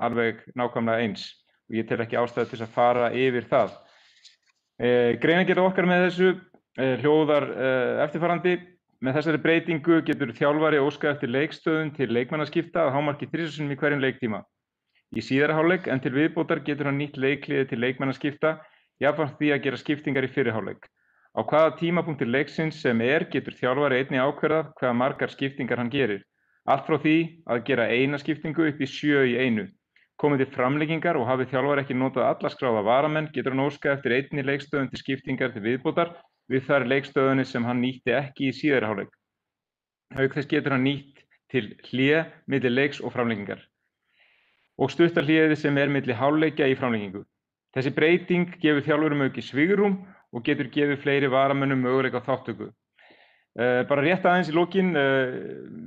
alveg nákvæmlega eins. Og ég tel ekki ástæðu til að fara yfir það. Greinargerð okkar með þessu hljóðar eftirfarandi: með þessari breytingu getur þjálfari óskað eftir leikstöðun til leikmannaskipta að hámarki 3 sinnum í hverjum leiktíma. í síðari hálfleik en til viðbótar getur hann nýtt leikliðið til leikmannaskipta, jafnframt því að gera skiptingar í fyrri hálfleik. Á hvaða tímapunkti leiksins sem getur þjálfari einnig ákveðað hvaða margar skiptingar hann gerir. Allt frá því að gera eina skiptingu upp í 7 í einu. Komið til framlengingar og hafi þjálfari ekki notað alla skráða varamenn getur hann óskað eftir einni leikstöðun til skiptingar til viðbótar við þær leikstöðunni sem hann nýtti ekki í síðari hálfleik. Auk þess getur hann nýtt til hlé milli leiks og framlengingar og stutta hléið sem milli hálfleikja í framlengingu. Þessi breyting gefur þjálfurum aukið svigrúm og getur gefið fleiri varamönnum möguleika á þátttöku. Bara rétt aðeins í lokin,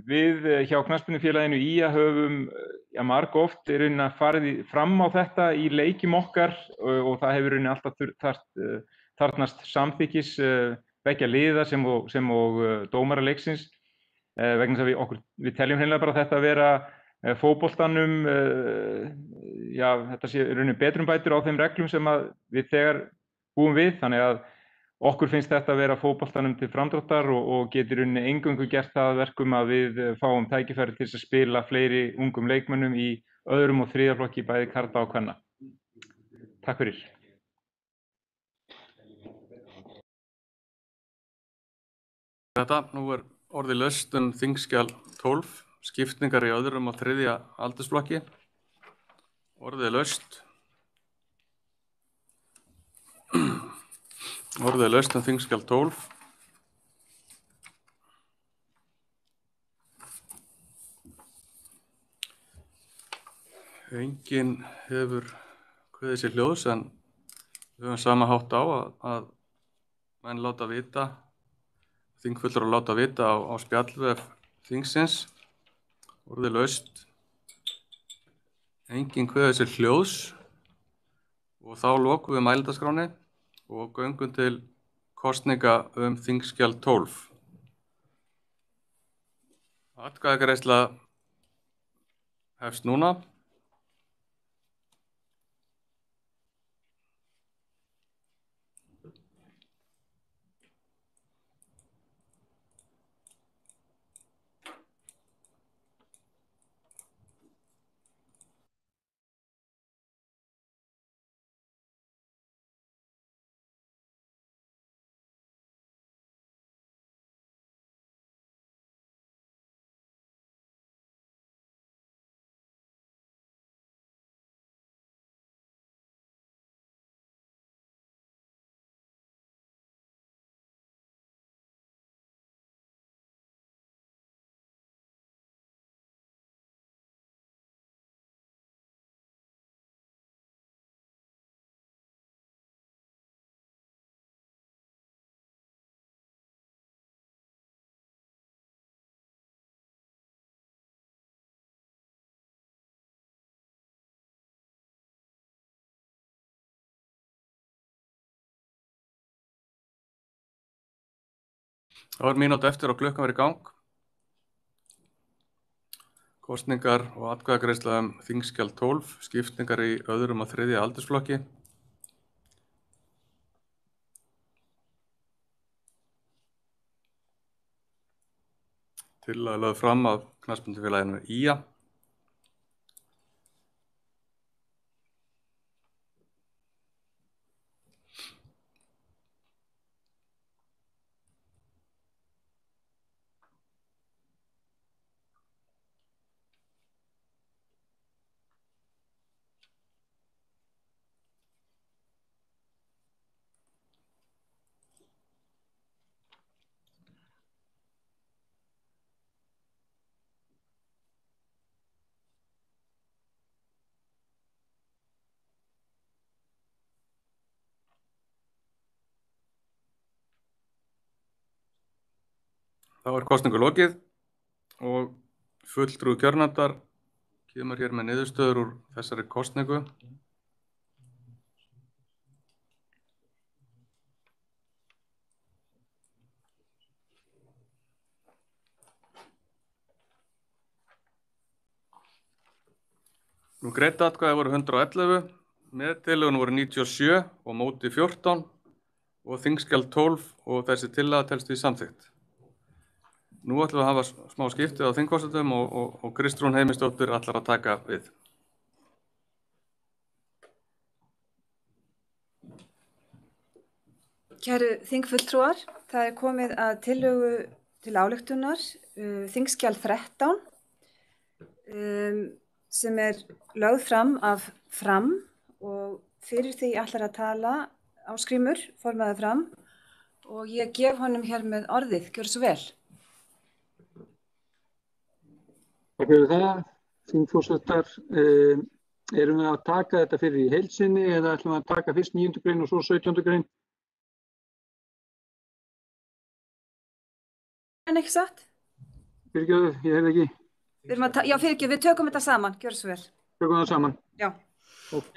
við hjá knattspyrnufélaginu IA höfum margoft farið fram á þetta í leikjum okkar og það hefur alltaf þarfnast samþykkis beggja liða sem og dómara leiksins vegna þess að við teljum hreinlega bara þetta að vera fótboltanum, þetta sé betrumbætur á þeim reglum sem við þegar búum við, þannig að okkur finnst þetta að vera fótboltanum til framdráttar og getur eingöngu gert það verkum að við fáum tækifæri til að spila fleiri ungum leikmönnum í öðrum og þriðja flokki bæði karla og kvenna. Takk fyrir. Nú orðið laust þingskjal 12, skiptingar í öðrum og þriðja aldursflokki. Orðið laust. Orðið laust þingskjal 12. Enginn hefur kveðið sér hljóðs en við höfum sama hátt á að menn láta vita, þingfulltrúar láta vita á spjallvef þingsins. Orðið laust. Enginn kveðið sér hljóðs og þá lokum við mælendaskránni og göngum til kosninga þingskjal 12. Atkvæðagreiðsla hefst núna. Það mínútu eftir og klukkan verið í gang. Kosningar og atkvæðagreiðsla þingskjal 12, skiptingar í öðrum og þriðja aldursflokki. Tillaga lögð fram af knattspyrnufélaginu IA. Þá kosningu lokið og fulltrúi kjörnefndar kemur hér með niðurstöður úr þessari kosningu. Greidd atkvæði voru 111, með tillögunum voru 97 og móti 14 og þingskjal 12 og þessi tillaga telst því samþykkt. Nú ætlum við að hafa smá skipti á þingforsetum og Kristrún Heimisdóttir ætlar að taka við. Kæru þingfulltrúar, það er komið að tillögu til ályktunar þingskjal 13 sem er lögð fram af Fram og fyrir því ætlar að tala Ásgrímur, formaður Fram, og ég gef honum hér með orðið, gjörðu svo vel. Takk fyrir það, þingforsetar. Erum við að taka þetta fyrir í heild sinni eða ætlum við að taka fyrst 9. grein og svo 17. grein? En ekki satt? Fyrirgefðu, ég heyrði ekki. Já, fyrirgefðu, við tökum þetta saman, gjörðu svo vel. Tökum það saman? Já. Ok,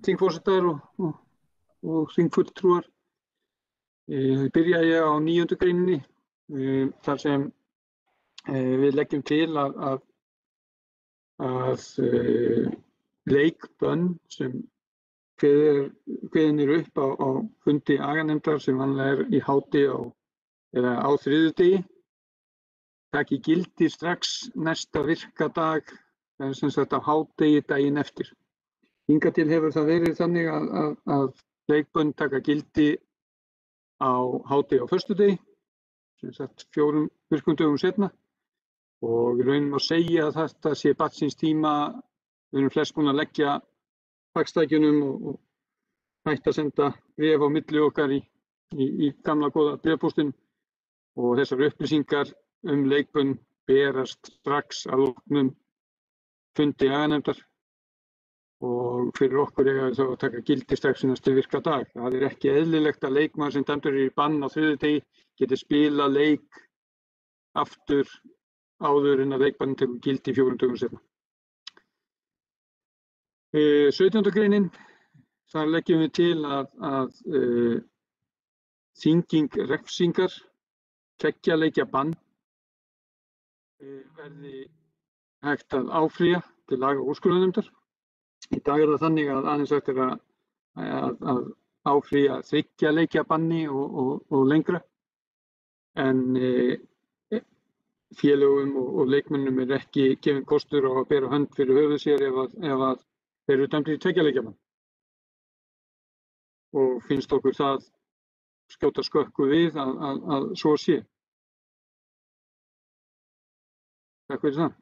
þingforsetar og þingfulltrúar. Byrja ég á 9. greininni, þar sem við leggjum til að leikbönn sem kveðin eru upp á fundi aganefndar sem vanlega er í hádegi eða á þriðjudegi taki gildi strax næsta virkadag, sem sagt á hádegi daginn eftir. Hingað til hefur það verið þannig að leikbönn taka gildi á hádegi á föstudegi, sem sagt 4 virkum dögum seinna. Og við raunum að segja að þetta sé barn síns tíma, við erum flest búin að leggja faxtækjunum og hægt að senda bréf á milli okkar í gamla góða bréfpóstinum og þessar upplýsingar leikbönn berast strax að loknum fundi aganefndar og fyrir okkur eiga þá að taka gildi strax næstu virka dag. Það er ekki eðlilegt að leikmaður sem dæmdur er í bann á þriðjudegi geti spila leik aftur áður en að leikbann tekur gildi 4 dögum seinna. 17. greinin, þar leggjum við til að þynging refsingar, 2 leikja bann verði hægt að áfrýja til laga- og úrskurðarnefndar. Í dag er það þannig að aðeins hægt er að áfrýja 3 leikja banni og lengra, en félögum og leikmönnum er ekki gefinn kostur á að bera hönd fyrir höfuð sér ef að þeir eru dæmdir í 2 leikja bann. Og finnst okkur það skjóta skökku við að svo sé. Takk fyrir það.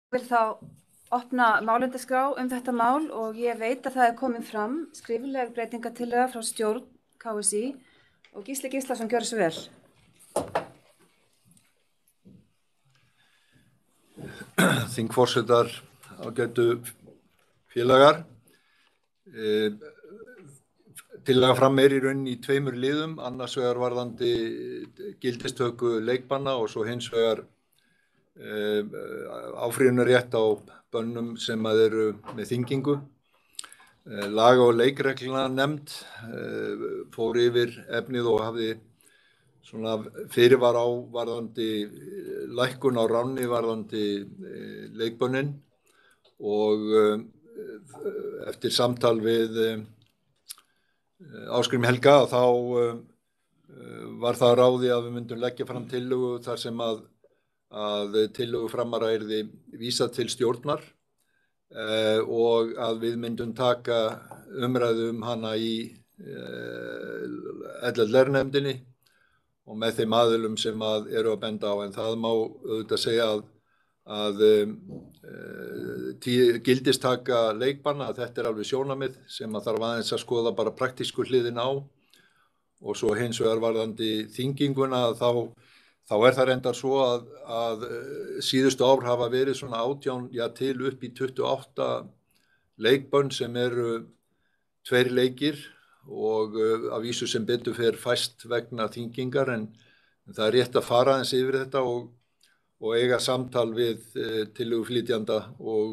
Ég vil þá opna málendaskrá þetta mál og ég veit að það er komin fram skrifleg breytingatillaga frá stjórn KSÍ og Gísli Gíslason gjörðu svo vel. Þingforsetar, ágætu félagar. Tillaga fram í rauninni í 2 liðum, annars vegar varðandi gildistöku leikbanna og svo hins vegar áfrýjunarrétt á bönnum sem eru með þyngingu. Laga- og leikreglna nefnd fór yfir efnið og hafði svona fyrirvar á varðandi lækkun á ránni varðandi leikbönnin og eftir samtal við Ásgrím Helga þá var það ráði að við myndum leggja fram tillögu þar sem að tillögu framara yrði vísað til stjórnar og að við myndum taka umræðu hana í LLR-nefndinni og með þeim aðilum sem eru að benda á, en það má auðvitað segja að gildistaka leikbanna, að þetta er alveg sjónarmið sem að þarf aðeins að skoða bara praktísku hliðin á og svo hins vegar varðandi þynginguna þá er það reyndar svo að síðustu ár hafa verið svona 18 til upp í 28 leikbönn sem eru 2 leikir og af vísu sem betur fer fæst vegna þyngingar, en það er rétt að fara aðeins yfir þetta og eiga samtal við tillöguflytjanda og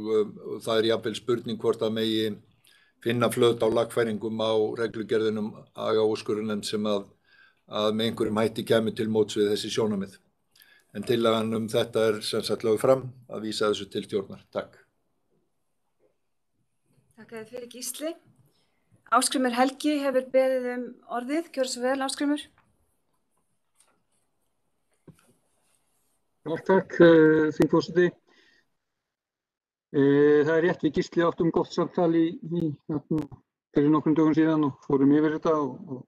það er jafnvel spurning hvort að megi finna flöt á lagfæringum á reglugerðinum aga úrskurðarnefnd sem að með einhverjum hætti kæmi til móts við þessi sjónarmið. En tillagan þetta er sem sagt lögð fram að vísa þessu til stjórnar. Takk. Takk fyrir Gísli. Ásgrímur Helgi hefur beðið orðið. Gjörðu svo vel, Ásgrímur. Takk, þingforseti. Það er rétt, við Gísli áttum gott samtal fyrir nokkrum dögum síðan og fórum yfir þetta og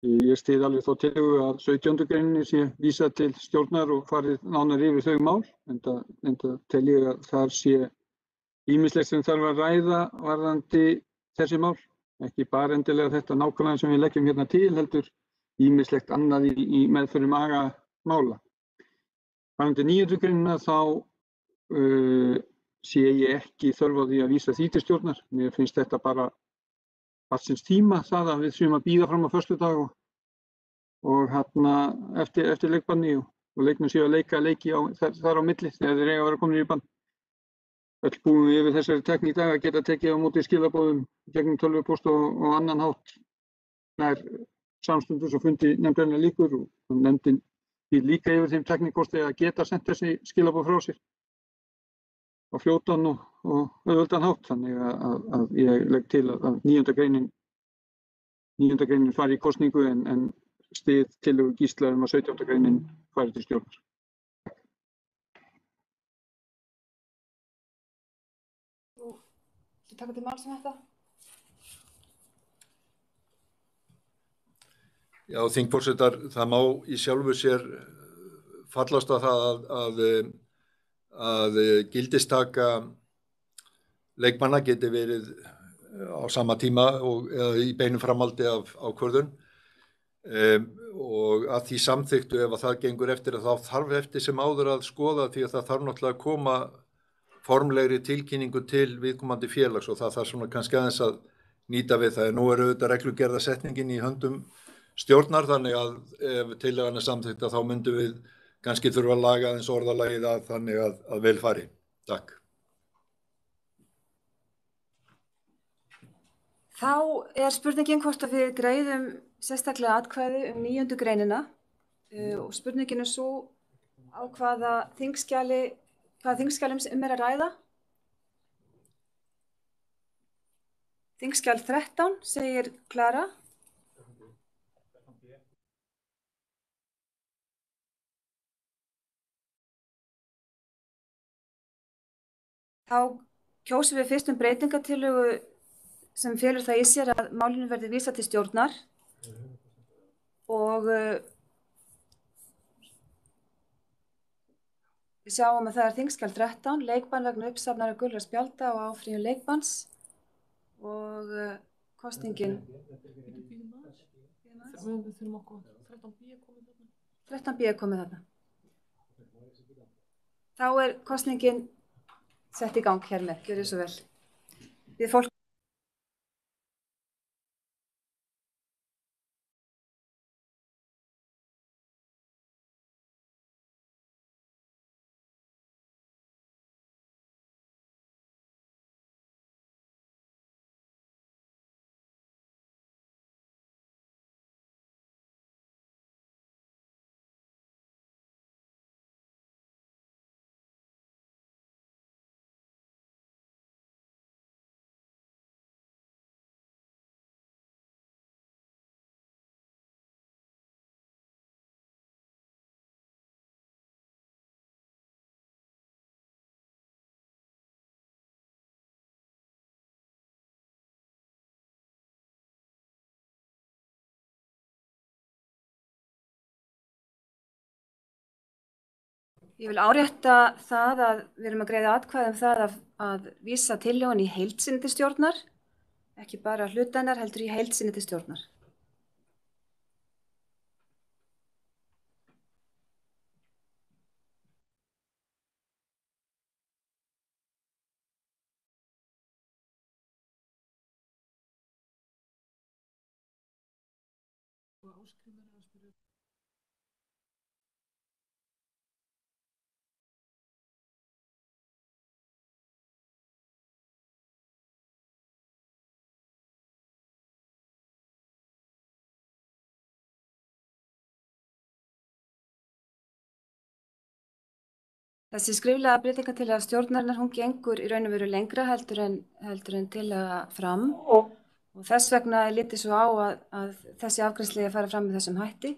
ég styð alveg þá tillögu að 17. greininni sé vísað til stjórnar og farið nánar yfir þau mál, enda tel ég að þar sé ýmislegt sem þarf að ræða varðandi þessi mál, ekki bara endilega þetta nákvæmlega sem við leggjum hérna til, heldur ýmislegt annað í meðferðum agamála. Varðandi 9. greinina þá sé ég ekki þörf á því að vísa því til stjórnar. Mér finnst þetta bara barnsins tíma, það að við séum að bíða fram á föstudag og eftir leikbanni og leikmenn séu að leika leiki þar á milli þegar þeir eiga að vera komnir í bann. Öll búum við yfir þessari tækni í dag að geta tekið á móti skilaboðum gegnum tölvupóst og annan hátt nær samstundis og fundi nefndarinnar líkur og nefndin býr líka yfir þeim tæknikosti að geta sendt þessi skilaboð frá sér á fljótan og auðveldan hátt, þannig að ég legg til að 9. greinin fari í kosningu en styð tillögu Gísla að 17. greinin fari til stjórnar. Þú taka til máls þetta? Já, þingforsetar, það má í sjálfu sér fallast á það að gildistaka leikmanna geti verið á sama tíma eða í beinu framhaldi af ákvörðun og að því samþyktu ef að það gengur eftir að þá þarf eftir sem áður að skoða því að það þarf náttúrulega að koma formlegri tilkynningu til viðkomandi félags og það þarf svona kannski aðeins að nýta við það. Nú er auðvitað reglugerðarsetningin í höndum stjórnar þannig að ef tillagan er samþykkt þá myndum við kannski þurfa að laga aðeins orðalagið þannig að vel fari. Takk. Þá er spurningin hvort að við greiðum sérstaklega atkvæði 9. greinina og spurningin er svo á hvaða þingskjalum er að ræða. Þingskjal 13 segir Klara. Þá kjósum við fyrst breytingatillögu sem felur það í sér að málinu verði vísað til stjórnar og við sjáum að það er þingskjal 13, leikbann vegna uppsafnar og gulra spjalda og áfrýjun leikbanns og kosningin 13b komið þarna. Þá er kosningin sett í gang hér með, gjörðu svo vel. Við fólk Ég vil árétta það að við erum að greiða atkvæði það að vísa tillögunni í heild sinni til stjórnar, ekki bara hluta hennar heldur í heild sinni til stjórnar. Þessi skriflega breytingartillaga stjórnarinnar, hún gengur í raun og veru lengra heldur en tillaga fram og þess vegna er litið svo á að þessi afgreiðsla eigi að fara fram með þessum hætti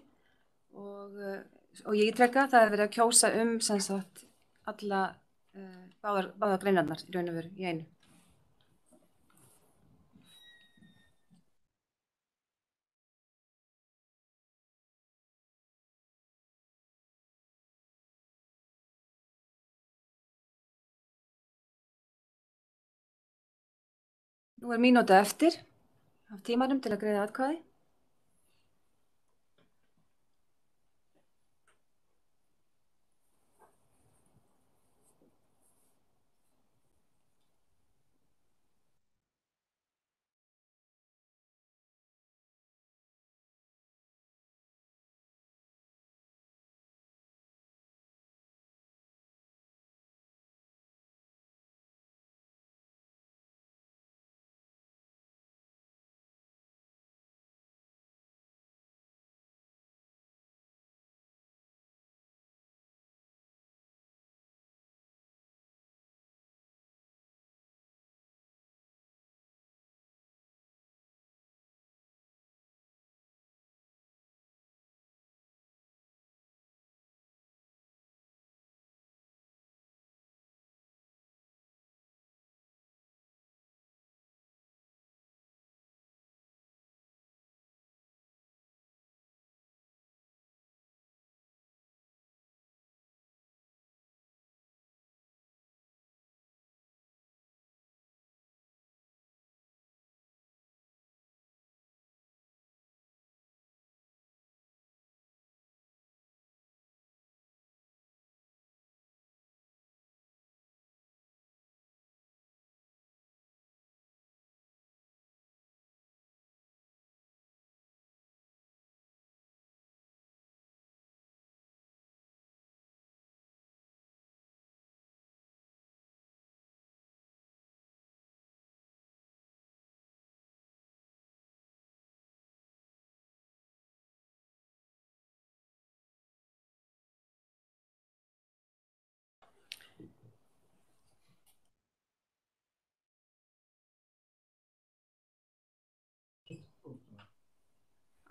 og ég ítreka það er verið að kjósa sem sagt alla báðar greinarnar í raun og veru í einu. Nú mínúta eftir af tímanum til að greiða atkvæði.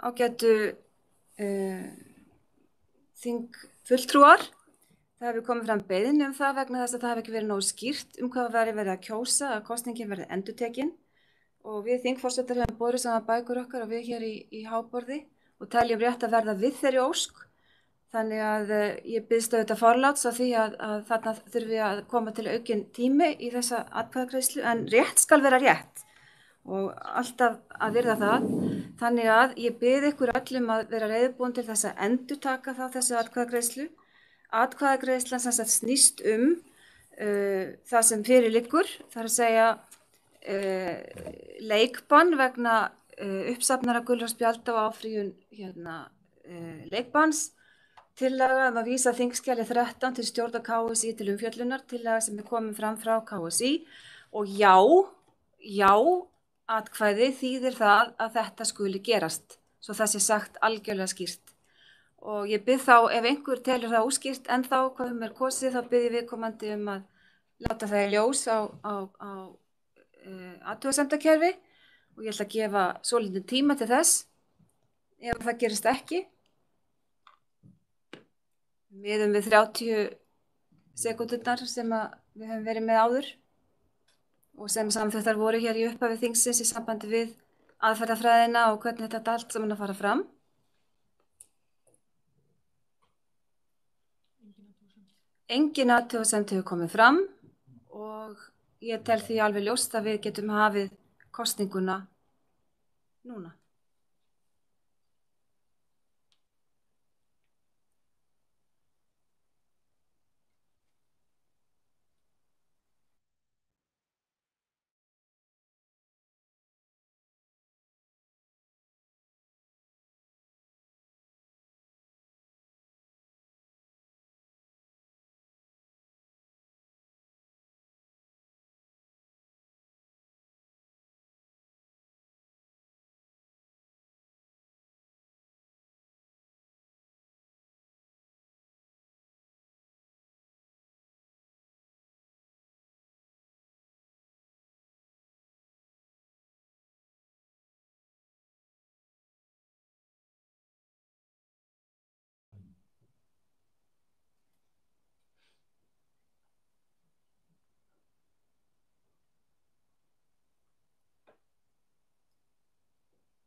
Ágætu þingfulltrúar, það hefur komið fram beiðni það vegna þess að það hefur ekki verið nógu skýrt hvað væri verið að kjósa að kosningin verði endurtekin og við þingforsetar höfum borið saman bækur okkar og við hér í háborði og teljum rétt að verða við þeirri ósk. Þannig að ég biðst auðvitað forláts á því að þarna þurfi að koma til aukinn tími í þessa atkvæðagreiðslu en rétt skal vera rétt. Og alltaf að virða það. Þannig að ég bið ykkur öllum að vera reiðubúin til þess að endurtaka þá þessi atkvæðagreiðslu. Atkvæðagreiðslan sem sagt snýst það sem fyrir liggur, það er að segja leikbann vegna uppsafnara gulra spjalda og áfrýjun leikbanns, tillaga að vísa þingskjali 13 til stjórnar KSÍ til umfjöllunar, tillaga sem komin fram frá KSÍ og já, atkvæði þýðir það að þetta skuli gerast, svo það sé sagt algjörlega skýrt. Og ég bið þá, ef einhver telur það óskýrt en þá hvað kosið, þá bið ég viðkomandi að láta það í ljós á athugasemdakerfi og ég ætla að gefa svolítinn tíma til þess. Ef það gerist ekki, miðum við 30 sekúndurnar sem við höfum verið með áður og sem samþykktar voru hér í upphafi þingsins í sambandi við aðferðafræðina og hvernig þetta allt saman að fara fram. Engin athugasemd hefur komið fram og ég tel því alveg ljóst að við getum hafið kosninguna núna.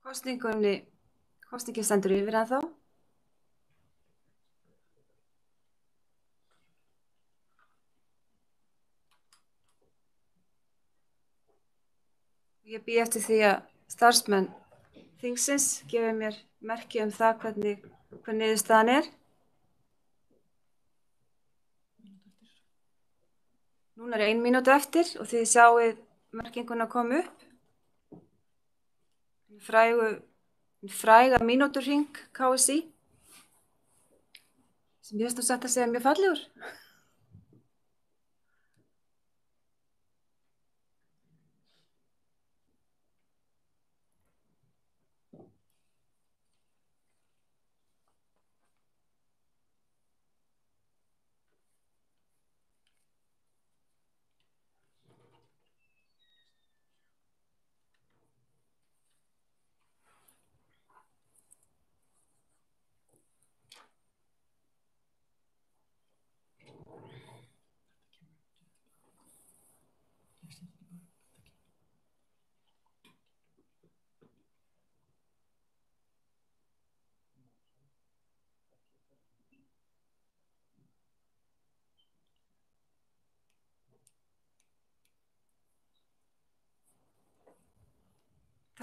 Kosningin stendur yfir ennþá. Ég bíð eftir því að starfsmenn þingsins gefi mér merki það hver niðurstaðan er. Núna er 1 mínúta eftir og þið sjáið merkinguna koma upp. Fræga mínúturhring KSÍ sem ég veist að segja mjög fallegur.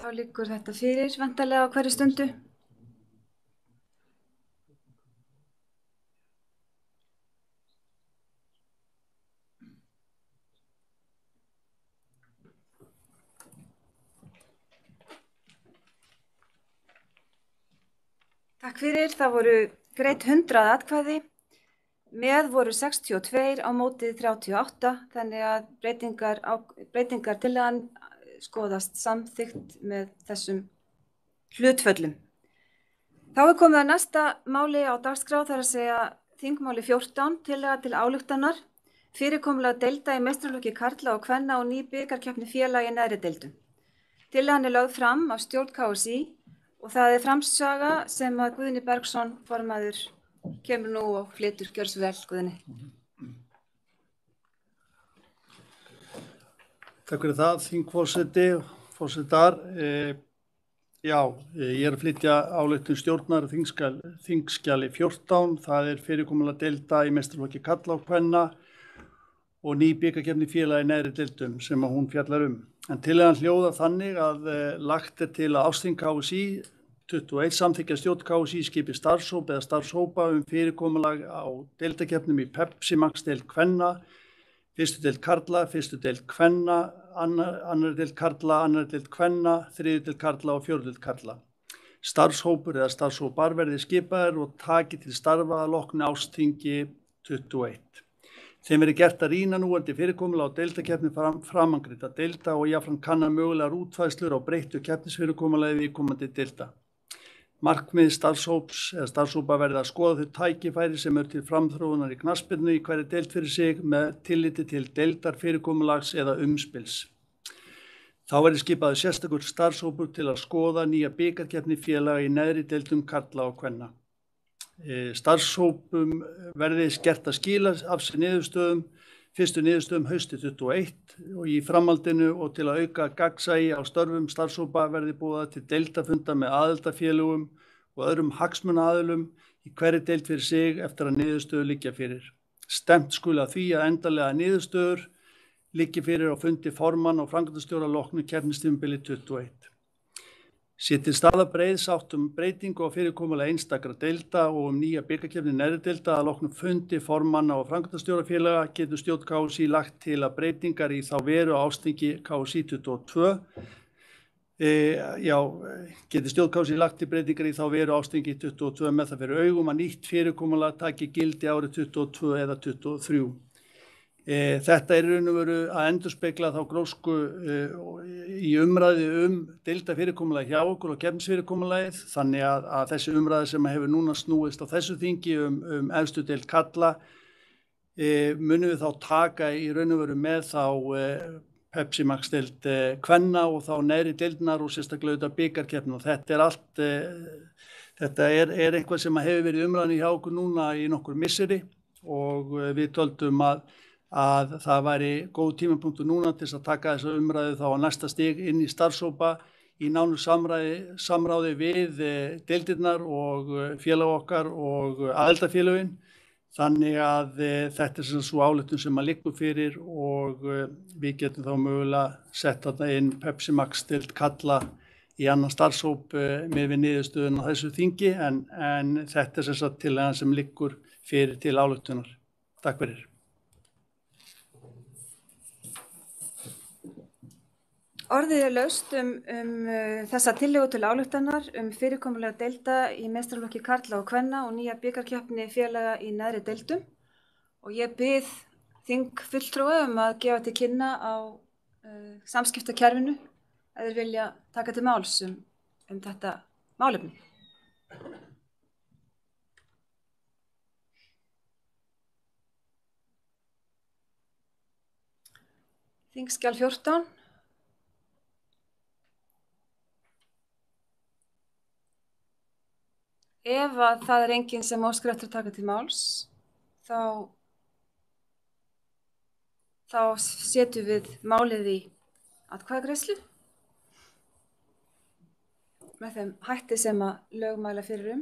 Þá liggur þetta fyrir væntanlega á hverri stundu. Takk fyrir, það voru greidd 100 atkvæði, með voru 62 á móti 38, þannig að breytingartillagan skoðast samþykkt með þessum hlutföllum. Þá er komið að næsta máli á dagskrá, þar að segja þingmáli 14, tillaga til ályktunar, fyrirkomulag deilda í meistaraflokki karla og kvenna og ný bikarkeppni félaga í neðri deildum. Tillagan er lögð fram af stjórn KSÍ og það er framsaga sem að Guðni Bergsson formaður kemur nú og flytur. Gjörðu svo vel, Guðni. Takk fyrir það, þingforseti, forsetar. Ég er að flytja ályktun stjórnar þingskjali 14. Það er fyrirkomulag deilda í meistaraflokki karla og kvenna og ný bikarkeppni félaga í neðri deildum sem að hún fjallar um. En tillagan hljóðar þannig að lagt er til að ársþing KSÍ 21 samþykkja stjórn KSÍ skipi starfshóp eða starfshópa fyrirkomulag á deildakeppnum í Pepsi Max deild kvenna, fyrstu deild karla, fyrstu deild kvenna, annarri deild karla, annarri deild kvenna, þriðju deild karla og fjórðu deild karla. Starfshópur eða starfshópar verði skipaðir og taki til starfa að loknu ársþingi 21. Þeim verði gert að rýna núverandi fyrirkomulag á deildakeppni framangreinda deilda og jafnframt kanna mögulegar útfærslur á breyttu keppnisfyrirkomulagi viðkomandi deilda. Markmið starfshóps eða starfshópa verði að skoða þau tækifæri sem eru til framþróunar í knattspyrnu í hverri deild fyrir sig með tilliti til deildarfyrirkomulags eða umspils. Þá verði skipaður sérstakur starfshópur til að skoða nýja bikarkeppni félaga í neðri deildum karla og kvenna. Starfshópum verði gert að skila af sér niðurstöðum, fyrstu niðurstöðum haustið 21 og í framhaldinu og til að auka gagnsæi á störfum starfshópa verði boðað til deildafunda með aðildarfélögum og öðrum hagsmunaaðilum í hverri deild fyrir sig eftir að niðurstöður liggja fyrir. Stefnt skuli að því að endanlega niðurstöður liggi fyrir á fundi formann og framkvæmdastjóra loknu keppnistímabili 21. Sé til staðar breið sátt breytingu á fyrirkomulag einstakra deilda og nýja bikarkeppni neðri deilda að loknum fundi formanna og framkvæmdastjórafélaga getur stjórn KSÍ lagt til að breytingar í þá veru á ársþingi KSÍ 22. Getur stjórn KSÍ lagt til breytingar í þá veru á ársþingi 22 með það fyrir augum að nýtt fyrirkomulag taki gildi árið 22 eða 23. Þetta er raun og veru að endurspegla þá grósku í umræðu deildafyrirkomulagi hjá okkur og keppnisfyrirkomulagið, þannig að þessi umræða sem hefur núna snúist á þessu þingi efstu deild karla munum við þá taka í raun og veru með þá Pepsi Max deild kvenna og þá neðri deildnar og sérstaklega auðvitað bikarkeppni og þetta er allt þetta er eitthvað sem hefur verið umræðan hjá okkur núna í nokkur misseri og við töldum að það væri góð tímapunktur núna til þess að taka þessa umræðu þá á næsta stig inn í starfshópa í nánu samráði við deildirnar og félag okkar og aðildarfélögin. Þannig að þetta svo ályktun sem liggur fyrir og við getum þá mögulega sett þarna inn Pepsi Max deild karla í annan starfshóp með við niðurstöðun á þessu þingi en þetta sem sagt tillagan sem liggur fyrir til ályktunar. Takk fyrir. Orðið laust þessa tillögu til ályktunar fyrirkomulega deilda í meistaraflokki karla og kvenna og nýja bikarkeppni félaga í neðri deildum og ég bið þingfulltrúa að gefa til kynna á samskiptakerfinu ef þeir vilja taka til máls þetta málefni. Þingskjal 14. Ef að það enginn sem óskar eftir að taka til máls, þá setjum við málið í atkvæðagreiðslu með þeim hætti sem að lög mæla fyrir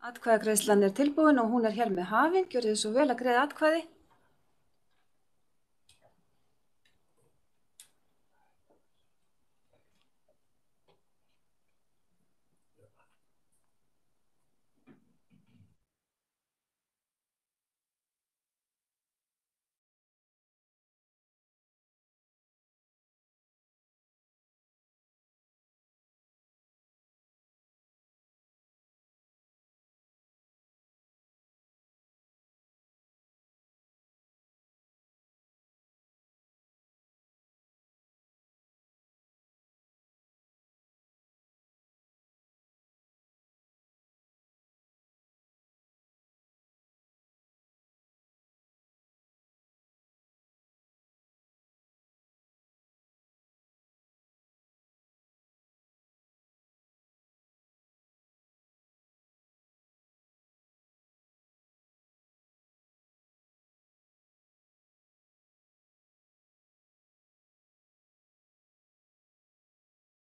Atkvæðagreiðslan tilbúin og hún hér með hafin. Gjörið þið svo vel að greiða atkvæði.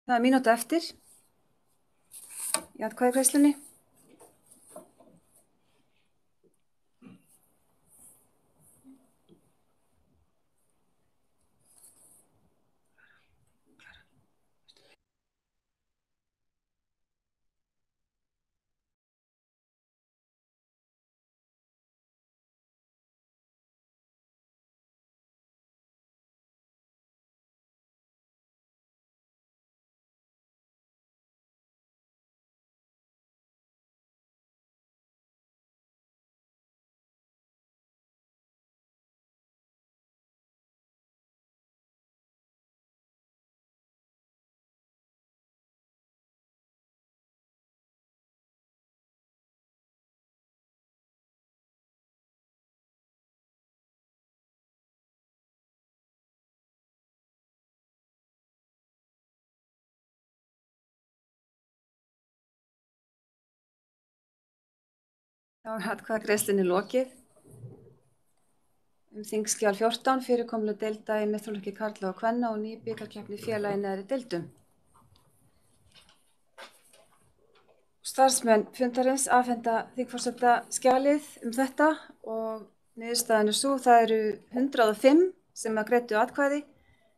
Það mínúta eftir í atkvæðagreiðslunni. Þá atkvæðagreiðslunni lokið. Þingskjal 14 fyrirkomulega deilda í meistaraflokki karla og kvenna og ný bikarkeppni félaga í neðri deildum. Starfsmenn fundarins afhenda þingforseta skjalið þetta og niðurstaðan sú það eru 105 sem greiddu atkvæði.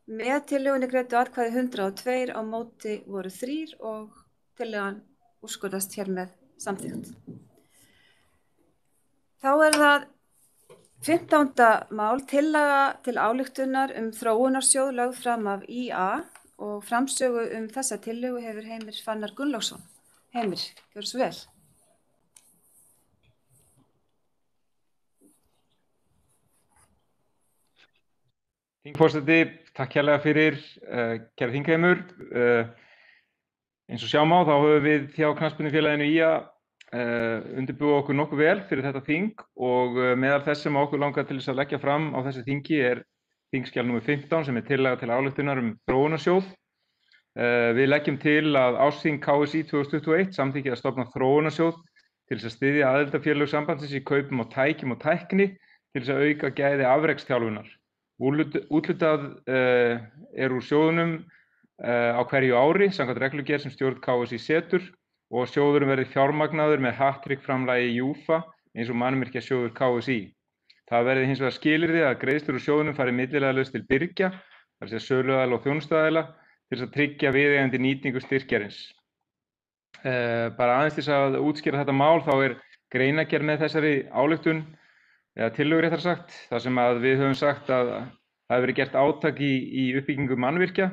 Með tillögunni greiddu atkvæði 102, á móti voru 3 og tillagan úrskurðast hér með samþykkt. Þá það 15. mál, tillaga til ályktunar þróunarsjóð lögð fram af IA og framsögu þessa tillögu hefur Heimir Fannar Gunnlaugsson. Heimir, gjörðu svo vel. Þingforseti, takk hérlega fyrir, kæri þingheimur. Eins og sjá má þá höfum við hjá knattspyrnufélaginu IA undirbúið okkur nokkuð vel fyrir þetta þing og meðal þess sem okkur langar til þess að leggja fram á þessu þingi þingskjal nr. 15 sem tillaga til ályktunar þróunarsjóð. Við leggjum til að ársþing KSÍ 2021 samþykki að stofna þróunarsjóð til þess að styðja aðildarfélög sambandsins í kaupum á tækjum og tækni til þess að auka gæði afreksþjálfunar. Úthlutað úr sjóðunum á hverju ári samkvæmt reglugerð sem stjórn KSÍ setur og sjóðurinn verði fjármagnaður með hat-trick framlagi JÚFA eins og mannvirkjasjóður KSÍ. Það verði hins vegar skilyrði að greiðslur úr sjóðunum fari millilegalaust til birgja, þar sem söluaðila og þjónustuaðila, til þess að tryggja viðeigandi nýtingu styrkjarins. Bara aðeins til þess að útskýra þetta mál, þá greinargerð með þessari ályktun, eða tillögu réttar sagt, þar sem að við höfum sagt að það hefur verið gert átak í uppbyggingu mannvirkja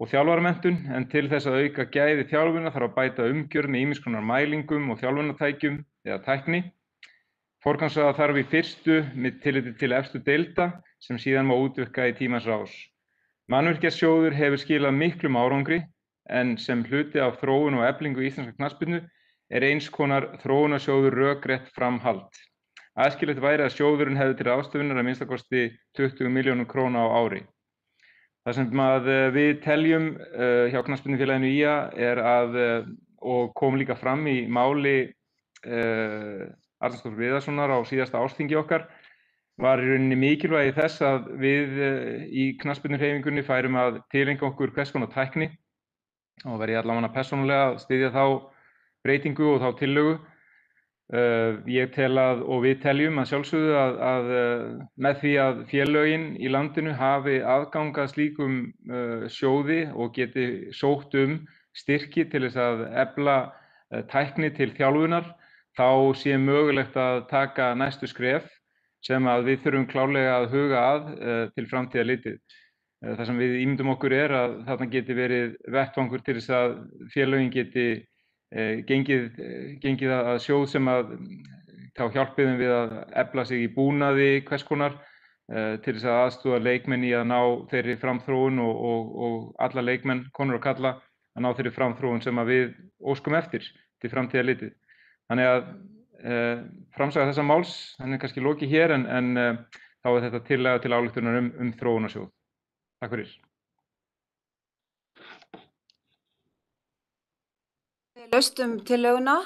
og þjálfaramenntun, en til þess að auka gæði þjálfunar þarf að bæta umgjörð með ýmiss konar mælingum og þjálfunartækjum eða tækni. Forgangsraða þarf í fyrstu með tilliti til efstu deilda sem síðan má útvíkka í tímans rás. Mannvirkjasjóður hefur skilað miklum árangri en sem hluti af þróun og eflingu íslenska knattspyrnu eins konar þróunarsjóður rökrétt framhald. Æskilegt væri að sjóðurinn hefði til ráðstöfunar að minnsta kosti 20 milljónum króna á ári. Það sem við teljum hjá Knattspyrnufélaginu IA og kom líka fram í máli Arnars Þórs Viðarssonar á síðasta ársþingi okkar, var í rauninni mikilvægi þess að við í knattspyrnuhreyfingunni færum að tileinka okkur hvers konar tækni og verði allavega persónulega að styðja þá breytingu og þá tillögu. Ég tel og við teljum að sjálfsögðu að með því að félögin í landinu hafi aðgang að slíkum sjóði og geti sótt styrki til þess að efla tækni til þjálfunar, þá sé mögulegt að taka næstu skref sem að við þurfum klárlega að huga að til framtíðar litið. Það sem við ímyndum okkur að þarna geti verið vettvangur til þess að félögin geti gengið að sjóð sem að þá hjálpiðum við að efla sig í búnaði hvers konar til þess að aðstoða leikmenn í að ná þeirri framþróun og alla leikmenn, konur og kalla, að ná þeirri framþróun sem að við óskum eftir til framtíðar litið. Þannig að framsaga þessa máls, hann kannski lokið hér en þá þetta tillaga til ályktunar þróunarsjóð. Takk fyrir. Laustum tillöguna.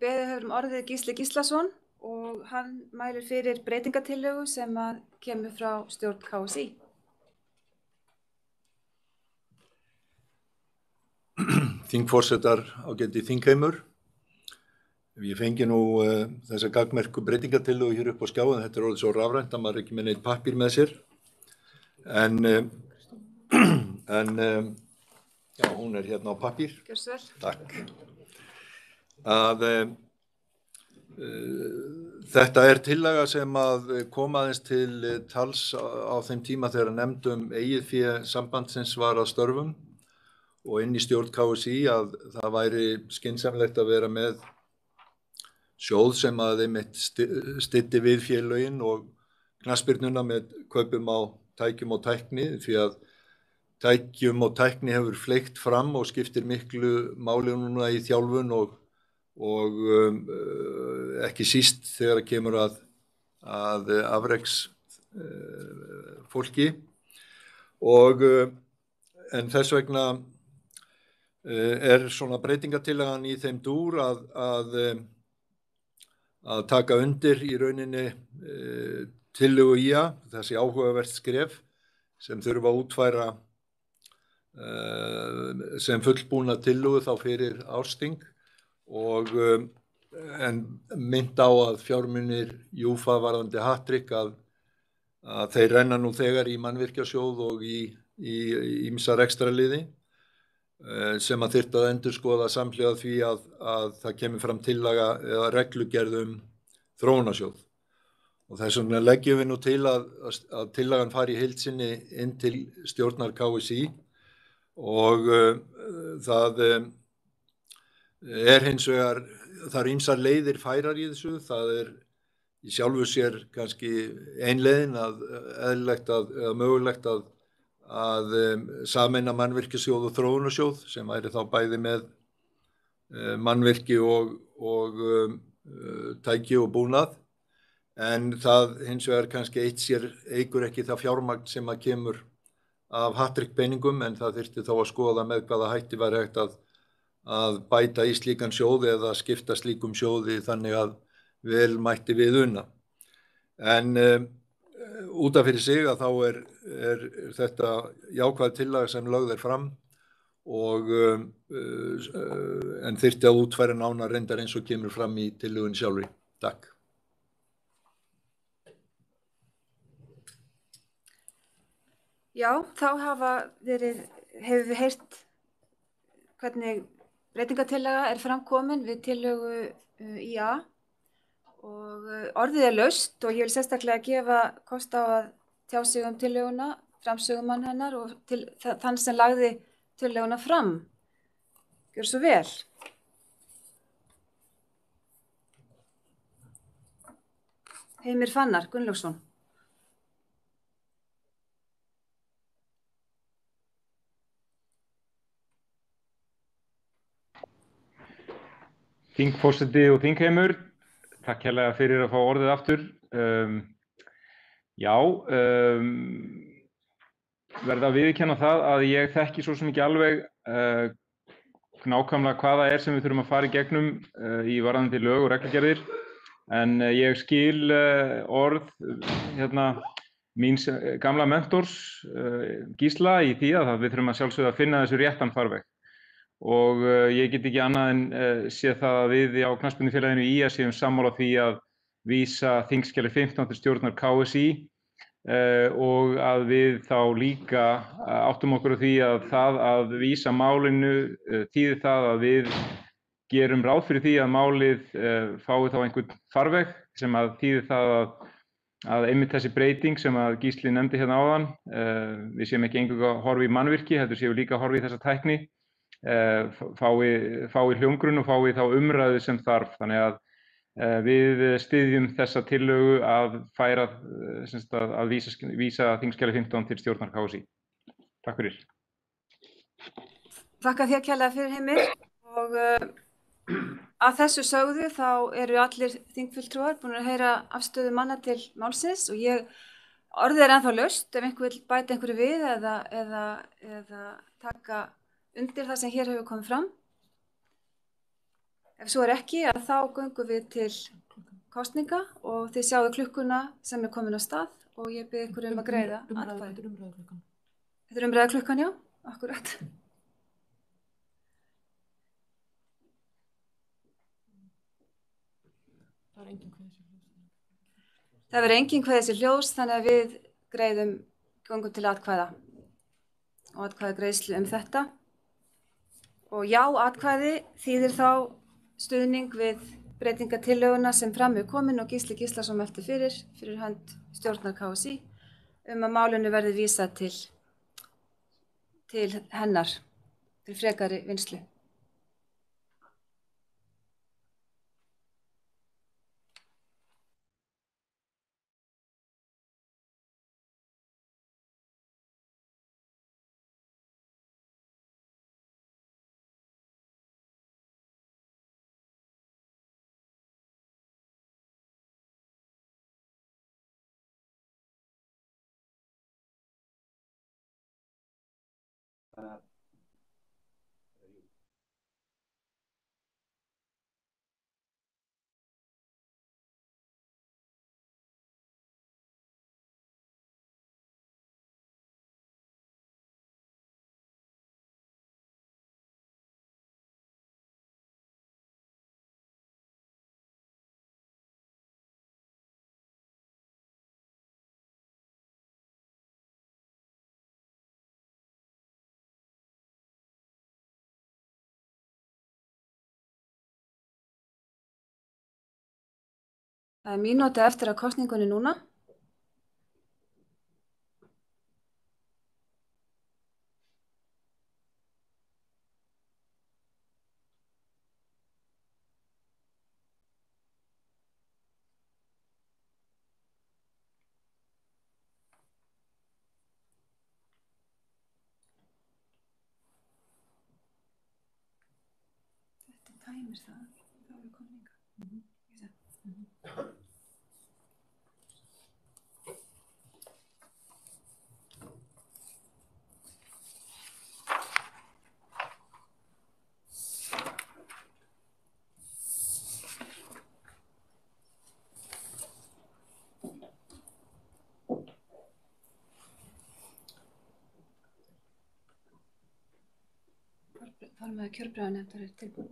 Beðið hefur orðið Gísli Gíslason og hann mælir fyrir breytingatillögu sem að kemur frá stjórn KSÍ. Þingforsetar ágæti þingheimur. Ég fengi nú þessa gagnmerku breytingatillögu hér upp á skjá, en þetta orðið svo rafrænt að maður ekki með neitt pappír með sér. Já, hún hérna á pappír. Gjörðu svo vel. Takk. Þetta tillaga sem að kom aðeins til tals á þeim tíma þegar nefndum eigið fé sambandsins var að störfum og inn í stjórn KSÍ að það væri skynsamlegt að vera með sjóð sem að einmitt styddi við félögin og knattspyrnuna með kaupum á tækjum og tækni, því að tækjum og tækni hefur fleygt fram og skiptir miklu máli núna í þjálfun og ekki síst þegar kemur að afreks fólki en þess vegna svona breytingatillagan í þeim dúr að taka undir í rauninni tillögu IA, þessi áhugavert skref sem þurfa að útfæra sem fullbúna tillögu þá fyrir ársþing en mynd á að fjármunir JÚFA varðandi hat-trick að þeir renna nú þegar í mannvirkjasjóð og í ýmsa rekstrarliði sem að þyrfti að endurskoða samhliða því að það kemur fram tillaga eða reglugerð þróunarsjóð. Og þess vegna leggjum við nú til að tillagan fari í heild sinni inn til stjórnar KSÍ og það hins vegar, það ýmsar leiðir færar í þessu, það í sjálfu sér kannski ein leiðin eðlilegt eða mögulegt að sameina mannvirkjasjóð og þróunarsjóð sem væri þá bæði með mannvirki og tæki og búnað, en það hins vegar kannski eitt sér eykur ekki það fjármagn sem að kemur af hat-trick peningum en það þyrfti þá að skoða með hvaða hætti væri hægt að bæta í slíkan sjóð eða skipta slíkum sjóði þannig að vel mætti við unna. En út af fyrir sig að þá er þetta jákvæð tillaga sem lögð fram og en þyrfti að útfæra nánar reyndar eins og kemur fram í tillögunni sjálfri. Takk. Já, þá hefur við heyrt hvernig breytingatillaga er framkomin við tillögu IA og orðið laust og ég vil sérstaklega gefa kost á að tjá sig tillöguna, framsögumann hennar og þann sem lagði tillöguna fram. Gjör svo vel. Heimir Fannar Gunnlaugsson. Þingforseti og þingheimur, takk hérlega fyrir að fá orðið aftur. Verða að viðurkenna það að ég þekki svo sem ekki alveg nákvæmlega hvað það er sem við þurfum að fara í gegnum í varðandi lög og reglugerðir, en ég skil orð míns gamla mentors Gísla í því að við þurfum að sjálfsögðu að finna þessu réttan farveg. Og ég get ekki annað en séð það að við á knattspyrnufélaginu IA séum sammála því að vísa þingskjali 15 til stjórnar KSÍ og að við þá líka áttum okkur á því að það að vísa málinu þýðir það að við gerum ráð fyrir því að málið fái þá einhvern farveg sem að þýðir það að einmitt þessi breyting sem að Gísli nefndi hérna áðan, við séum ekki eingöngu að horfa í mannvirki, heldur séum við líka að horfa í þessa tækni, fái hljómgrunn og fái þá umræðu sem þarf. Þannig að við styðjum þessa tillögu að færa að vísa þingskjali 15 til stjórnar KSÍ. Takk fyrir. Þakka þér kærlega fyrir, Heimir, og að þessu sögðu þá eru allir þingfulltrúar búin að heyra afstöðu manna til málsins og orðið er ennþá laust ef einhver vill bæta einhverju við eða taka undir það sem hér hefur komið fram. Ef svo er ekki, þá göngum við til kosninga og þið sjáu klukkuna sem er komin á stað og ég bið ykkur að greiða atkvæði. Þetta er umræðuklukkan, já, akkurat. Það verður engin kveðið sér hljós, þannig að við göngum til atkvæða og atkvæðagreiðslu þetta. Og já, atkvæði þýðir þá stuðning við breytingatillöguna sem fram er komin og Gísli Gíslason mælti fyrir hönd stjórnar KSÍ að málinu verði vísað til hennar, til frekari vinnslu. Það er mínúta eftir að kosningunni núna. Þetta tæmir það. Það eru kosningar. Formaður kjörbréfanefndar er tilbúin.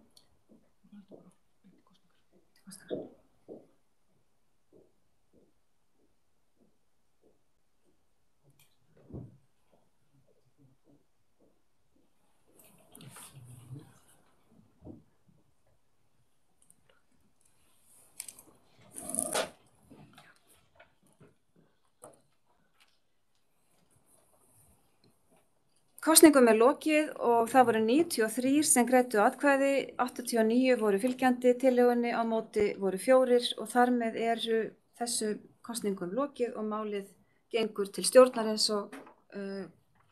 Kosningum er lokið og það voru 93 sem greiddu atkvæði, 89 voru fylgjandi tillögunni, á móti voru 4 og þar með eru þessu kosningum lokið og málið gengur til stjórnar eins og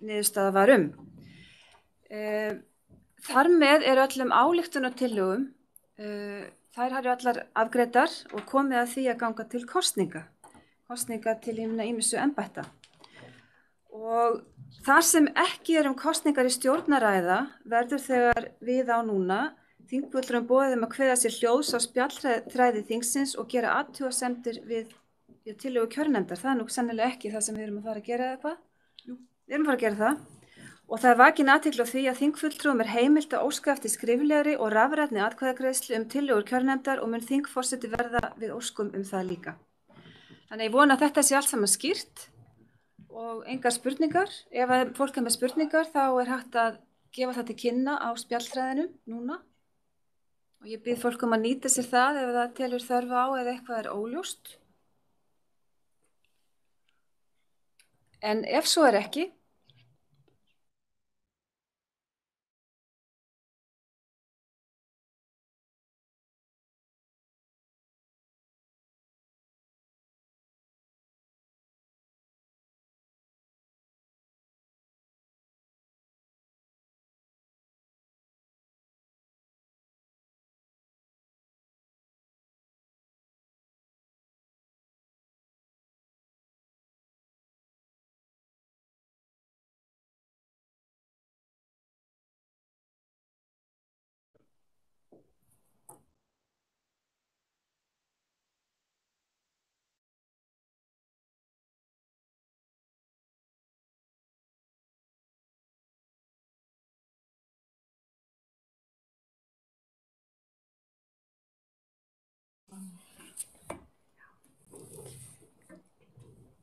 niðurstaða var Þar með eru öllum ályktunartillögum, þær eru allar afgreiddar og komið að því að ganga til kosninga til hinna ýmsu embætta. Og þar sem ekki kosningar í stjórnaræða verður þegar við á núna þingfulltrúum boðið að kveða sér hljóðs á spjallþræði þingsins og gera athugasemdir við tillögu kjörnefndar. Það nú sennilega ekki það sem við erum að fara að gera eða hvað? Jú. Við erum að fara að gera það. Og það vakin athygli á því að þingfulltrúum er heimilt að óska eftir skriflegri og rafrænni atkvæðagreiðslu tillögur kjörnefndar og mun þingforseti verða við óskum það líka. Þannig ég vona að þetta sé allt saman skýrt. Og engar spurningar. Ef fólk með spurningar þá hægt að gefa það til kynna á spjallþræðinu núna. Og ég bið fólk að nýta sér það ef það telur þörf á eða eitthvað óljóst. En ef svo ekki,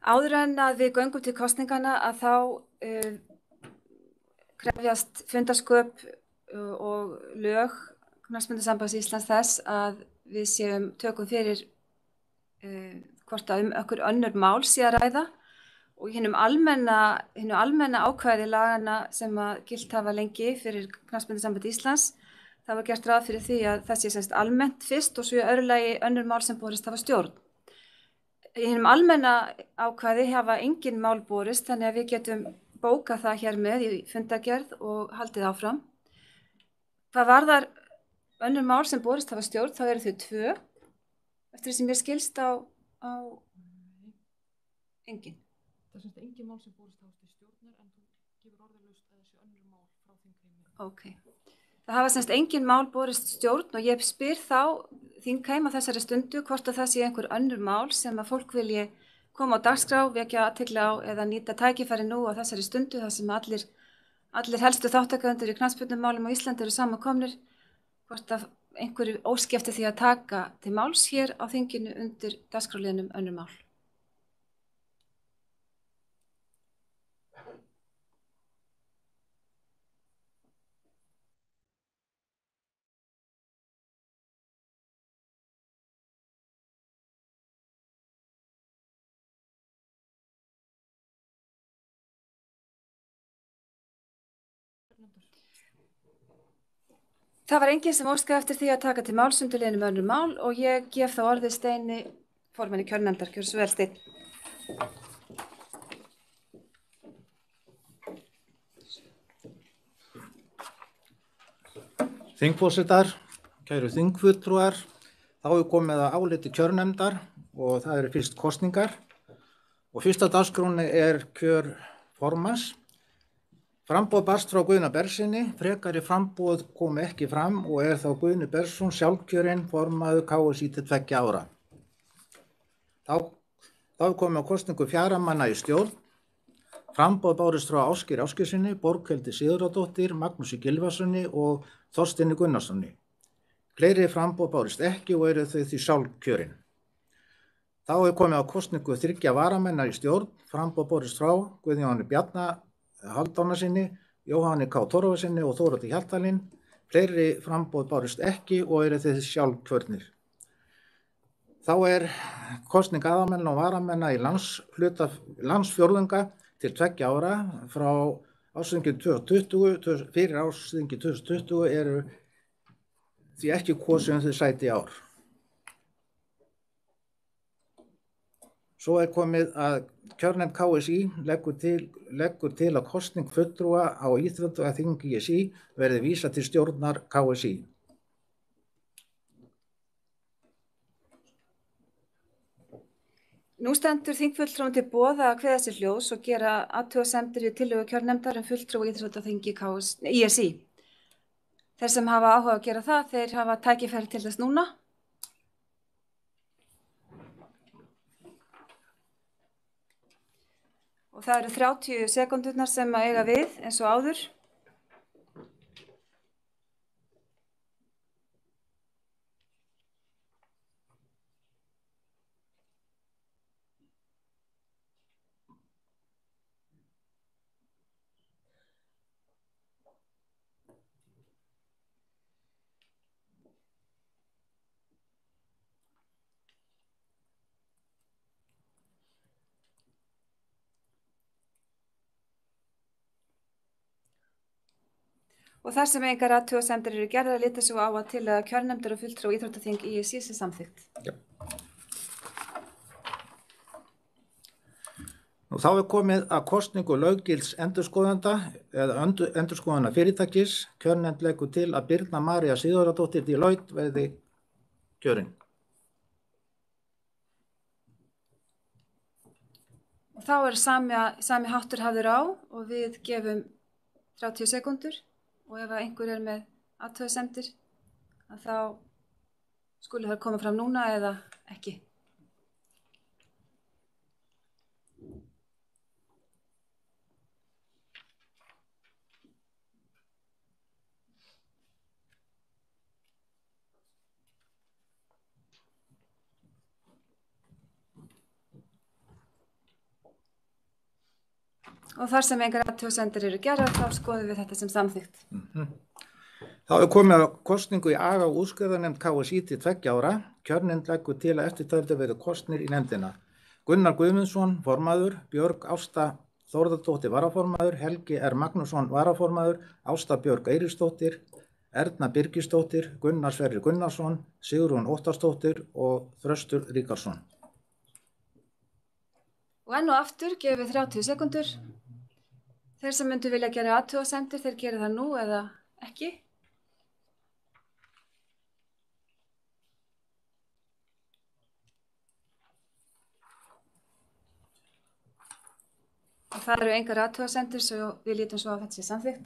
áður en að við göngum til kosningana að þá krefjast fundarsköp og lög Knattspyrnusambands Íslands þess að við tökum fyrir hvort að okkur önnur mál sé að ræða og í hinu almenna ákvæði lagana sem að gilt hafa lengi fyrir Knattspyrnusamband Íslands. Það var gert ráð fyrir því að það sé semst almennt fyrst og svo í öðru lagi önnur mál sem borist hafa stjórn. Í hinum almenna ákvæði hafa engin mál borist þannig að við getum bókað það hér með í fundargerð og haldið áfram. Hvað varðar önnur mál sem borist hafa stjórn þá eru þau 2 eftir því sem ég skilst á engin. Það er semst engin mál sem borist hafa til stjórnar en þú gefur orðalaust að þessi önnur mál frá þingheimi. Ok. Það hafa semst engin mál borist stjórn og ég spyr þá þingheim á þessari stundu hvort að það sé einhver önnur mál sem að fólk vilji koma á dagskrá, vekja athygli á eða nýta tækifæri nú á þessari stundu þar sem allir helstu þáttakendur í knattspyrnumálum á Íslandi eru samankomnir, hvort að einhverju óski eftir því að taka til máls hér á þinginu undir dagskrárliðnum önnur mál. Það var enginn sem óskaði eftir því að taka til máls undir liðnum önnur mál og ég gef þá orðið Steini, formanni kjörnefndar. Gjörðu svo vel, Steinn. Þingforsetar, kæru þingfulltrúar, þá er komið að áliti kjörnefndar og það eru fyrst kosningar og fyrsta dagskránni er kjör formanns. Framboð barst frá Guðna Bergssyni, frekari framboð kom ekki fram og er þá Guðni Bergsson sjálfkjörinn formaður KSÍ til 2 ára. Þá er komið á kosningu 4 manna í stjórn. Framboð bárust frá Ásgeiri Ásgeirssyni, Borghildi Sigurðardóttur, Magnúsi Gylfasyni og Þorsteini Gunnarssoni. Fleiri framboð bárust ekki og eru þau því sjálfkjörin. Þá er komið á kosningu 3 varamennar í stjórn. Framboð bárust frá Guðjóni Bjarna Hálfdánarsyni, Jóhanni K. Torfasyni og Þóroddi Hjaltalín. Fleiri framboð bárust ekki og eru þau sjálfkjörnir. Þá er kosning aðalmenna og varamenna í landsfjórðunga til 2 ára frá ársþingi 2020, fyrir ársþingi 2020 eru því ekki kosin þau sæti í ár. Svo er komið að kjörnefnd KSÍ leggur til að kosning fulltrúa á íþróttaþingi KSÍ verði vísað til stjórnar KSÍ. Nú stendur þingfulltrúum til boða að kveða sér hljóðs og gera athugasemdir við tillögu kjörnefndar fulltrúa íþróttaþingi ISÍ. Þeir sem hafa áhuga að gera það, þeir hafa tækifæri til þess núna. Og það eru 30 sekúndurnar sem að eiga við eins og áður. Og þar sem engar athugasemdir eru gerðar líta svo á að til að kjörnefndir og fulltrúa íþróttaþing ISÍ sé samþykkt. Já. Og þá er komið að kosningu löggilts endurskoðanda eða endurskoðana fyrirtækis. Kjörnefnd leggur til að Birna María Sigurðardóttir Deloitte verði kjörin. Og þá er sami háttur hafður á og við gefum 30 sekúndur. Og ef einhver er með athugasemdir, þá skulu það koma fram núna eða ekki. Og þar sem engar athugasemdir eru gerðar, þá skoðum við þetta sem samþykkt. Þá er komið að kosningu í aga- og úrskurðarnefnd KSÍ til 2 ára. Kjörnefnd leggur til að eftirtaldir verði kosnir í nefndina. Gunnar Guðmundsson, formaður, Björg Ásta Þórðardóttir, varaformaður, Helgi R. Magnússon, varaformaður, Ásta Björg Eiríksdóttir, Erna Birgisdóttir, Gunnar Sverrir Gunnarsson, Sigrún Óttarsdóttir og Þröstur Ríkarsson. Og enn og aftur gefum við 30 sekúndur. Þeir sem myndu vilja gera athugasemdir, þeir gera það nú eða ekki. Og það eru engar athugasemdir, svo við lítum svo að þetta sé samþykkt.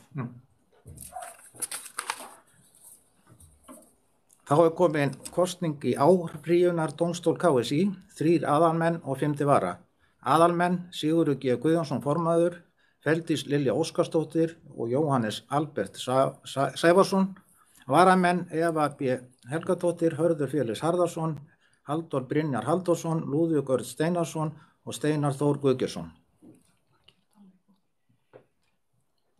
Þá er komin kosning í áfrýjunardómstól KSÍ, 3 aðalmenn og 5 vara. Aðalmenn Sigurður G. Guðjónsson formaður, Feldís Lilja Óskarsdóttir og Jóhannes Albert Sævarsson. Varamenn Eva B. Helgadóttir, Hörður Félix Harðarsson, Halldór Brynjar Halldórsson, Lúðvík Örn Steinarsson og Steinar Þór Guðgeirsson.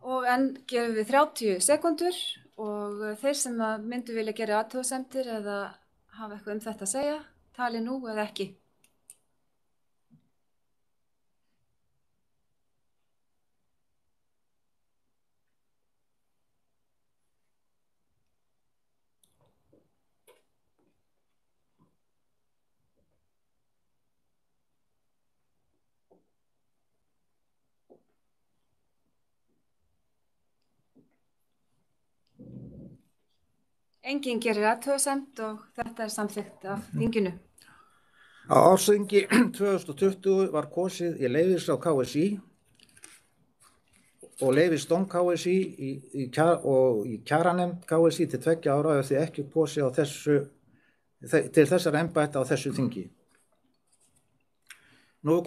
Og enn gefum við 30 sekúndur og þeir sem myndu vilja gera athugasemdir eða hafa eitthvað þetta að segja, tali nú eða ekki. Enginn gerir athugasemd og þetta er samþykkt af þinginu. Á ársþingi 2020 var kosið í leyfisráð KSÍ og leyfisdóm KSÍ og í kjaranefnd KSÍ til 2 ára ef þið ekki kosið til þessar embætta á þessu þingi. Nú er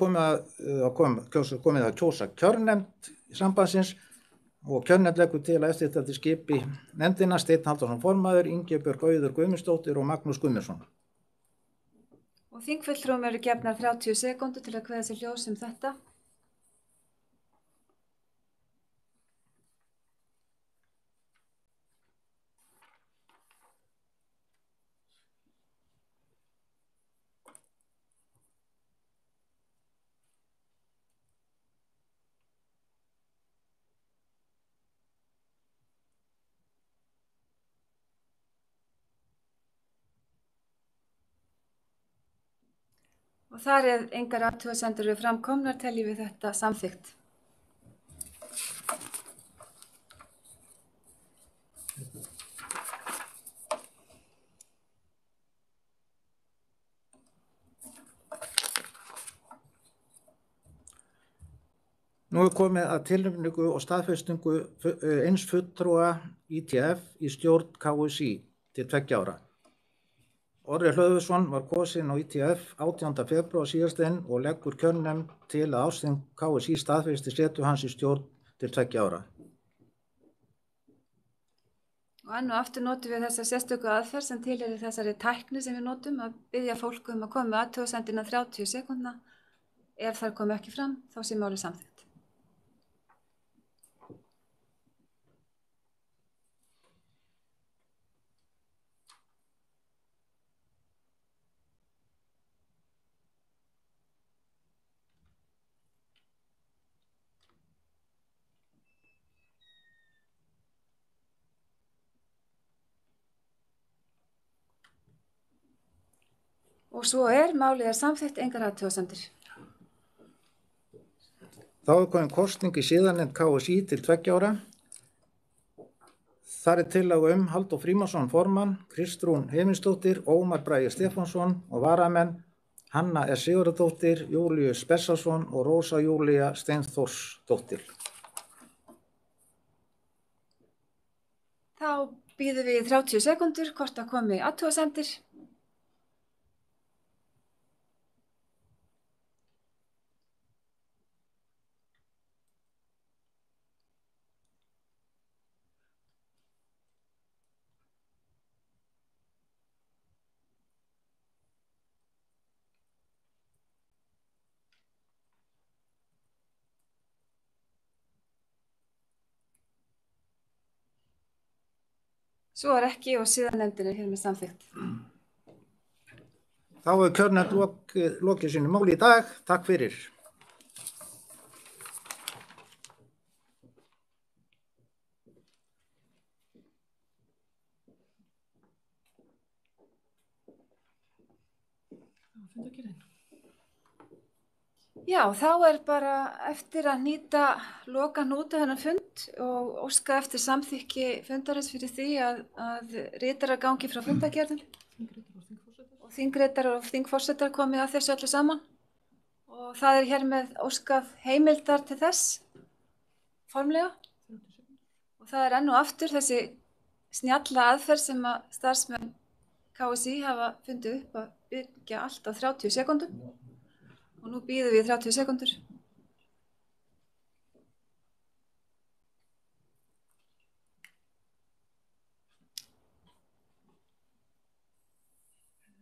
komið að kjósa kjörnefnd sambandsins og kjörnefnd leggur til að eftirtaldir skipi nefndina Steinn Halldórsson formaður, Ingibjörg Auður Guðmundsdóttir og Magnús Guðmundsson. Og þingfulltrúum eru gefnar 30 sekúndur til að kveða sér ljós þetta. Og þar engar athugasemdir eru framkomnar, teljum við þetta samþykkt. Nú er komið að tilnefningu og staðfestingu eins fulltrúa ITF í stjórn KSÍ til 2 ára. Orri Hlöðversson var kosinn á ITF 18. febrúar síðastliðinn og leggur kjörnefnd til að ástþing KSÍ staðfesti setu hans í stjórn til 2 ára. Og enn og aftur notum við þessa sérstöku aðferð sem tilheyrir þessari tækni sem við notum að biðja fólk að koma með athugasemd innan 30 sekúndna. Ef þær komi ekki fram, þá sé málið samþykkt. Og svo málið samþykkt, engar athugasemdir. Þá er komin kosning í siðanefnd KSÍ til 2 ára. Þar tillaga Halldór Frímannsson formann, Kristrún Heimisdóttir, Ómar Bragi Stefánsson og varamenn Hanna S. Sigurðardóttir, Júlíus Bessarsson og Rósa Júlía Steinþórsdóttir. Þá bíðum við 30 sekúndur hvort að komi athugasemdir. Svo ekki og siðanefndin hér með samþykkt. Þá er kjörnefnd lokið sínu máli í dag. Takk fyrir. Já, þá bara eftir að loka hnúta þennan fund og óska eftir samþykki fundarins fyrir því að ritarar gangi frá fundargerðum og þingritar og þingforsetar komið að þessu öllu saman. Og það hér með óskað heimildar til þess formlega. Og það enn og aftur þessi snjalla aðferð sem að starfsmenn KSÍ hafa fundið upp að byggja allt á 30 sekúndum. Og nú bíðum við 30 sekúndur.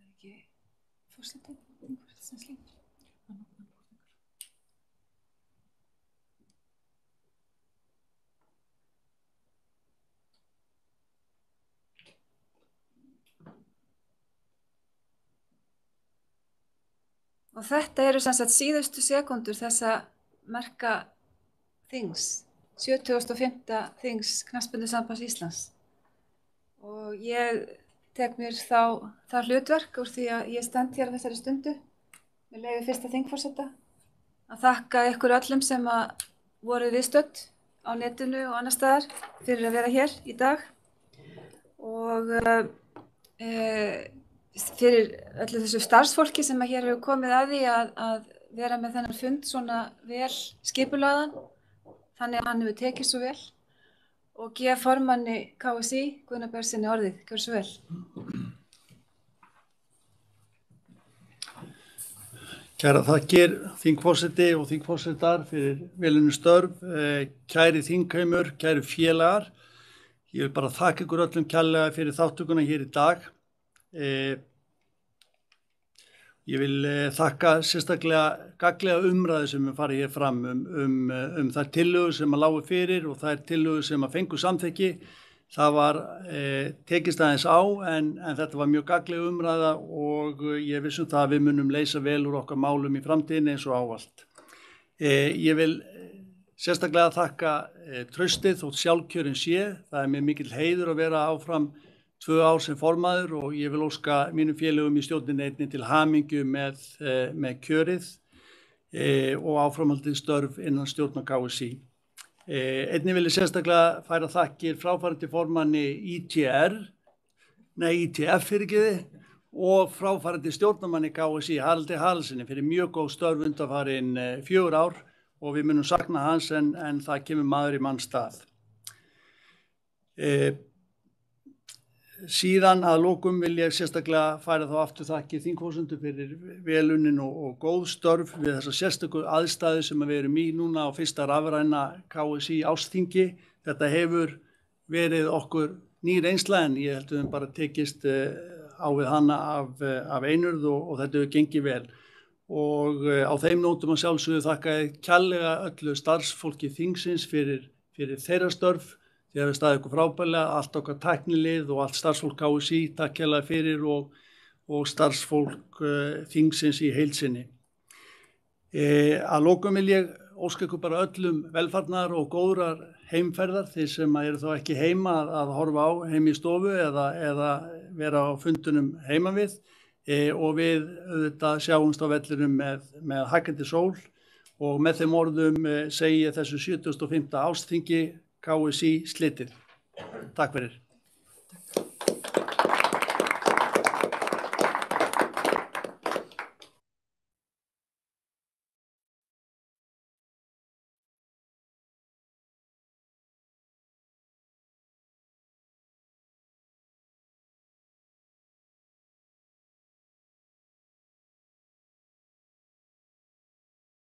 Ekki forseti, sem slíkur. Og þetta eru sem sagt síðustu sekúndur þessa merka þings, 75. þings Knattspyrnusambands Íslands. Og ég tek mér það hlutverk úr því að ég stend hér á þessari stundu með leyfi fyrsta þingforseta að þakka ykkur öllum sem að voru viðstödd á netinu og annars staðar fyrir að vera hér í dag og fyrir öllu þessu starfsfólki sem að hér hefur komið að því að vera með þennan fund svona vel skipulagðan þannig að hann hefur tekið svo vel og gef formanni KSÍ Guðna Bergsyni orðið, gjör svo vel. Kæra þakkir þingforseti og þingforsetar fyrir velunni störf, kæri þingheimur, kæri félagar. Ég vil bara þakka ykkur öllum kærlega fyrir þátttökuna hér í dag. Ég vil þakka sérstaklega gagnlega umræðu sem við farið hér fram þær tillögur sem að lágu fyrir og þær tillögur sem að fengu samþykki. Það var tekist aðeins á en þetta var mjög gagnleg umræða og ég vissum það að við munum leysa vel úr okkar málum í framtíðinni eins og ávallt. Ég vil sérstaklega þakka traustið þótt sjálfkjörin sé. Það mér mikill heiður að vera áfram 2 ár sem formaður og ég vil óska mínum félögum í stjórninni einnig til hamingju með kjörið og áframhaldið störf innan stjórnar KSÍ. Einnig vil ég sérstaklega færa þakkir fráfarandi formanni ITF og fráfarandi stjórnarmanni KSÍ Haraldi Haraldsyni fyrir mjög góð störf undanfarin 4 ár og við munum sakna hans en það kemur maður í manns stað. Síðan að lokum vil ég sérstaklega færa þá aftur þakkir þingforsendum fyrir velunnin og góð störf við þessa sérstöku aðstæðu sem við erum í núna á fyrsta rafræna KSÍ ársþingi. Þetta hefur verið okkur ný reynsla en ég held að við bara tekist á við hana af einurð og þetta hefur gengið vel. Og á þeim nótum að sjálfsögðu þakka ég kærlega öllu starfsfólki þingsins fyrir þeirra störf. Þið hafið staðið ykkur frábærlega, allt okkar tæknilið og allt starfsfólk KSÍ, takk kærlega fyrir og starfsfólk þingsins í heild sinni. Að lokum vil ég óska ykkur bara öllum velfarnar og góðrar heimferðar, þeir sem eru þá ekki heima að horfa á heim í stofu eða vera á fundunum heima við og við auðvitað sjáumst á vellinum með hækkandi sól og með þeim orðum segi ég þessu 75. ársþingi KSÍ slitið. Takk fyrir.